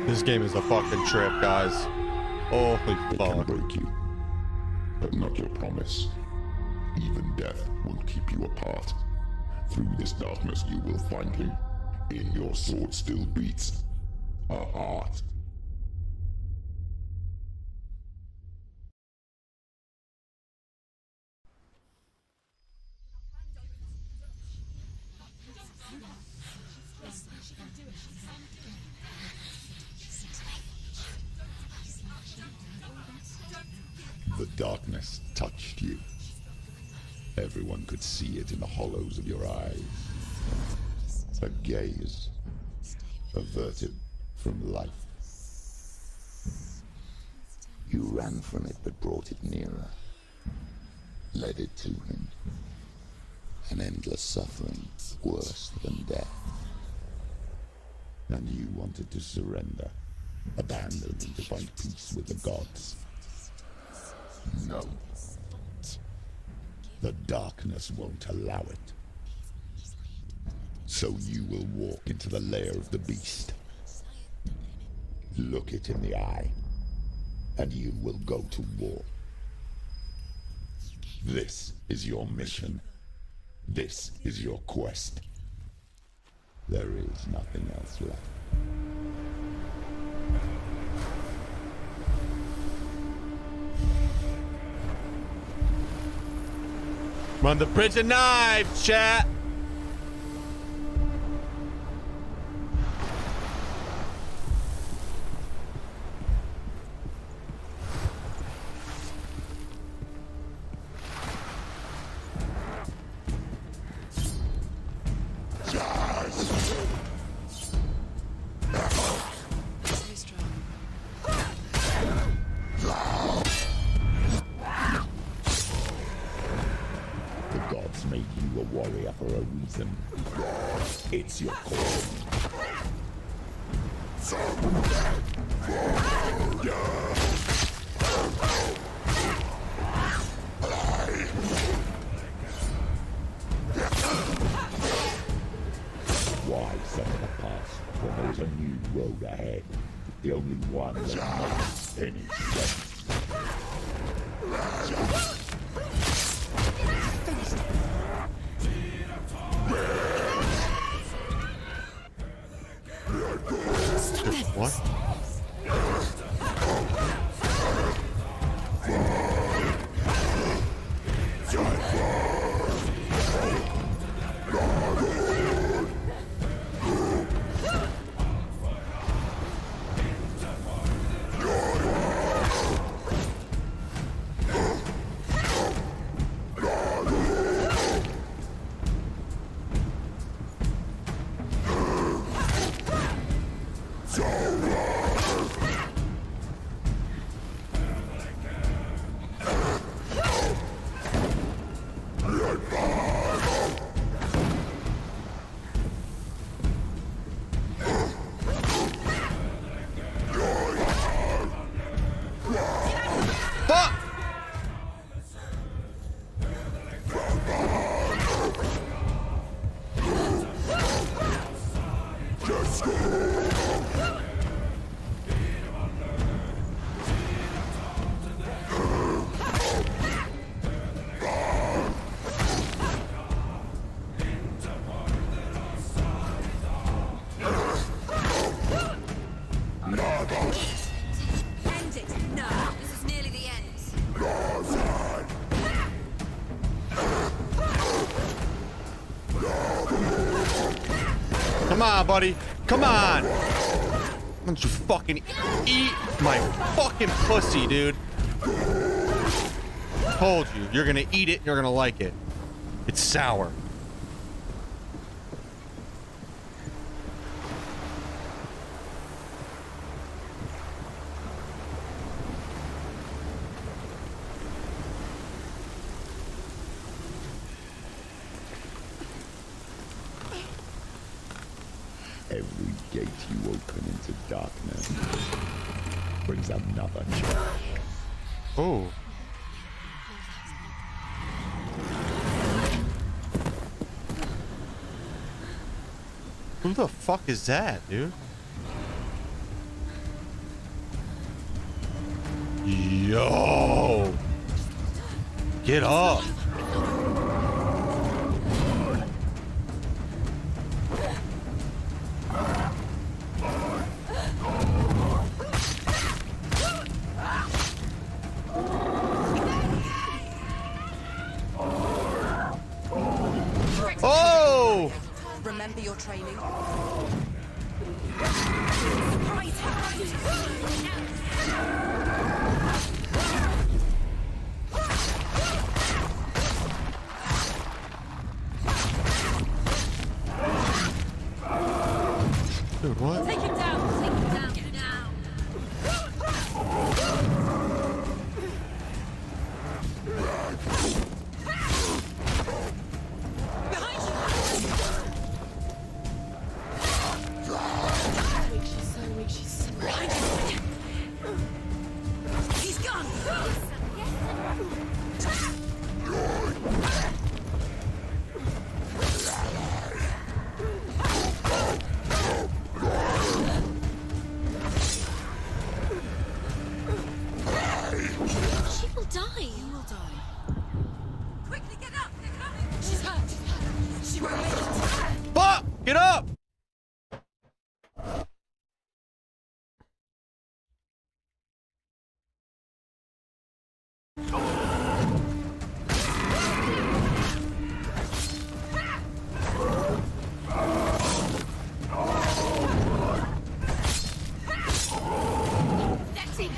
This game is a fucking trip, guys. Holy They can break you, but not your promise. Even death won't keep you apart. Through this darkness you will find him. In your sword still beats a heart. The darkness touched you. Everyone could see it in the hollows of your eyes. A gaze averted from life. You ran from it but brought it nearer. Led it to him. An endless suffering, worse than death. And you wanted to surrender, abandon and to find peace with the gods. No. The darkness won't allow it. So you will walk into the lair of the beast. Look it in the eye, and you will go to war. This is your mission. This is your quest. There is nothing else left. We're on the Bridge of Knives, chat. Made you a warrior for a reason. It's your call. The only one that makes any sense. What? Come on, buddy. Come on. Why don't you fucking eat my fucking pussy, dude? Told you, you're gonna eat it and you're gonna like it. It's sour. Every gate you open into darkness brings another change. Oh. Who the fuck is that, dude? Yo! Get up! Oh! Remember your training. Dude, what? Take him down. Take him down now. Behind you. She's so weak. She's so weak. Behind you. He's gone. She will die. You will die. Quickly get up. They're coming. She's hurt. She won't make it. Fuck! Get up! That's it.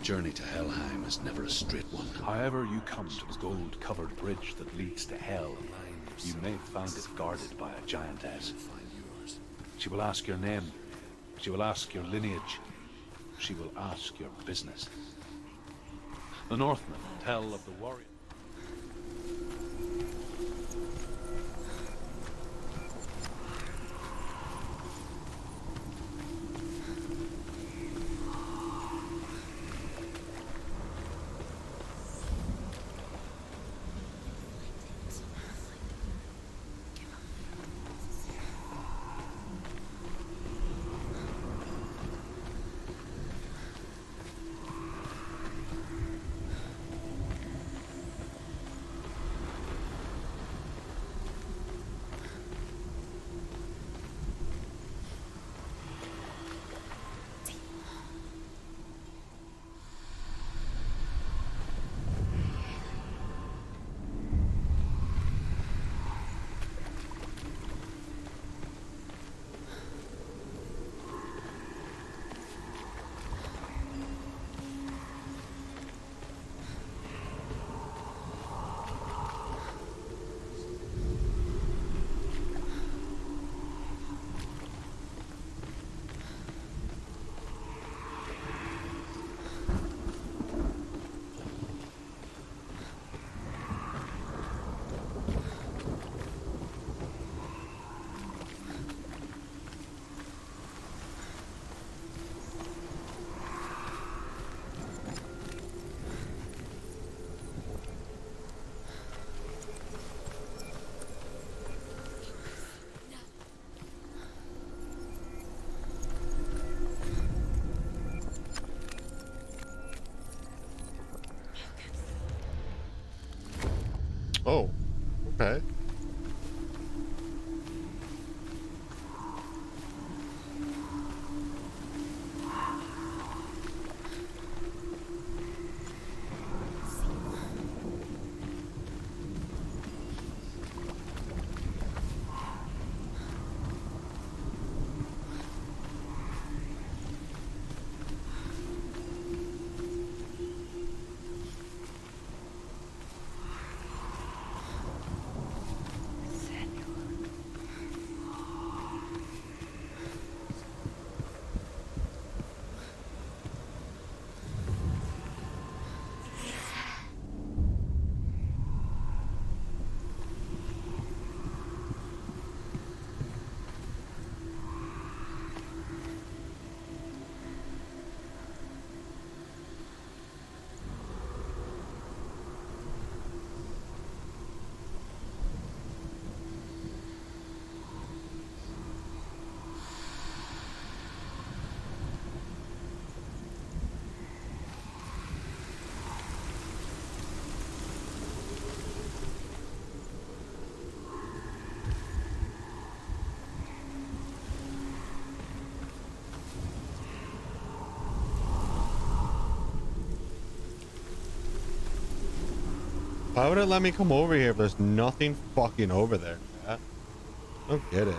journey to Helheim is never a straight one. However you come to the gold-covered bridge that leads to Hell, you may find it guarded by a giantess. She will ask your name. She will ask your lineage. She will ask your business. The Northmen tell of the warrior. Oh, okay. Why would it let me come over here if there's nothing fucking over there? I don't get it.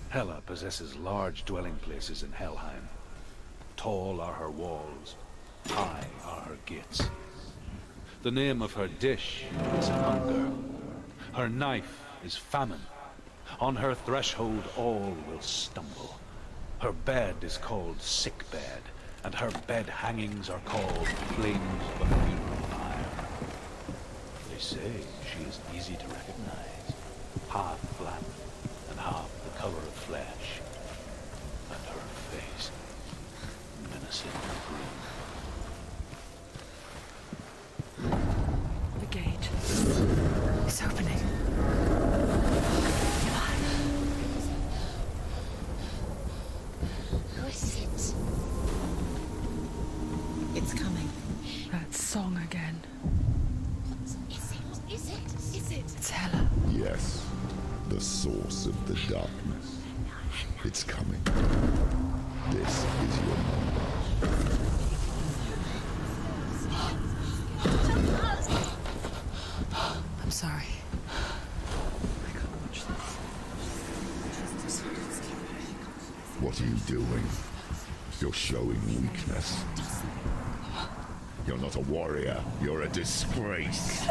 Hela possesses large dwelling places in Helheim. Tall are her walls, high are her gates. The name of her dish is hunger. Her knife is famine. On her threshold all will stumble. Her bed is called sick bed, and her bed hangings are called flames of a funeral pyre. They say she is easy to recognize. Half black and half the color of flesh. And her face, menacing and grim. The gate is opening. Who is it? It's coming. That song again. What is it? Is it? It's Hela. Yes, the source of the darkness. It's coming. This is your moment. I'm sorry. I can't watch this. What are you doing? You're showing weakness. You're not a warrior. You're a disgrace.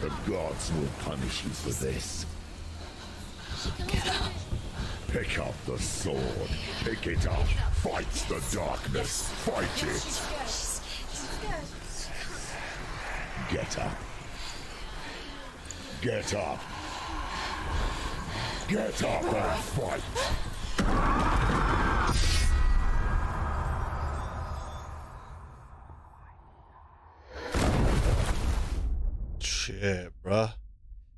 The gods will punish you for this. Get up. Pick up the sword. Pick it up. Fight the darkness. Fight it. Get up. Get up. Get up and fight. Shit, bruh.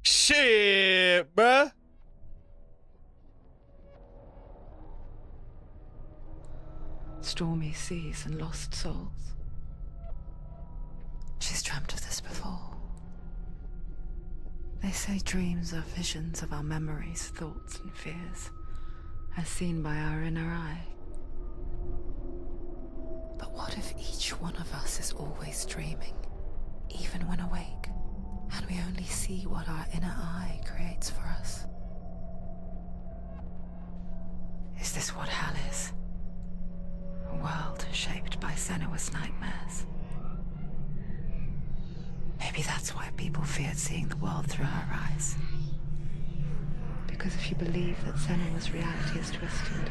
Shit, bruh. Stormy seas and lost souls. She's dreamt of this before. They say dreams are visions of our memories, thoughts, and fears, as seen by our inner eye. But what if each one of us is always dreaming, even when awake, and we only see what our inner eye creates for us? Is this what hell is? A world shaped by Senua's nightmares. Maybe that's why people feared seeing the world through her eyes. Because if you believe that Senua's reality is twisted,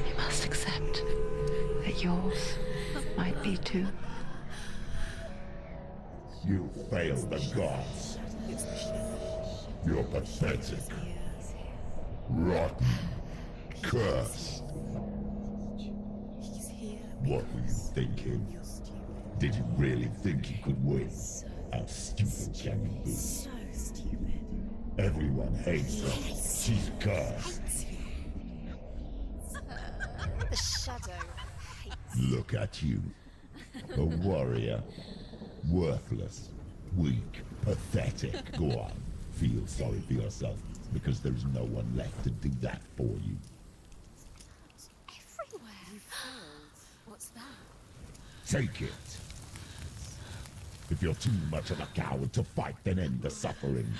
you must accept that yours might be too. You failed the gods. You're pathetic. Rotten. Cursed. What were you thinking? Did you really think you could win? How stupid can you be? So stupid. Everyone hates her. She's cursed. The shadow hates. Look at you. A warrior. Worthless. Weak. Pathetic. Go on. Feel sorry for yourself, because there's no one left to do that for you. Everywhere. You failed. What's that? Take it. If you're too much of a coward to fight, then end the suffering.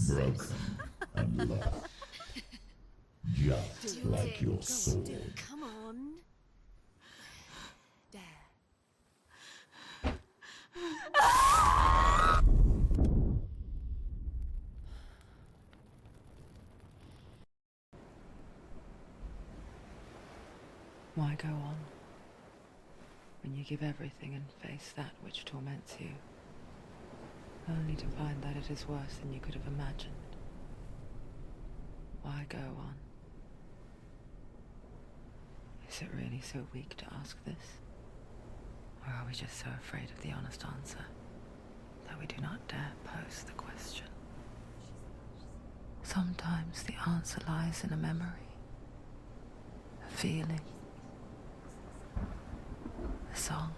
Broken and lost. Just like your sword. Come on. There. Why go on when you give everything and face that which torments you, only to find that it is worse than you could have imagined? Why go on? Is it really so weak to ask this? Or are we just so afraid of the honest answer that we do not dare pose the question? Sometimes the answer lies in a memory, a feeling, a song.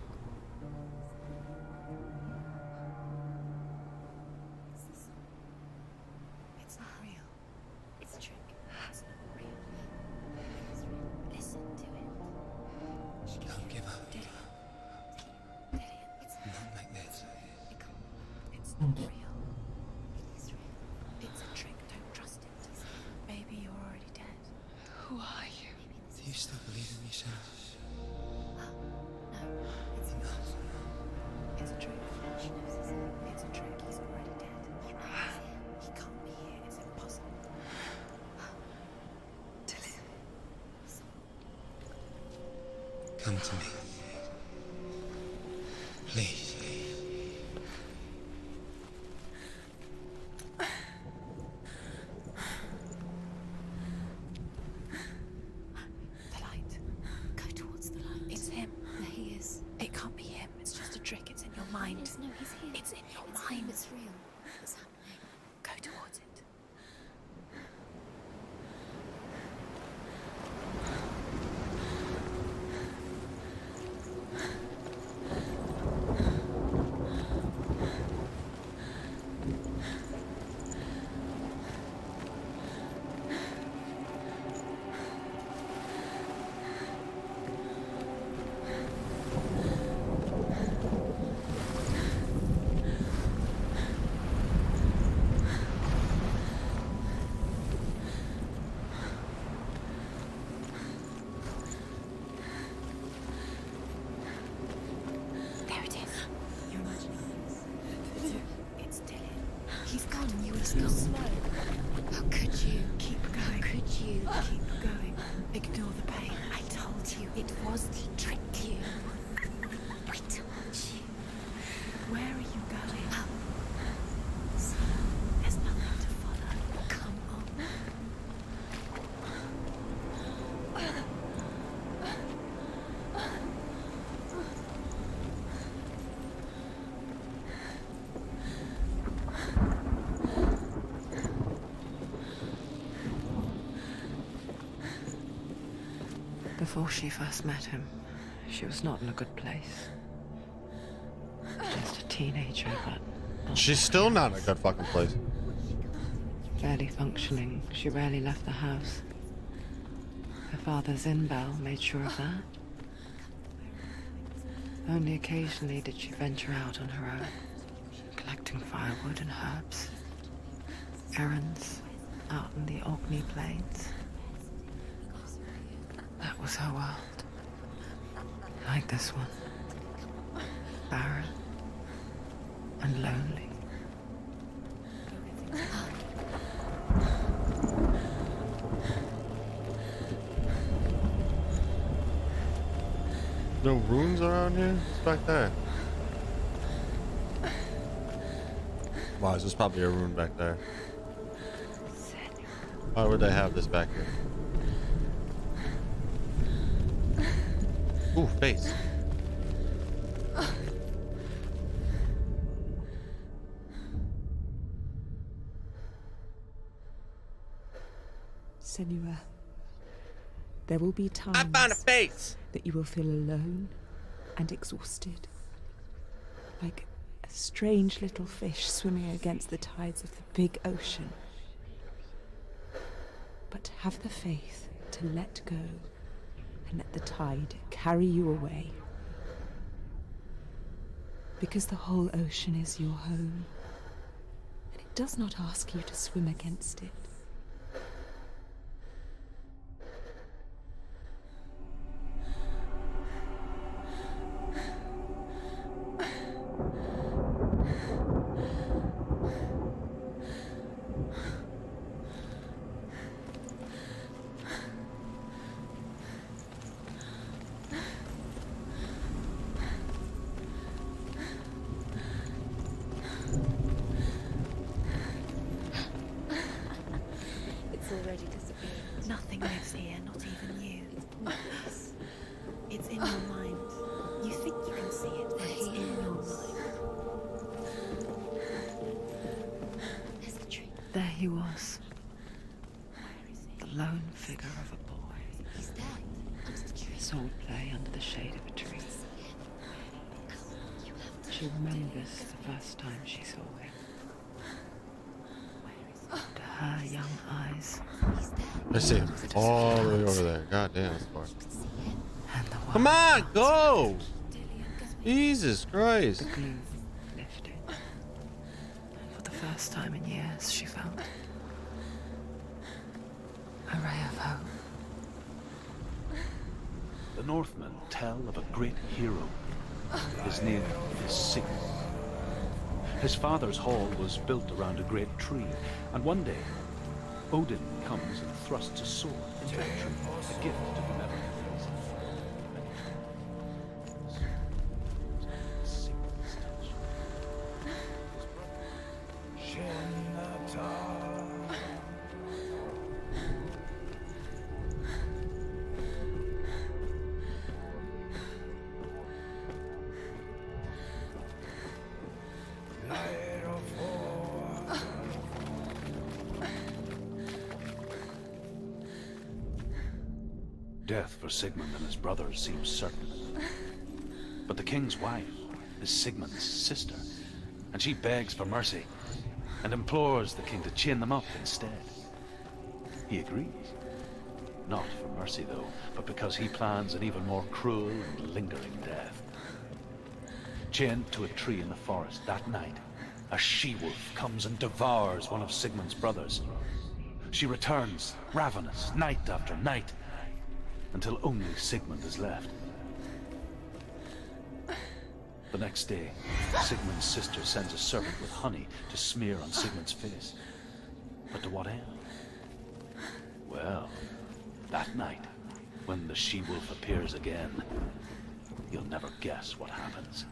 It's not real. It's a trick. It's not real. It's real. Listen to it. Don't give up. Did it? It's Not like this. It's not real. It is real. It's a trick. Don't trust it. Baby, you're already dead. Who are you? Do you still believe in me, Senna? No, it's a trick. She knows it's a trick. He's already dead. He can't be here. It's impossible. Come to me. Please. The light. Go towards the light. It's him. There he is. It can't be him. It's just a trick. It's in your mind. No, he's here. It's in your It's mind. him, it's real. What's happening? Go towards it. There it is. You're imagining things. It's Dylan. He's gone. You were so slow. How could you? Keep going. How could you? Keep going. Ignore the pain. I told you it was to trick you. I told you. Where are you going? Up. See, there's nothing to follow. Come on. Before she first met him, she was not in a good place. Just a teenager, but She's still not in a good fucking place. barely functioning. She rarely left the house. Her father's in-bell made sure of that. Only occasionally did she venture out on her own, collecting firewood and herbs. Errands out in the Orkney Plains. That was her world. Like this one. Barren and lonely. No runes around here? It's back there. Wow, there's probably a rune back there. Why would they have this back here? Ooh, face. Senua, there will be times I found a face that you will feel alone and exhausted, like a strange little fish swimming against the tides of the big ocean. But have the faith to let go and let the tide carry you away. Because the whole ocean is your home, and it does not ask you to swim against it. Already disappeared. Nothing lives here, not even you. Yes. It's in your mind. You think you can see it, but it's in your mind. There's the tree. There he was. The lone figure of a boy. He's there. Sword play under the shade of a tree. She remembers the first time she saw him. To her young eyes. I see him all the way over there. God damn, that's far. Come on, go! Jesus Christ. The gloom lifted. And for the first time in years, she felt a ray of hope. The Northmen tell of a great hero. His name is Sigurd. His father's hall was built around a great tree, and one day, Odin comes and thrusts a sword into the tree, a gift to whomever. Death for Sigmund and his brothers seems certain. But the king's wife is Sigmund's sister, and she begs for mercy and implores the king to chain them up instead. He agrees. Not for mercy, though, but because he plans an even more cruel and lingering death. Chained to a tree in the forest that night, a she-wolf comes and devours one of Sigmund's brothers. She returns, ravenous, night after night, until only Sigmund is left. The next day, Sigmund's sister sends a servant with honey to smear on Sigmund's face. But to what end? Well, that night, when the she-wolf appears again, you'll never guess what happens.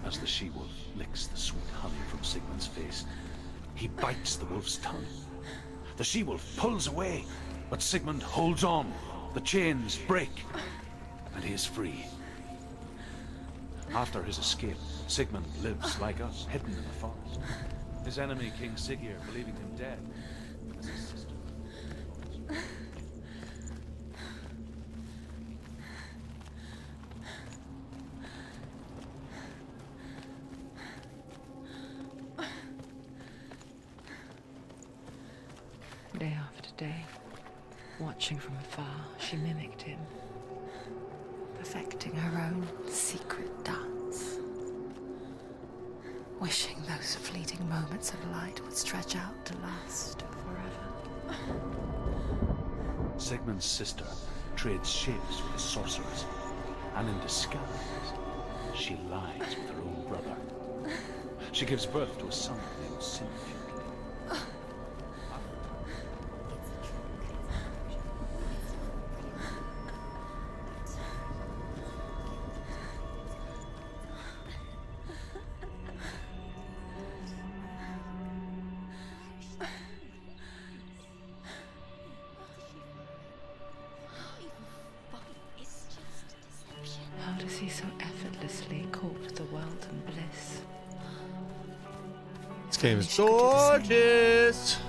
As the she-wolf licks the sweet honey from Sigmund's face, he bites the wolf's tongue. The she-wolf pulls away, but Sigmund holds on. The chains break, and he is free. After his escape, Sigmund lives like us, hidden in the forest. His enemy, King Siggeir, believing him dead, as his sister. Day after day, watching from afar, she mimicked him, perfecting her own secret dance, wishing those fleeting moments of light would stretch out to last forever. Sigmund's sister trades shapes with the sorceress, and in disguise, she lies with her own brother. She gives birth to a son named Sinfjord. How does he so effortlessly court the world and bliss? This game is gorgeous.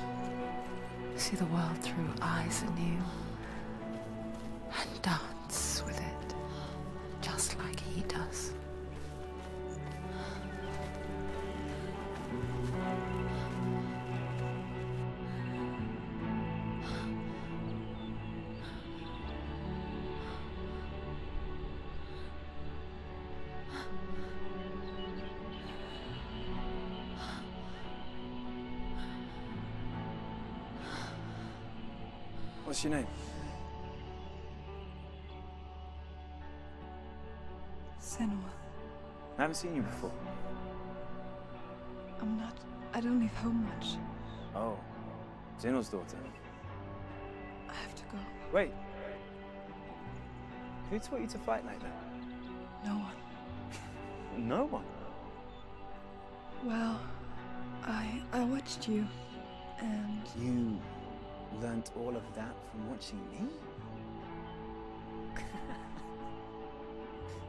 See the world through eyes anew and dance with it, just like he does. What's your name? Senua. I haven't seen you before. I'm not. I don't leave home much. Oh, Zeno's daughter. I have to go. Wait. Who taught you to fight like that? No one. No one? Well, I watched you, and... You learnt all of that from watching me?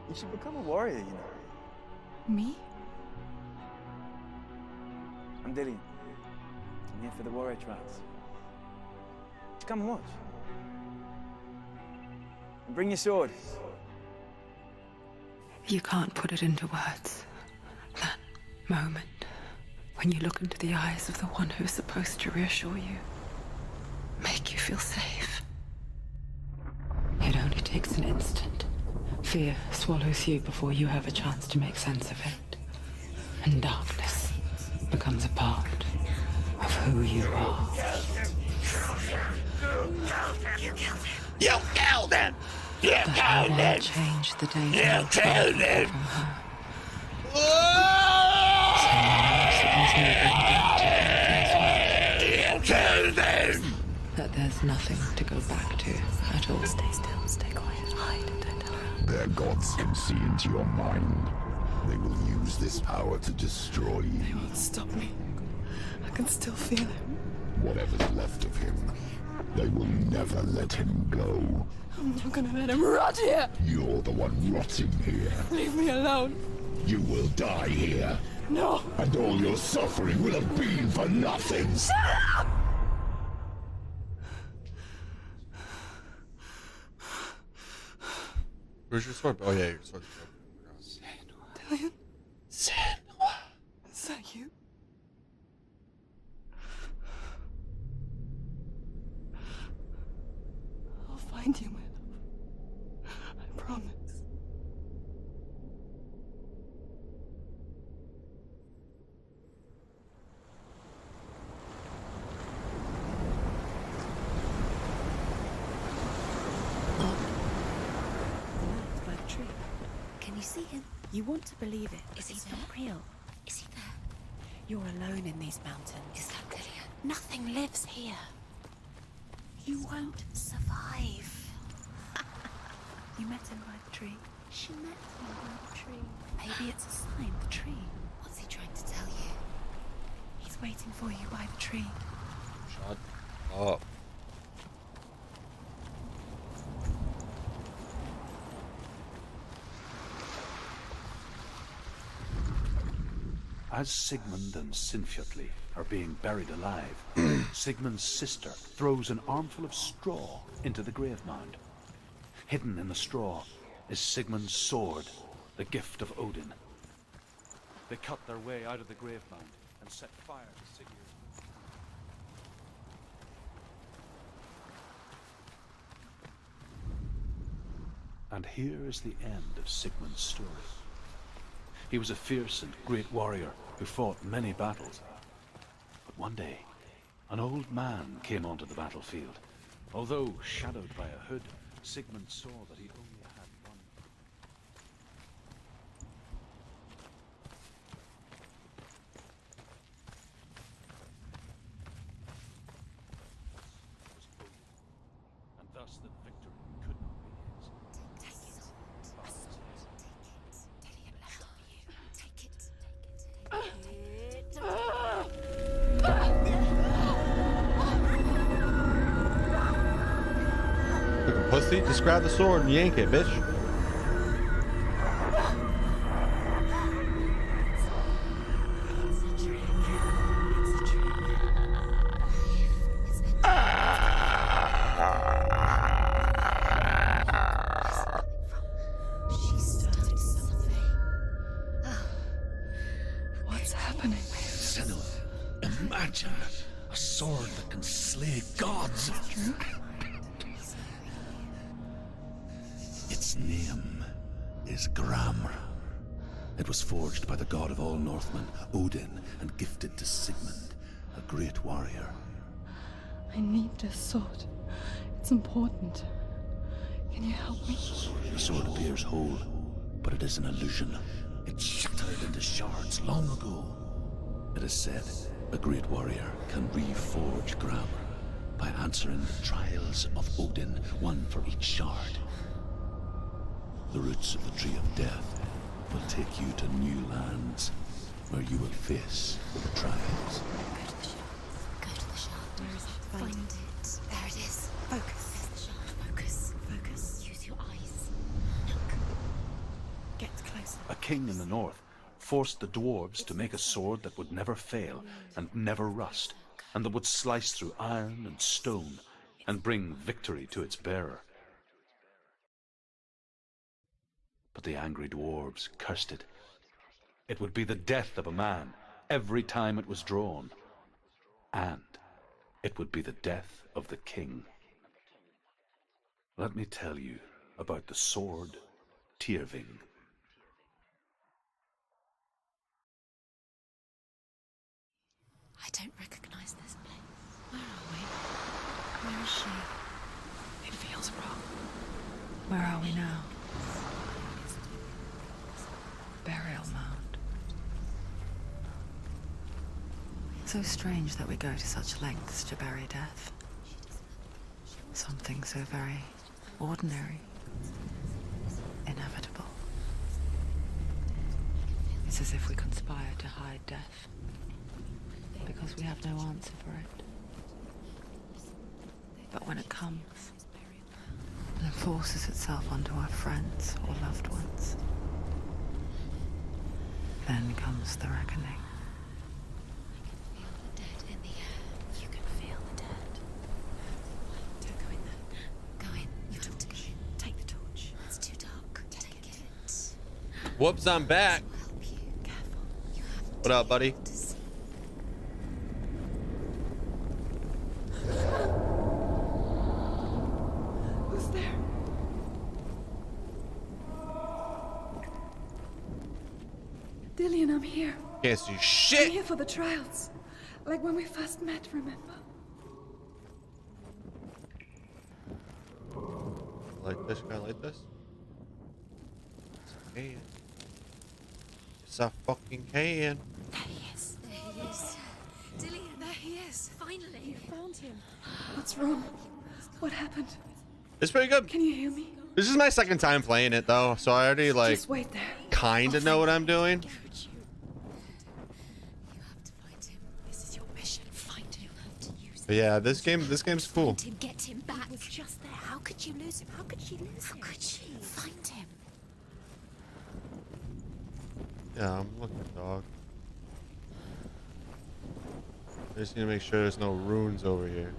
You should become a warrior, you know. Me? I'm Dillian. I'm here for the warrior trials. Come and watch. And bring your sword. You can't put it into words. That moment when you look into the eyes of the one who's supposed to reassure you, make you feel safe. It only takes an instant. Fear swallows you before you have a chance to make sense of it. And darkness becomes a part of who you are. You killed him! You killed him! You killed him! Change the day You killed him! You killed him! That there's nothing to go back to at all. Stay still, stay quiet, hide, don't tell her. Their gods can see into your mind. They will use this power to destroy you. They won't stop me. I can still feel him. Whatever's left of him, they will never let him go. I'm not gonna let him rot here! You're the one rotting here. Leave me alone! You will die here. No! And all your suffering will have been for nothing. Shut up! Where's your sword? Oh yeah, your sword. Dillian? Senua. Is that you? I'll find you, my love. I promise. By the tree. Can you see him? You want to believe it. Is he not real? Is he there? You're alone in these mountains. Is that Dillian? Nothing lives here. You won't survive. You met him by the tree. She met him by the tree. Maybe it's a sign, the tree. What's he trying to tell you? He's waiting for you by the tree. Shut up. As Sigmund and Sinfjotli are being buried alive, Sigmund's sister throws an armful of straw into the grave mound. Hidden in the straw is Sigmund's sword, the gift of Odin. They cut their way out of the grave mound and set fire to Sigurd's. And here is the end of Sigmund's story. He was a fierce and great warrior who fought many battles. But one day, an old man came onto the battlefield. Although shadowed by a hood, Sigmund saw that he only had one. And thus the victory could not be his. Take it. Dillian left it for you. Take it. Fucking pussy, just grab the sword and yank it, bitch. She started something. What's happening? Senua, imagine a sword that can slay gods. Its name is Gramr. It was forged by the god of all Northmen, Odin, and gifted to Sigmund, a great warrior. I need this sword. It's important. Can you help me? The sword appears whole, but it is an illusion. It shattered into shards long ago. It is said a great warrior can reforge Gramr by answering the trials of Odin, one for each shard. The roots of the tree of death will take you to new lands where you will face the trials. Go to the shaft. Where is it? Find it. There it is. Focus. There's the shaft. Focus. Focus. Use your eyes. Look. Get closer. A king in the north forced the dwarves to make a sword that would never fail and never rust, and that would slice through iron and stone and bring victory to its bearer. But the angry dwarves cursed it. It would be the death of a man every time it was drawn. And it would be the death of the king. Let me tell you about the sword Tyrving. I don't recognize this place. Where are we? Where is she? It feels wrong. Where are we now? Burial mound. So strange that we go to such lengths to bury death. Something so very ordinary, inevitable. It's as if we conspire to hide death, because we have no answer for it. But when it comes, and it forces itself onto our friends or loved ones, then comes the reckoning. Feel the dead in the air. You can feel the dead. Don't go in there. Go in. You have to go in. Take the torch. It's too dark. Take it. Whoops, I'm back. I'll help you. Careful. You have What up, buddy? to see. Who's there? Dillian, I'm here. Can't see I'm shit. here for the trials. Like when we first met, remember? Like this, guy like this. It's a can. It's a fucking can. There he is. There he is. Dillian, there he is. Finally. You found him. What's wrong? What happened? It's pretty good. Can you hear me? This is my second time playing it though, so I already like Just wait there. kind of know what I'm doing. You have to find him. This is your mission. Find him. You have to use him. But yeah, this game's cool. Find him. Get him back. He was just there. How could you lose him? How could she lose him? How could she? Find him. Yeah, I'm looking, dog. I just need to make sure there's no runes over here.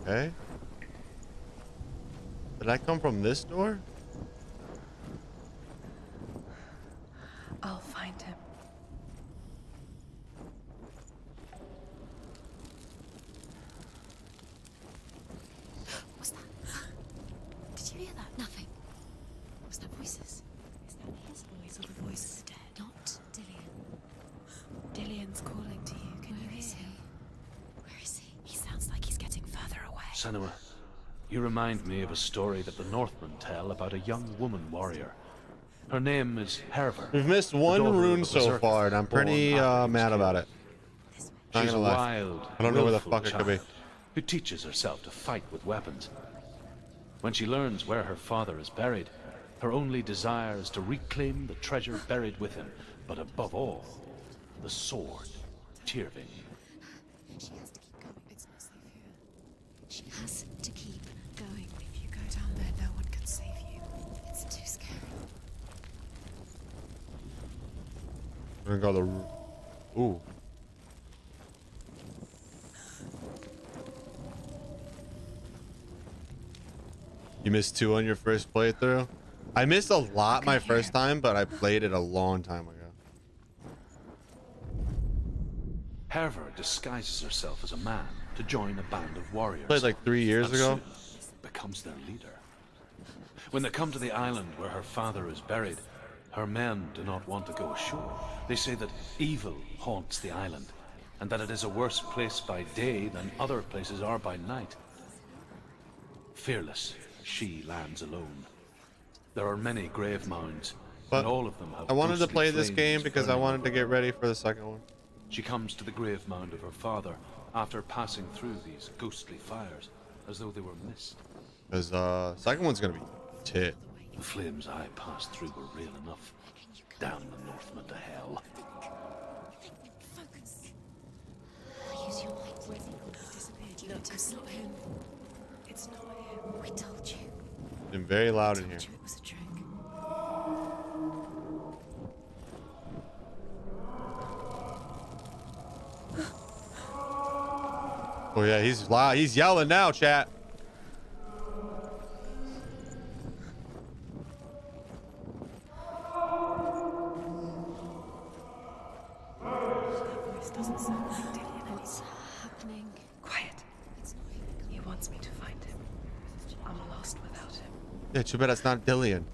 Okay. Did I come from this door? I'll find him. What's that? Did you hear that? Nothing. Was that voices? Is that his voice or the voice of the dead? Not Dillian. Dillian's calling to you. Can you hear him? Where is he? He sounds like he's getting further away. Senua, you remind me of a story that the Northmen tell about a young woman warrior. Her name is Herver. We've missed one rune so far, and I'm pretty mad about it. Not She's gonna a lie. wild, I don't know where the willful fuck it could be. child who teaches herself to fight with weapons. When she learns where her father is buried, her only desire is to reclaim the treasure buried with him, but above all, the sword, Tyrving. She has to keep going. It's not safe here. She has to keep going. If you go down there, no one can save you. It's too scary. We're gonna go the. Ooh. You missed 2 on your first playthrough? I missed a lot my first time, but I played it a long time ago. Herver disguises herself as a man to join a band of warriors. Played like 3 years and ago. soon becomes their leader. When they come to the island where her father is buried, her men do not want to go ashore. They say that evil haunts the island, and that it is a worse place by day than other places are by night. Fearless, she lands alone. There are many grave mounds, But and all of them have I wanted to ghostly play this flames game because I burning wanted to over get them. ready for the second one. She comes to the grave mound of her father after passing through these ghostly fires, as though they were mist. Because second one's gonna be tit. The flames I passed through were real enough. Down the Northman to hell. Focus. Use your light. Where's he disappeared? Look, it's not him. It's not him. We told you. It's been very loud in here. It was a trick. Oh yeah, he's loud. He's yelling now, chat. This doesn't sound like Dillian. What's happening? Quiet. It's not him. He wants me to find him. I'm lost without him. Yeah, too bad it's not Dillian.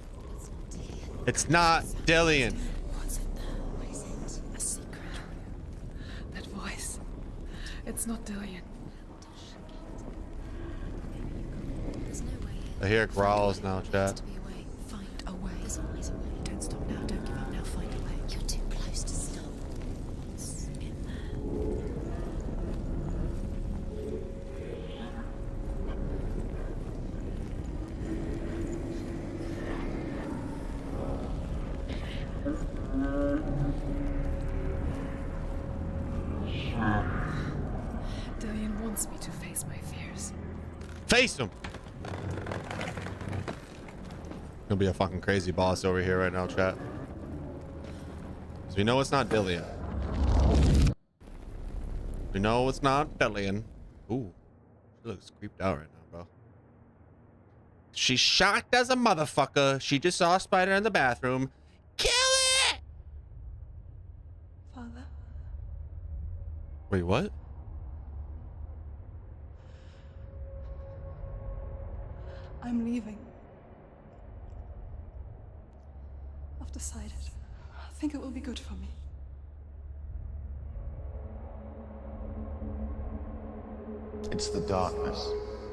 It's not Dillian. What's in there? What is it? A secret. That voice. It's not Dillian. There's no way in. I hear growls now, chat. To be away. Find a way. There's always a way. Don't stop now. Don't give up now. Find a way. You're too close to stop. What's in there? Dillian wants me to face my fears. Face him. Gonna be a fucking crazy boss over here right now, chat. So we know it's not Dillian. We know it's not Dillian. Ooh, she looks creeped out right now, bro. She's shocked as a motherfucker. She just saw a spider in the bathroom. Kill it! Father? Wait, what? I'm leaving. I've decided. I think it will be good for me. It's the darkness.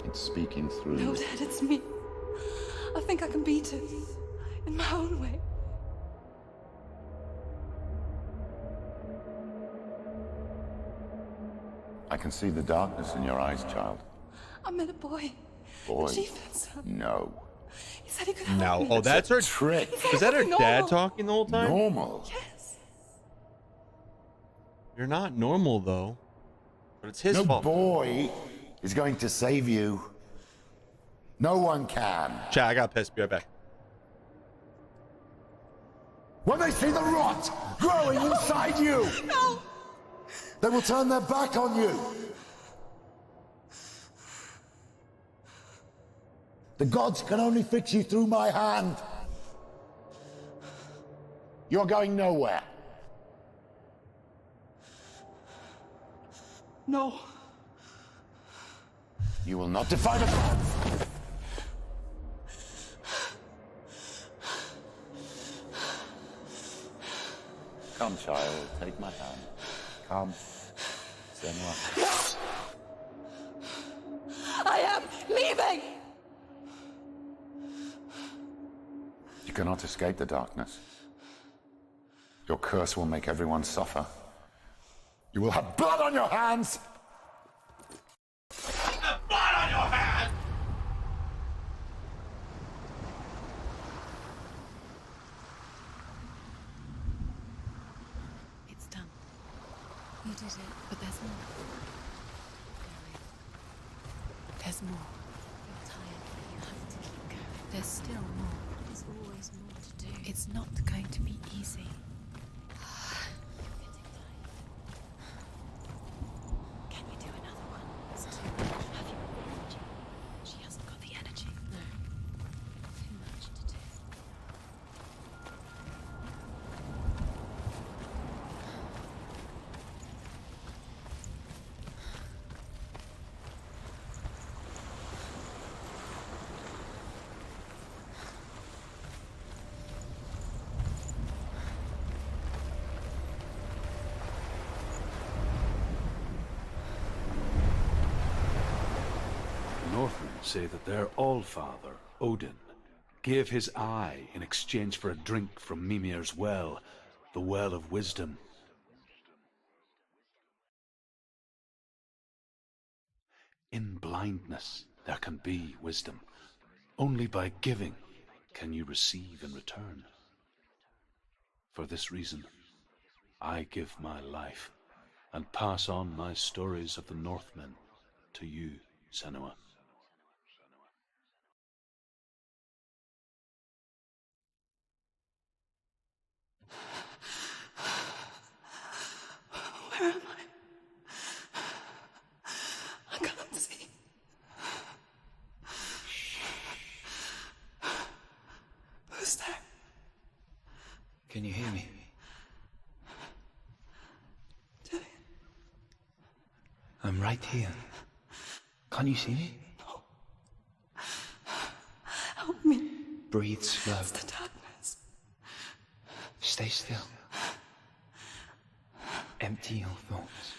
It's speaking through No, you. Dad, it's me. I think I can beat it. In my own way. I can see the darkness in your eyes, child. I met a boy. Boy. The chief and son. No. He said he could help No. me. Oh, that's her trick. Is that her Normal. dad talking the whole time? Normal. Yes. You're not normal though. But it's his No fault. boy is going to save you. No one can. Chat, I got pissed. Be right back. When they see the rot growing inside you, No. they will turn their back on you. The gods can only fix you through my hand. You're going nowhere. No. You will not defy the gods. Come, child, take my hand. Come. Senua. I am leaving. You cannot escape the darkness. Your curse will make everyone suffer. You will have blood on your hands! Blood on your hand! It's done. You did it. But there's more. There's more. You're tired, but you have to keep going. There's still more. There's always more to do. It's not going to be easy. You're getting tired. Can you do another one? It's too much. Have you got the energy? She hasn't got the energy. No. Too much to do. Northmen say that their Allfather, Odin, gave his eye in exchange for a drink from Mimir's well, the Well of Wisdom. In blindness, there can be wisdom. Only by giving can you receive in return. For this reason, I give my life and pass on my stories of the Northmen to you, Senua. Where am I? I can't see. Who's there? Can you hear me? I'm right here. Can't you see me? No. Help me. Breathe slow. It's the darkness. Stay still. Empty your thoughts.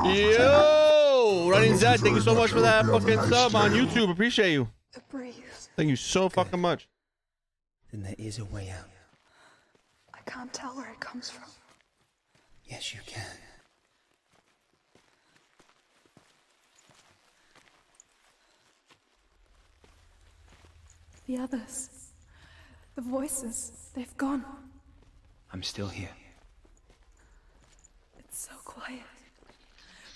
Yo! Running Zed, thank you so much for that fucking sub on YouTube. Appreciate you. Thank you so fucking much. Then there is a way out. I can't tell where it comes from. Yes, you can. The others. The voices. They've gone. I'm still here. It's so quiet.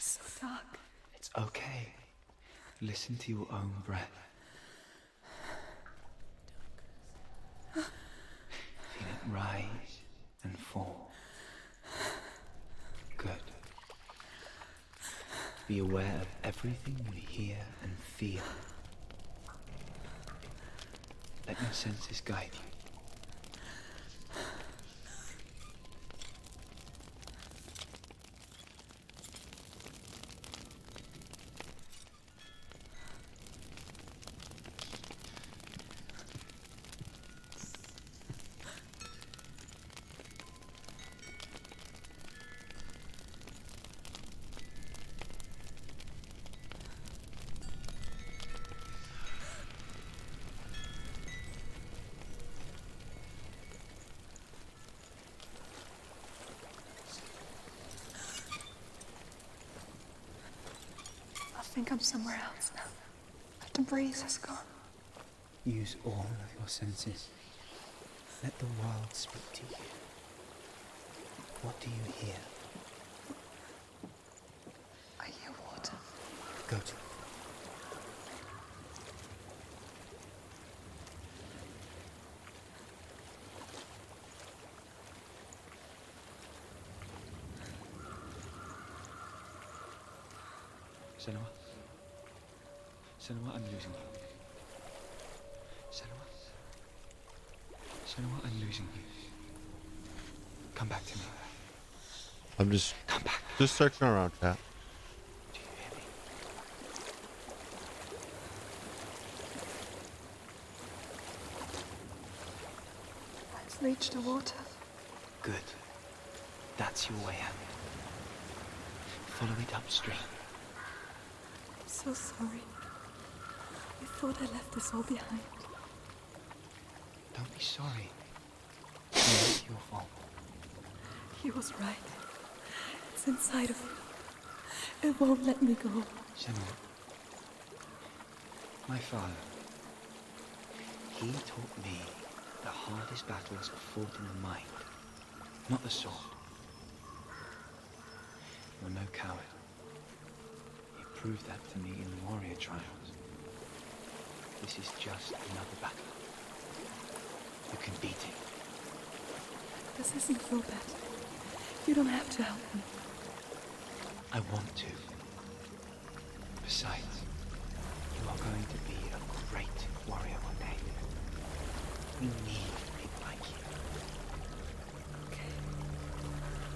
So dark. It's okay. Listen to your own breath. Feel it rise and fall. Good. Be aware of everything you hear and feel. Let your senses guide you. I think I'm somewhere else now. The breeze has gone. Use all of your senses. Let the world speak to you. What do you hear? I hear water. Go to it. Senua? Senua, I'm losing you. Senua? Senua, I'm losing you. Come back to me. I'm just searching around, chat. I've reached the water. Good. That's your way out. Follow it upstream. I'm so sorry. I thought I left this all behind. Don't be sorry. It's your fault. He was right. It's inside of me. It won't let me go. Senua, my father, he taught me the hardest battles are fought in the mind, not the sword. You're no coward. You proved that to me in warrior trials. This is just another battle. You can beat it. This isn't your battle. You don't have to help me. I want to. Besides, you are going to be a great warrior one day. We need people like you. Okay.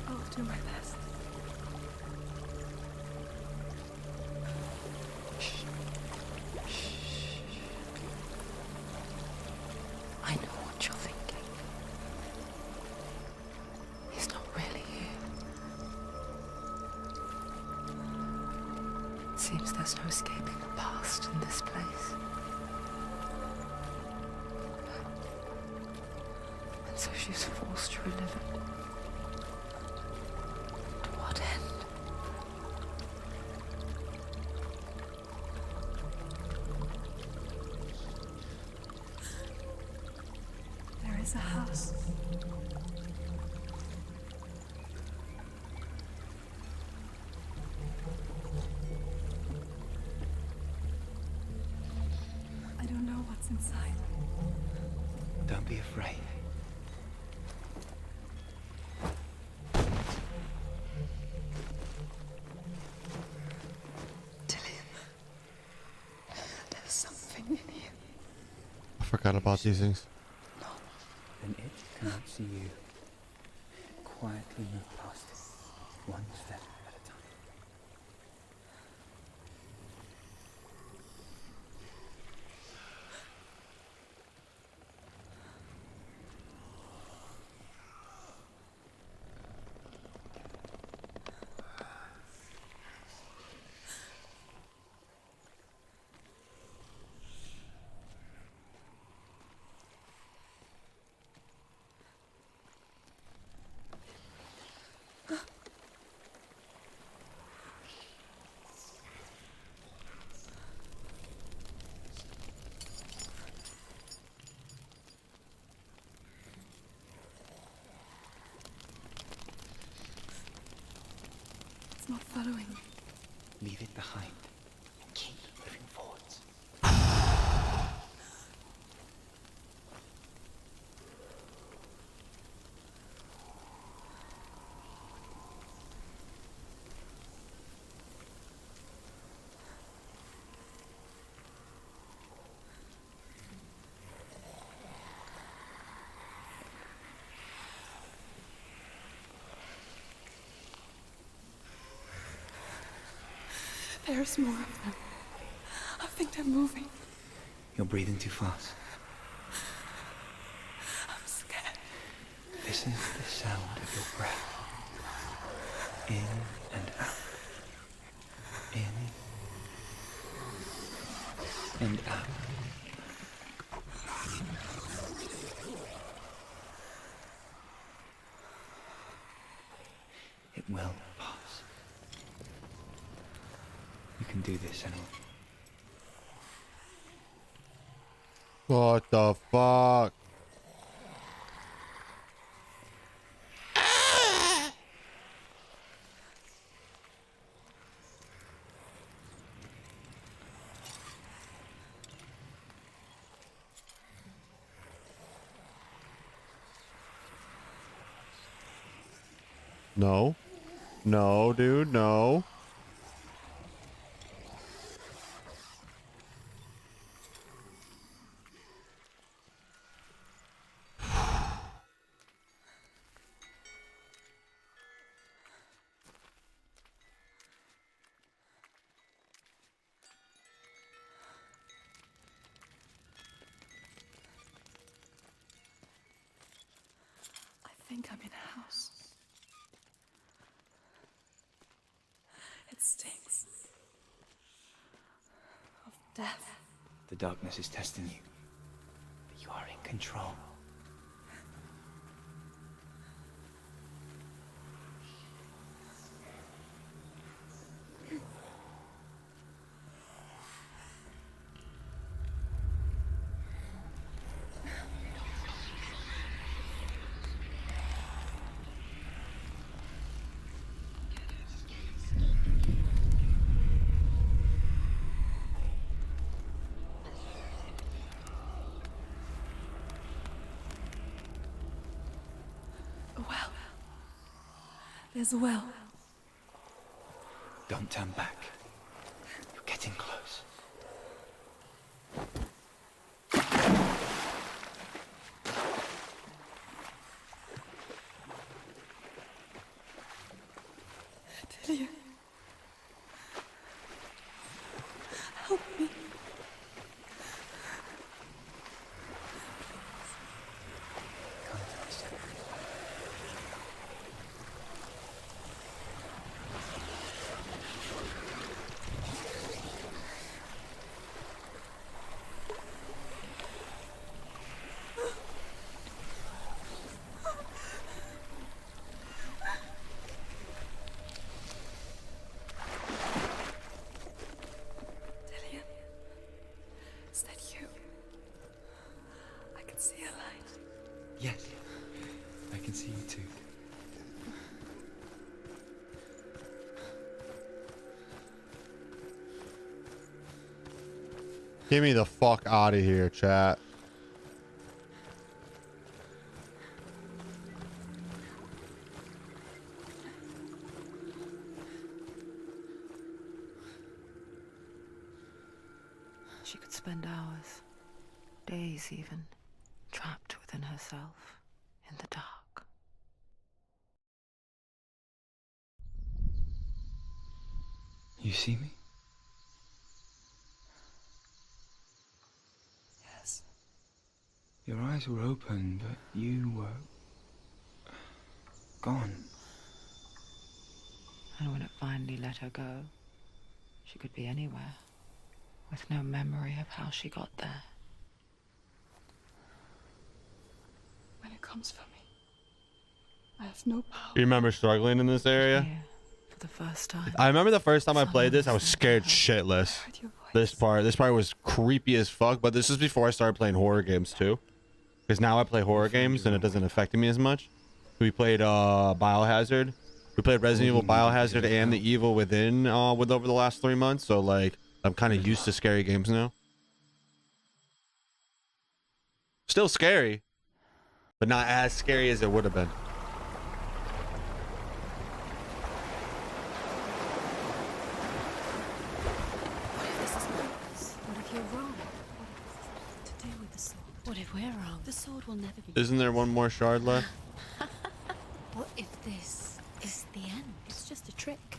I'll do my best. I know what you're thinking. He's not really here. It seems there's no escaping the past in this place. And so she's forced to relive it. To what end? a house. I don't know what's inside. Don't be afraid. There's something in here. I forgot about these things. Then it cannot see you. Quietly move past it, one step at a time. It's not following me. Leave it behind and keep moving forwards. There's more of them. I think they're moving. You're breathing too fast. I'm scared. This is the sound of your breath. In and out. In and out. It will pass. You can do this, Senua. What the fuck? No. No, dude, no. I think I'm in a house. It stinks of death. The darkness is testing you, but you are in control. A well. There's a well. Don't turn back. You're getting close. Delia. Help me. Get me the fuck out of here, chat. She could spend hours, days even, trapped within herself, in the dark. You see me? Yes. Your eyes were open, but you were gone. And when it finally let her go, she could be anywhere, with no memory of how she got there. When it comes for me, I have no power. You remember struggling in this area? For the first time. I remember the first time I played this, I was scared shitless. This part was creepy as fuck, but this is before I started playing horror games too. Because now I play horror games and it doesn't affect me as much. We played Biohazard. We played Resident Evil Biohazard and The Evil Within over the last 3 months, so like I'm kind of used to scary games now. Still scary, but not as scary as it would have been. What if this is hopeless? What if you're wrong? What to do with the sword? What if we're wrong? The sword will never be. Isn't there one more shard left? What if this is the end? It's just a trick.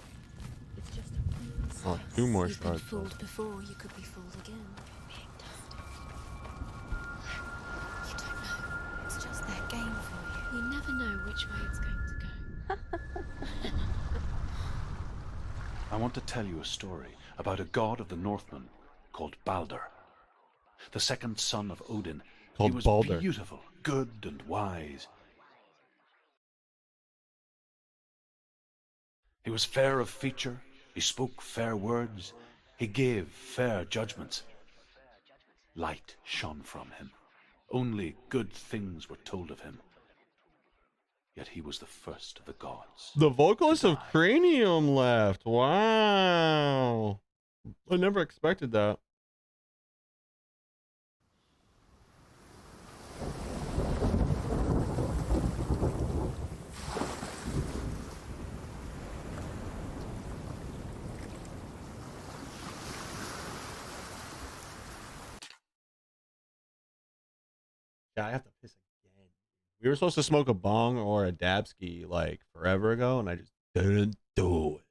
It's just a pointless Oh, 2 more You've been shards. fooled before. You could be fooled again. You're being tested. You don't know. It's just their game for you. You never know which way it's going to go. I want to tell you a story about a god of the Northmen called Balder. The second son of Odin. Called he was Balder. beautiful, good, and wise. He was fair of feature, he spoke fair words, he gave fair judgments. Light shone from him. Only good things were told of him. Yet he was the first of the gods. The vocalist of Cranium left. Wow. I never expected that. Yeah, I have to piss again. We were supposed to smoke a bong or a dabski like forever ago, and I just didn't do it.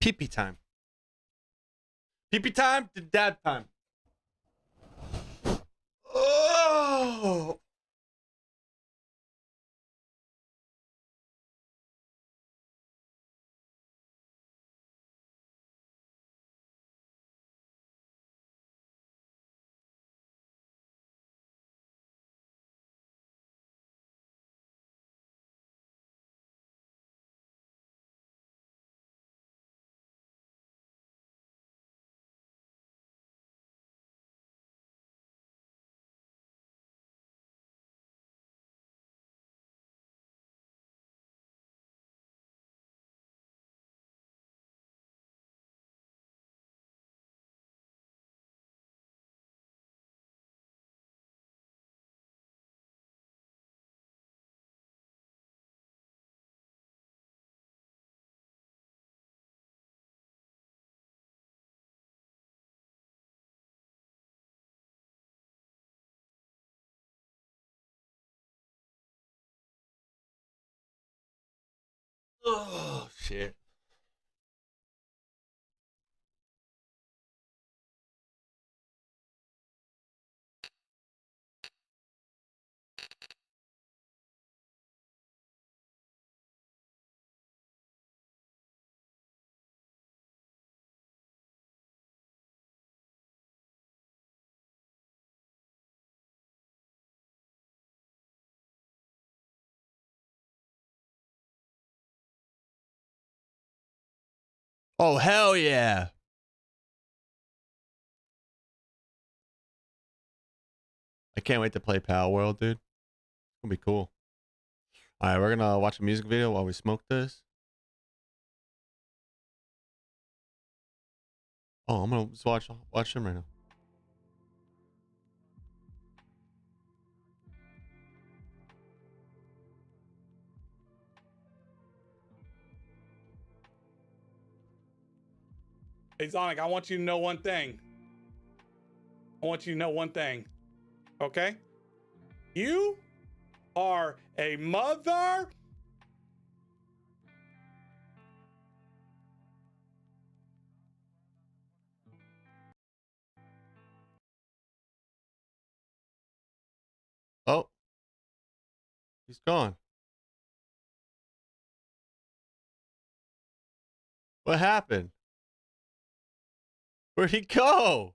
Pee-pee time. Pee-pee time to dab time. Oh! Oh, shit. Oh, hell yeah. I can't wait to play Power World, dude. It's gonna be cool. All right, we're gonna watch a music video while we smoke this. Oh, I'm gonna just watch him right now. Hey, Sonic, I want you to know one thing. I want you to know one thing. Okay? You are a mother. Oh. He's gone. What happened? Where'd he go?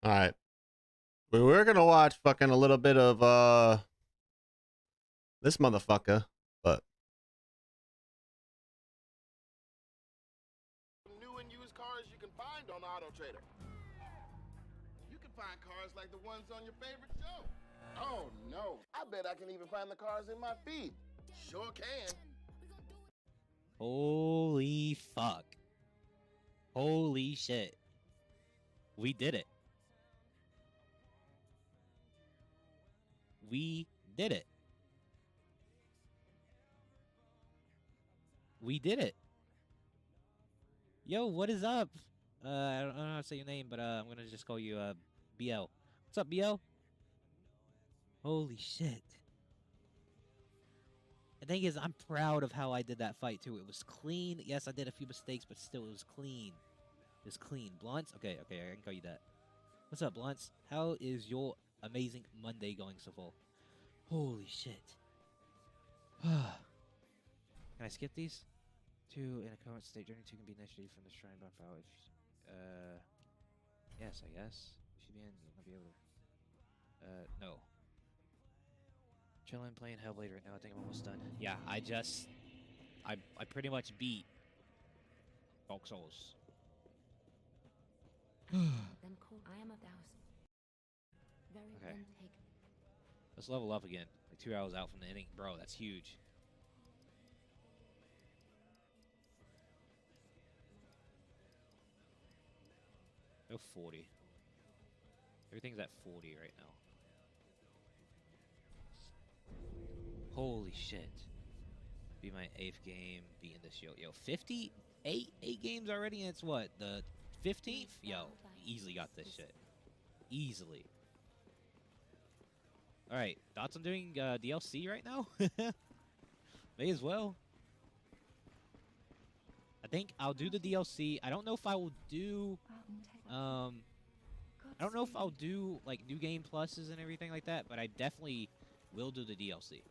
All right. We're gonna watch fucking a little bit of this motherfucker, but New and used cars you can find on Auto Trader. You can find cars like the ones on your favorite show. Oh no, I bet I can even find the cars in my feed. Sure can. Holy fuck. Holy shit. We did it. We did it. We did it. Yo, what is up? I don't know how to say your name, but I'm gonna just call you BL. What's up, BL? Holy shit. The thing is, I'm proud of how I did that fight too. It was clean. Yes, I did a few mistakes, but still, it was clean. It was clean. Blunts? Okay, I can call you that. What's up, Blunts? How is your amazing Monday going so far? Holy shit. Can I skip these? 2 in a current state. Journey 2 can be initiated from the shrine bonfire. Yes, I guess. You should be in. You'll not be able to. No. Chilling, playing Hellblade right now. I think I'm almost done. Yeah, I pretty much beat Dark Souls. Then call I am 1,000. Very Okay. then take. Let's level up again. Like 2 hours out from the ending. Bro, that's huge. Go 40. Everything's at 40 right now. Holy shit. Be my 8th game, beating this yo. 58 games already, and it's what, the 15th? Yo, easily got this shit. Easily. Alright, thoughts on doing DLC right now? May as well. I think I'll do the DLC. I don't know if I will do, I don't know if I'll do like new game pluses and everything like that, but I definitely will do the DLC.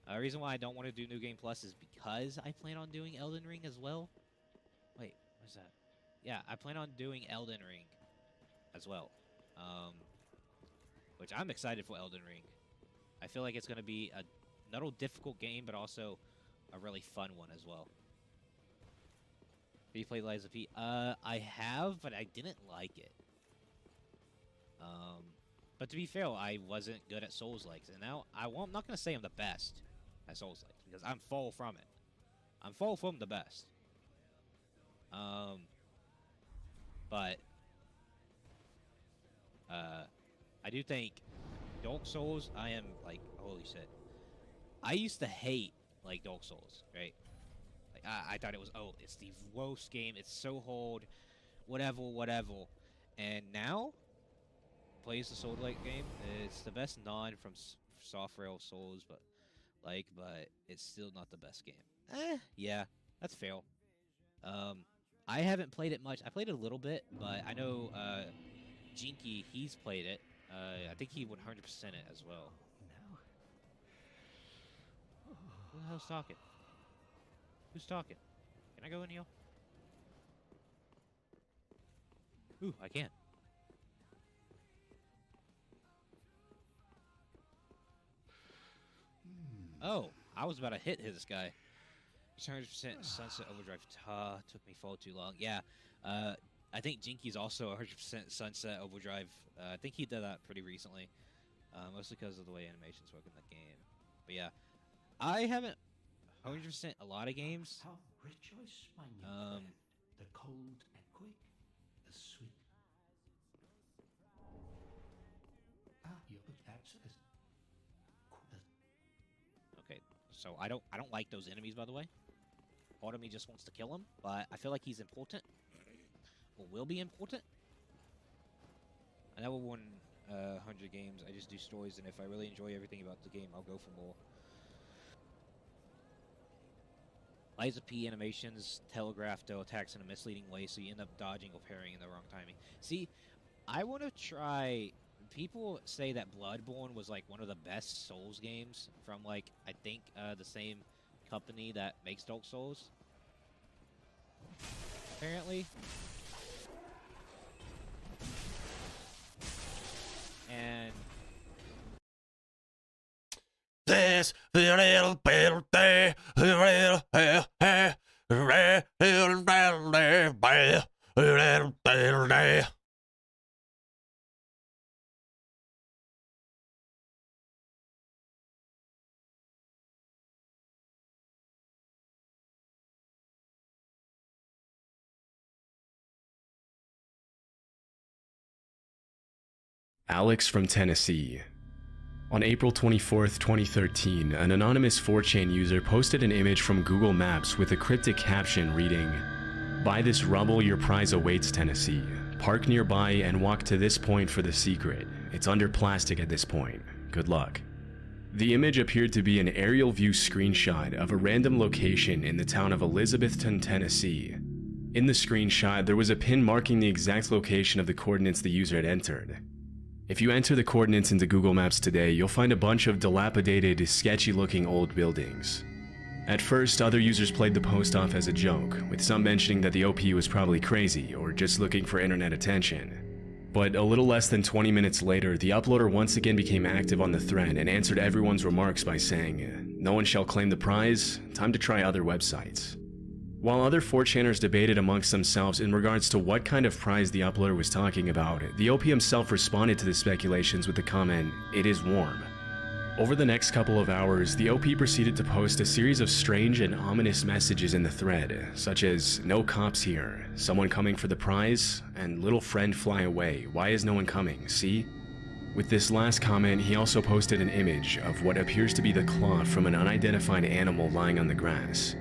The reason why I don't want to do new game plus is because I plan on doing Elden Ring as well. Wait, what's that? Yeah, I plan on doing Elden Ring as well. Which I'm excited for Elden Ring. I feel like it's going to be not a difficult game, but also a really fun one as well. Have you played Lies of P? I have, but I didn't like it. But to be fair, I wasn't good at Souls-likes, and now I'm not going to say I'm the best at Souls-likes, because I'm far from it. I'm far from the best. But I do think Dark Souls, I am like, holy shit. I used to hate like Dark Souls, right? Like I thought it was, oh, it's the worst game. It's so hard, whatever. And now, plays the Soul-like game. It's the best non from Soft Rail Souls, but it's still not the best game. Yeah, that's fair. I haven't played it much. I played it a little bit, but I know Jinky, he's played it. I think he 100% it as well. Who the hell's talking? Who's talking? Can I go in here? Ooh, I can. Oh, I was about to hit this guy. 100% Sunset Overdrive took me far too long. Yeah, I think Jinky's also 100% Sunset Overdrive. I think he did that pretty recently, mostly because of the way animations work in the game. But yeah, I haven't 100% a lot of games. How rejoice, my new friend, the cold and quick, the sweet. Okay, so I don't like those enemies, by the way. Part of me just wants to kill him, but I feel like he's important. Or will be important. I never won 100 games. I just do stories, and if I really enjoy everything about the game, I'll go for more. Lies of P animations telegraph their attacks in a misleading way, so you end up dodging or parrying in the wrong timing. See, I want to try... People say that Bloodborne was like one of the best Souls games from like, I think the same company that makes Dark Souls. Apparently. And this little birthday, Alex from Tennessee. On April 24th, 2013, an anonymous 4chan user posted an image from Google Maps with a cryptic caption reading, "By this rubble your prize awaits, Tennessee. Park nearby and walk to this point for the secret. It's under plastic at this point. Good luck." The image appeared to be an aerial view screenshot of a random location in the town of Elizabethton, Tennessee. In the screenshot, there was a pin marking the exact location of the coordinates the user had entered. If you enter the coordinates into Google Maps today, you'll find a bunch of dilapidated, sketchy-looking old buildings. At first, other users played the post off as a joke, with some mentioning that the OP was probably crazy or just looking for internet attention. But a little less than 20 minutes later, the uploader once again became active on the thread and answered everyone's remarks by saying, "No one shall claim the prize, time to try other websites." While other 4chaners debated amongst themselves in regards to what kind of prize the uploader was talking about, the OP himself responded to the speculations with the comment, "It is warm." Over the next couple of hours, the OP proceeded to post a series of strange and ominous messages in the thread, such as, "No cops here," "Someone coming for the prize," and "Little friend fly away, why is no one coming, see?" With this last comment, he also posted an image of what appears to be the claw from an unidentified animal lying on the grass.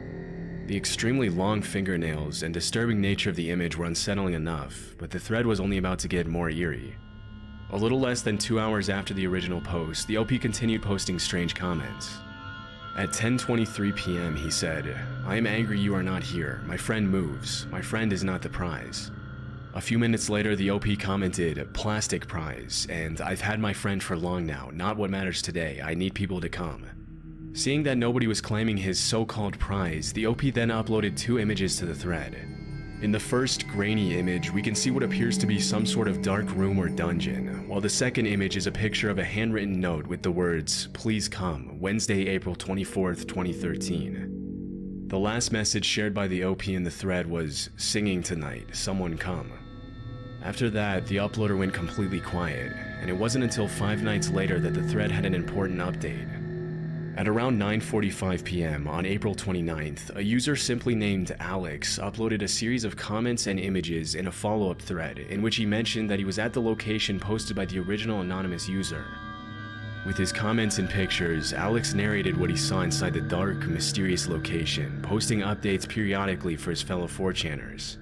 The extremely long fingernails and disturbing nature of the image were unsettling enough, but the thread was only about to get more eerie. A little less than 2 hours after the original post, the OP continued posting strange comments. At 10:23 p.m., he said, "I am angry you are not here. My friend moves. My friend is not the prize." A few minutes later, the OP commented, "Plastic prize, and I've had my friend for long now. Not what matters today. I need people to come." Seeing that nobody was claiming his so-called prize, the OP then uploaded 2 images to the thread. In the first grainy image, we can see what appears to be some sort of dark room or dungeon, while the second image is a picture of a handwritten note with the words, "Please come, Wednesday, April 24th, 2013. The last message shared by the OP in the thread was, "Singing tonight, someone come." After that, the uploader went completely quiet, and it wasn't until 5 nights later that the thread had an important update. At around 9:45 p.m. on April 29th, a user simply named Alex uploaded a series of comments and images in a follow-up thread in which he mentioned that he was at the location posted by the original anonymous user. With his comments and pictures, Alex narrated what he saw inside the dark, mysterious location, posting updates periodically for his fellow 4chaners.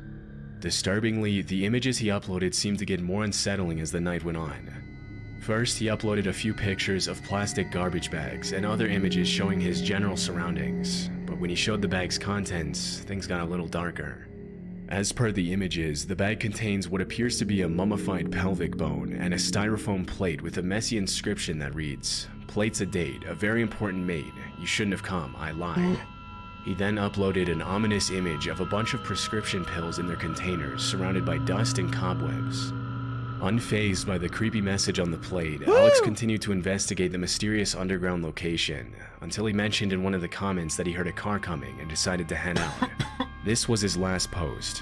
Disturbingly, the images he uploaded seemed to get more unsettling as the night went on. First, he uploaded a few pictures of plastic garbage bags and other images showing his general surroundings, but when he showed the bag's contents, things got a little darker. As per the images, the bag contains what appears to be a mummified pelvic bone and a styrofoam plate with a messy inscription that reads, "Plate's a date, a very important mate, you shouldn't have come, I lied." He then uploaded an ominous image of a bunch of prescription pills in their containers surrounded by dust and cobwebs. Unfazed by the creepy message on the plate, Alex continued to investigate the mysterious underground location, until he mentioned in one of the comments that he heard a car coming and decided to head out. This was his last post.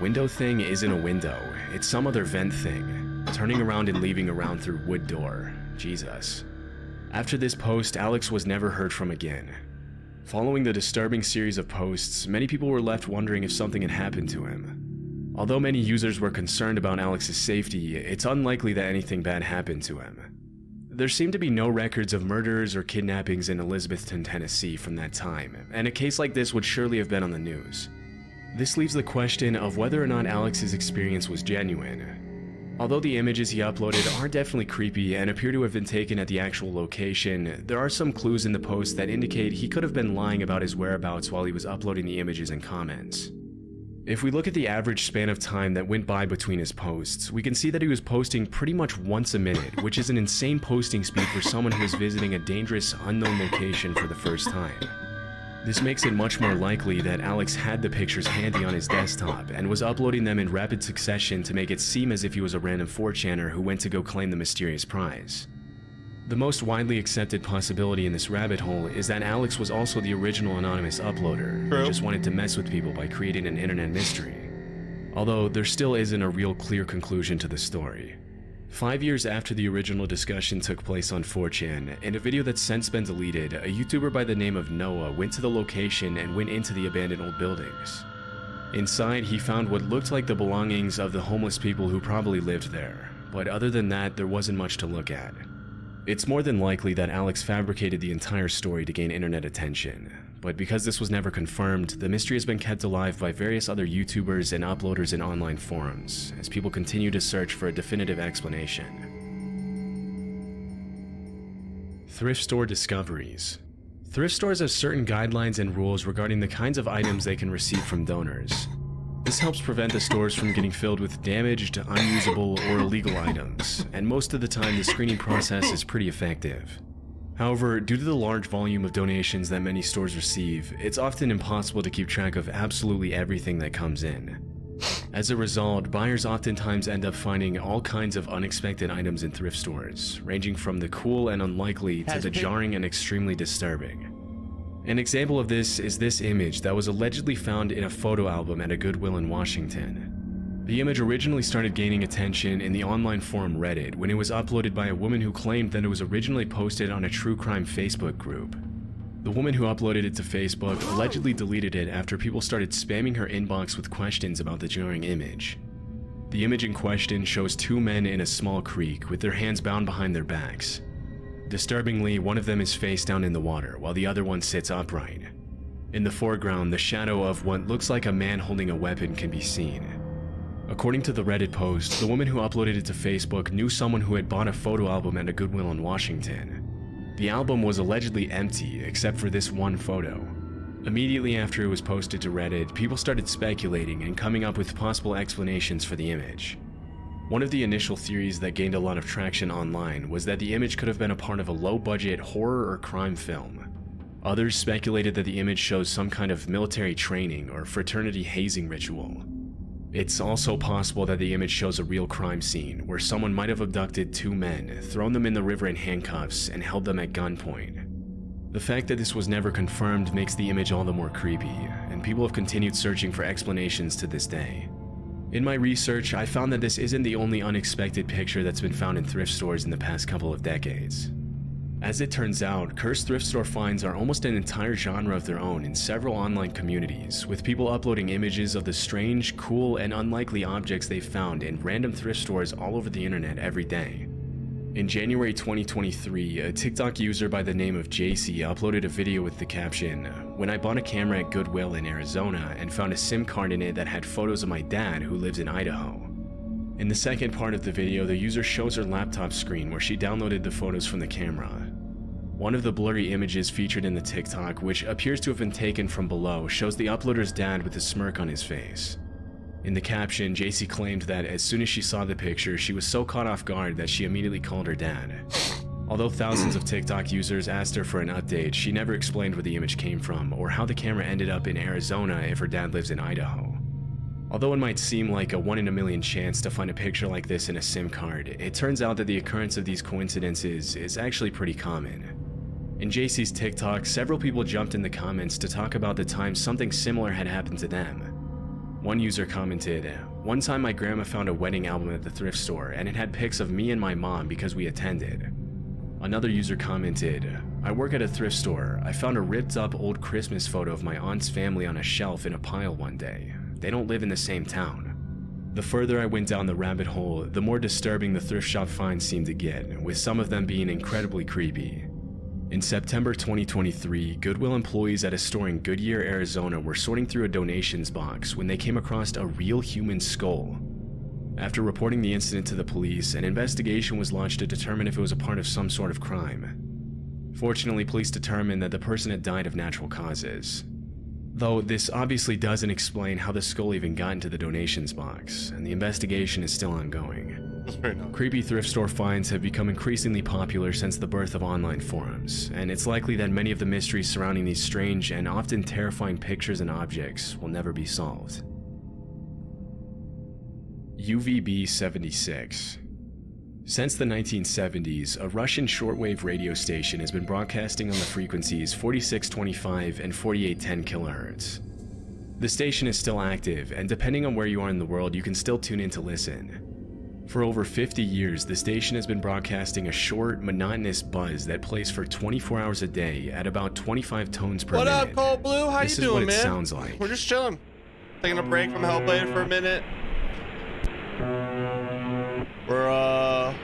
Window thing isn't a window, it's some other vent thing. Turning around and leaving around through wood door. Jesus. After this post, Alex was never heard from again. Following the disturbing series of posts, many people were left wondering if something had happened to him. Although many users were concerned about Alex's safety, it's unlikely that anything bad happened to him. There seemed to be no records of murders or kidnappings in Elizabethton, Tennessee from that time, and a case like this would surely have been on the news. This leaves the question of whether or not Alex's experience was genuine. Although the images he uploaded are definitely creepy and appear to have been taken at the actual location, there are some clues in the post that indicate he could have been lying about his whereabouts while he was uploading the images and comments. If we look at the average span of time that went by between his posts, we can see that he was posting pretty much once a minute, which is an insane posting speed for someone who is visiting a dangerous, unknown location for the first time. This makes it much more likely that Alex had the pictures handy on his desktop and was uploading them in rapid succession to make it seem as if he was a random 4chaner who went to go claim the mysterious prize. The most widely accepted possibility in this rabbit hole is that Alex was also the original anonymous uploader, who just wanted to mess with people by creating an internet mystery. Although there still isn't a real clear conclusion to the story. 5 years after the original discussion took place on 4chan, in a video that's since been deleted, a YouTuber by the name of Noah went to the location and went into the abandoned old buildings. Inside, he found what looked like the belongings of the homeless people who probably lived there, but other than that, there wasn't much to look at. It's more than likely that Alex fabricated the entire story to gain internet attention, but because this was never confirmed, the mystery has been kept alive by various other YouTubers and uploaders in online forums, as people continue to search for a definitive explanation. Thrift store discoveries. Thrift stores have certain guidelines and rules regarding the kinds of items they can receive from donors. This helps prevent the stores from getting filled with damaged, unusable, or illegal items, and most of the time the screening process is pretty effective. However, due to the large volume of donations that many stores receive, it's often impossible to keep track of absolutely everything that comes in. As a result, buyers oftentimes end up finding all kinds of unexpected items in thrift stores, ranging from the cool and unlikely to the jarring and extremely disturbing. An example of this is this image that was allegedly found in a photo album at a Goodwill in Washington. The image originally started gaining attention in the online forum Reddit when it was uploaded by a woman who claimed that it was originally posted on a true crime Facebook group. The woman who uploaded it to Facebook allegedly deleted it after people started spamming her inbox with questions about the jarring image. The image in question shows 2 men in a small creek with their hands bound behind their backs. Disturbingly, one of them is face down in the water, while the other one sits upright. In the foreground, the shadow of what looks like a man holding a weapon can be seen. According to the Reddit post, the woman who uploaded it to Facebook knew someone who had bought a photo album at a Goodwill in Washington. The album was allegedly empty except for this one photo. Immediately after it was posted to Reddit, people started speculating and coming up with possible explanations for the image. One of the initial theories that gained a lot of traction online was that the image could have been a part of a low-budget horror or crime film. Others speculated that the image shows some kind of military training or fraternity hazing ritual. It's also possible that the image shows a real crime scene where someone might have abducted two men, thrown them in the river in handcuffs, and held them at gunpoint. The fact that this was never confirmed makes the image all the more creepy, and people have continued searching for explanations to this day. In my research, I found that this isn't the only unexpected picture that's been found in thrift stores in the past couple of decades. As it turns out, cursed thrift store finds are almost an entire genre of their own in several online communities, with people uploading images of the strange, cool, and unlikely objects they found in random thrift stores all over the internet every day. In January 2023, a TikTok user by the name of JC uploaded a video with the caption, "When I bought a camera at Goodwill in Arizona and found a SIM card in it that had photos of my dad who lives in Idaho." In the second part of the video, the user shows her laptop screen where she downloaded the photos from the camera. One of the blurry images featured in the TikTok, which appears to have been taken from below, shows the uploader's dad with a smirk on his face. In the caption, JC claimed that as soon as she saw the picture, she was so caught off guard that she immediately called her dad. Although thousands of TikTok users asked her for an update, she never explained where the image came from or how the camera ended up in Arizona if her dad lives in Idaho. Although it might seem like a 1 in a million chance to find a picture like this in a SIM card, it turns out that the occurrence of these coincidences is actually pretty common. In JC's TikTok, several people jumped in the comments to talk about the time something similar had happened to them. One user commented, "One time my grandma found a wedding album at the thrift store and it had pics of me and my mom because we attended." Another user commented, "I work at a thrift store. I found a ripped up old Christmas photo of my aunt's family on a shelf in a pile one day. They don't live in the same town." The further I went down the rabbit hole, the more disturbing the thrift shop finds seemed to get, with some of them being incredibly creepy. In September 2023, Goodwill employees at a store in Goodyear, Arizona were sorting through a donations box when they came across a real human skull. After reporting the incident to the police, an investigation was launched to determine if it was a part of some sort of crime. Fortunately, police determined that the person had died of natural causes. Though this obviously doesn't explain how the skull even got into the donations box, and the investigation is still ongoing. Creepy thrift store finds have become increasingly popular since the birth of online forums, and it's likely that many of the mysteries surrounding these strange and often terrifying pictures and objects will never be solved. UVB-76. Since the 1970s, a Russian shortwave radio station has been broadcasting on the frequencies 4625 and 4810 kHz. The station is still active, and depending on where you are in the world, you can still tune in to listen. For over 50 years, the station has been broadcasting a short, monotonous buzz that plays for 24 hours a day at about 25 tones per minute. What up, Cold Blue? How this you doing, man? This is what it sounds like. We're just chilling. Taking a break from Hellblade for a minute. We're,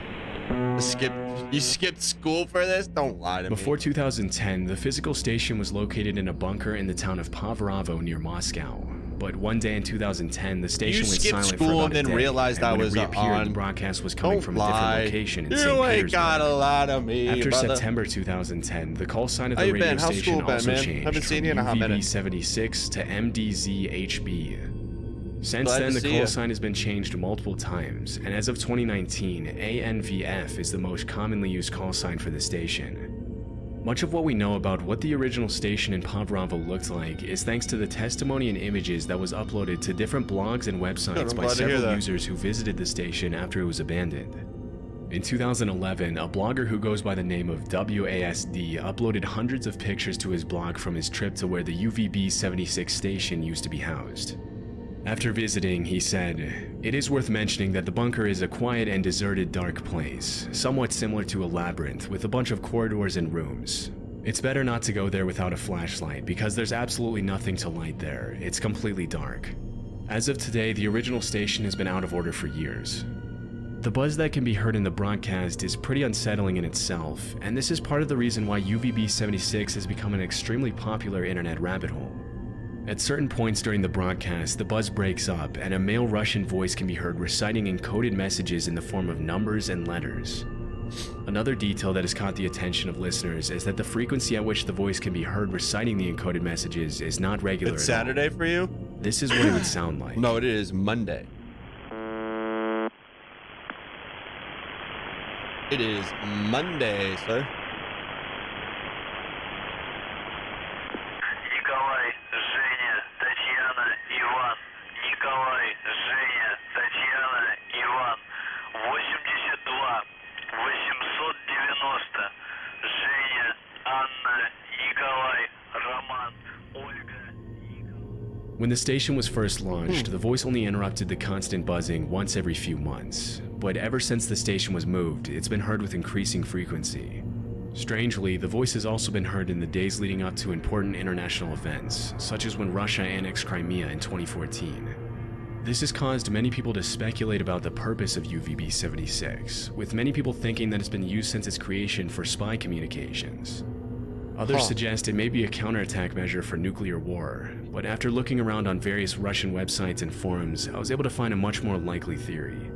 you skipped school for this? Don't lie to me. Before 2010, the physical station was located in a bunker in the town of Pavravo near Moscow. But one day in 2010, the station went silent for about a day. You skipped school and then realized I was on. The broadcast was coming from a different location in St. You ain't Petersburg. got a lot of me, After brother. September 2010, the call sign of the radio station also changed Haven't seen you in a hot from minute. UVB-76 to MDZHB. Since then, the call sign has been changed multiple times, and as of 2019, ANVF is the most commonly used call sign for the station. Much of what we know about what the original station in Pavravo looked like is thanks to the testimony and images that was uploaded to different blogs and websites by several users who visited the station after it was abandoned. In 2011, a blogger who goes by the name of WASD uploaded hundreds of pictures to his blog from his trip to where the UVB-76 station used to be housed. After visiting, he said, "It is worth mentioning that the bunker is a quiet and deserted dark place, somewhat similar to a labyrinth with a bunch of corridors and rooms. It's better not to go there without a flashlight because there's absolutely nothing to light there. It's completely dark." As of today, the original station has been out of order for years. The buzz that can be heard in the broadcast is pretty unsettling in itself, and this is part of the reason why UVB-76 has become an extremely popular internet rabbit hole. At certain points during the broadcast, the buzz breaks up and a male Russian voice can be heard reciting encoded messages in the form of numbers and letters. Another detail that has caught the attention of listeners is that the frequency at which the voice can be heard reciting the encoded messages is not regular It's at all. Saturday for you? This is what it would sound like. No, it is Monday. It is Monday, sir. Николай, Женя, Татьяна, Иван. Николай, Женя, Татьяна, Иван. 82, 890. Женя, Анна, Николай, Роман, Ольга. When the station was first launched, the voice only interrupted the constant buzzing once every few months, but ever since the station was moved, it's been heard with increasing frequency. Strangely, the voice has also been heard in the days leading up to important international events, such as when Russia annexed Crimea in 2014. This has caused many people to speculate about the purpose of UVB-76, with many people thinking that it's been used since its creation for spy communications. Others suggest it may be a counterattack measure for nuclear war, but after looking around on various Russian websites and forums, I was able to find a much more likely theory.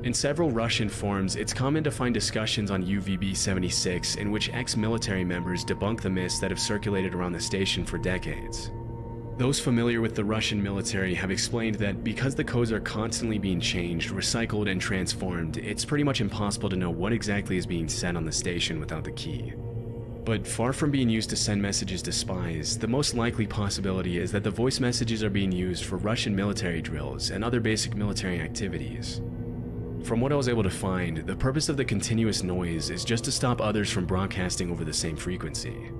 In several Russian forums, it's common to find discussions on UVB-76 in which ex-military members debunk the myths that have circulated around the station for decades. Those familiar with the Russian military have explained that because the codes are constantly being changed, recycled, and transformed, it's pretty much impossible to know what exactly is being said on the station without the key. But far from being used to send messages to spies, the most likely possibility is that the voice messages are being used for Russian military drills and other basic military activities. From what I was able to find, the purpose of the continuous noise is just to stop others from broadcasting over the same frequency.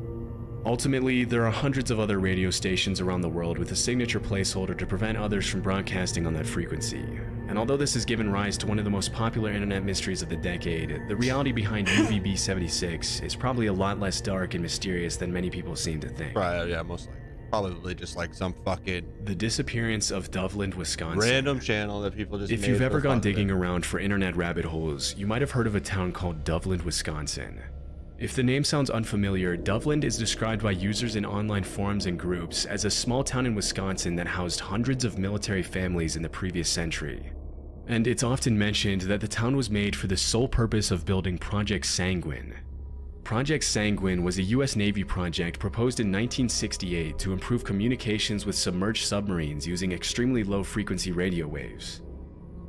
Ultimately, there are hundreds of other radio stations around the world with a signature placeholder to prevent others from broadcasting on that frequency. And although this has given rise to one of the most popular internet mysteries of the decade, the reality behind UVB-76 is probably a lot less dark and mysterious than many people seem to think. Right, yeah, most likely. Probably just like some fucking... The disappearance of Doveland, Wisconsin. Random channel that people just If you've ever gone digging around for internet rabbit holes, you might have heard of a town called Doveland, Wisconsin. If the name sounds unfamiliar, Doveland is described by users in online forums and groups as a small town in Wisconsin that housed hundreds of military families in the previous century. And it's often mentioned that the town was made for the sole purpose of building Project Sanguine. Project Sanguine was a US Navy project proposed in 1968 to improve communications with submerged submarines using extremely low-frequency radio waves.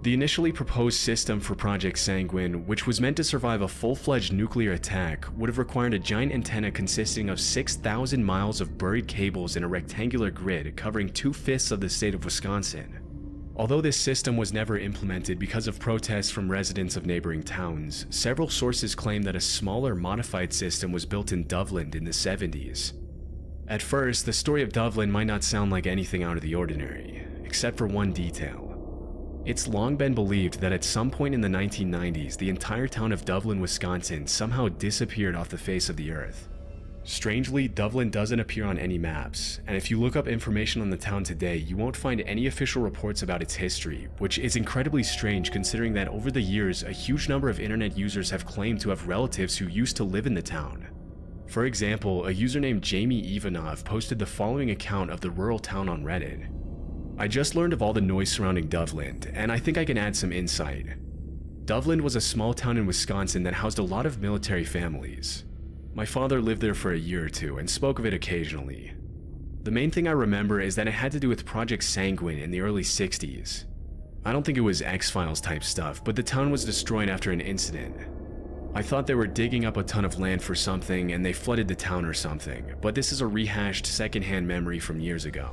The initially proposed system for Project Sanguine, which was meant to survive a full-fledged nuclear attack, would have required a giant antenna consisting of 6,000 miles of buried cables in a rectangular grid covering 2/5 of the state of Wisconsin. Although this system was never implemented because of protests from residents of neighboring towns, several sources claim that a smaller, modified system was built in Doveland in the 70s. At first, the story of Doveland might not sound like anything out of the ordinary, except for one detail. It's long been believed that at some point in the 1990s, the entire town of Doveland, Wisconsin somehow disappeared off the face of the earth. Strangely, Doveland doesn't appear on any maps, and if you look up information on the town today, you won't find any official reports about its history, which is incredibly strange considering that over the years, a huge number of internet users have claimed to have relatives who used to live in the town. For example, a user named Jamie Ivanov posted the following account of the rural town on Reddit. I just learned of all the noise surrounding Doveland, and I think I can add some insight. Doveland was a small town in Wisconsin that housed a lot of military families. My father lived there for a year or two and spoke of it occasionally. The main thing I remember is that it had to do with Project Sanguine in the early 60s. I don't think it was X-Files type stuff, but the town was destroyed after an incident. I thought they were digging up a ton of land for something and they flooded the town or something, but this is a rehashed secondhand memory from years ago.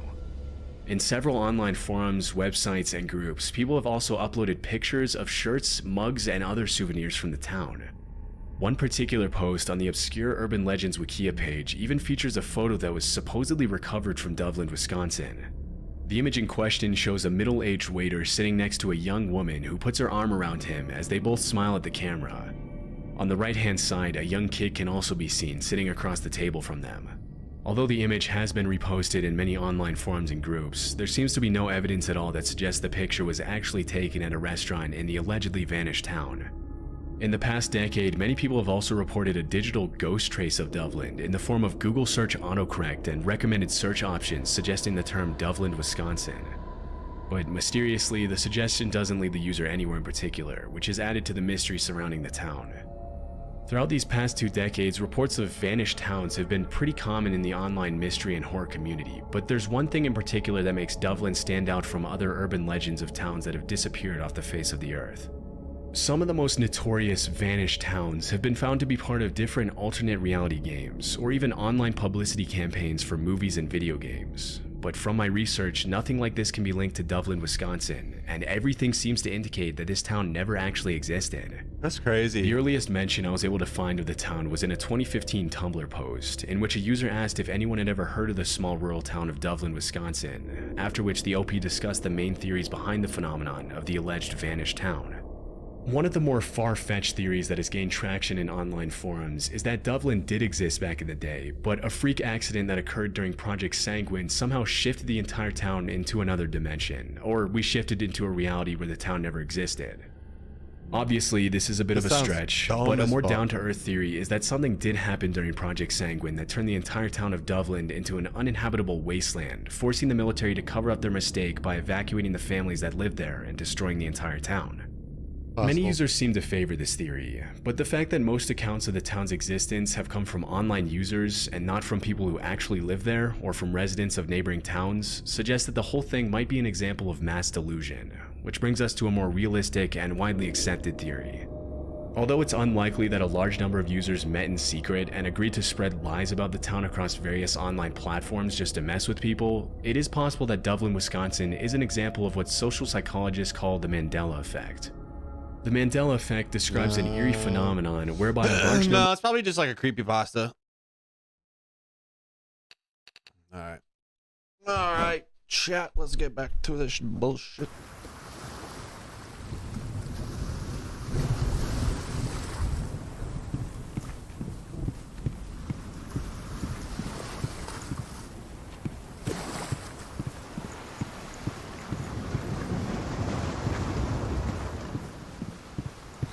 In several online forums, websites, and groups, people have also uploaded pictures of shirts, mugs, and other souvenirs from the town. One particular post on the obscure Urban Legends Wikia page even features a photo that was supposedly recovered from Doveland, Wisconsin. The image in question shows a middle-aged waiter sitting next to a young woman who puts her arm around him as they both smile at the camera. On the right-hand side, a young kid can also be seen sitting across the table from them. Although the image has been reposted in many online forums and groups, there seems to be no evidence at all that suggests the picture was actually taken at a restaurant in the allegedly vanished town. In the past decade, many people have also reported a digital ghost trace of Doveland in the form of Google search autocorrect and recommended search options suggesting the term Doveland, Wisconsin. But mysteriously, the suggestion doesn't lead the user anywhere in particular, which is added to the mystery surrounding the town. Throughout these past 2 decades, reports of vanished towns have been pretty common in the online mystery and horror community, but there's one thing in particular that makes Dublin stand out from other urban legends of towns that have disappeared off the face of the earth. Some of the most notorious vanished towns have been found to be part of different alternate reality games, or even online publicity campaigns for movies and video games. But from my research, nothing like this can be linked to Dublin, Wisconsin, and everything seems to indicate that this town never actually existed. That's crazy. The earliest mention I was able to find of the town was in a 2015 Tumblr post, in which a user asked if anyone had ever heard of the small rural town of Dublin, Wisconsin, after which the OP discussed the main theories behind the phenomenon of the alleged vanished town. One of the more far-fetched theories that has gained traction in online forums is that Dublin did exist back in the day, but a freak accident that occurred during Project Sanguine somehow shifted the entire town into another dimension, or we shifted into a reality where the town never existed. Obviously, this is a bit of a stretch, but a more down-to-earth theory is that something did happen during Project Sanguine that turned the entire town of Dublin into an uninhabitable wasteland, forcing the military to cover up their mistake by evacuating the families that lived there and destroying the entire town. Many users seem to favor this theory, but the fact that most accounts of the town's existence have come from online users and not from people who actually live there or from residents of neighboring towns suggests that the whole thing might be an example of mass delusion, which brings us to a more realistic and widely accepted theory. Although it's unlikely that a large number of users met in secret and agreed to spread lies about the town across various online platforms just to mess with people, it is possible that Dublin, Wisconsin is an example of what social psychologists call the Mandela effect. The Mandela effect describes an eerie phenomenon whereby a large number— No, it's probably just like a creepypasta. Alright. Alright, chat, let's get back to this bullshit.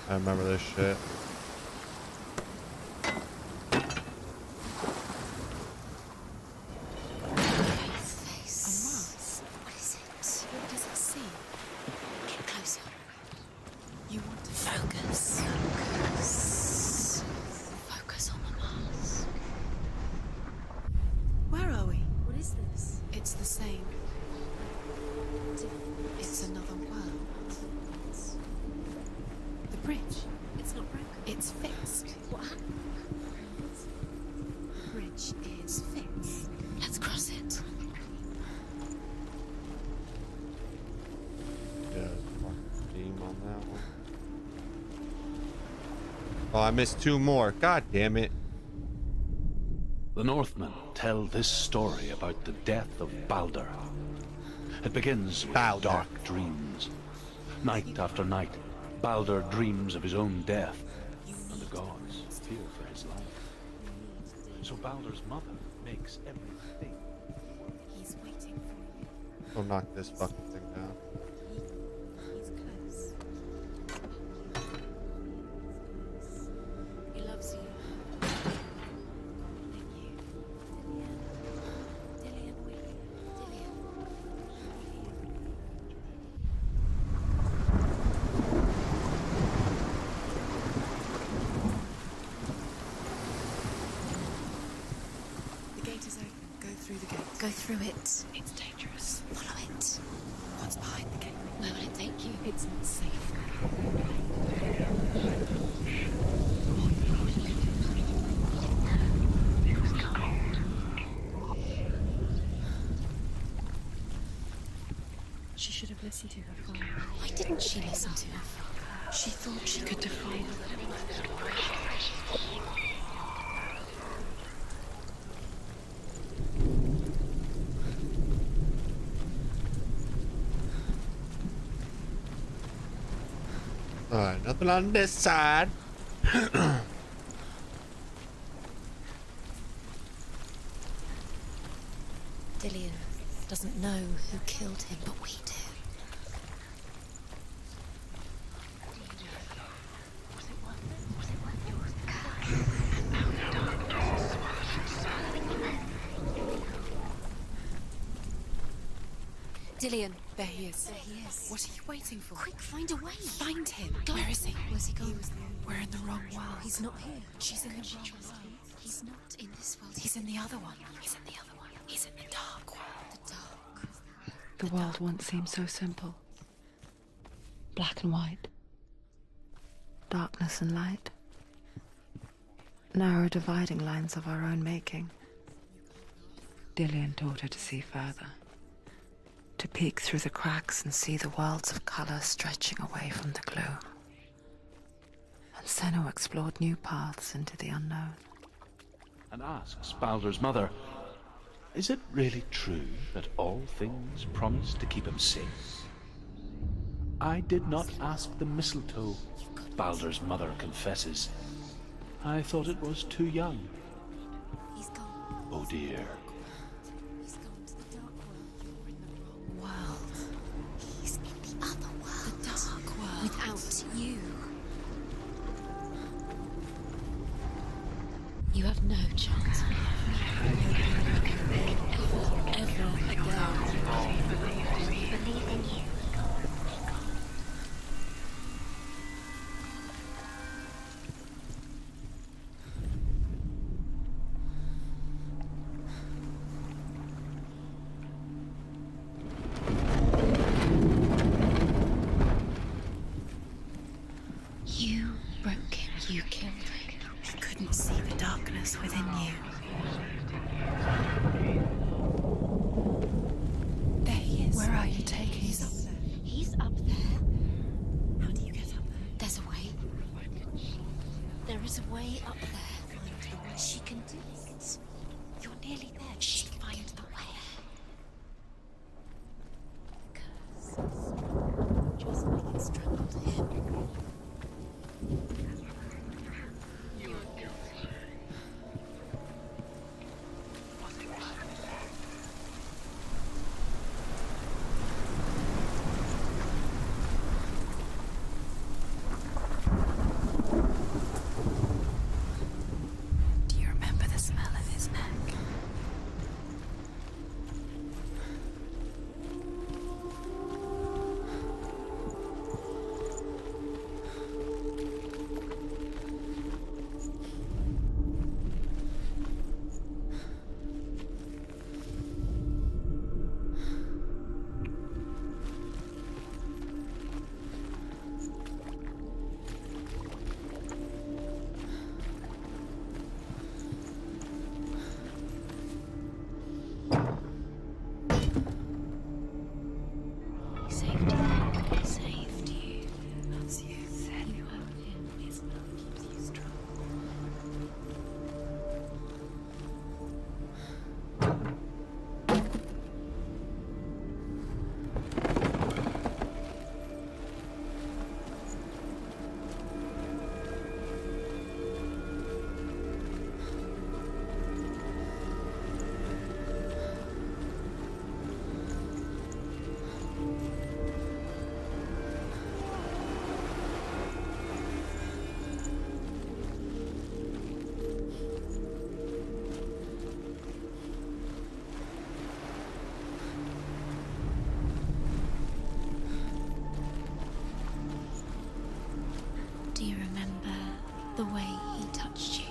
I remember this shit. Focus on the mask. Where are we? What is this? It's the same. It's another world. The bridge. It's not broken. It's fixed. What happened? The bridge is fixed. Let's cross it. Yeah, team on that one. Oh, I missed 2 more. God damn it. The Northmen tell this story about the death of Baldur. It begins with dark dreams. Night after night, Baldur dreams of his own death, and the gods fear for his life. So Baldur's mother makes everything. He's waiting for you. Go knock this fucking thing down. He's close. He loves you. Thank you. Dillian, Dillian. The gate is open. Go through the gate. Go through it. It's dangerous. Follow it. What's behind the gate? Where will it take you? It's not safe. She should have listened to her father. Why didn't she listen to her father? She thought she could defy him. Alright, nothing on this side. Dillian doesn't know who killed him, but we do. Dillian, There he is. There he is. What are you waiting for? Quick, find a way. Find him. Go. Where is he? Where's he gone? We're in the wrong world. He's not here. She's in the wrong world. He's not in this world. He's in the other one. He's in the other one. He's in the dark world. The dark. The world once seemed so simple. Black and white. Darkness and light. Narrow dividing lines of our own making. Dillian taught her to see further. To peek through the cracks and see the worlds of colour stretching away from the gloom. And Senna explored new paths into the unknown. And asks Baldur's mother, is it really true that all things promise to keep him safe? I did not ask the mistletoe, Baldur's mother confesses. I thought it was too young. He's gone. Oh dear. He's gone to the dark world. You're in the wrong World. He's in the other world. The dark world. Without you. You have no chance. Ever again. Believe in you. You broke him. You killed him. I couldn't see the darkness within you. There he is. Where are you taking? He's up there. He's up there. How do you get up there? There's a way. There is a way up there. She can do it. You're nearly there. She can find the way. The curse. Just like it strangled him. Do you remember the smell of his neck? He saved you. He saved you. That's you. You have him. His love keeps you strong. Do you remember the way he touched you?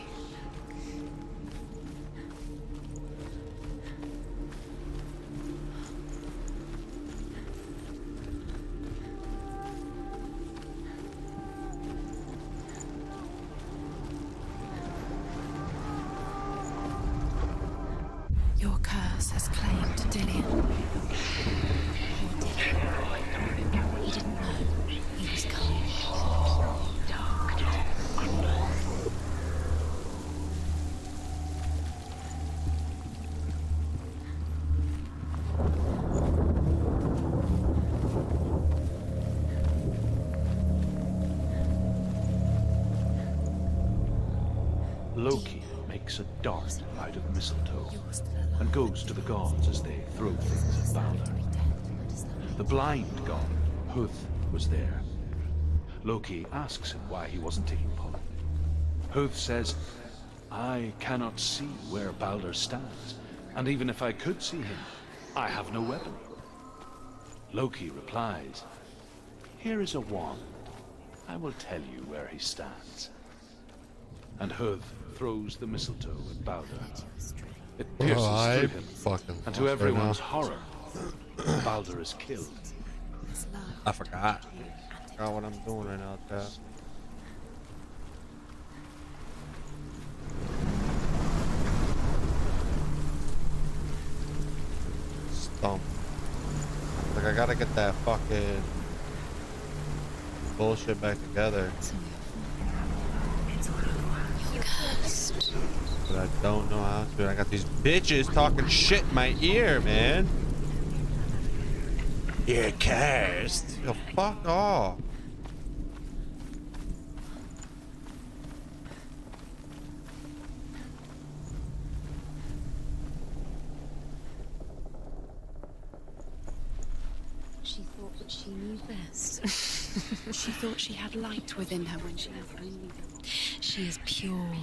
Your curse has claimed Dillian. Poor Dylan. He didn't know. He was coming. Loki makes a dart out of mistletoe and goes to the gods as they throw things at Baldur. The blind god, Huth, was there. Loki asks him why he wasn't taking part. Huth says, I cannot see where Baldur stands, and even if I could see him, I have no weapon. Loki replies, "Here is a wand. I will tell you where he stands." And Hud throws the mistletoe at Balder. It pierces through him, and to everyone's horror, Balder is killed. I forgot what I'm doing right now, chat. Stump. Like, I gotta get that fucking bullshit back together. But I don't know how to. I got these bitches talking shit in my ear, man. You're cursed. Yo, fuck off. She thought that she knew best. She thought she had light within her when she has only. She is pure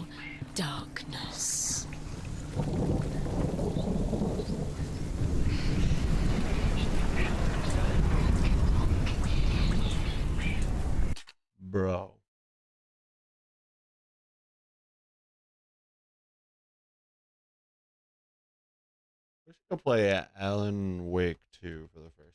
darkness. Bro. We should go play Alan Wake 2 for the first time.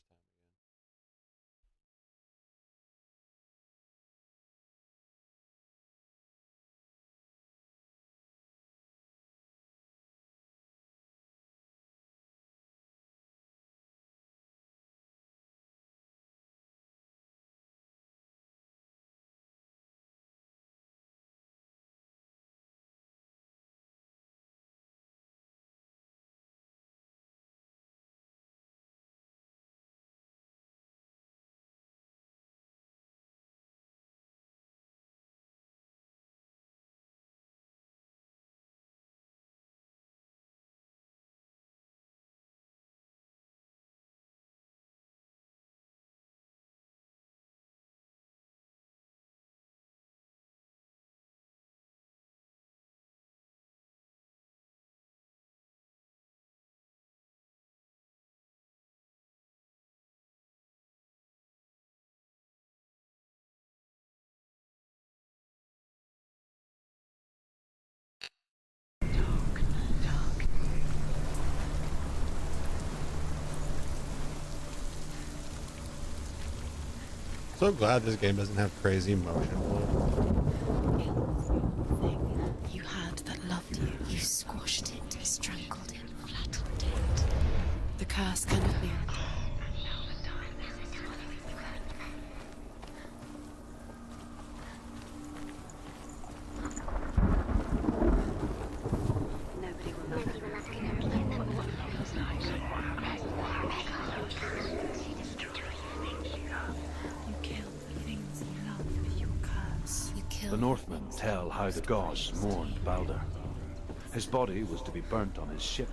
So glad this game doesn't have crazy motion blur. You had that loved you. You squashed it, strangled it, flattened it. The curse cannot be undone. The Northmen tell how the gods mourned Balder. His body was to be burnt on his ship,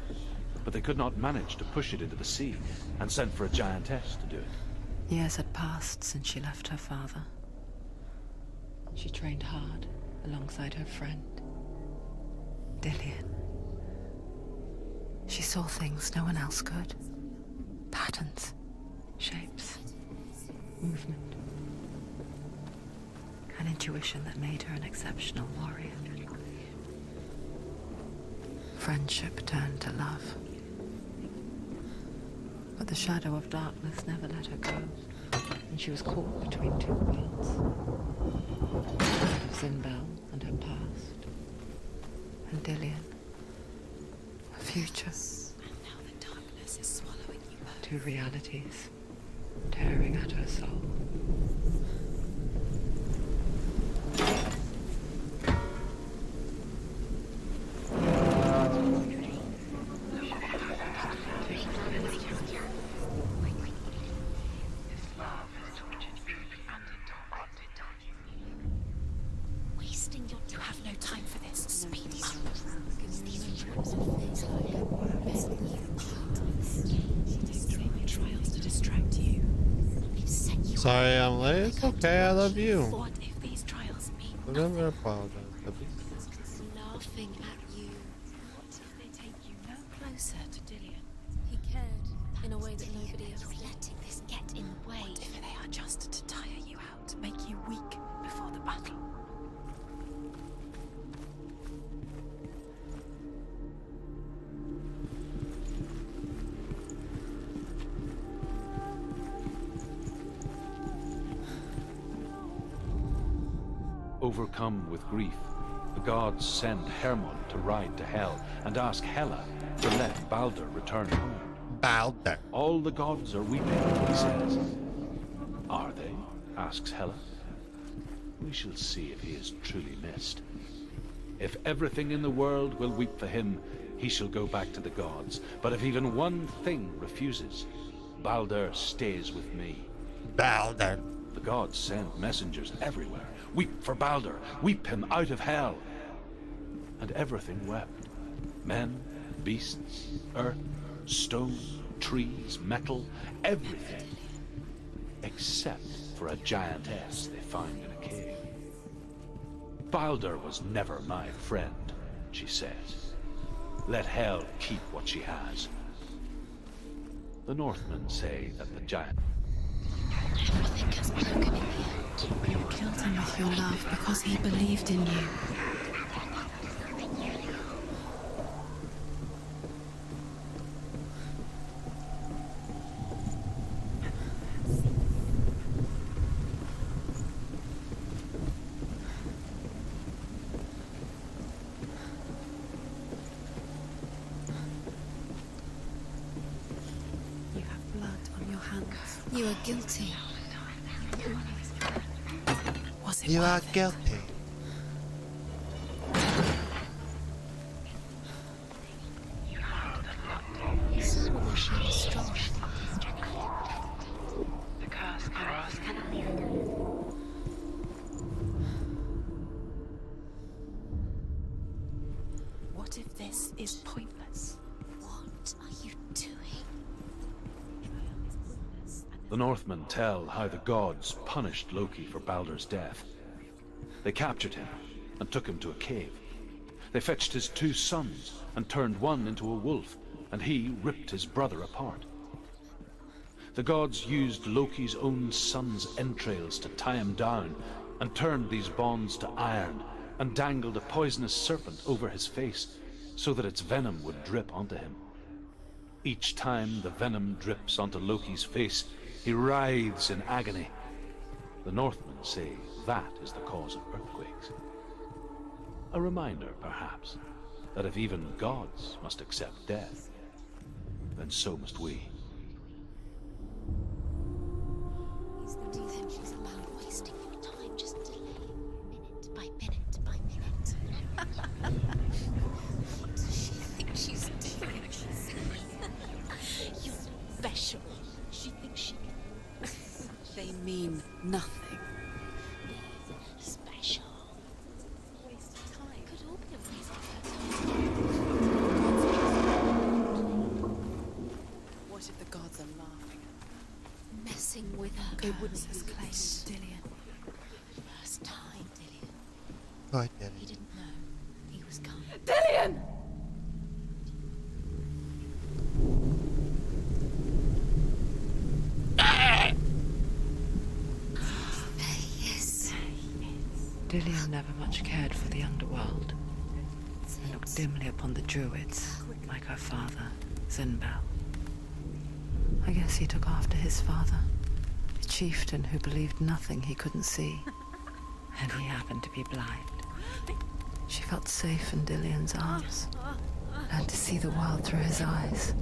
but they could not manage to push it into the sea and sent for a giantess to do it. Years had passed since she left her father. She trained hard alongside her friend, Dillian. She saw things no one else could. Patterns, shapes, movement. An intuition that made her an exceptional warrior. Friendship turned to love. But the shadow of darkness never let her go, and she was caught between two worlds. Zinbel and her past, and Dillian, her future. And now the darkness is swallowing you both. Two realities, tearing at her soul. You have no time for this. Speedy. Trials to distract you. Sorry I'm late. It's okay, I love you. What if these trials mean Don't ever apologize, Debbie. laughing at you? What if they take you no closer to Dillian? He cared in a way that nobody else. Letting this get Overcome with grief, the gods send Hermod to ride to Hell and ask Hela to let Balder return home. Balder. All the gods are weeping, he says. Are they? Asks Hela. We shall see if he is truly missed. If everything in the world will weep for him, he shall go back to the gods. But if even one thing refuses, Balder stays with me. Balder. The gods send messengers everywhere. Weep for Balder. Weep him out of Hell. And everything wept. Men, beasts, earth, stone, trees, metal, everything. Except for a giantess they found in a cave. Balder was never my friend, she says. Let Hel keep what she has. The Northmen say that the giant... Everything has broken in the end. You killed him with your love because he believed in you. You have blood on your hands. You are guilty. Was it You are worth it? guilty. Son will be strong. The curse cannot What if this is pointless? What are you doing? The Northmen tell how the gods punished Loki for Balder's death. They captured him and took him to a cave. They fetched his 2 sons and turned one into a wolf, and he ripped his brother apart. The gods used Loki's own son's entrails to tie him down and turned these bonds to iron and dangled a poisonous serpent over his face so that its venom would drip onto him. Each time the venom drips onto Loki's face, he writhes in agony. The Northmen say that is the cause of earthquakes. A reminder, perhaps, that if even gods must accept death, then so must we. Do you think she's allowed wasting your time? Just delay, minute by minute by minute. What does she think she's doing? You're special. She thinks she can. They mean nothing. Special. Waste of time. Could all be a waste of her What if the gods are laughing? messing with her. It wouldn't have claimed Dillion. First time, Dillion. Oh, I did He it. didn't know he was coming. Dillion! Yes. Dillion never much cared for the underworld. He looked dimly upon the druids, like her father, Zinbel. I guess he took after his father, a chieftain who believed nothing he couldn't see. And he happened to be blind. She felt safe in Dillion's arms, learned to see the world through his eyes.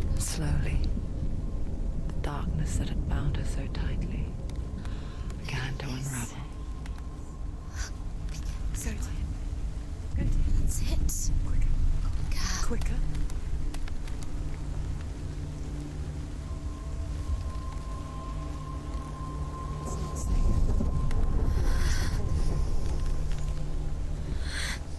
And slowly, the darkness that had bound her so tightly began to unravel. Go to him. Go to him. That's it. Quicker. Quicker. It's not safe.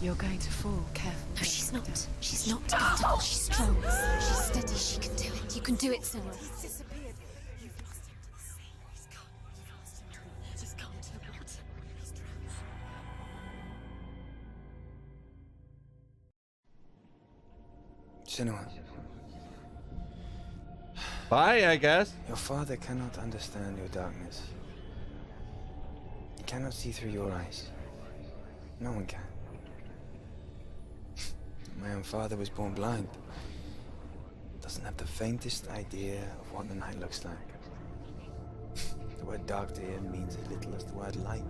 You're going to fall, careful. No, she's not. She's not beautiful. She's strong. She's steady. She can do it. You can do it, Senua. He's disappeared. You've lost him to the sea. He's gone. You've lost him to the... Just gone to the water. He's drowned. Senua, Bye, I guess. your father cannot understand your darkness. He cannot see through your eyes. No one can. My own father was born blind. Doesn't have the faintest idea of what the night looks like. The word dark to him means as little as the word light.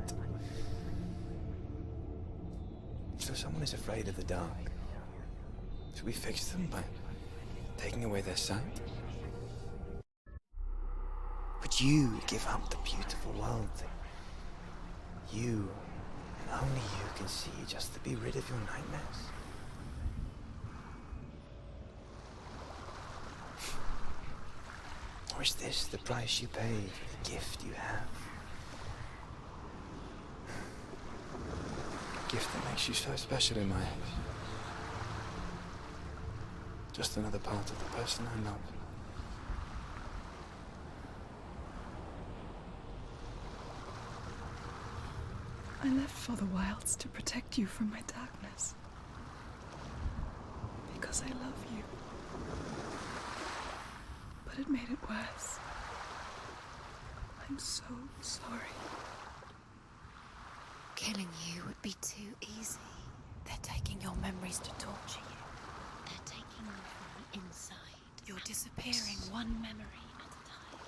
So someone is afraid of the dark. Should we fix them by taking away their sight? Would you give up the beautiful world that you and only you can see just to be rid of your nightmares? Or is this the price you pay for the gift you have? A gift that makes you so special in my eyes. Just another part of the person I love. I left for the wilds to protect you from my darkness. Because I love you. But it made it worse. I'm so sorry. Killing you would be too easy. They're taking your memories to torture you. They're taking you from the inside. You're disappearing one memory at a time.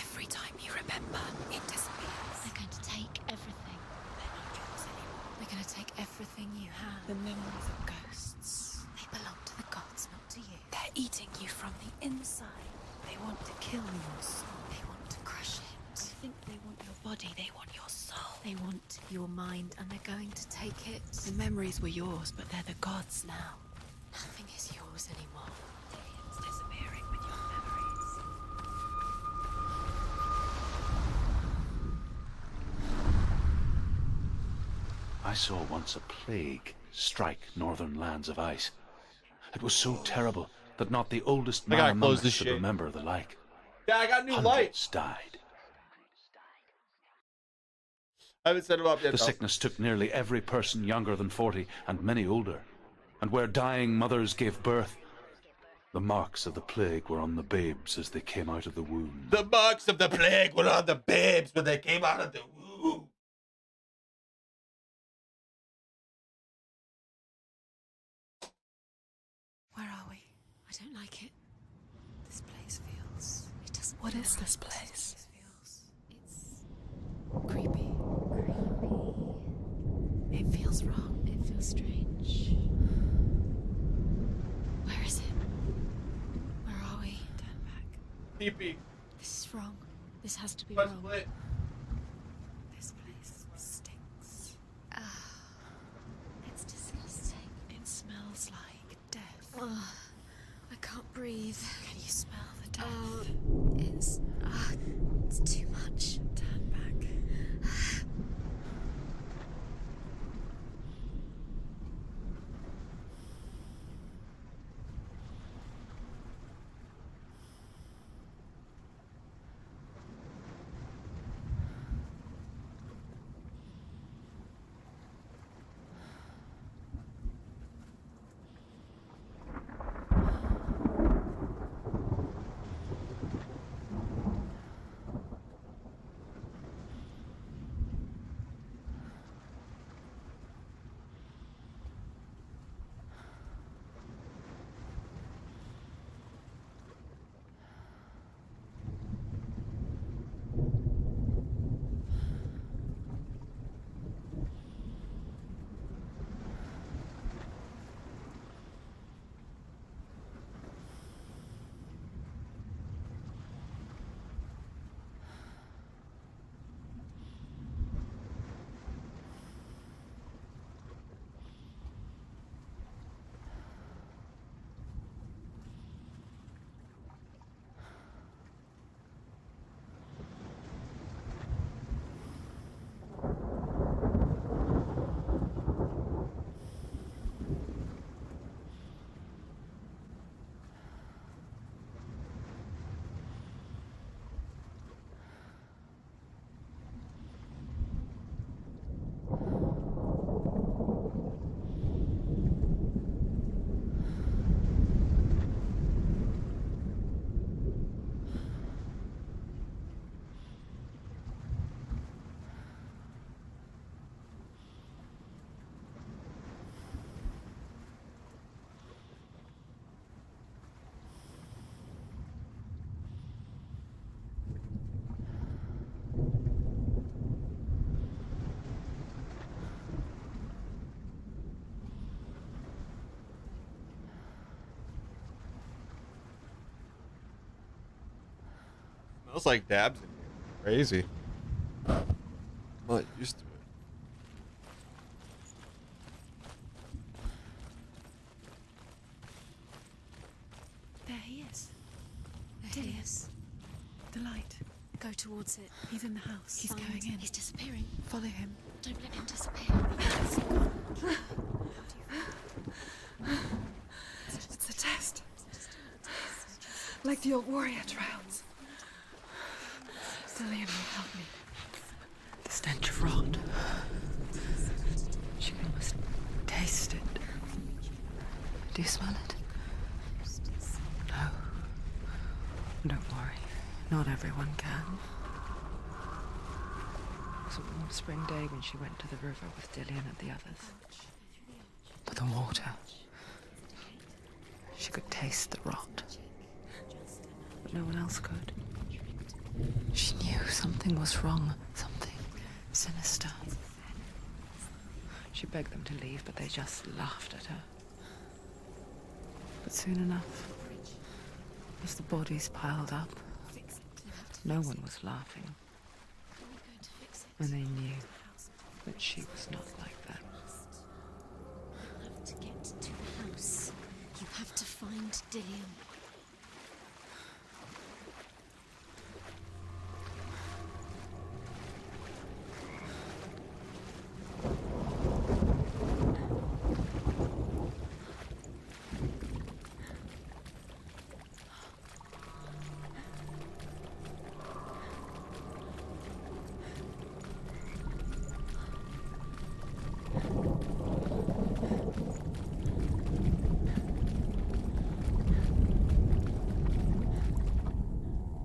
Every time you remember, it disappears. They're going to take everything. They're not yours anymore. They're going to take everything you have. The memories of ghosts. They belong to the gods, not to you. They're eating you from the inside. They want to kill your soul. They want to crush it. I think they want your body. They want your soul. They want your mind and they're going to take it. The memories were yours, but they're the gods now. Nothing is yours anymore. It's disappearing with your memories. I saw once a plague strike northern lands of ice. It was so terrible that not the oldest man among us could remember the like. Yeah, I got new Hundreds lights. died. I haven't set them up yet. The sickness took nearly every person younger than 40 and many older. And where dying mothers gave birth, the marks of the plague were on the babes as they came out of the womb. The marks of the plague were on the babes when they came out of the womb. Where are we? I don't like it. This place feels... It doesn't What feel is right. this place? It's creepy. It feels wrong. It feels strange. Where is it? Where are we? Turn back. Creepy. This is wrong. This has to be Let's wrong. split. This place stinks. It's disgusting. It smells like death. I can't breathe. Can you smell the death? It's too much. Turn back. Smells like dabs in here. Crazy. Not used to it. There he is. There he is. The light. Go towards it. He's in the house. He's Find- going in. He's disappearing. Follow him. Don't let him disappear. It's a test. Like the old warrior trials. Dillian will help me. The stench of rot. She must taste it. Do you smell it? No. Don't worry. Not everyone can. It was a warm spring day when she went to the river with Dillian and the others. But the water. She could taste the rot. But no one else could. She knew something was wrong. Something sinister. She begged them to leave, but they just laughed at her. But soon enough, as the bodies piled up, no one was laughing. And they knew that she was not like them. You have to get to the house. You have to find Dillian.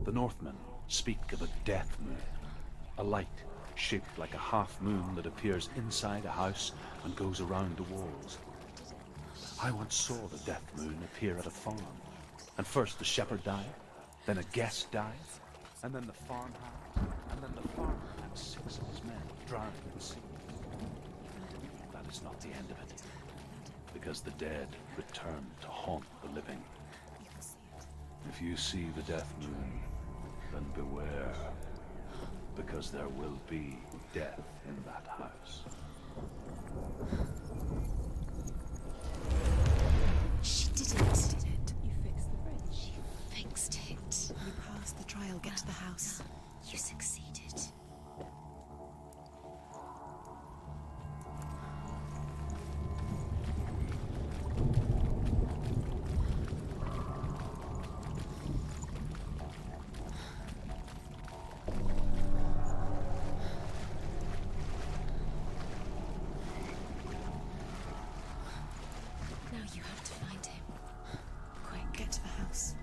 The Northmen speak of a death moon, a light shaped like a half moon that appears inside a house and goes around the walls. I once saw the death moon appear at a farm, and first the shepherd died, then a guest died, and then the farmhand, and then the farmer and 6 of his men drowned in the sea. That is not the end of it, because the dead return to haunt the living. If you see the death moon, then beware, because there will be death in that house. She did it. You fixed the bridge. She fixed it. You passed the trial. Get to the house. You succeeded. Now you have to find him. Quick, get to the house.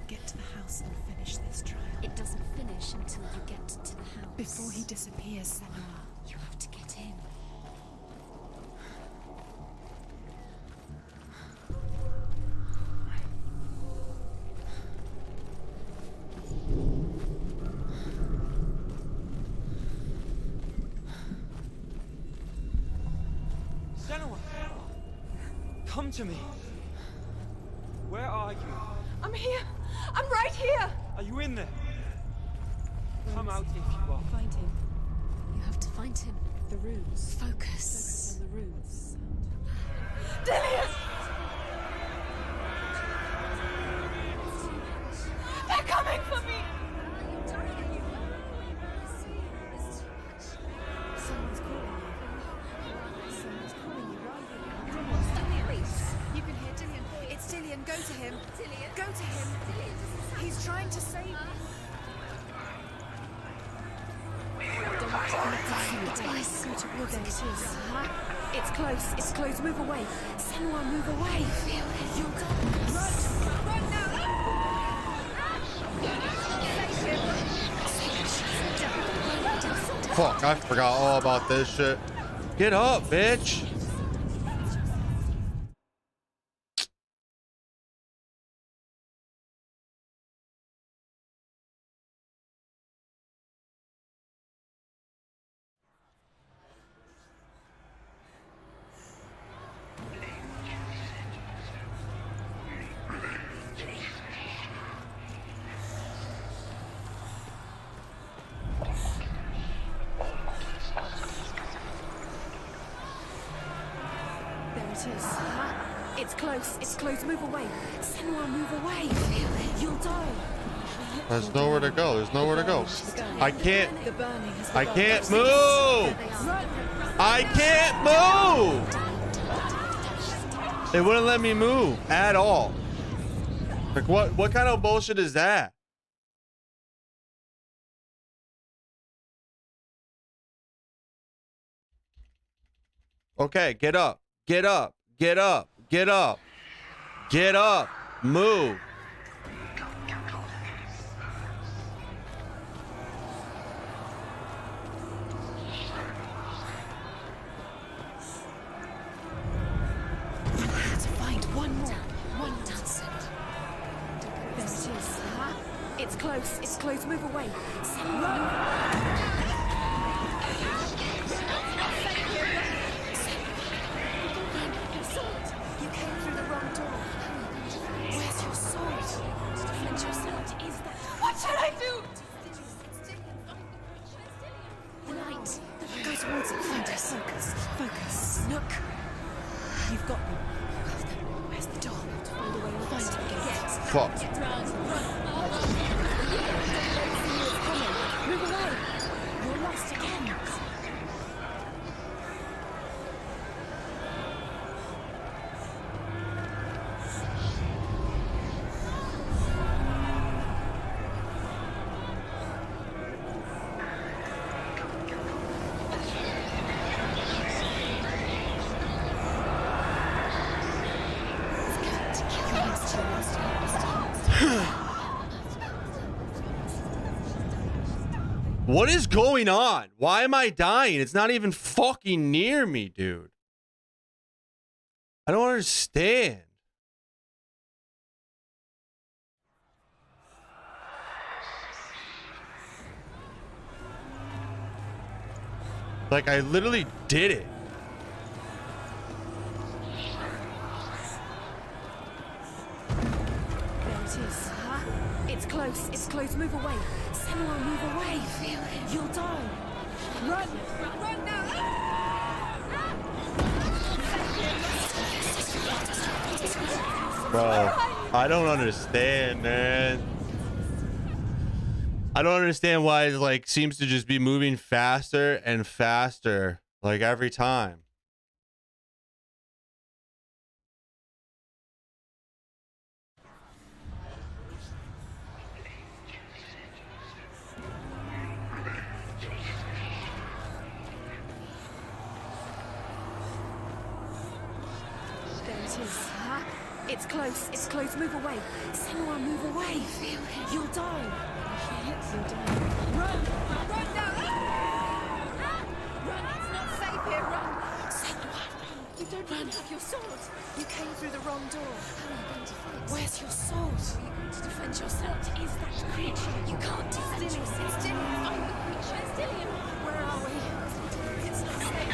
Get to the house and finish this trial. It doesn't finish until you get to the house. Before he disappears, Senua. You have to get in. Senua! Come to me! Where are you? I'm here! I'm right here! Are you in there? Come out if you are. Find him. You have to find him. The runes. Focus. On the runes. Dillian! They're coming for me! Someone's calling you. Someone's calling you. Dillian. You can hear Dillian. It's Dillian. Go to him. Dillian. Go to him. He's trying to save you. It's close. It's close. Move away. Senua, move away. You're gone. Run now. Fuck, I forgot all about this shit. Get up, bitch. it is. It's close. It's close. Move away. Senua, move away. You'll die. There's nowhere to go. There's nowhere to go. I can't. The burning has I begun. can't move. I can't move. They wouldn't let me move at all. Like what kind of bullshit is that? Okay, get up. Get up. Get up. Get up. Get up. Move. To find one more. One doesn't. There it is. It's close. It's close. Move away. You came through the wrong door. Where's your sword? To defend yourself. Is that? What should I do? The light. Go towards it. Find her. Focus. Focus. Look. You've got them. Where's the door? To find a way to find it again. Fuck. Move away. You're lost again. What is going on? Why am I dying? It's not even fucking near me, dude. I don't understand. Like, I literally did it. There it is. It's close. It's close. Move away. Senua, move away. Feel it. You'll die. Run. Run now. Bro, I don't understand, man. I don't understand why it like seems to just be moving faster and faster like every time. There it is. It's close. It's close. Move away. Senua, move away. Feel it. You'll die. You'll die. Run. Run now. Run. It's not safe here. Run. Senua, you don't run. Have your sword. You came through the wrong door. How are you going to fight? Where's your sword? Are you going to defend yourself? Is that creature? You can't defend yourself. It's Dillian. Find the creature. It's Dillian. Where are we? It's not safe.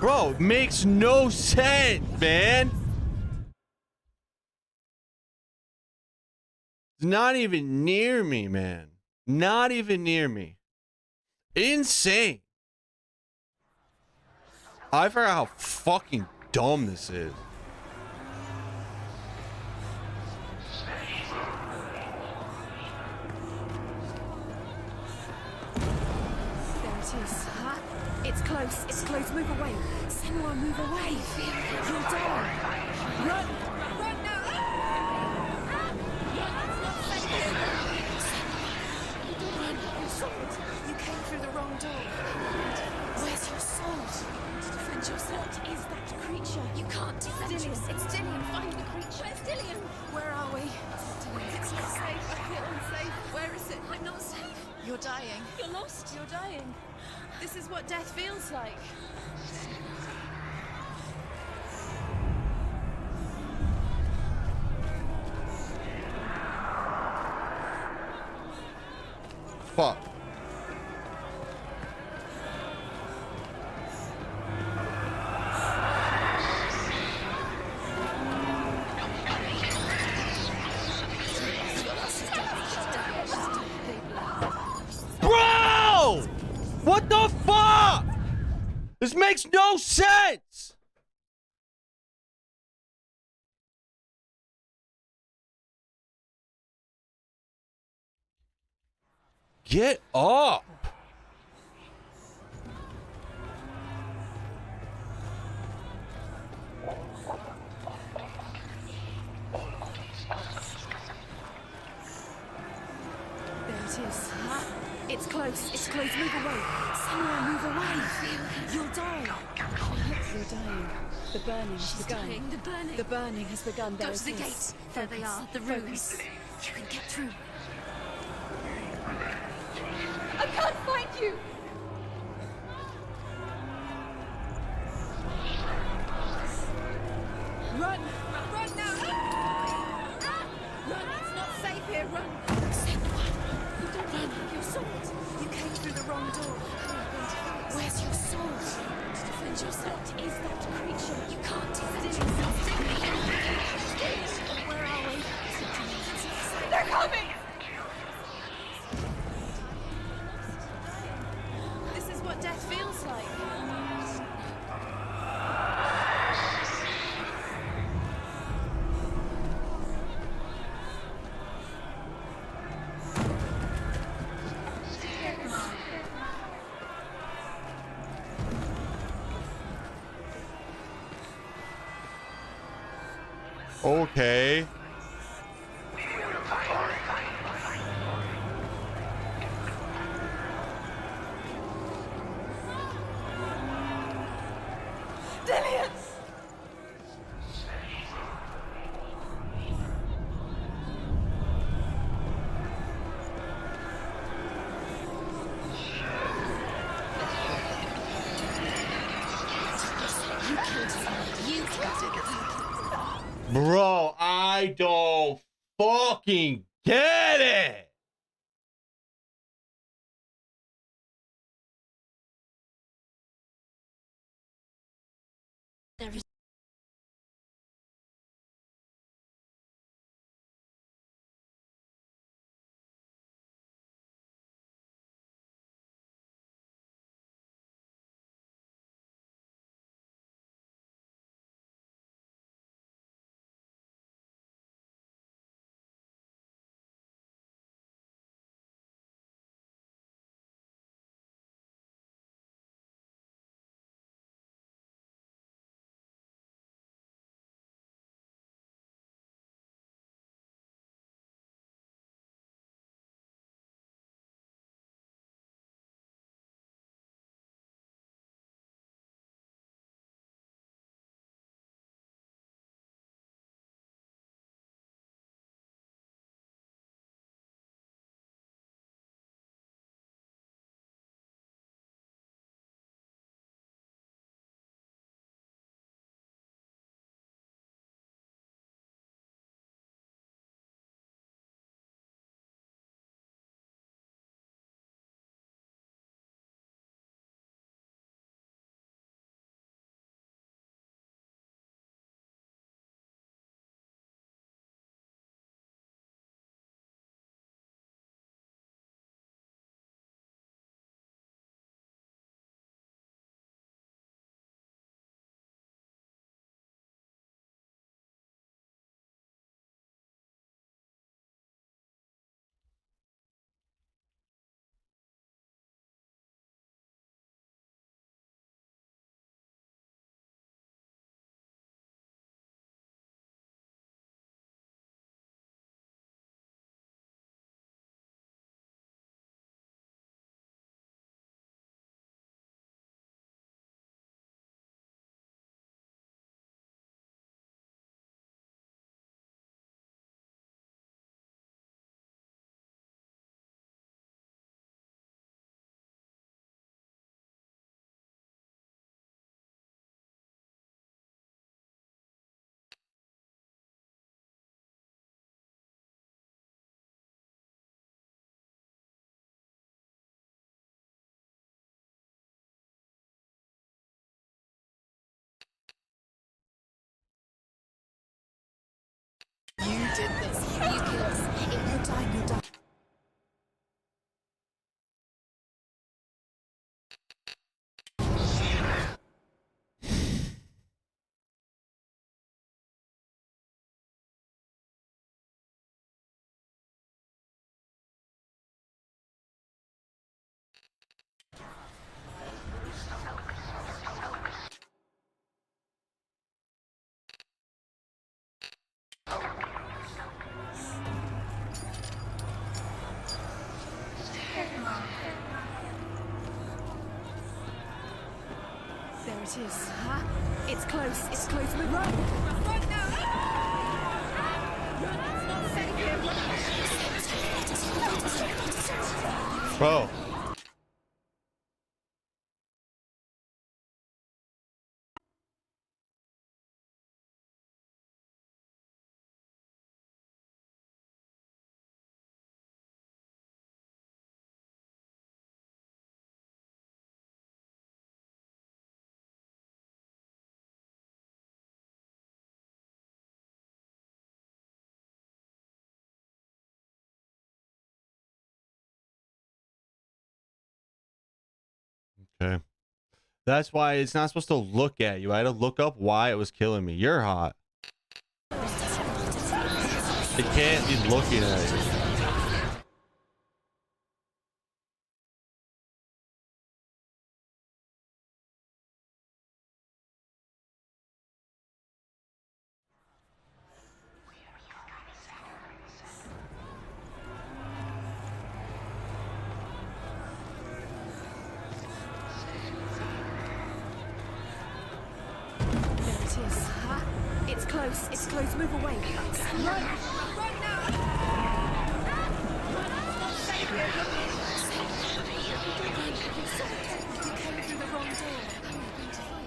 Bro, makes no sense, man. It's not even near me, man. Not even near me. Insane. I forgot how fucking dumb this is. There it is. It's close. It's close. Move away. Senua, move away. You'll die. Run. Run now. Run. Your sword. You came through the wrong door. Where's your sword? To defend yourself. Is that creature? You can't defend yourself. It's Dillian. Find the creature. Where's Dillian? Where are we? It's not safe. I feel unsafe. Where is it? I'm not safe. You're dying. You're lost. You're dying. This is what death feels like. Fuck. Bro! What the This makes no sense. Get up. There it is. It's close. It's close. Move away. Senua, move away. You'll die. You're dying. The burning has begun. Dying. The burning. The burning has begun. There Go it to the is. gates. There they are. The rooms. You can get through. I can't find you. Run! Run now! Run! It's not safe here. Run! Senua. You don't have your sword. You came through the wrong door. How are you going to fight? Where's your sword? To defend yourself. What is that creature? You can't defend Still yourself. inside. Where are we? They're coming! This is what death feels like. Okay. Dillians! You killed him. You killed him. Bro, I don't fucking get it. There is. You did this. You killed us. You're dying. You're dying. There it is. Huh? It's close. It's close. Move on. Run now. That's not safe. Bro. Okay. That's why it's not supposed to look at you. I had to look up why it was killing me. You're hot. It can't be looking at you. There it is. Huh? It's close. It's close. Move away. Run. Run now. That's not safe. You came through the wrong door.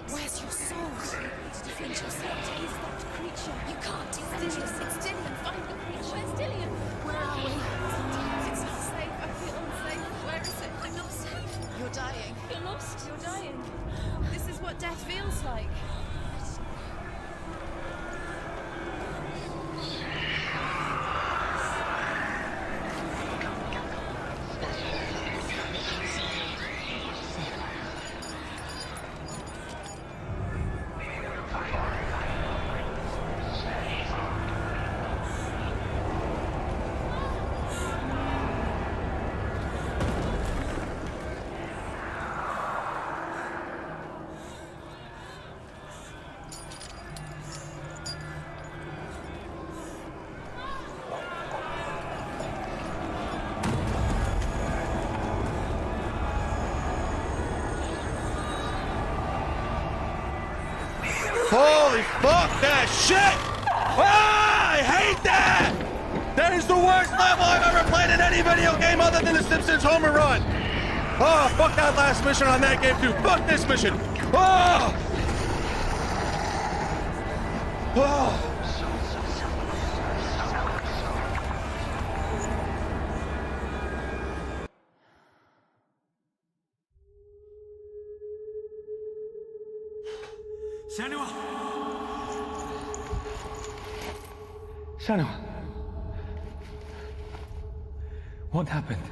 Where's your soul? To defend yourself against that creature. You can't defend yourself. It's Dillian. Find the creature. Where's Dillian? Where are we? It's not safe. I feel unsafe. Where is it? I'm not safe. You're dying. You're lost. You're dying. This is what death feels like. Holy fuck that shit! Ah, I hate that! That is the worst level I've ever played in any video game other than the Simpsons Home and Run. Oh, fuck that last mission on that game too. Fuck this mission. Oh! Oh! Senua! Senua! What happened?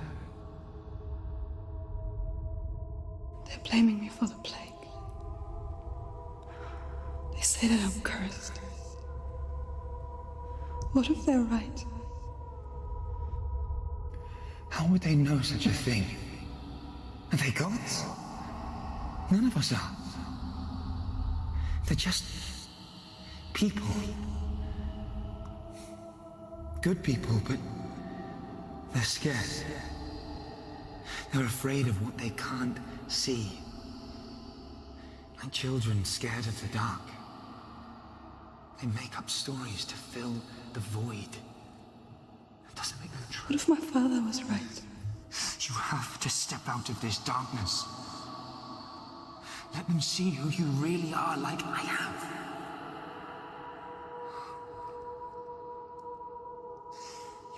They're blaming me for the plague. They say that I'm cursed. What if they're right? How would they know such a thing? Are they gods? None of us are. They're just people. Good people, but they're scared. They're afraid of what they can't see. Like children scared of the dark. They make up stories to fill the void. That doesn't make them true. What if my father was right? You have to step out of this darkness. Let them see who you really are, like I have.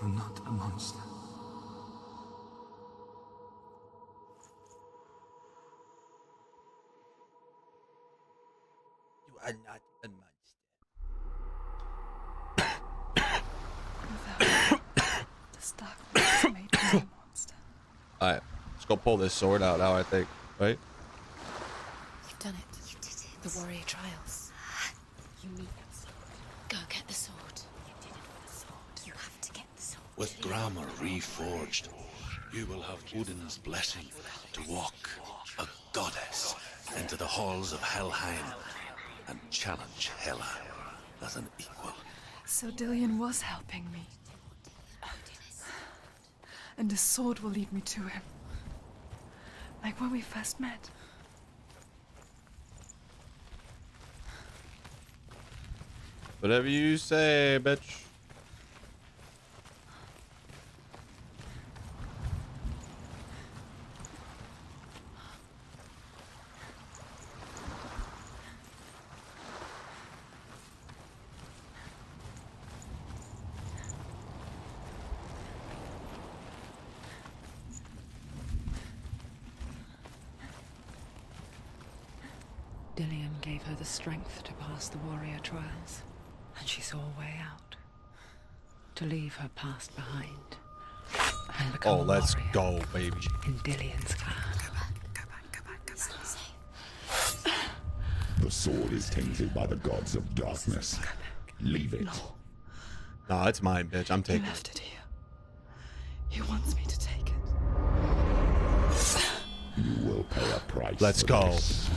You're not a monster. You are not a monster. This darkness made me a monster. Alright, let's go pull this sword out now, I think. Right? You've done it. You did it. The warrior trials. You need that sword. Go get the sword. You did it with the sword. You have to get the sword. With grammar reforged, you will have Odin's blessing to walk, a goddess, into the halls of Helheim and challenge Hela as an equal. So Dillian was helping me. And the sword will lead me to him. Like when we first met. Whatever you say, bitch. Dillian gave her the strength to pass the warrior trials, and she saw a way out. To leave her past behind and become Oh, a let's warrior go, baby. in Dillian's clan. It's not safe. The sword is tainted by the gods of darkness. Leave it. Nah, it's mine, bitch. I'm taking He it. left it here. He wants me to take it. You will pay a price. Let's for go. this.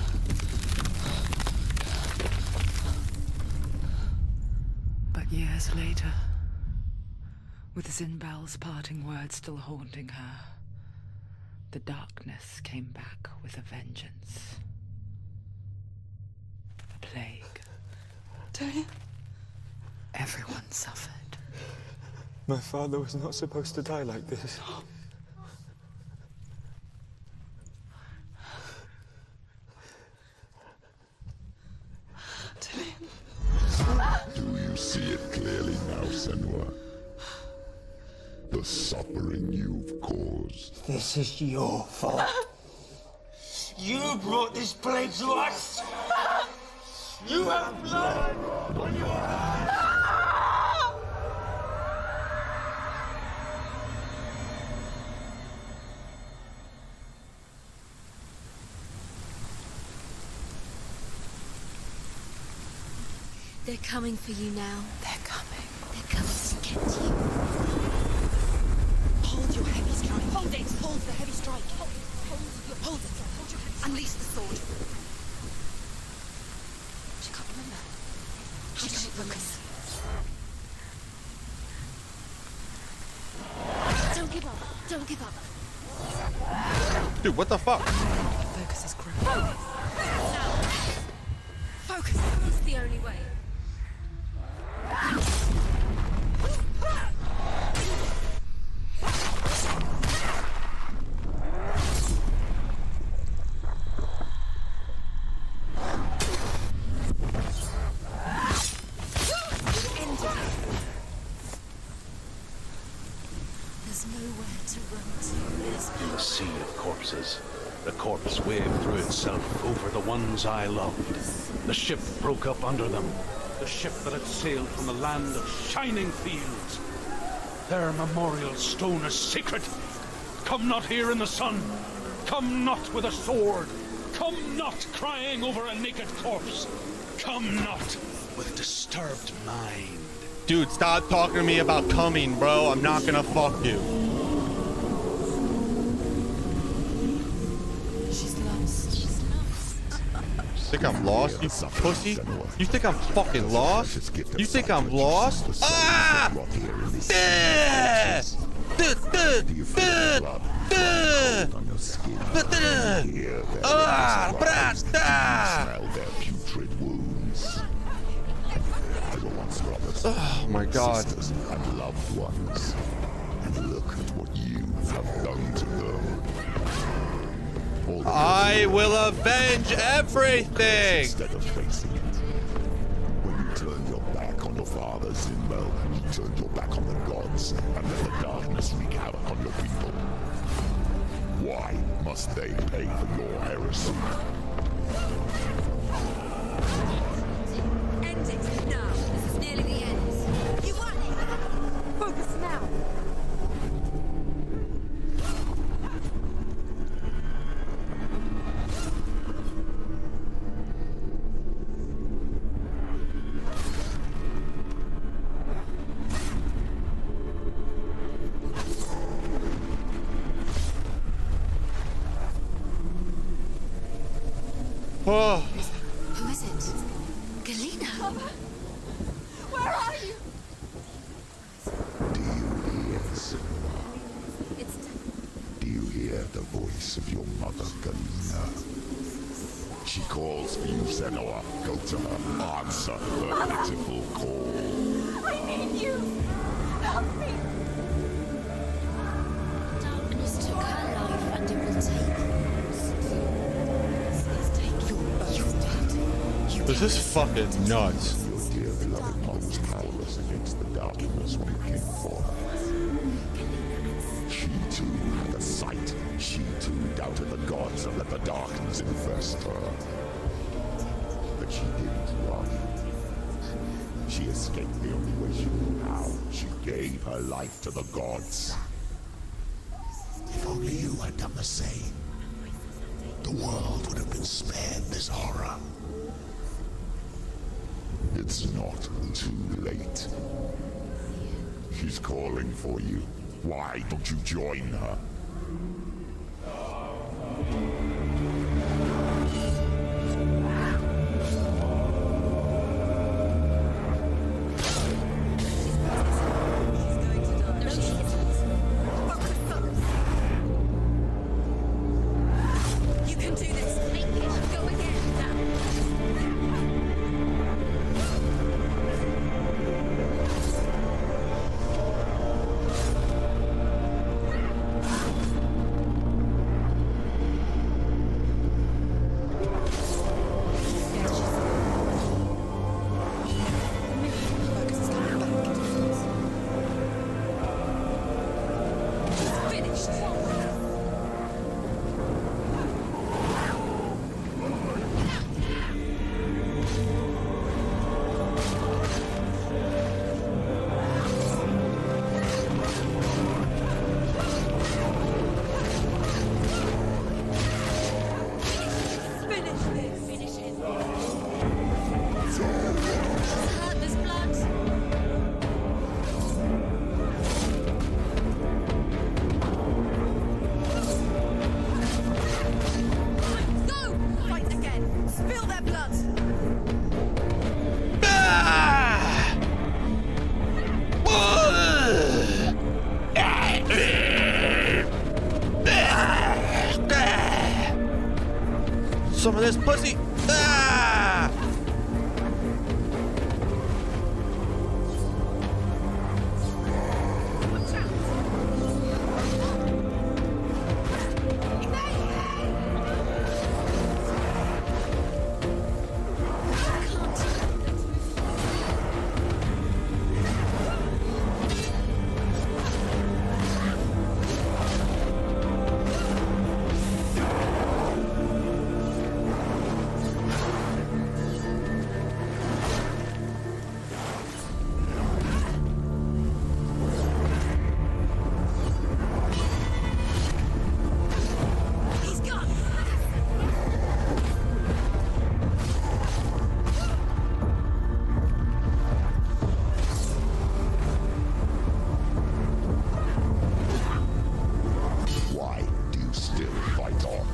But years later, with Zinbel's parting words still haunting her, the darkness came back with a vengeance. The plague. Dillian? Everyone suffered. My father was not supposed to die like this. Do you see it clearly now, Senua? The suffering you've caused. This is your fault. You brought this plague to us. You have blood on your hands. They're coming for you now. They're coming. They're coming to get you. Hold your heavy strike. Hold it! Hold the heavy strike. Hold it. Hold your heavy strike. Unleash the sword. She can't remember. How does she focus? Don't give up. Don't give up. Dude, what the fuck? Focus is growing. Now. Focus. It's the only way. There's nowhere to run to. There's In the sea of corpses, the corpse waved through itself over the ones I loved. The ship broke up under them. The ship that had sailed from the land of shining fields. Their memorial stone is sacred. Come not here in the sun. Come not with a sword. Come not crying over a naked corpse. Come not with disturbed mind. Dude, stop talking to me about coming, bro. I'm not gonna fuck you. She's lost. She's lost. Think I'm lost, you pussy? You think I'm fucking lost? You think I'm lost? Ah! Smell their putrid wounds. They were once brothers. Oh my god. Sisters and loved ones. And look at what you have done to them. All the I will avenge everything! instead of facing it. When you turn your back on your father, Zinbel, you turn your back on the gods and let the darkness wreak havoc on your people. Why must they pay for your heresy? End it now. This is nearly the end. You won it. Focus now. Oh. Who is it? Galena. Where are you? Do you hear, Senua? It's Do you hear the voice of your mother, Galena? She calls for you, Senua. Go to her. Answer her pitiful call. I need you! Help me! Darkness took her life, and it will take yours. It's take yours. This is fucking nuts. Your dear beloved mother was powerless against the darkness when it came for her. She too had a sight. She too doubted the gods and let the darkness infest her. But she didn't run. She escaped the only way she knew how. She gave her life to the gods. If only you had done the same, the world would have been spared this horror. It's not too late. She's calling for you. Why don't you join her? You can do this. Make it. Go again. Some of this pussy. Ah! Why do you still fight on?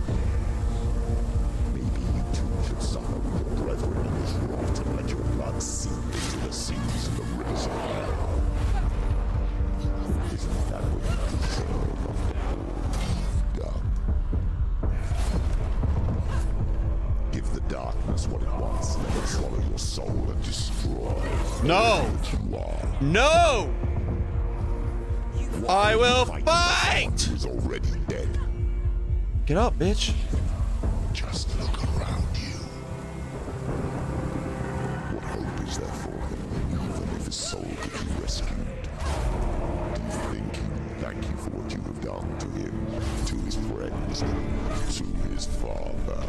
Maybe you too should suffer with your brethren in this rot and let your blood seep into the seas and the rivers of hell. Isn't that what you deserve after all you've done? Give the darkness what it wants, let it swallow your soul and destroy. No! What you are. No! I will fight! Who's already dead. Get up, bitch. Just look around you. What hope is there for him, even if his soul could be rescued? Do you think he will thank you for what you have done to him, to his friends, to his father?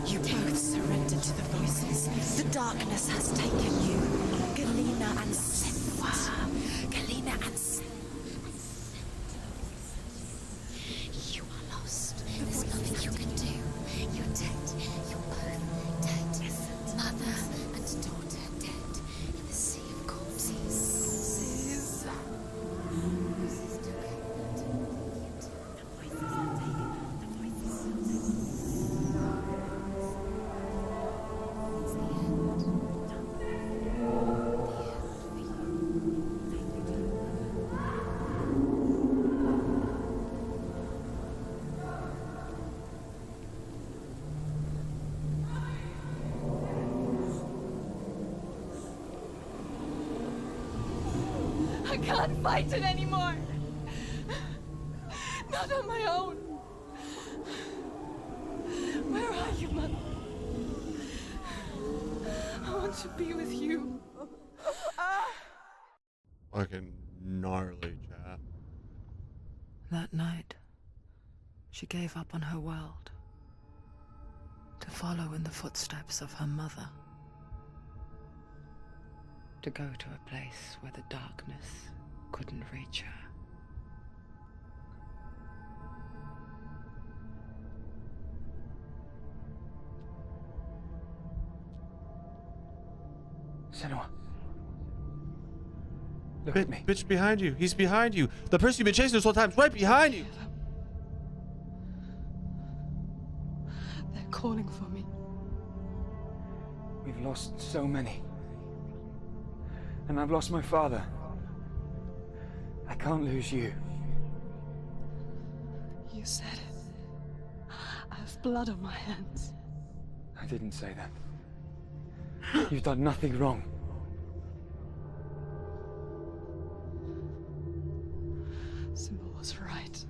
You both surrendered to the voices. The darkness has taken you. Galena and Senua. Galena and You are lost. There's nothing you can do. You're dead. You're both dead. Mother and daughter dead in the sea of corpses. I can't fight it anymore. Not on my own. Where are you, Mother? I want to be with you. Fucking gnarly, chat. That night, she gave up on her world to follow in the footsteps of her mother, to go to a place where the darkness couldn't reach her. Senua. Look at me. Bitch behind you. He's behind you. The person you've been chasing this whole time is right behind you. They're calling for me. We've lost so many. And I've lost my father. I can't lose you. You said it. I have blood on my hands. I didn't say that. You've done nothing wrong. Symbol was right.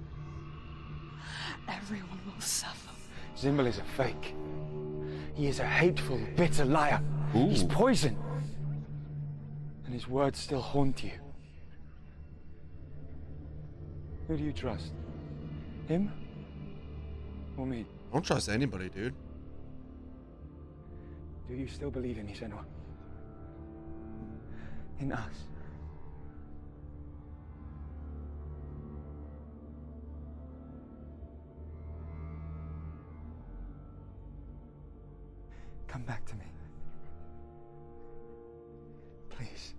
Everyone will suffer. Zimbel is a fake. He is a hateful, bitter liar. He's poison. And his words still haunt you. Who do you trust? Him? Or me? I don't trust anybody, dude. Do you still believe in me, Senua? In us? Come back to me. Please.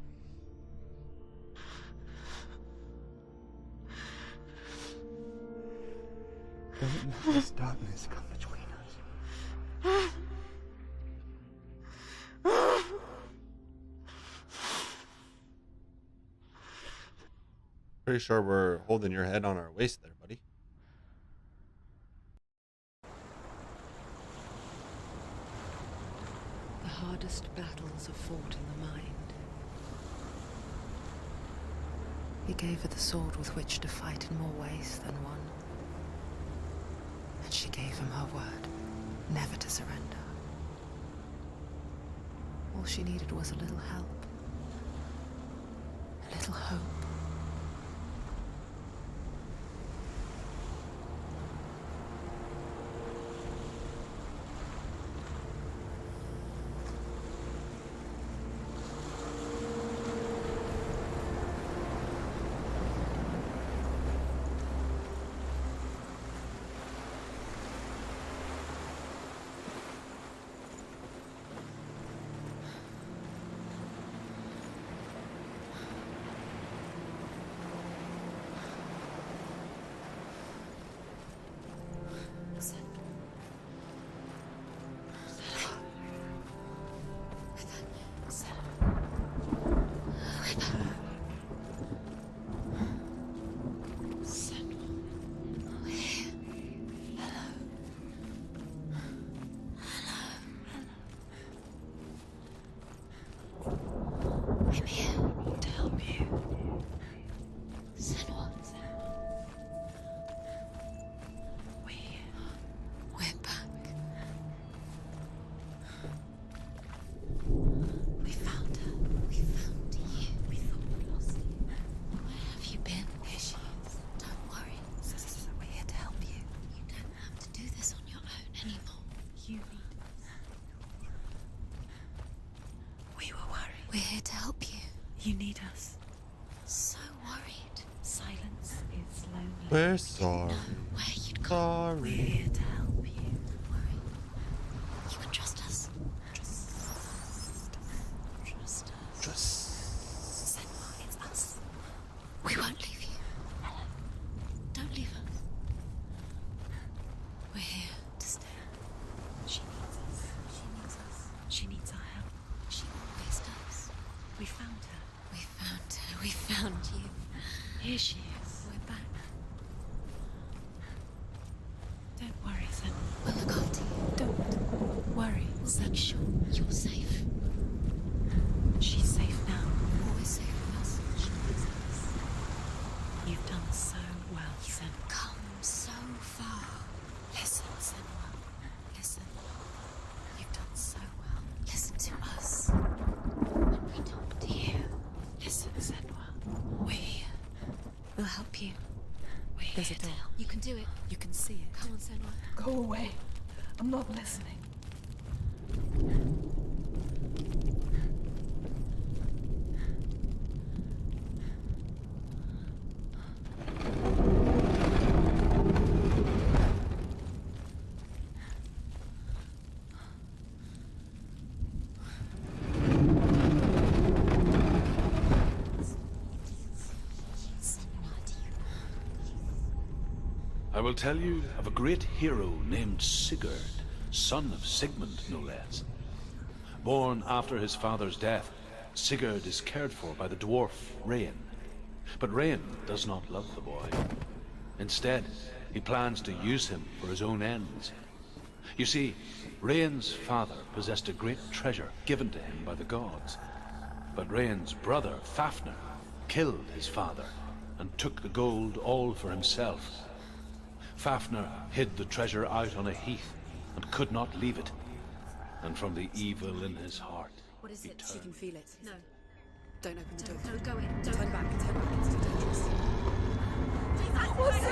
Don't let this darkness come between us. Pretty sure we're holding your head on our waist there, buddy. The hardest battles are fought in the mind. He gave her the sword with which to fight in more ways than one. And she gave him her word, never to surrender. All she needed was a little help, a little hope. I'm here to help you. Senua. We're back. We found her. We found you. We thought we lost you. Where have you been? Here she is. Don't worry. We're here to help you. You don't have to do this on your own anymore. You need us. We were worried. We're here to help you. You need us. So worried. Silence is lonely. We're sorry. Where you'd Sorry. We're here to help you. Don't worry. You can trust us. Trust us. Senua, it's us. We won't leave you. Hello. Don't leave us. We're here to stay. She needs us. She needs us. She needs our help. She always does. We found her. We found her. We found you. Here she is. We're back. Don't worry, Senua. We'll look after you. Don't worry. We'll make sure you're safe. She's safe now. Always safe with us. She needs us. There's a door. You can do it. You can see it. Come on, Senwa. Go away. I'm not listening. I will tell you of a great hero named Sigurd, son of Sigmund, no less. Born after his father's death, Sigurd is cared for by the dwarf Rain. But Rain does not love the boy. Instead, he plans to use him for his own ends. You see, Rain's father possessed a great treasure given to him by the gods. But Rain's brother, Fafnir, killed his father and took the gold all for himself. Fafnir hid the treasure out on a heath and could not leave it. And from the evil in his heart, What is it? She can feel it. No. Don't open the door. No, go in. Don't. Turn back. Turn back. It's too dangerous. What's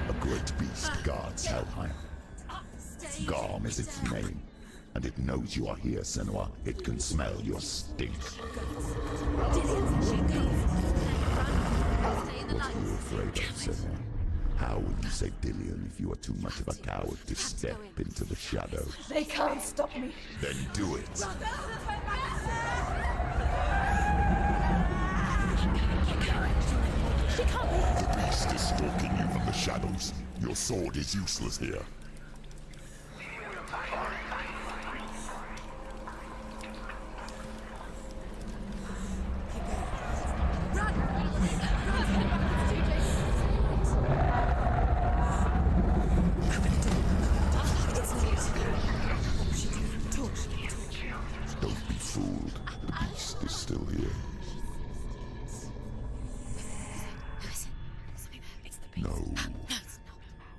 A great beast guards Helheim. Garm is its name, and it knows you are here, Senua. It can smell your stink. What are you afraid of, Senua? How will you save Dillion if you are too much of a coward to step into the shadows? They can't stop me. Then do it. The beast is stalking you from the shadows. Your sword is useless here. Don't be fooled. The beast is still here. No.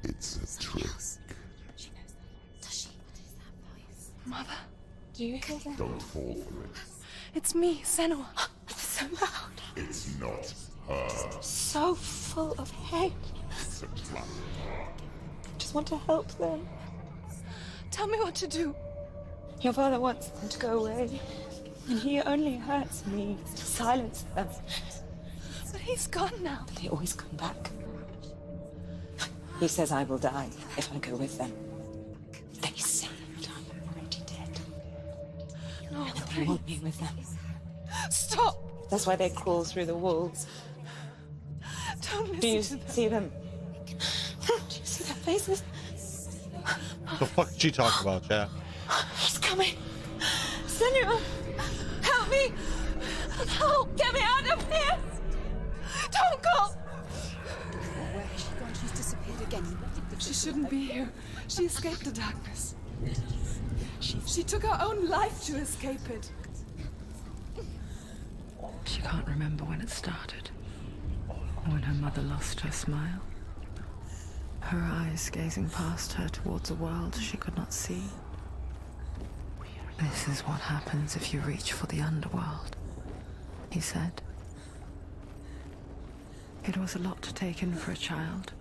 It's a trick. Mother, do you hear that? Don't fall for it. It's me, Senua. It's so loud. It's not her. So full of hate. It's a trap. I just want to help them. Tell me what to do. Your father wants them to go away, and he only hurts me to silence them. But he's gone now. They always come back. He says I will die if I go with them. They say that I'm already dead. No, they want me with them. Stop! That's why they crawl through the walls. Don't listen. Do you see them? Do you see their faces? The fuck is she talking about, chat? He's coming. Senua, help me! Help! Get me out of here! Don't go! Where has she gone? She's disappeared again. She shouldn't be here. She escaped the darkness. She took her own life to escape it. She can't remember when it started, or when her mother lost her smile. Her eyes gazing past her towards a world she could not see. This is what happens if you reach for the underworld, he said. It was a lot to take in for a child.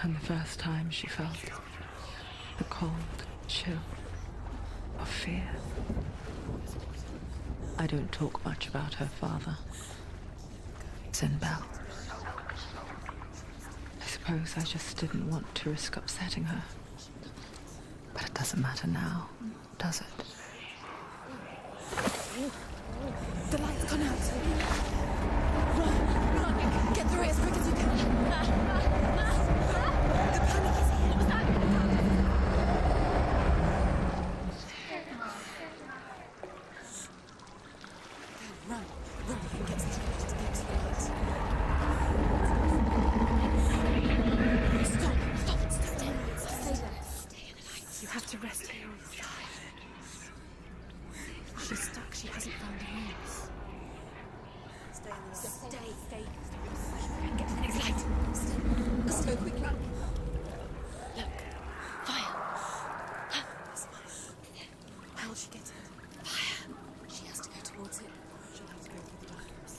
And the first time she felt the cold chill of fear. I don't talk much about her father, Zinbel. I suppose I just didn't want to risk upsetting her. But it doesn't matter now, does it? The light's gone out. Run! Get through it as quick as you can. The panic is here. Run! Run! Get to the light. Stop! Stay there. Stay in the light. You have to rest here. She's stuck. She hasn't found the rooms. Stay in the light. Stay. Get to the next light. Let's go quickly. Look. Fire. There's fire. How will she get it? Fire. She has to go towards it. She'll have to go through the darkness.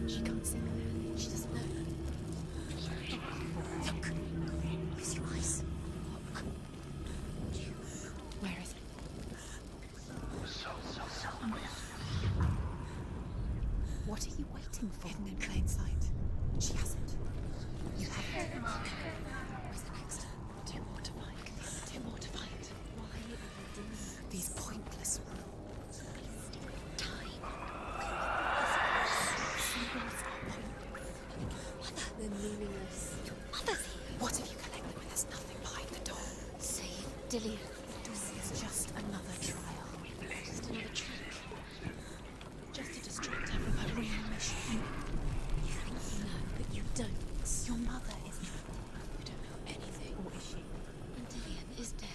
She can't see clearly. She doesn't know. Look. Use your eyes. Look. Where is it? What are you waiting for? Hidden in plain sight. She has it. You have it. Where's the next? Too mortifying. Too mortifying. Why are you doing these pointless rules? Time. Symbols are pointless. Mother. They're meaningless. Your mother's here. What have you collected when there's nothing behind the door? Save Dillian. This is just another trial. Just another trick. Just to distract her from her real mission. You think you know, but you don't. Your mother is not. You don't know anything. Or is she? And Dillian is dead.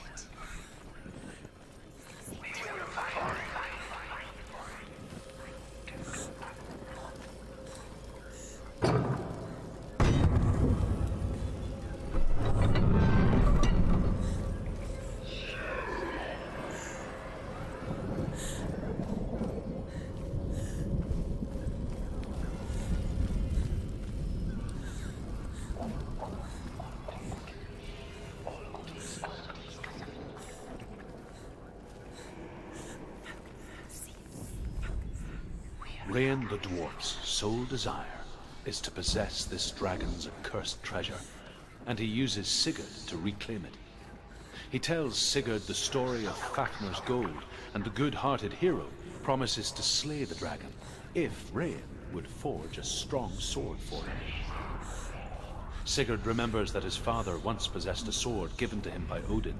Rain the dwarf's sole desire is to possess this dragon's accursed treasure, and he uses Sigurd to reclaim it. He tells Sigurd the story of Fafnir's gold, and the good-hearted hero promises to slay the dragon if Rain would forge a strong sword for him. Sigurd remembers that his father once possessed a sword given to him by Odin.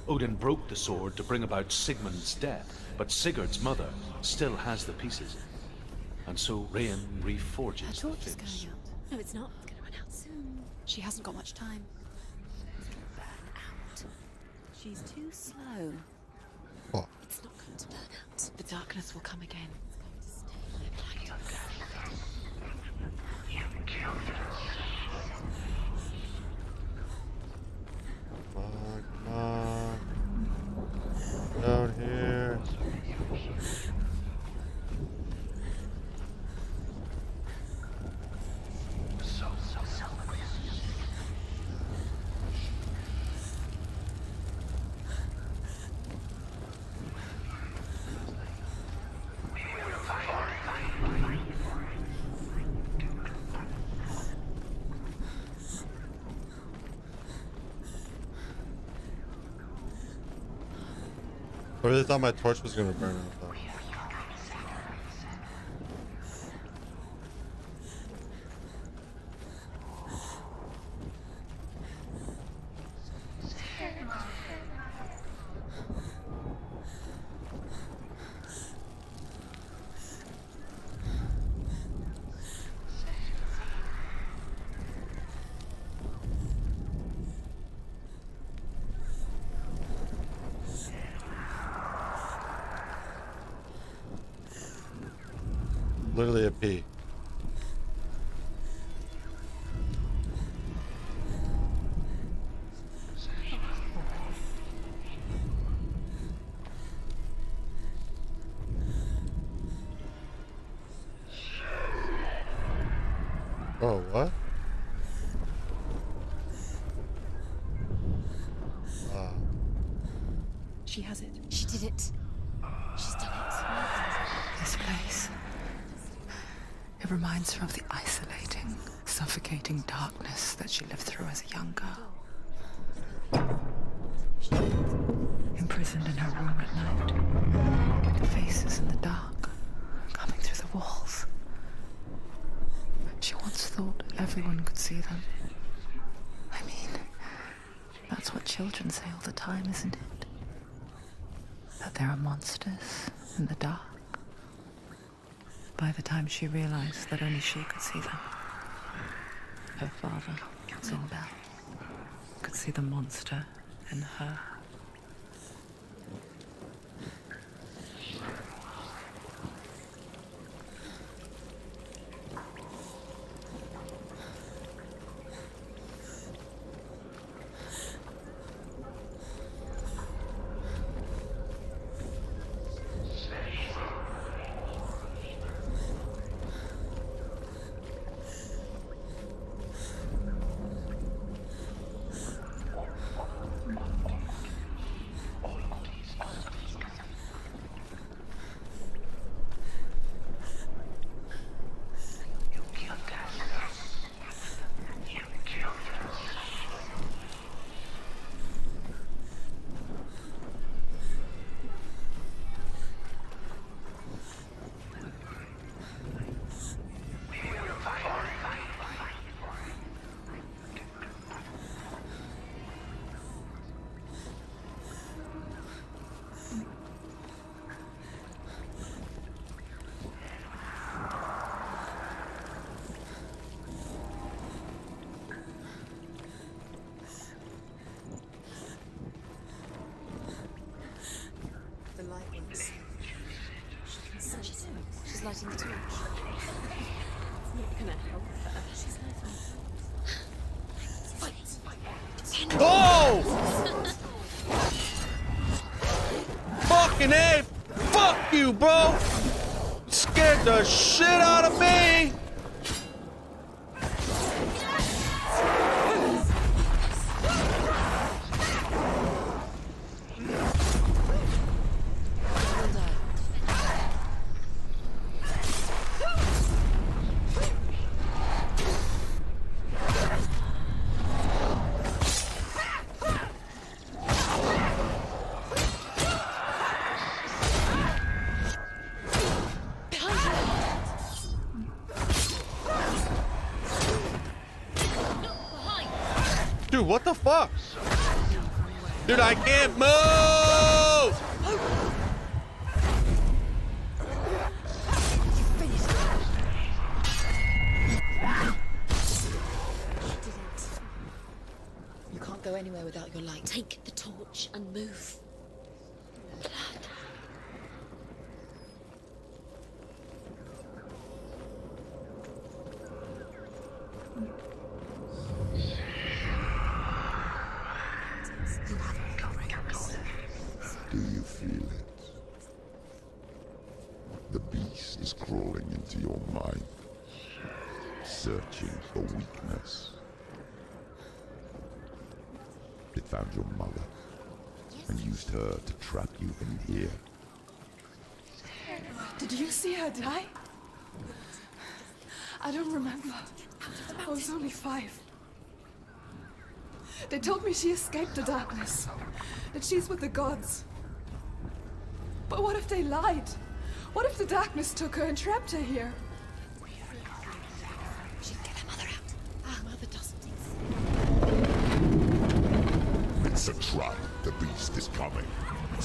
Odin broke the sword to bring about Sigmund's death, but Sigurd's mother still has the pieces. And so Rain reforges Her the torch is face. going out. No, it's not. It's going to run out soon. She hasn't got much time. It's going to burn out. She's too slow. What? It's not going to burn out. The darkness will come again. It's going to stay there like a girl. You killed her. Come on. Down here. I really thought my torch was gonna burn out though. Literally a pea. Oh, what? Wow. She has it. She did it. She's done it. This place. It reminds her of the isolating, suffocating darkness that she lived through as a young girl. Imprisoned in her room at night. The faces in the dark, coming through the walls. She once thought everyone could see them. I mean, that's what children say all the time, isn't it? That there are monsters in the dark. By the time she realized that only she could see them, her father, Sinbad, could see the monster in her. gonna help her. She's not. Oh! Fucking A! Fuck you, bro! Scared the shit out of me! Dude, what the fuck? Dude, I can't move! You can't go anywhere without your light. Take the torch and move. Blood. Do you feel it? The beast is crawling into your mind, searching for weakness. It found your mother and used her to trap you in here. Did you see her die? I don't remember. I was only 5. They told me she escaped the darkness, that she's with the gods. But what if they lied? What if the darkness took her and trapped her here? She'd get her mother out. Our mother doesn't exist. It's a trap. The beast is coming.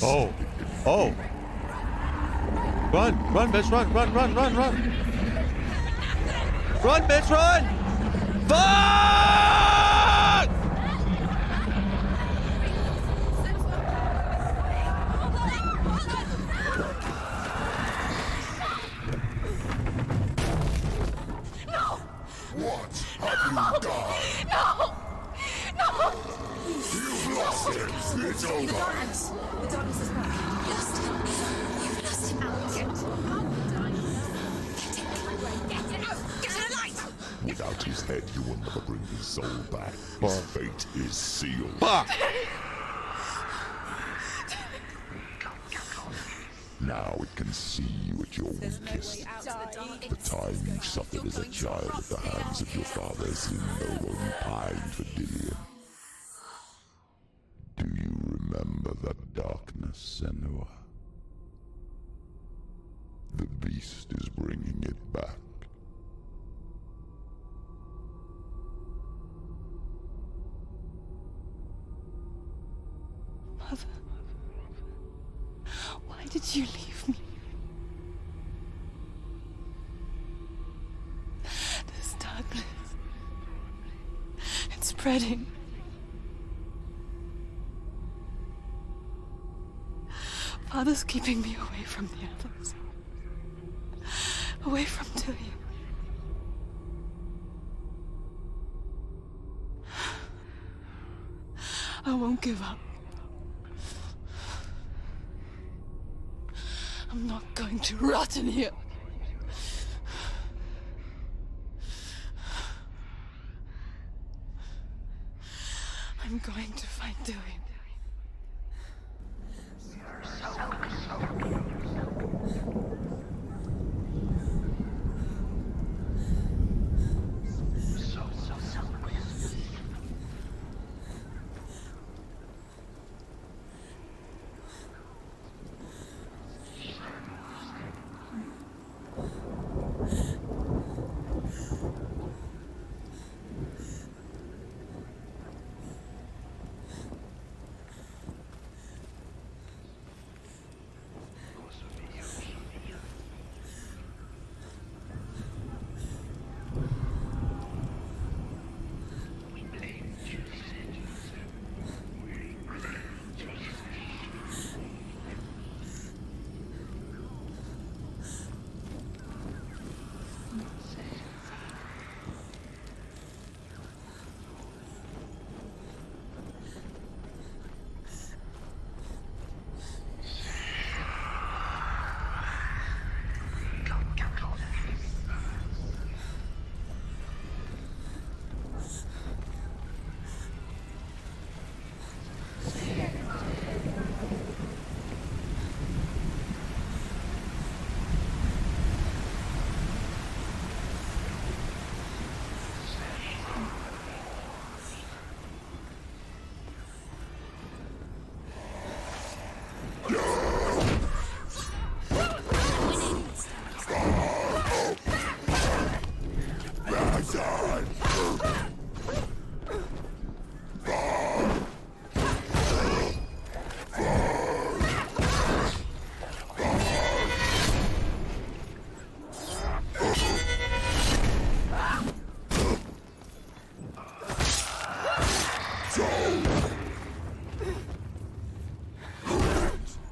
Oh. Oh. Run, run, bitch, run, run, run, run, run. Run, bitch, run! Fuck! What have you done? No! No! You've lost it. It's over. The darkness is back. You lost him. You've lost him. Get it out. Get it alight. Without his head, you will never bring his soul back. His fate is sealed. Fuck! Now it can see you at your weakest. The time you suffered as a child at the hands of your father Zindo while you pined for Dillion. Do you remember that darkness, Senua? The beast is bringing it back. Mother, why did you leave me? This darkness, it's spreading. Father's keeping me away from the others. Away from Dillion. I won't give up. I'm not going to rot in here. I'm going to find Dillion.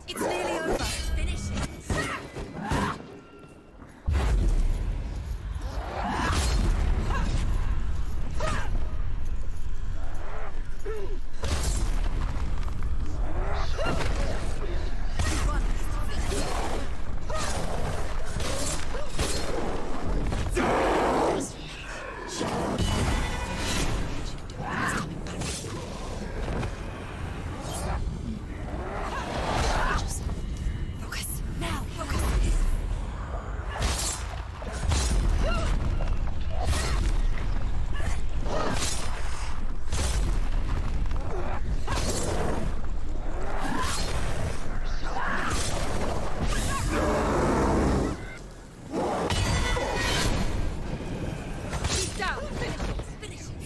It's nearly over. Finish it. Focus. Now, focus. Keep down. Finish it. Finish it.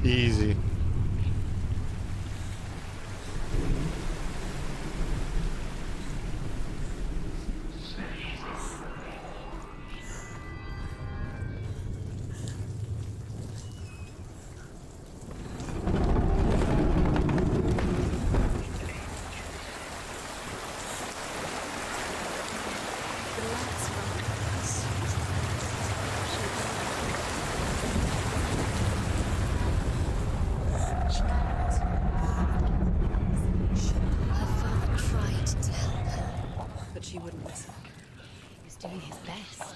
Easy. Her father tried to help her, but she wouldn't listen. He was doing his best.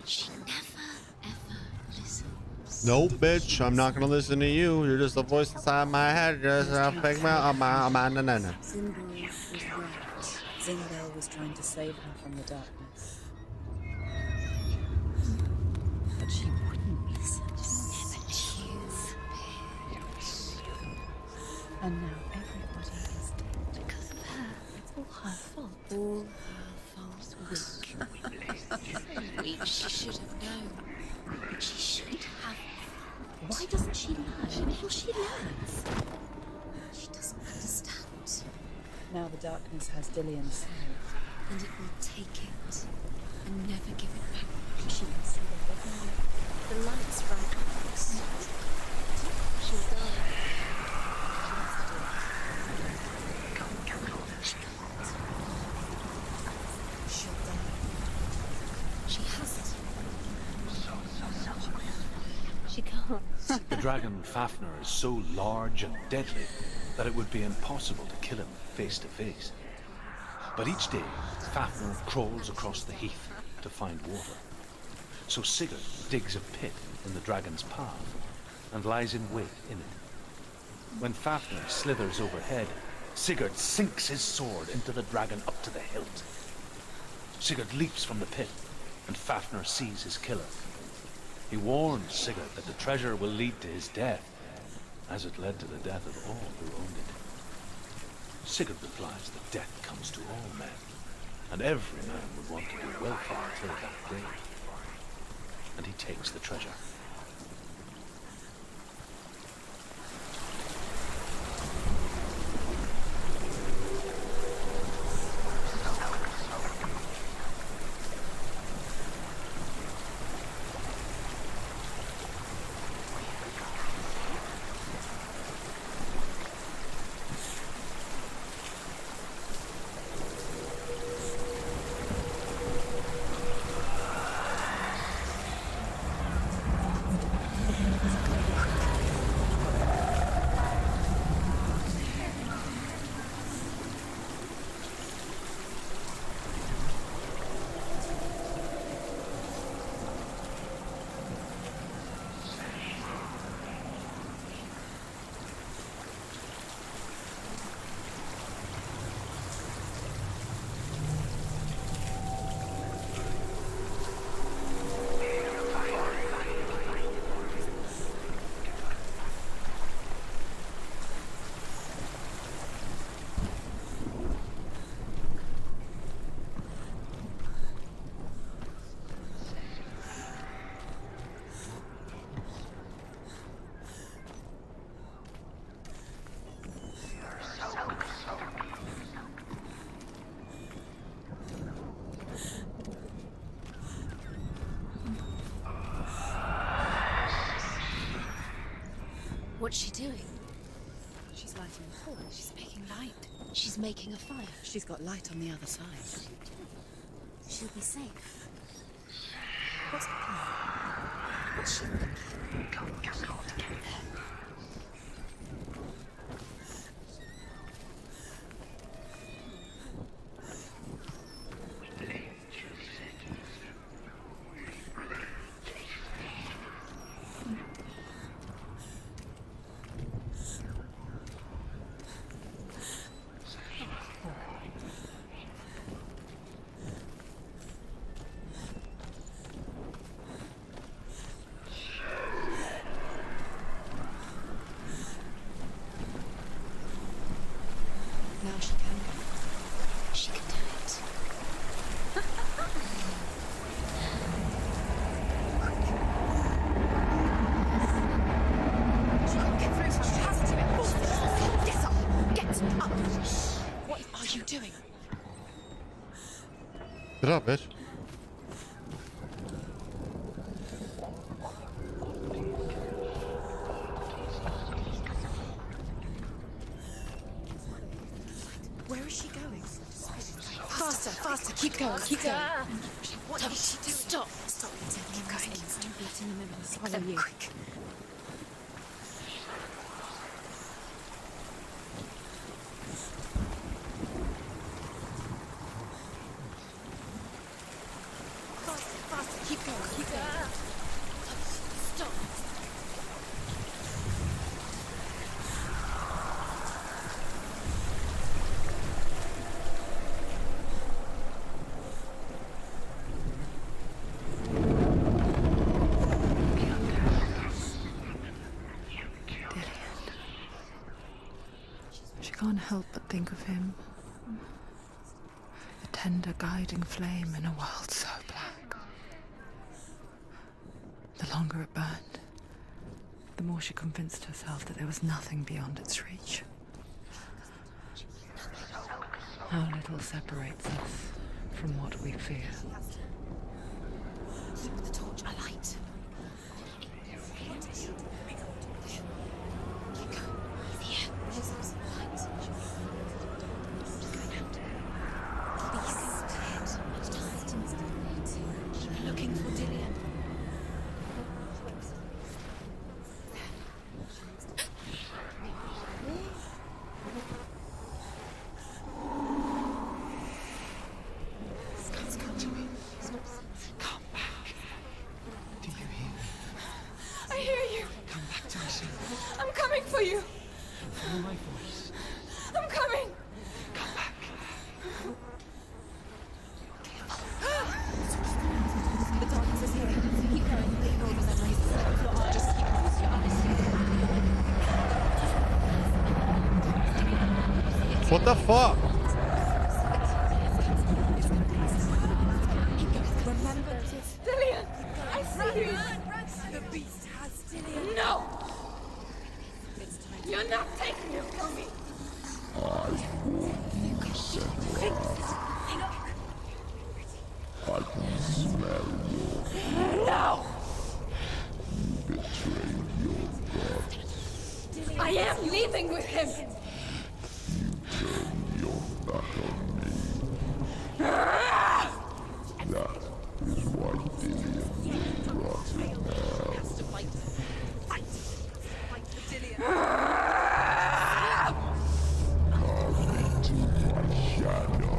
She never, ever listened. Nope, bitch. I'm not gonna listen to you. You're just a voice inside my head. Just a figment of my nana. Zinbel was right. Zinbel was trying to save her from the darkness. But she wouldn't listen. Never choose. And now everybody is dead. Because of her. It's all her fault. All Weak. So weak. She should have known. She should have. Why doesn't she learn? Before she learns. She doesn't understand. Now the darkness has Dillian saved. And it will take it and never give it back. She can see the living. The light's right on us. She'll die. She'll die. She has it. She can't. The dragon Fafnir is so large and deadly that it would be impossible to kill him face to face. But each day, Fafnir crawls across the heath to find water. So Sigurd digs a pit in the dragon's path and lies in wait in it. When Fafnir slithers overhead, Sigurd sinks his sword into the dragon up to the hilt. Sigurd leaps from the pit, and Fafnir sees his killer. He warns Sigurd that the treasure will lead to his death, as it led to the death of all who owned it. Sigurd replies that death comes to all men, and every man would want to do welfare till that day. And he takes the treasure. What's she doing? She's lighting the hall. She's making light. She's making a fire. She's got light on the other side. She'll be safe. What's the plan? What's she thinking? Come to get there. Now she can go. She can do it. She can't get through, so she has to. Get up! Get up! What are you doing? Get up, bitch. Where is she going? Faster, faster, keep going, keep going. What is she doing? Stop. Stop. Keep going. Don't beat in the middle. Follow you. Quick. Faster, faster, keep going, keep going. Stop. She can't help but think of him. A tender guiding flame in a world so black. The longer it burned, the more she convinced herself that there was nothing beyond its reach. How little separates us from what we fear. Keep the torch alight. Keep going. Here. There's some light. Please. Keep looking for Dillian. Come back. Do you hear me? I hear you. Come back to me soon. I'm coming for you. Follow my voice. I'm coming. Come back. The darkness is here. Keep going. Ignore the memories. Your eyes. Just keep close your eyes. What the fuck? Remember this. Dillian! I see you! The beast has Dillian. No! You're not taking him from me! I can smell your No! You betrayed your god. I am leaving with him! Turn your back on me. That is why Dillian will rot in hell. Carve into my shadow.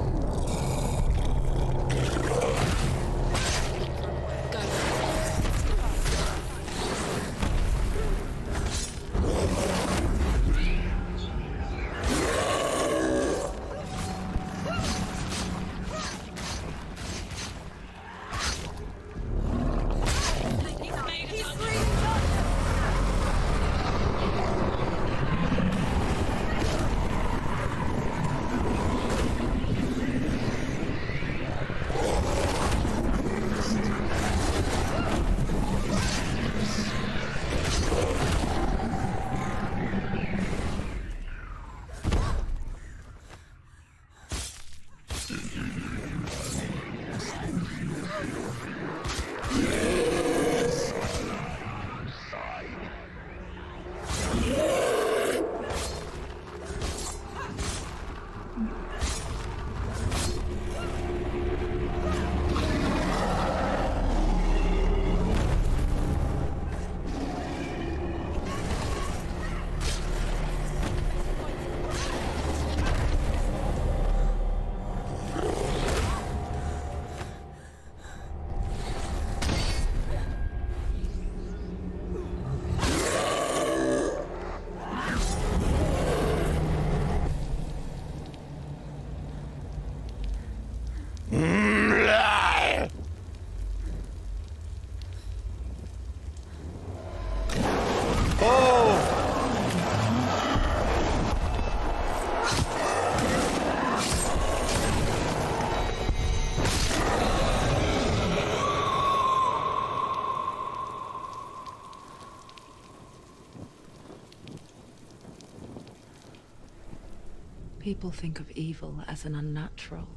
People think of evil as an unnatural,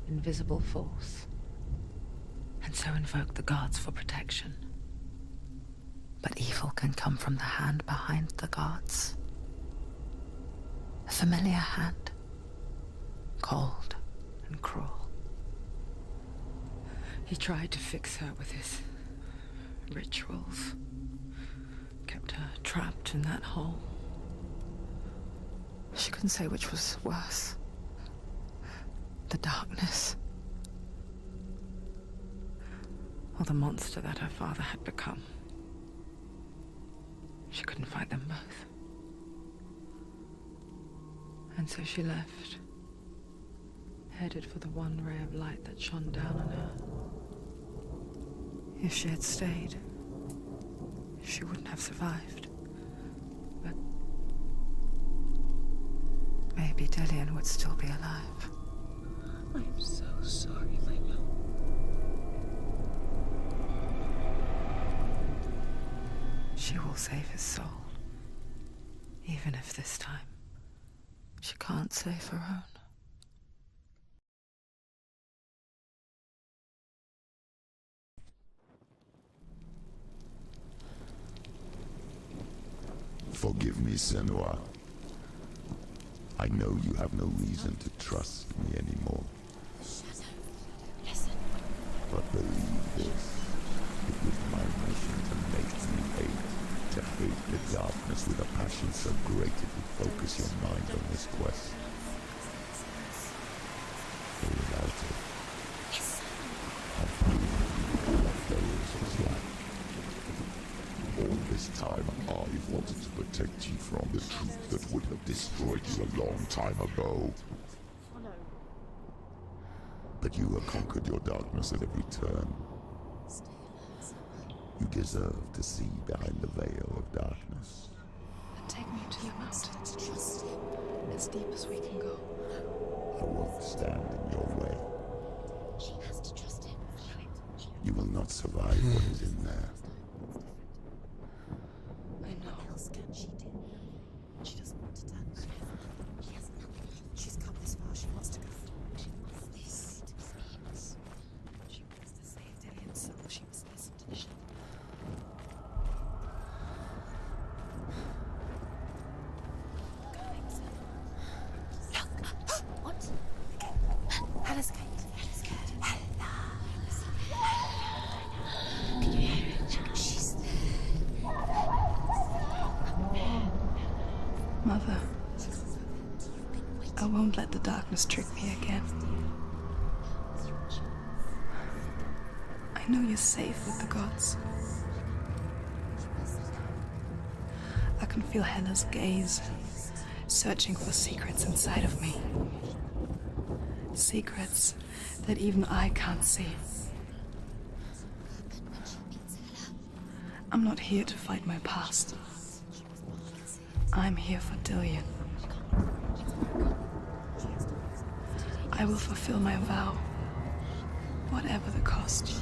invisible force, and so invoke the gods for protection. But evil can come from the hand behind the gods. A familiar hand, cold and cruel. He tried to fix her with his rituals, kept her trapped in that hole. She couldn't say which was worse. The darkness, or the monster that her father had become. She couldn't fight them both. And so she left, headed for the one ray of light that shone down on her. If she had stayed, she wouldn't have survived. But maybe Dillian would still be alive. I'm so sorry, my love. She will save his soul, even if this time she can't save her own. Forgive me, Senua. I know you have no reason to trust me anymore. Listen. But believe this, it was my mission to make you hate. To hate the darkness with a passion so great it would focus your mind on this quest. For without it, I've proven what there is of life. All this time, I've wanted to protect you from the truth that would have destroyed you a long time ago. But you have conquered your darkness at every turn. You deserve to see behind the veil of darkness. And take me to the mountains. Trust him. As deep as we can go. I won't stand in your way. She has to trust him. You will not survive what is in there. I know. What else can she do? She doesn't want to turn back. She has nothing. She's come this far. She wants to go forward. This means she wants to save Dillian's soul. She must listen to the shadow. What? Hella's Gate. Hella's Gate. Hella. Can you hear it? She's there. Mother, I won't let the darkness trick me again. I know you're safe with the gods. I can feel Hella's gaze, searching for secrets inside of me. Secrets that even I can't see. I'm not here to fight my past. I'm here for Dillian. I will fulfill my vow, whatever the cost.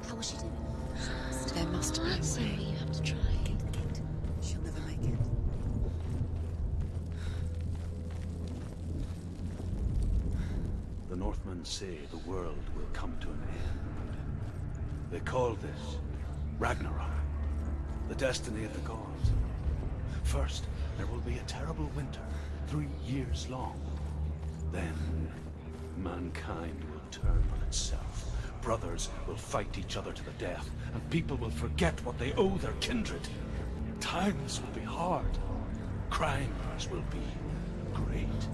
How will she do it? There must be a way. You have to try. She'll never make it. The Northmen say the world will come to an end. They call this Ragnarok, the destiny of the gods. First, there will be a terrible winter, 3 years long. Then, mankind will turn on itself. Brothers will fight each other to the death, and people will forget what they owe their kindred. Times will be hard. Crimes will be great.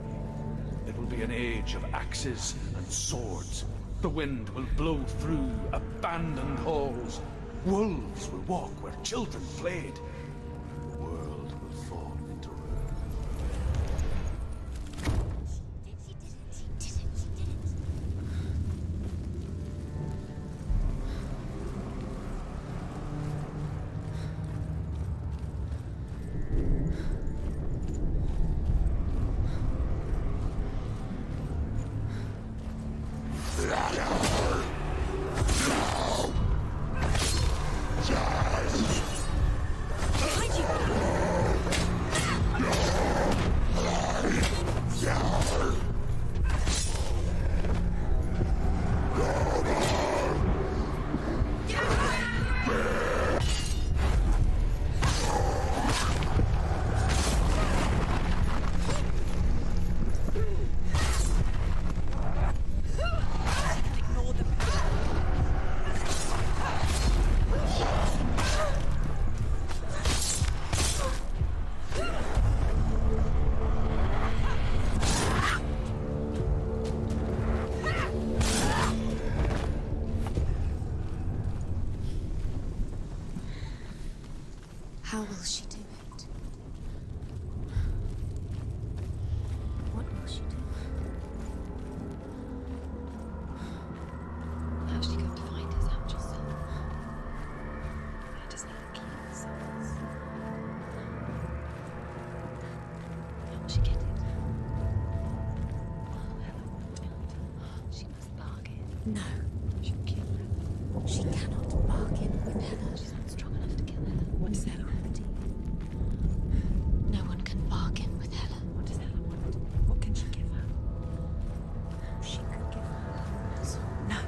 It will be an age of axes and swords. The wind will blow through abandoned halls. Wolves will walk where children played. The world will fall into ruin. How will she do it? What will she do? How's she going to find his actual self? Where does Hela keep her souls? How will she get it? Hela won't enter. She must bargain. No. She'll kill Hela. She cannot bargain with Hela. She's not strong enough to kill Hela. What does Hela want? No one can bargain with Hela. What does Hela want? What can she give her? She could give her her soul. No.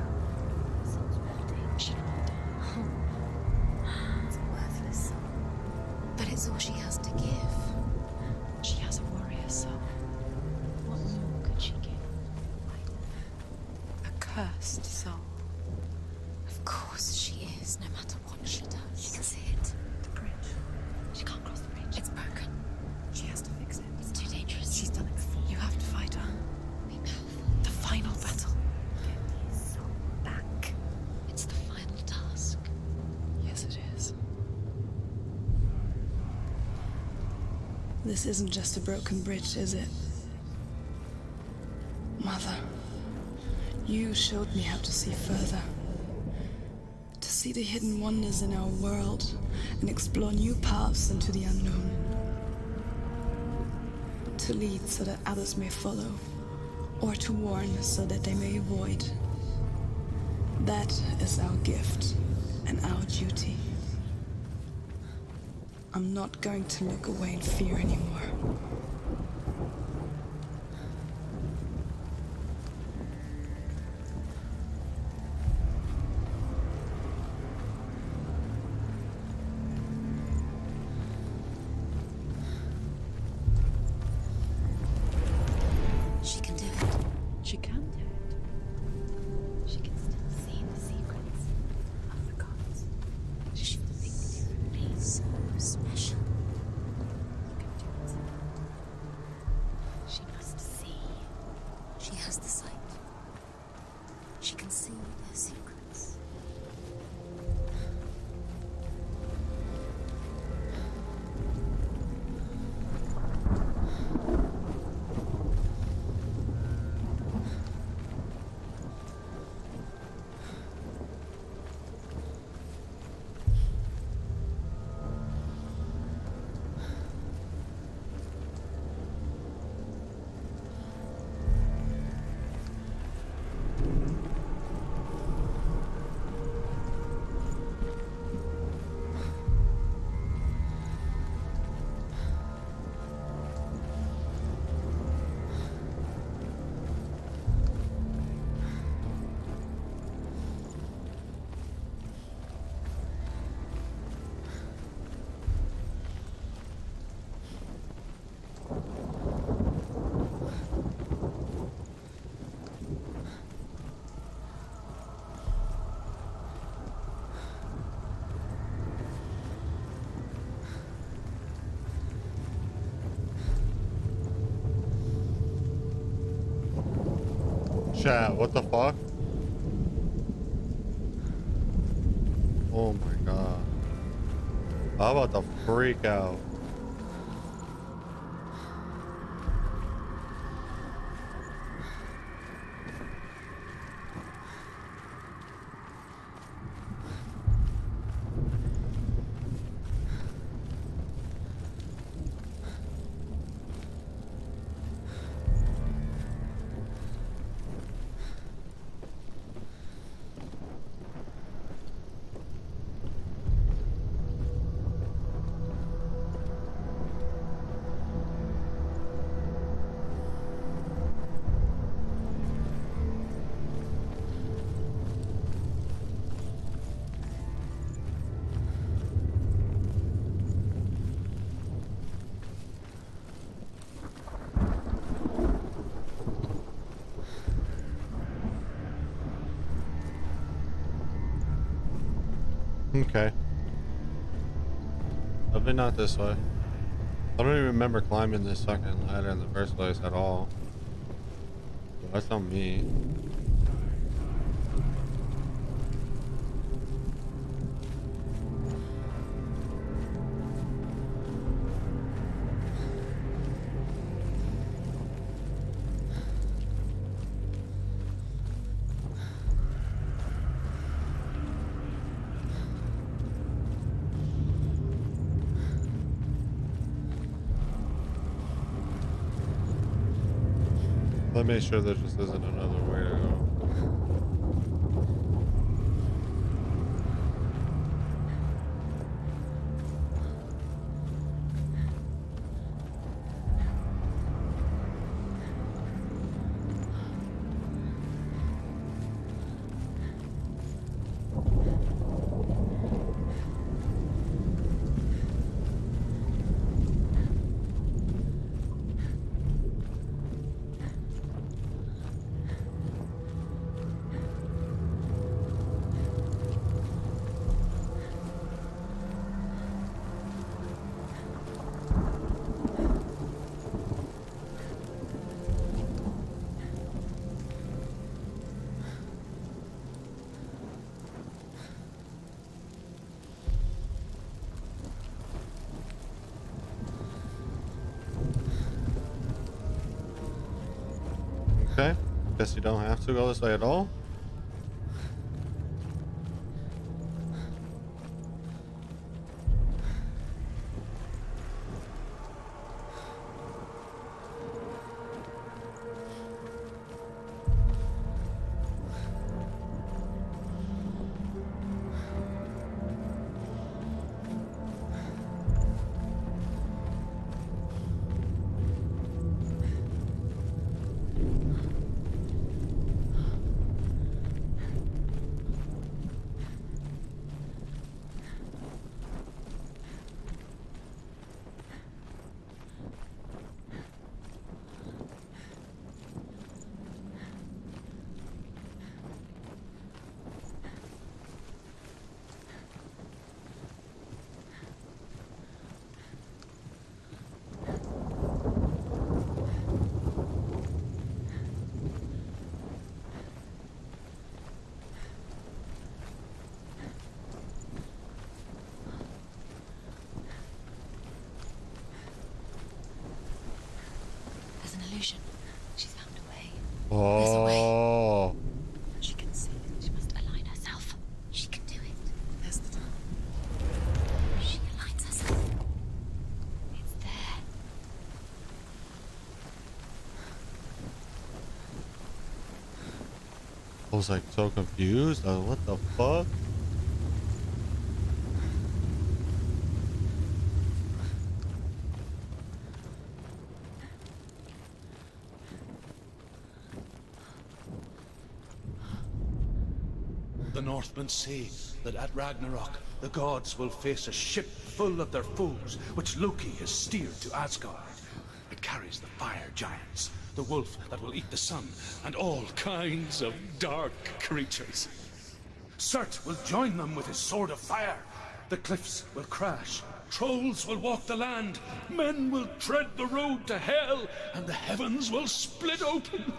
Soul's wanting. She'll not die. It's a worthless soul. But it's all she has to give. She has a warrior soul. What more could she give? A cursed soul. Of course she is, no matter what she does. She can see it. The bridge. She can't cross the bridge. It's broken. She has to fix it. It's too dangerous. She's done it before. You have to fight her. Be powerful. The final battle. Get his soul back. It's the final task. Yes, it is. This isn't just a broken bridge, is it? Mother, you showed me how to see further. To see the hidden wonders in our world and explore new paths into the unknown. To lead so that others may follow, or to warn so that they may avoid. That is our gift and our duty. I'm not going to look away in fear anymore. She can do it. She can do it. She can still see the secrets of the gods. She will think differently. So special. You can do it. She must see. She has the sight. She can see their secrets. Chat, what the fuck? Oh my god. I'm about to freak out. Okay. Probably not this way. I don't even remember climbing this fucking ladder in the first place at all. That's not me. Let me make sure there just isn't another way to go. Okay, guess you don't have to go this way at all. There's an illusion. She's found a way. Oh. She can see it. She must align herself. She can do it. There's the door. She aligns herself. It's there. I was like so confused. What the fuck? The Northmen say that at Ragnarok, the gods will face a ship full of their foes, which Loki has steered to Asgard. It carries the fire giants, the wolf that will eat the sun, and all kinds of dark creatures. Surt will join them with his sword of fire. The cliffs will crash, trolls will walk the land, men will tread the road to hell, and the heavens will split open.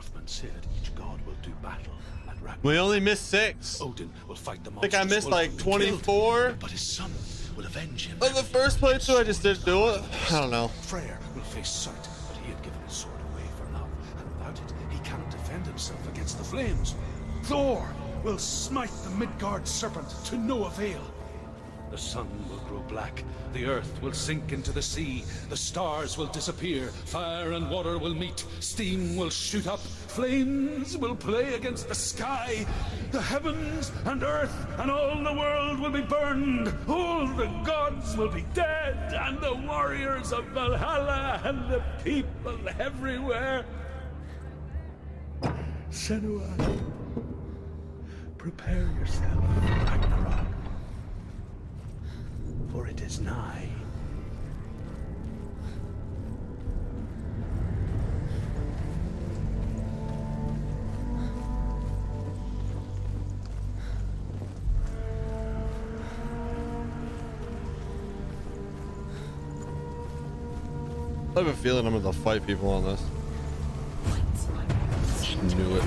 Northmen said each god will do battle at Ragnarok. We only missed 6. Odin will fight the I think monsters. I missed will like be 24. killed, but his son will avenge him. Like the first playthrough, I just didn't do it. I don't know. Freyr will face Surt, but he had given his sword away for love, and without it, he cannot defend himself against the flames. Thor will smite the Midgard serpent to no avail. The sun will grow black, the earth will sink into the sea, the stars will disappear, fire and water will meet, steam will shoot up, flames will play against the sky, the heavens and earth and all the world will be burned, all the gods will be dead, and the warriors of Valhalla and the people everywhere. Senua, prepare yourself for Ragnarok, for it is nigh. I have a feeling I'm gonna fight people on this. Knew it.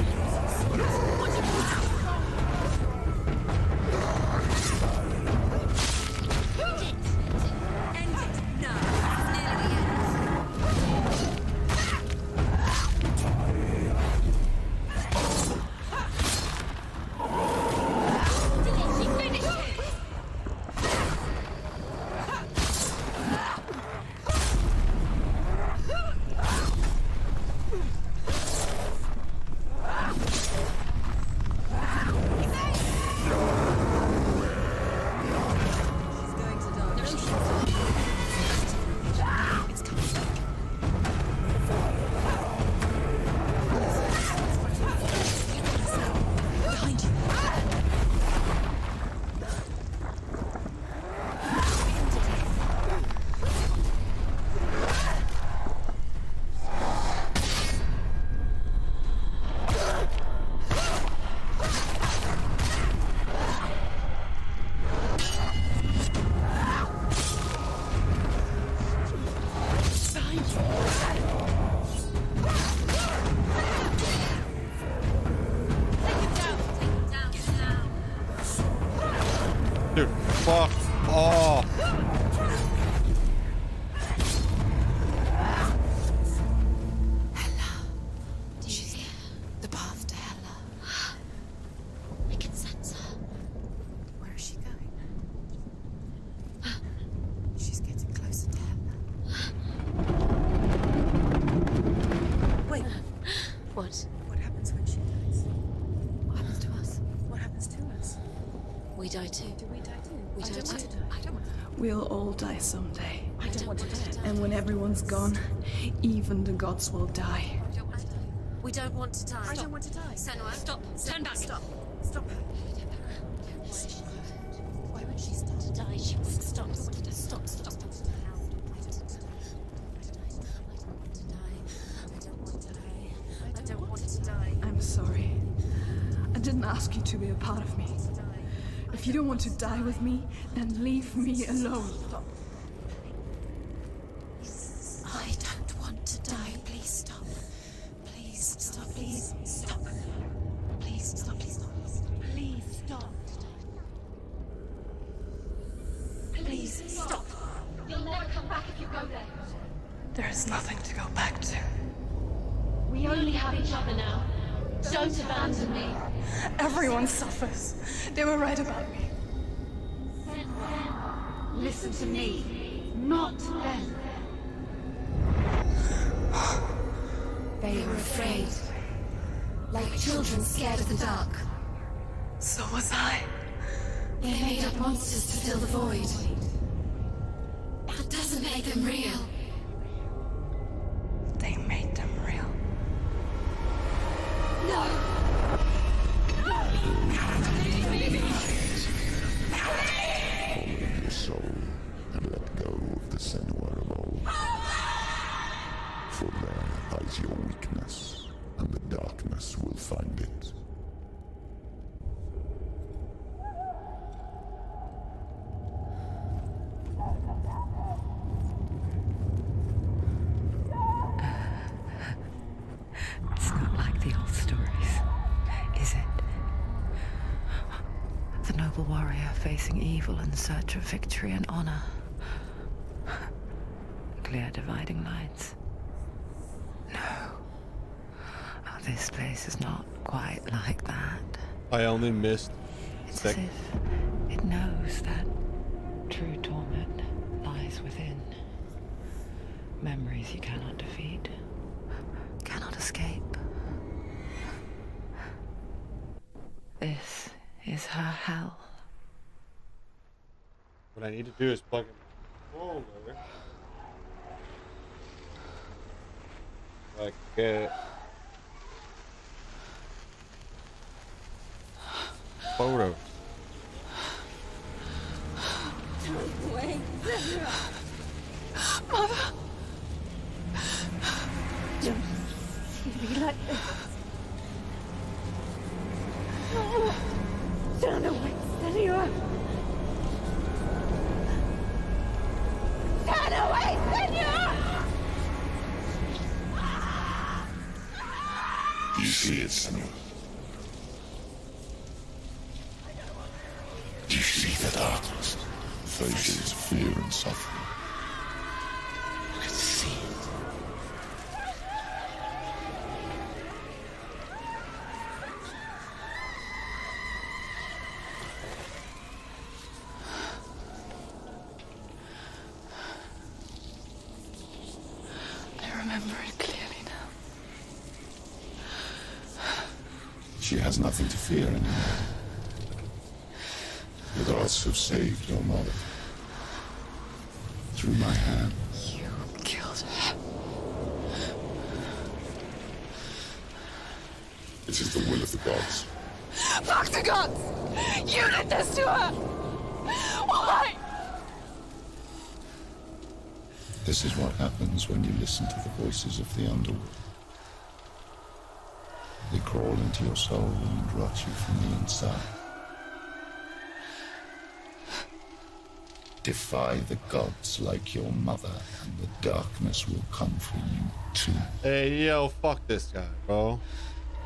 Dude, fuck off. She's there. The path to Hela. I can sense her. Where is she going? She's getting closer to Hela. Wait. What? What happens when she dies? What happens to us? What happens to us? We die too. Do we die too? We die too. I don't want to die. We'll all die someday. I don't want to die. And when everyone's gone, even the gods will die. We don't want to die. I don't want to die. Senua, stop. Turn back. Stop. Stop her. Why would she stop to die? She won't stop. Stop. Stop. I don't want to die. I'm sorry. I didn't ask you to be a part of me. If you don't want to die with me, then leave me alone. I don't want to die. Please stop. Please stop. Please stop. Please stop. Please stop. Please stop. Please stop. You'll never come back if you go there. There is nothing to go back to. We only have each other now. Don't abandon me. Everyone suffers. They were right about me. Listen to me, not them. They were afraid. Like children scared of the dark. So was I. They made up monsters to fill the void. That doesn't make them real. They made them real. No! Follow your soul and let go of the Senua of old. For there lies your weakness, and the darkness will find it. It's not like the warrior facing evil in search of victory and honor. Clear dividing lines. No. Oh, this place is not quite like that. I only missed. It's as if it knows that true torment lies within. Memories you cannot defeat, cannot escape. This is her hell. What I need to do is plug in my controller. Like, photos. Wait, Mother! Don't be like this. No! Turn away, Senor! Turn away, Senor! You see it, Senor? Do you see the darkness? Faces of fear and suffering. You can see it. I remember it clearly now. She has nothing to fear anymore. The gods have saved your mother. Through my hand. You killed her. It is the will of the gods. Fuck the gods! You did this to her! Why? This is what happens when you listen to the voices of the underworld. They crawl into your soul and rot you from the inside. Defy the gods like your mother, and the darkness will come for you too. Hey, yo, fuck this guy, bro.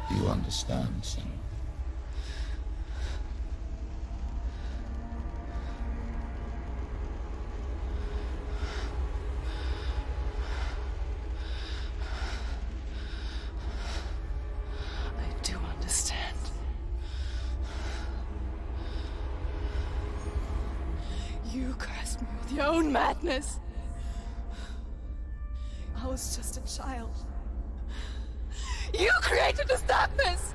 You understand, son? I do understand. You cursed me with your own madness. I was just a child. You created this darkness!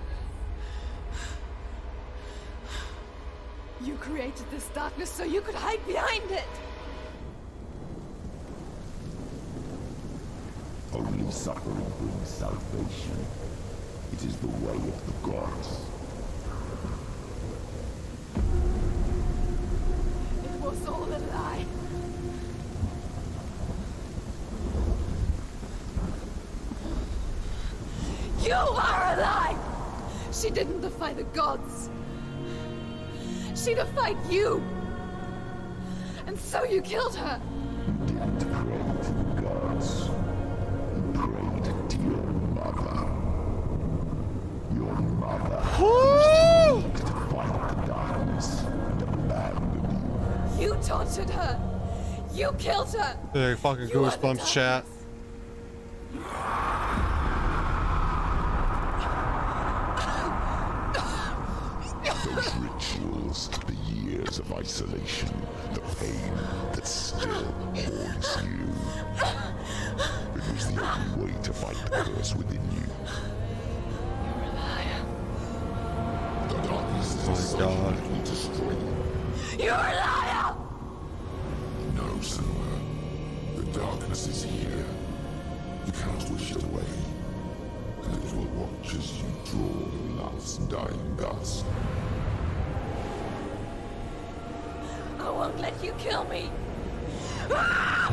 You created this darkness so you could hide behind it! Only suffering brings salvation. It is the way of the gods. It was all a lie. You are a lie! She didn't defy the gods. She defied you. And so you killed her. Didn't pray to the gods. You prayed to your mother. Your mother. To fight the darkness and abandon you. You taunted her. You killed her. Hey, fucking You are the goosebumps, chat. Those rituals, the years of isolation, the pain that still haunts you. It was the only way to fight the curse within you. You're a liar. The darkness is a God. It will destroy you. You're a liar! No, Senua. The darkness is here. You cannot wish it away. And it will watch as you draw your last dying gasp. I won't let you kill me. Ah!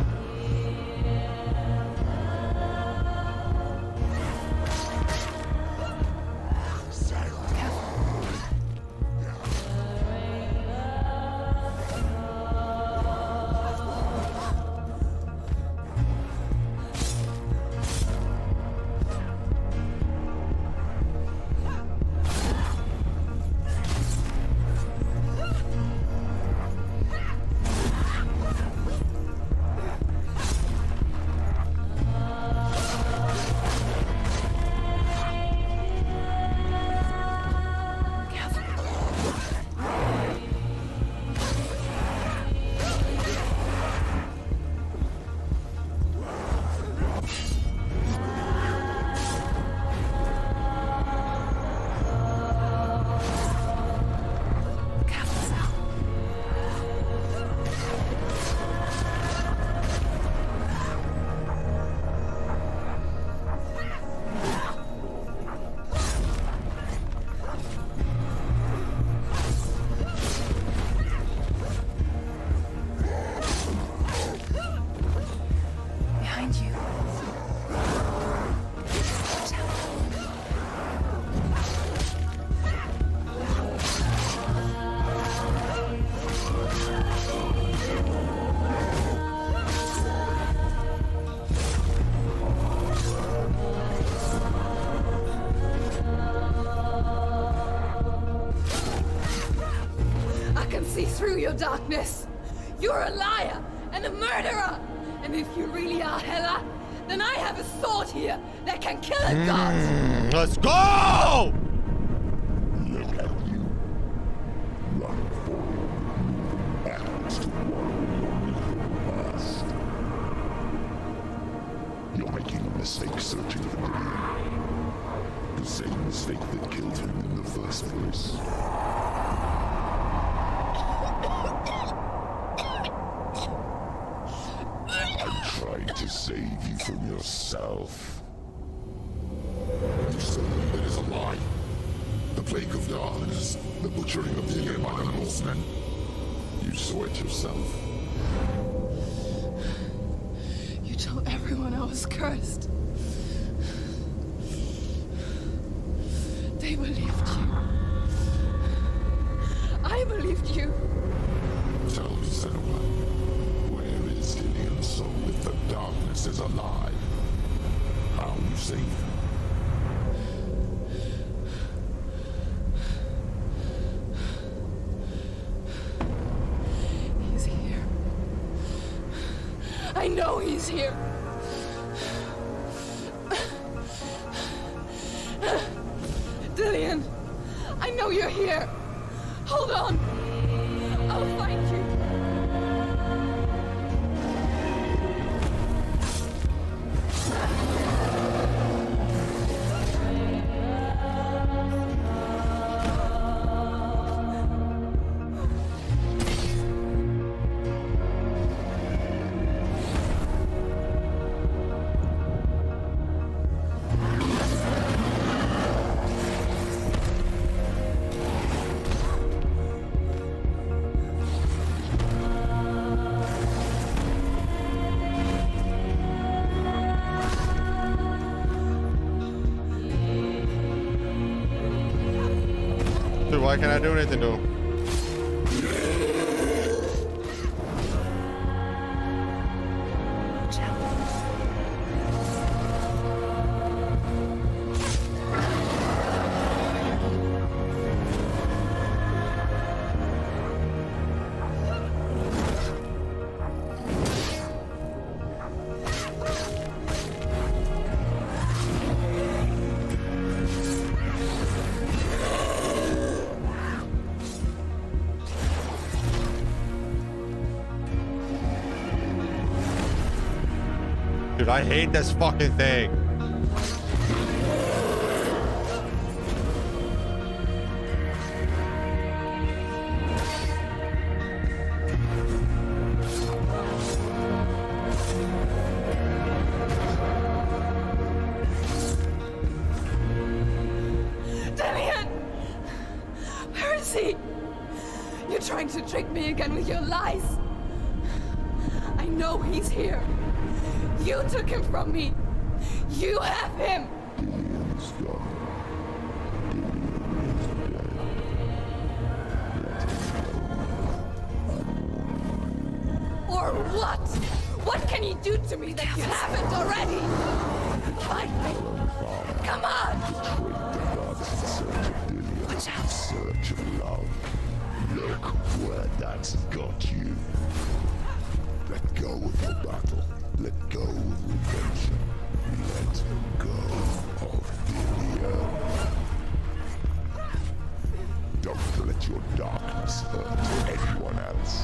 darkness. You're a liar and a murderer. And if you really are Hela, then I have a sword here that can kill a god. Let's go! Look at you. Run forward. Act one past. You're making a mistake searching for Dillion. The same mistake that killed him in the first place. I'm trying to save you from yourself. You said that it is a lie. The plague of darkness, the butchering of Dillion by the Northmen. You saw it yourself. You told everyone I was cursed. They believed you. I believed you. Tell me, Senua, where is Dillion's soul if the darkness is alive? How you save him? He's here. I know he's here. Dillion, I know you're here. Hold on. I'll find you. Dude, why can't I do anything to him? Dude, I hate this fucking thing. Dillion! Where is he? You're trying to trick me again with your lies. I know he's here. You took him from me. You have him. Dillion's gone. Or what? What can you do to me that you haven't already? Fight me. Come on. Watch out. Search of love. Look where that's got you. Let go of the battle. Let go of redemption. Let go of Dillion. Don't let your darkness hurt anyone else.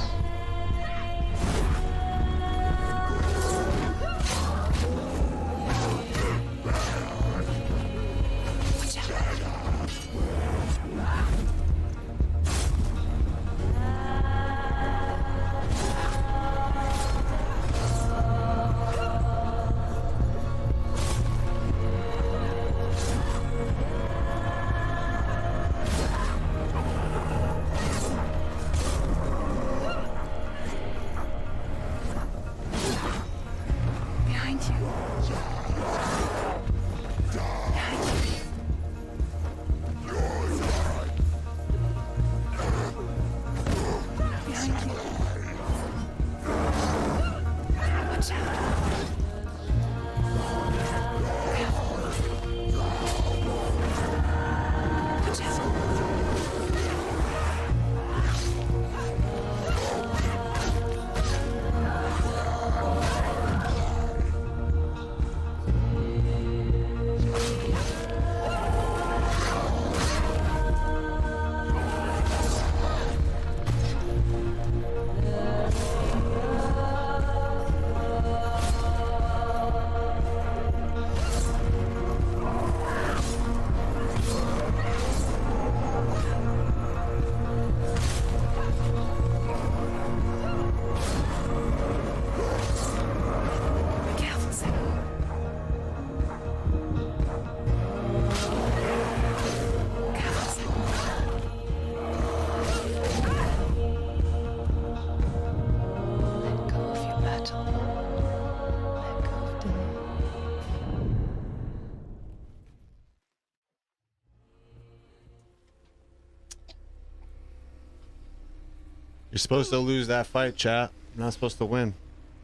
You're supposed to lose that fight, chat. You're not supposed to win.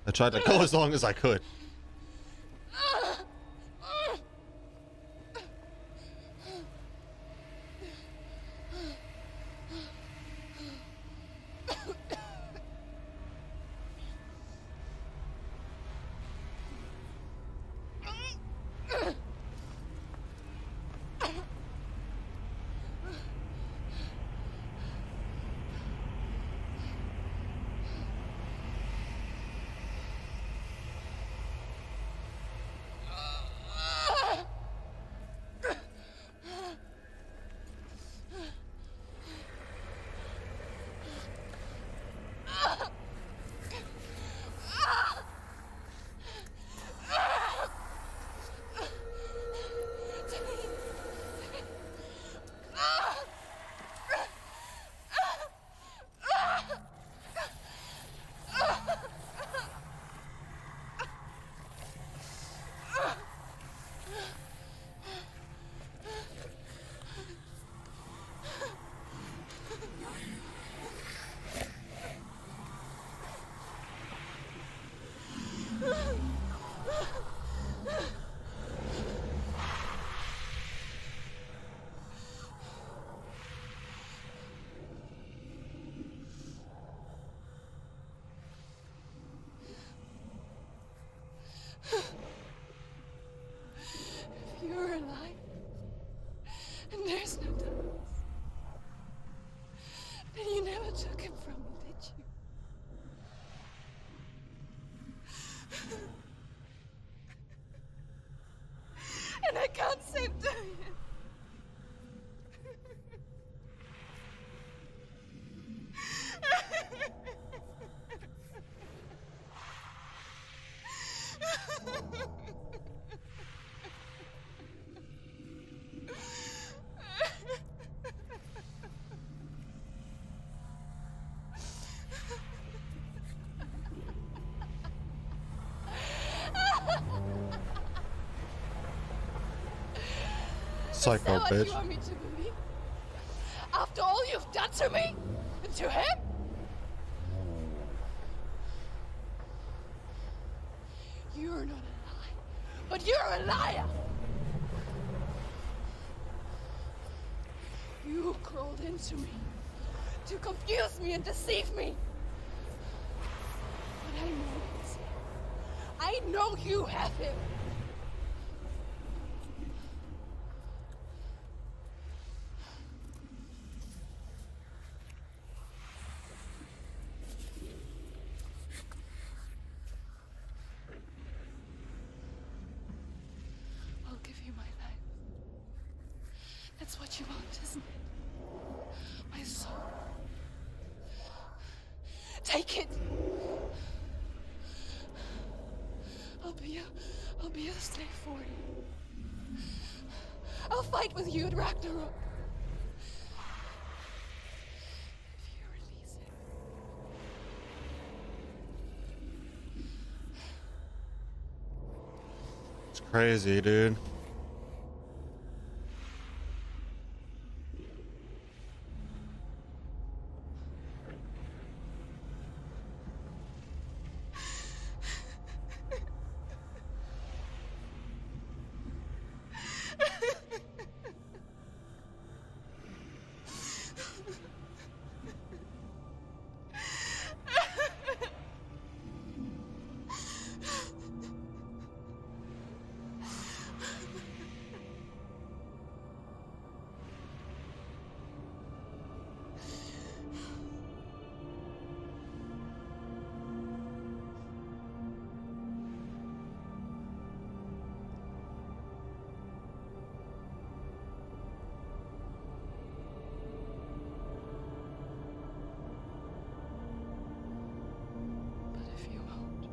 I tried to go as long as I could. If you're alive, and there's no darkness, then you never took him from me, did you? And I can't save Dorian. Psycho Is that what bitch. you want me to believe? After all you've done to me? And to him? You're not a lie, but you're a liar! You crawled into me to confuse me and deceive me. But I know it's him. I know you have him. I'll give you my life. That's what you want, isn't it? My soul. Take it. I'll be a slave for you. I'll fight with you at Ragnarok. If you release him. It's crazy, dude. But if you won't,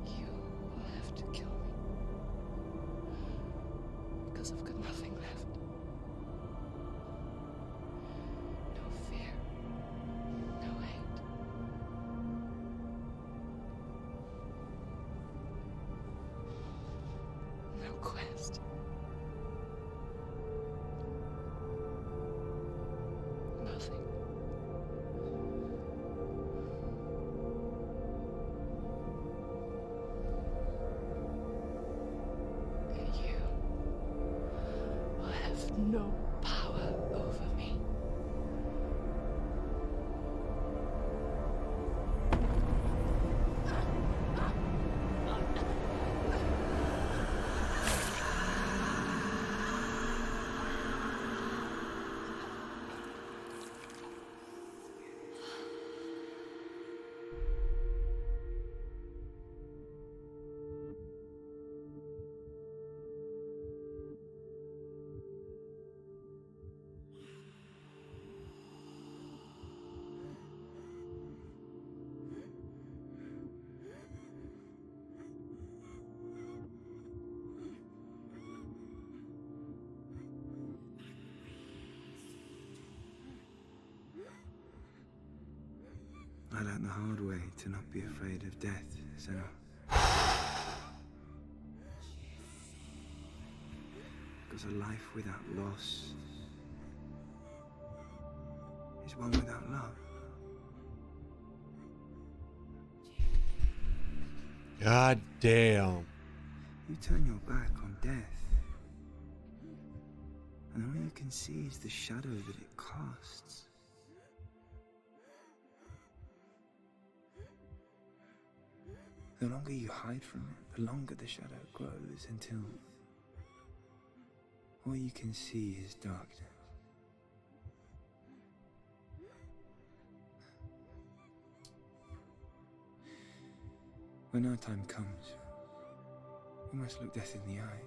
you will have to kill me. Because I've got nothing left. No fear. No hate. No quest. Nothing. the hard way to not be afraid of death, Senna. Because a life without loss is one without love. God damn. You turn your back on death, and all you can see is the shadow that it casts. The longer you hide from it, the longer the shadow grows until all you can see is darkness. When our time comes, we must look death in the eye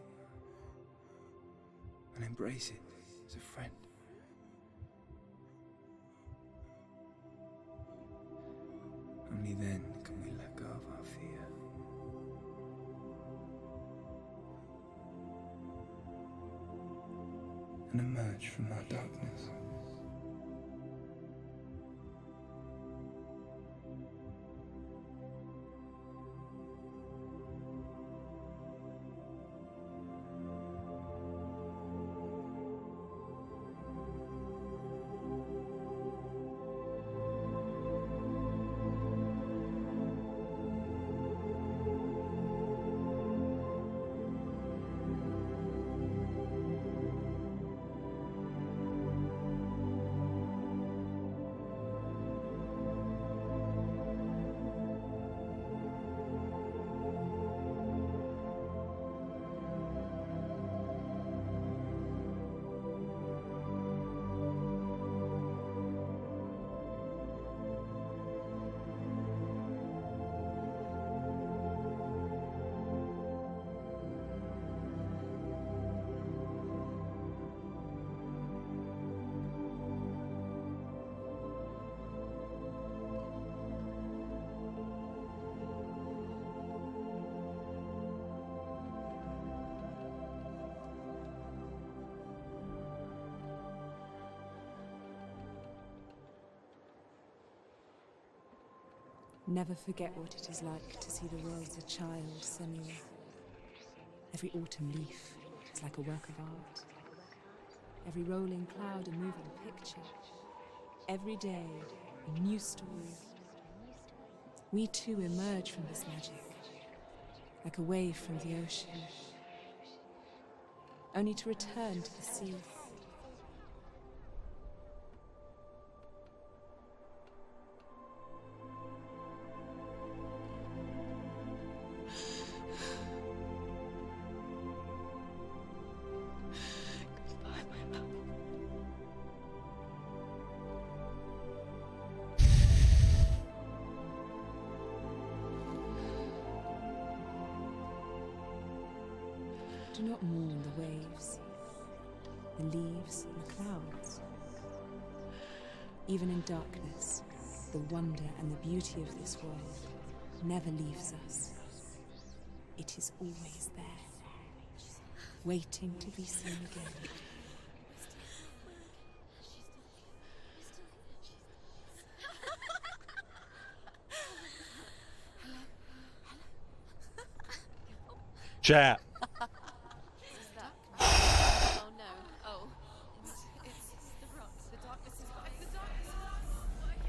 and embrace it as a friend. Only then can we let go of our fear. And emerge from our darkness. Never forget what it is like to see the world as a child, Senua. Every autumn leaf is like a work of art. Every rolling cloud a moving picture. Every day a new story. We too emerge from this magic, like a wave from the ocean, only to return to the sea. Do not mourn the waves, the leaves, and the clouds. Even in darkness, the wonder and the beauty of this world never leaves us. It is always there, waiting to be seen again. Chat. Oh no. Oh. It's the rocks. The darkness is back. The darkness is back.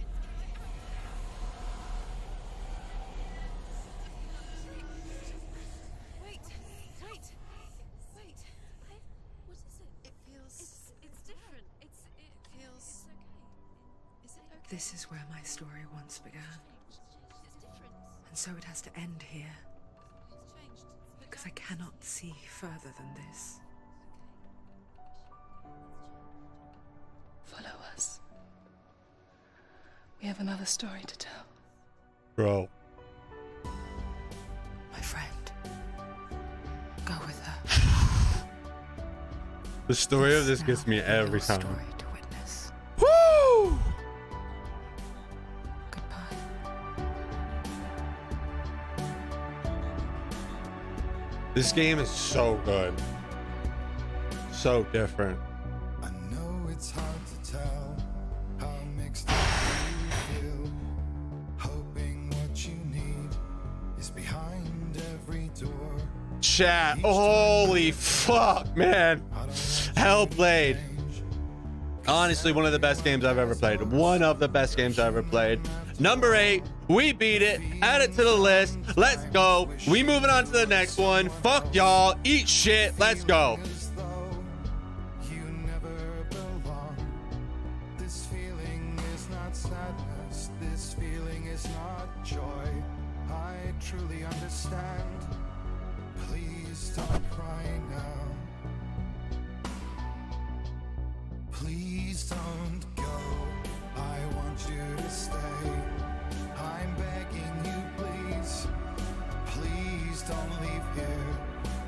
Wait. What is it? It feels... It's different. It feels... It's okay. Is it okay? This is where my story once began. It's different. And so it has to end here. It's changed. Because I cannot see further than this. Follow us. We have another story to tell. Bro. My friend. Go with her. The story of this gets me every time. Story to witness. Woo! This game is so good. So different. I know it's hard to tell how mixed up you feel. Hope chat. Holy fuck, man. Hellblade. Honestly, one of the best games I've ever played. One of the best games I've ever played. Number 8, we beat it. Add it to the list. Let's go. We moving on to the next one. Fuck y'all. Eat shit. Let's go. This feeling is not sadness. This feeling is not joy. I truly understand. Please stop crying now. Please don't go. I want you to stay. I'm begging you, please. Please don't leave here.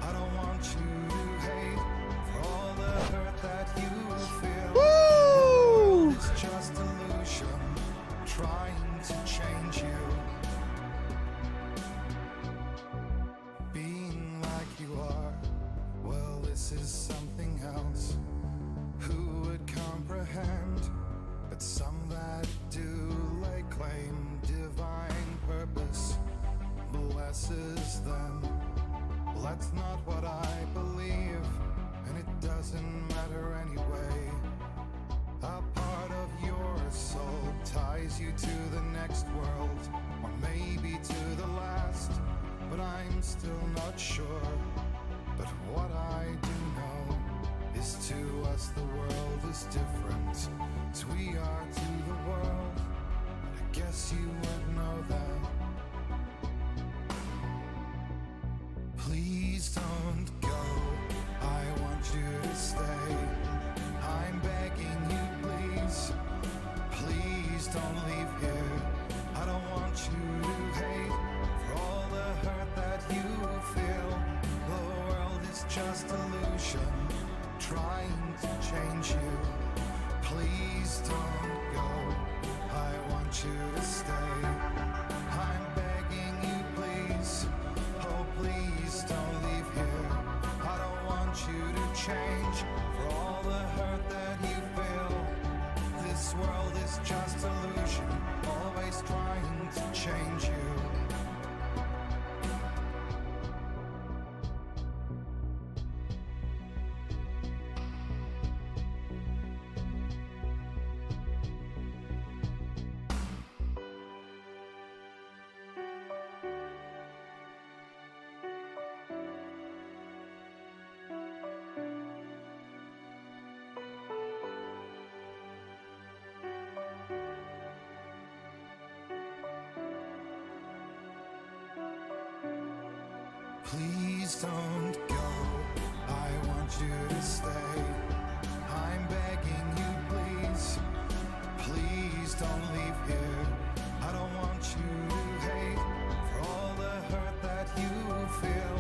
I don't want you to hate for all the hurt that you feel. Woo! It's just illusion trying to change you. Being like you are, well, this is something else. Who would comprehend? But some that do lay claim divine purpose blesses them. Well, that's not what I believe, and it doesn't matter anyway. A part of your soul ties you to the next world, or maybe to the last, but I'm still not sure. But what I do know is to us the world is different as we are to the world. I guess you would know that. Please don't go. I want you to stay. I'm begging you, please. Please don't leave here. I don't want you to hate for all the hurt that you feel. The world is just illusion trying to change you. Please don't go. I want you to stay. I'm begging you, please. Oh, please don't leave here. I don't want you to change for all the hurt that you feel. This world is just illusion, always trying to change you. Please don't go. I want you to stay. I'm begging you, please. Please don't leave here. I don't want you to hate for all the hurt that you feel.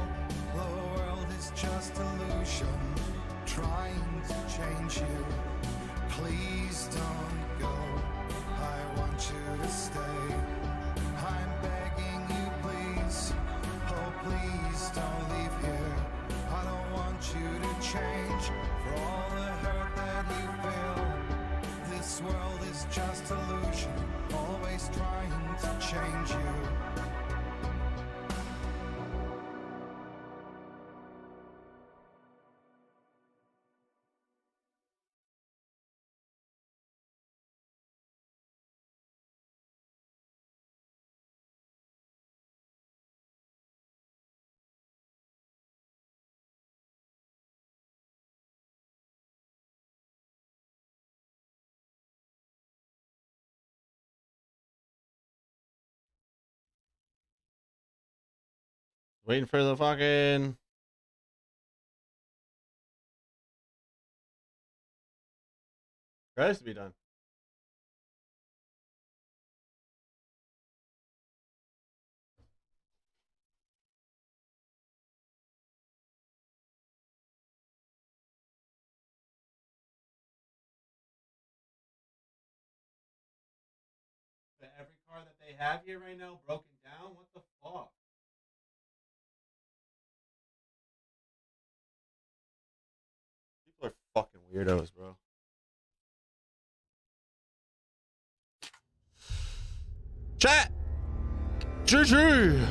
The world is just illusion trying to change you. Please don't go. I want you to stay. I'm begging you, please. Oh, please don't leave here. I don't want you to change for all the hurt that you feel. This world is just illusion, always trying to change you. Waiting for the fucking... credits to be done. Every car that they have here right now broken down? What the fuck? People are fucking weirdos, bro. Chat! GG!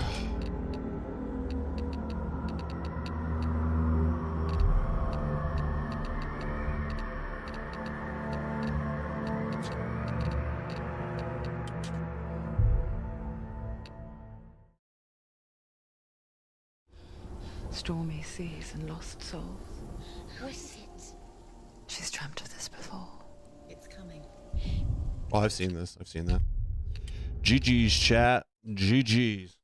stormy seas and lost souls. Was it? She's dreamt of this before. It's coming. Oh, I've seen this. I've seen that. GG's chat. GG's.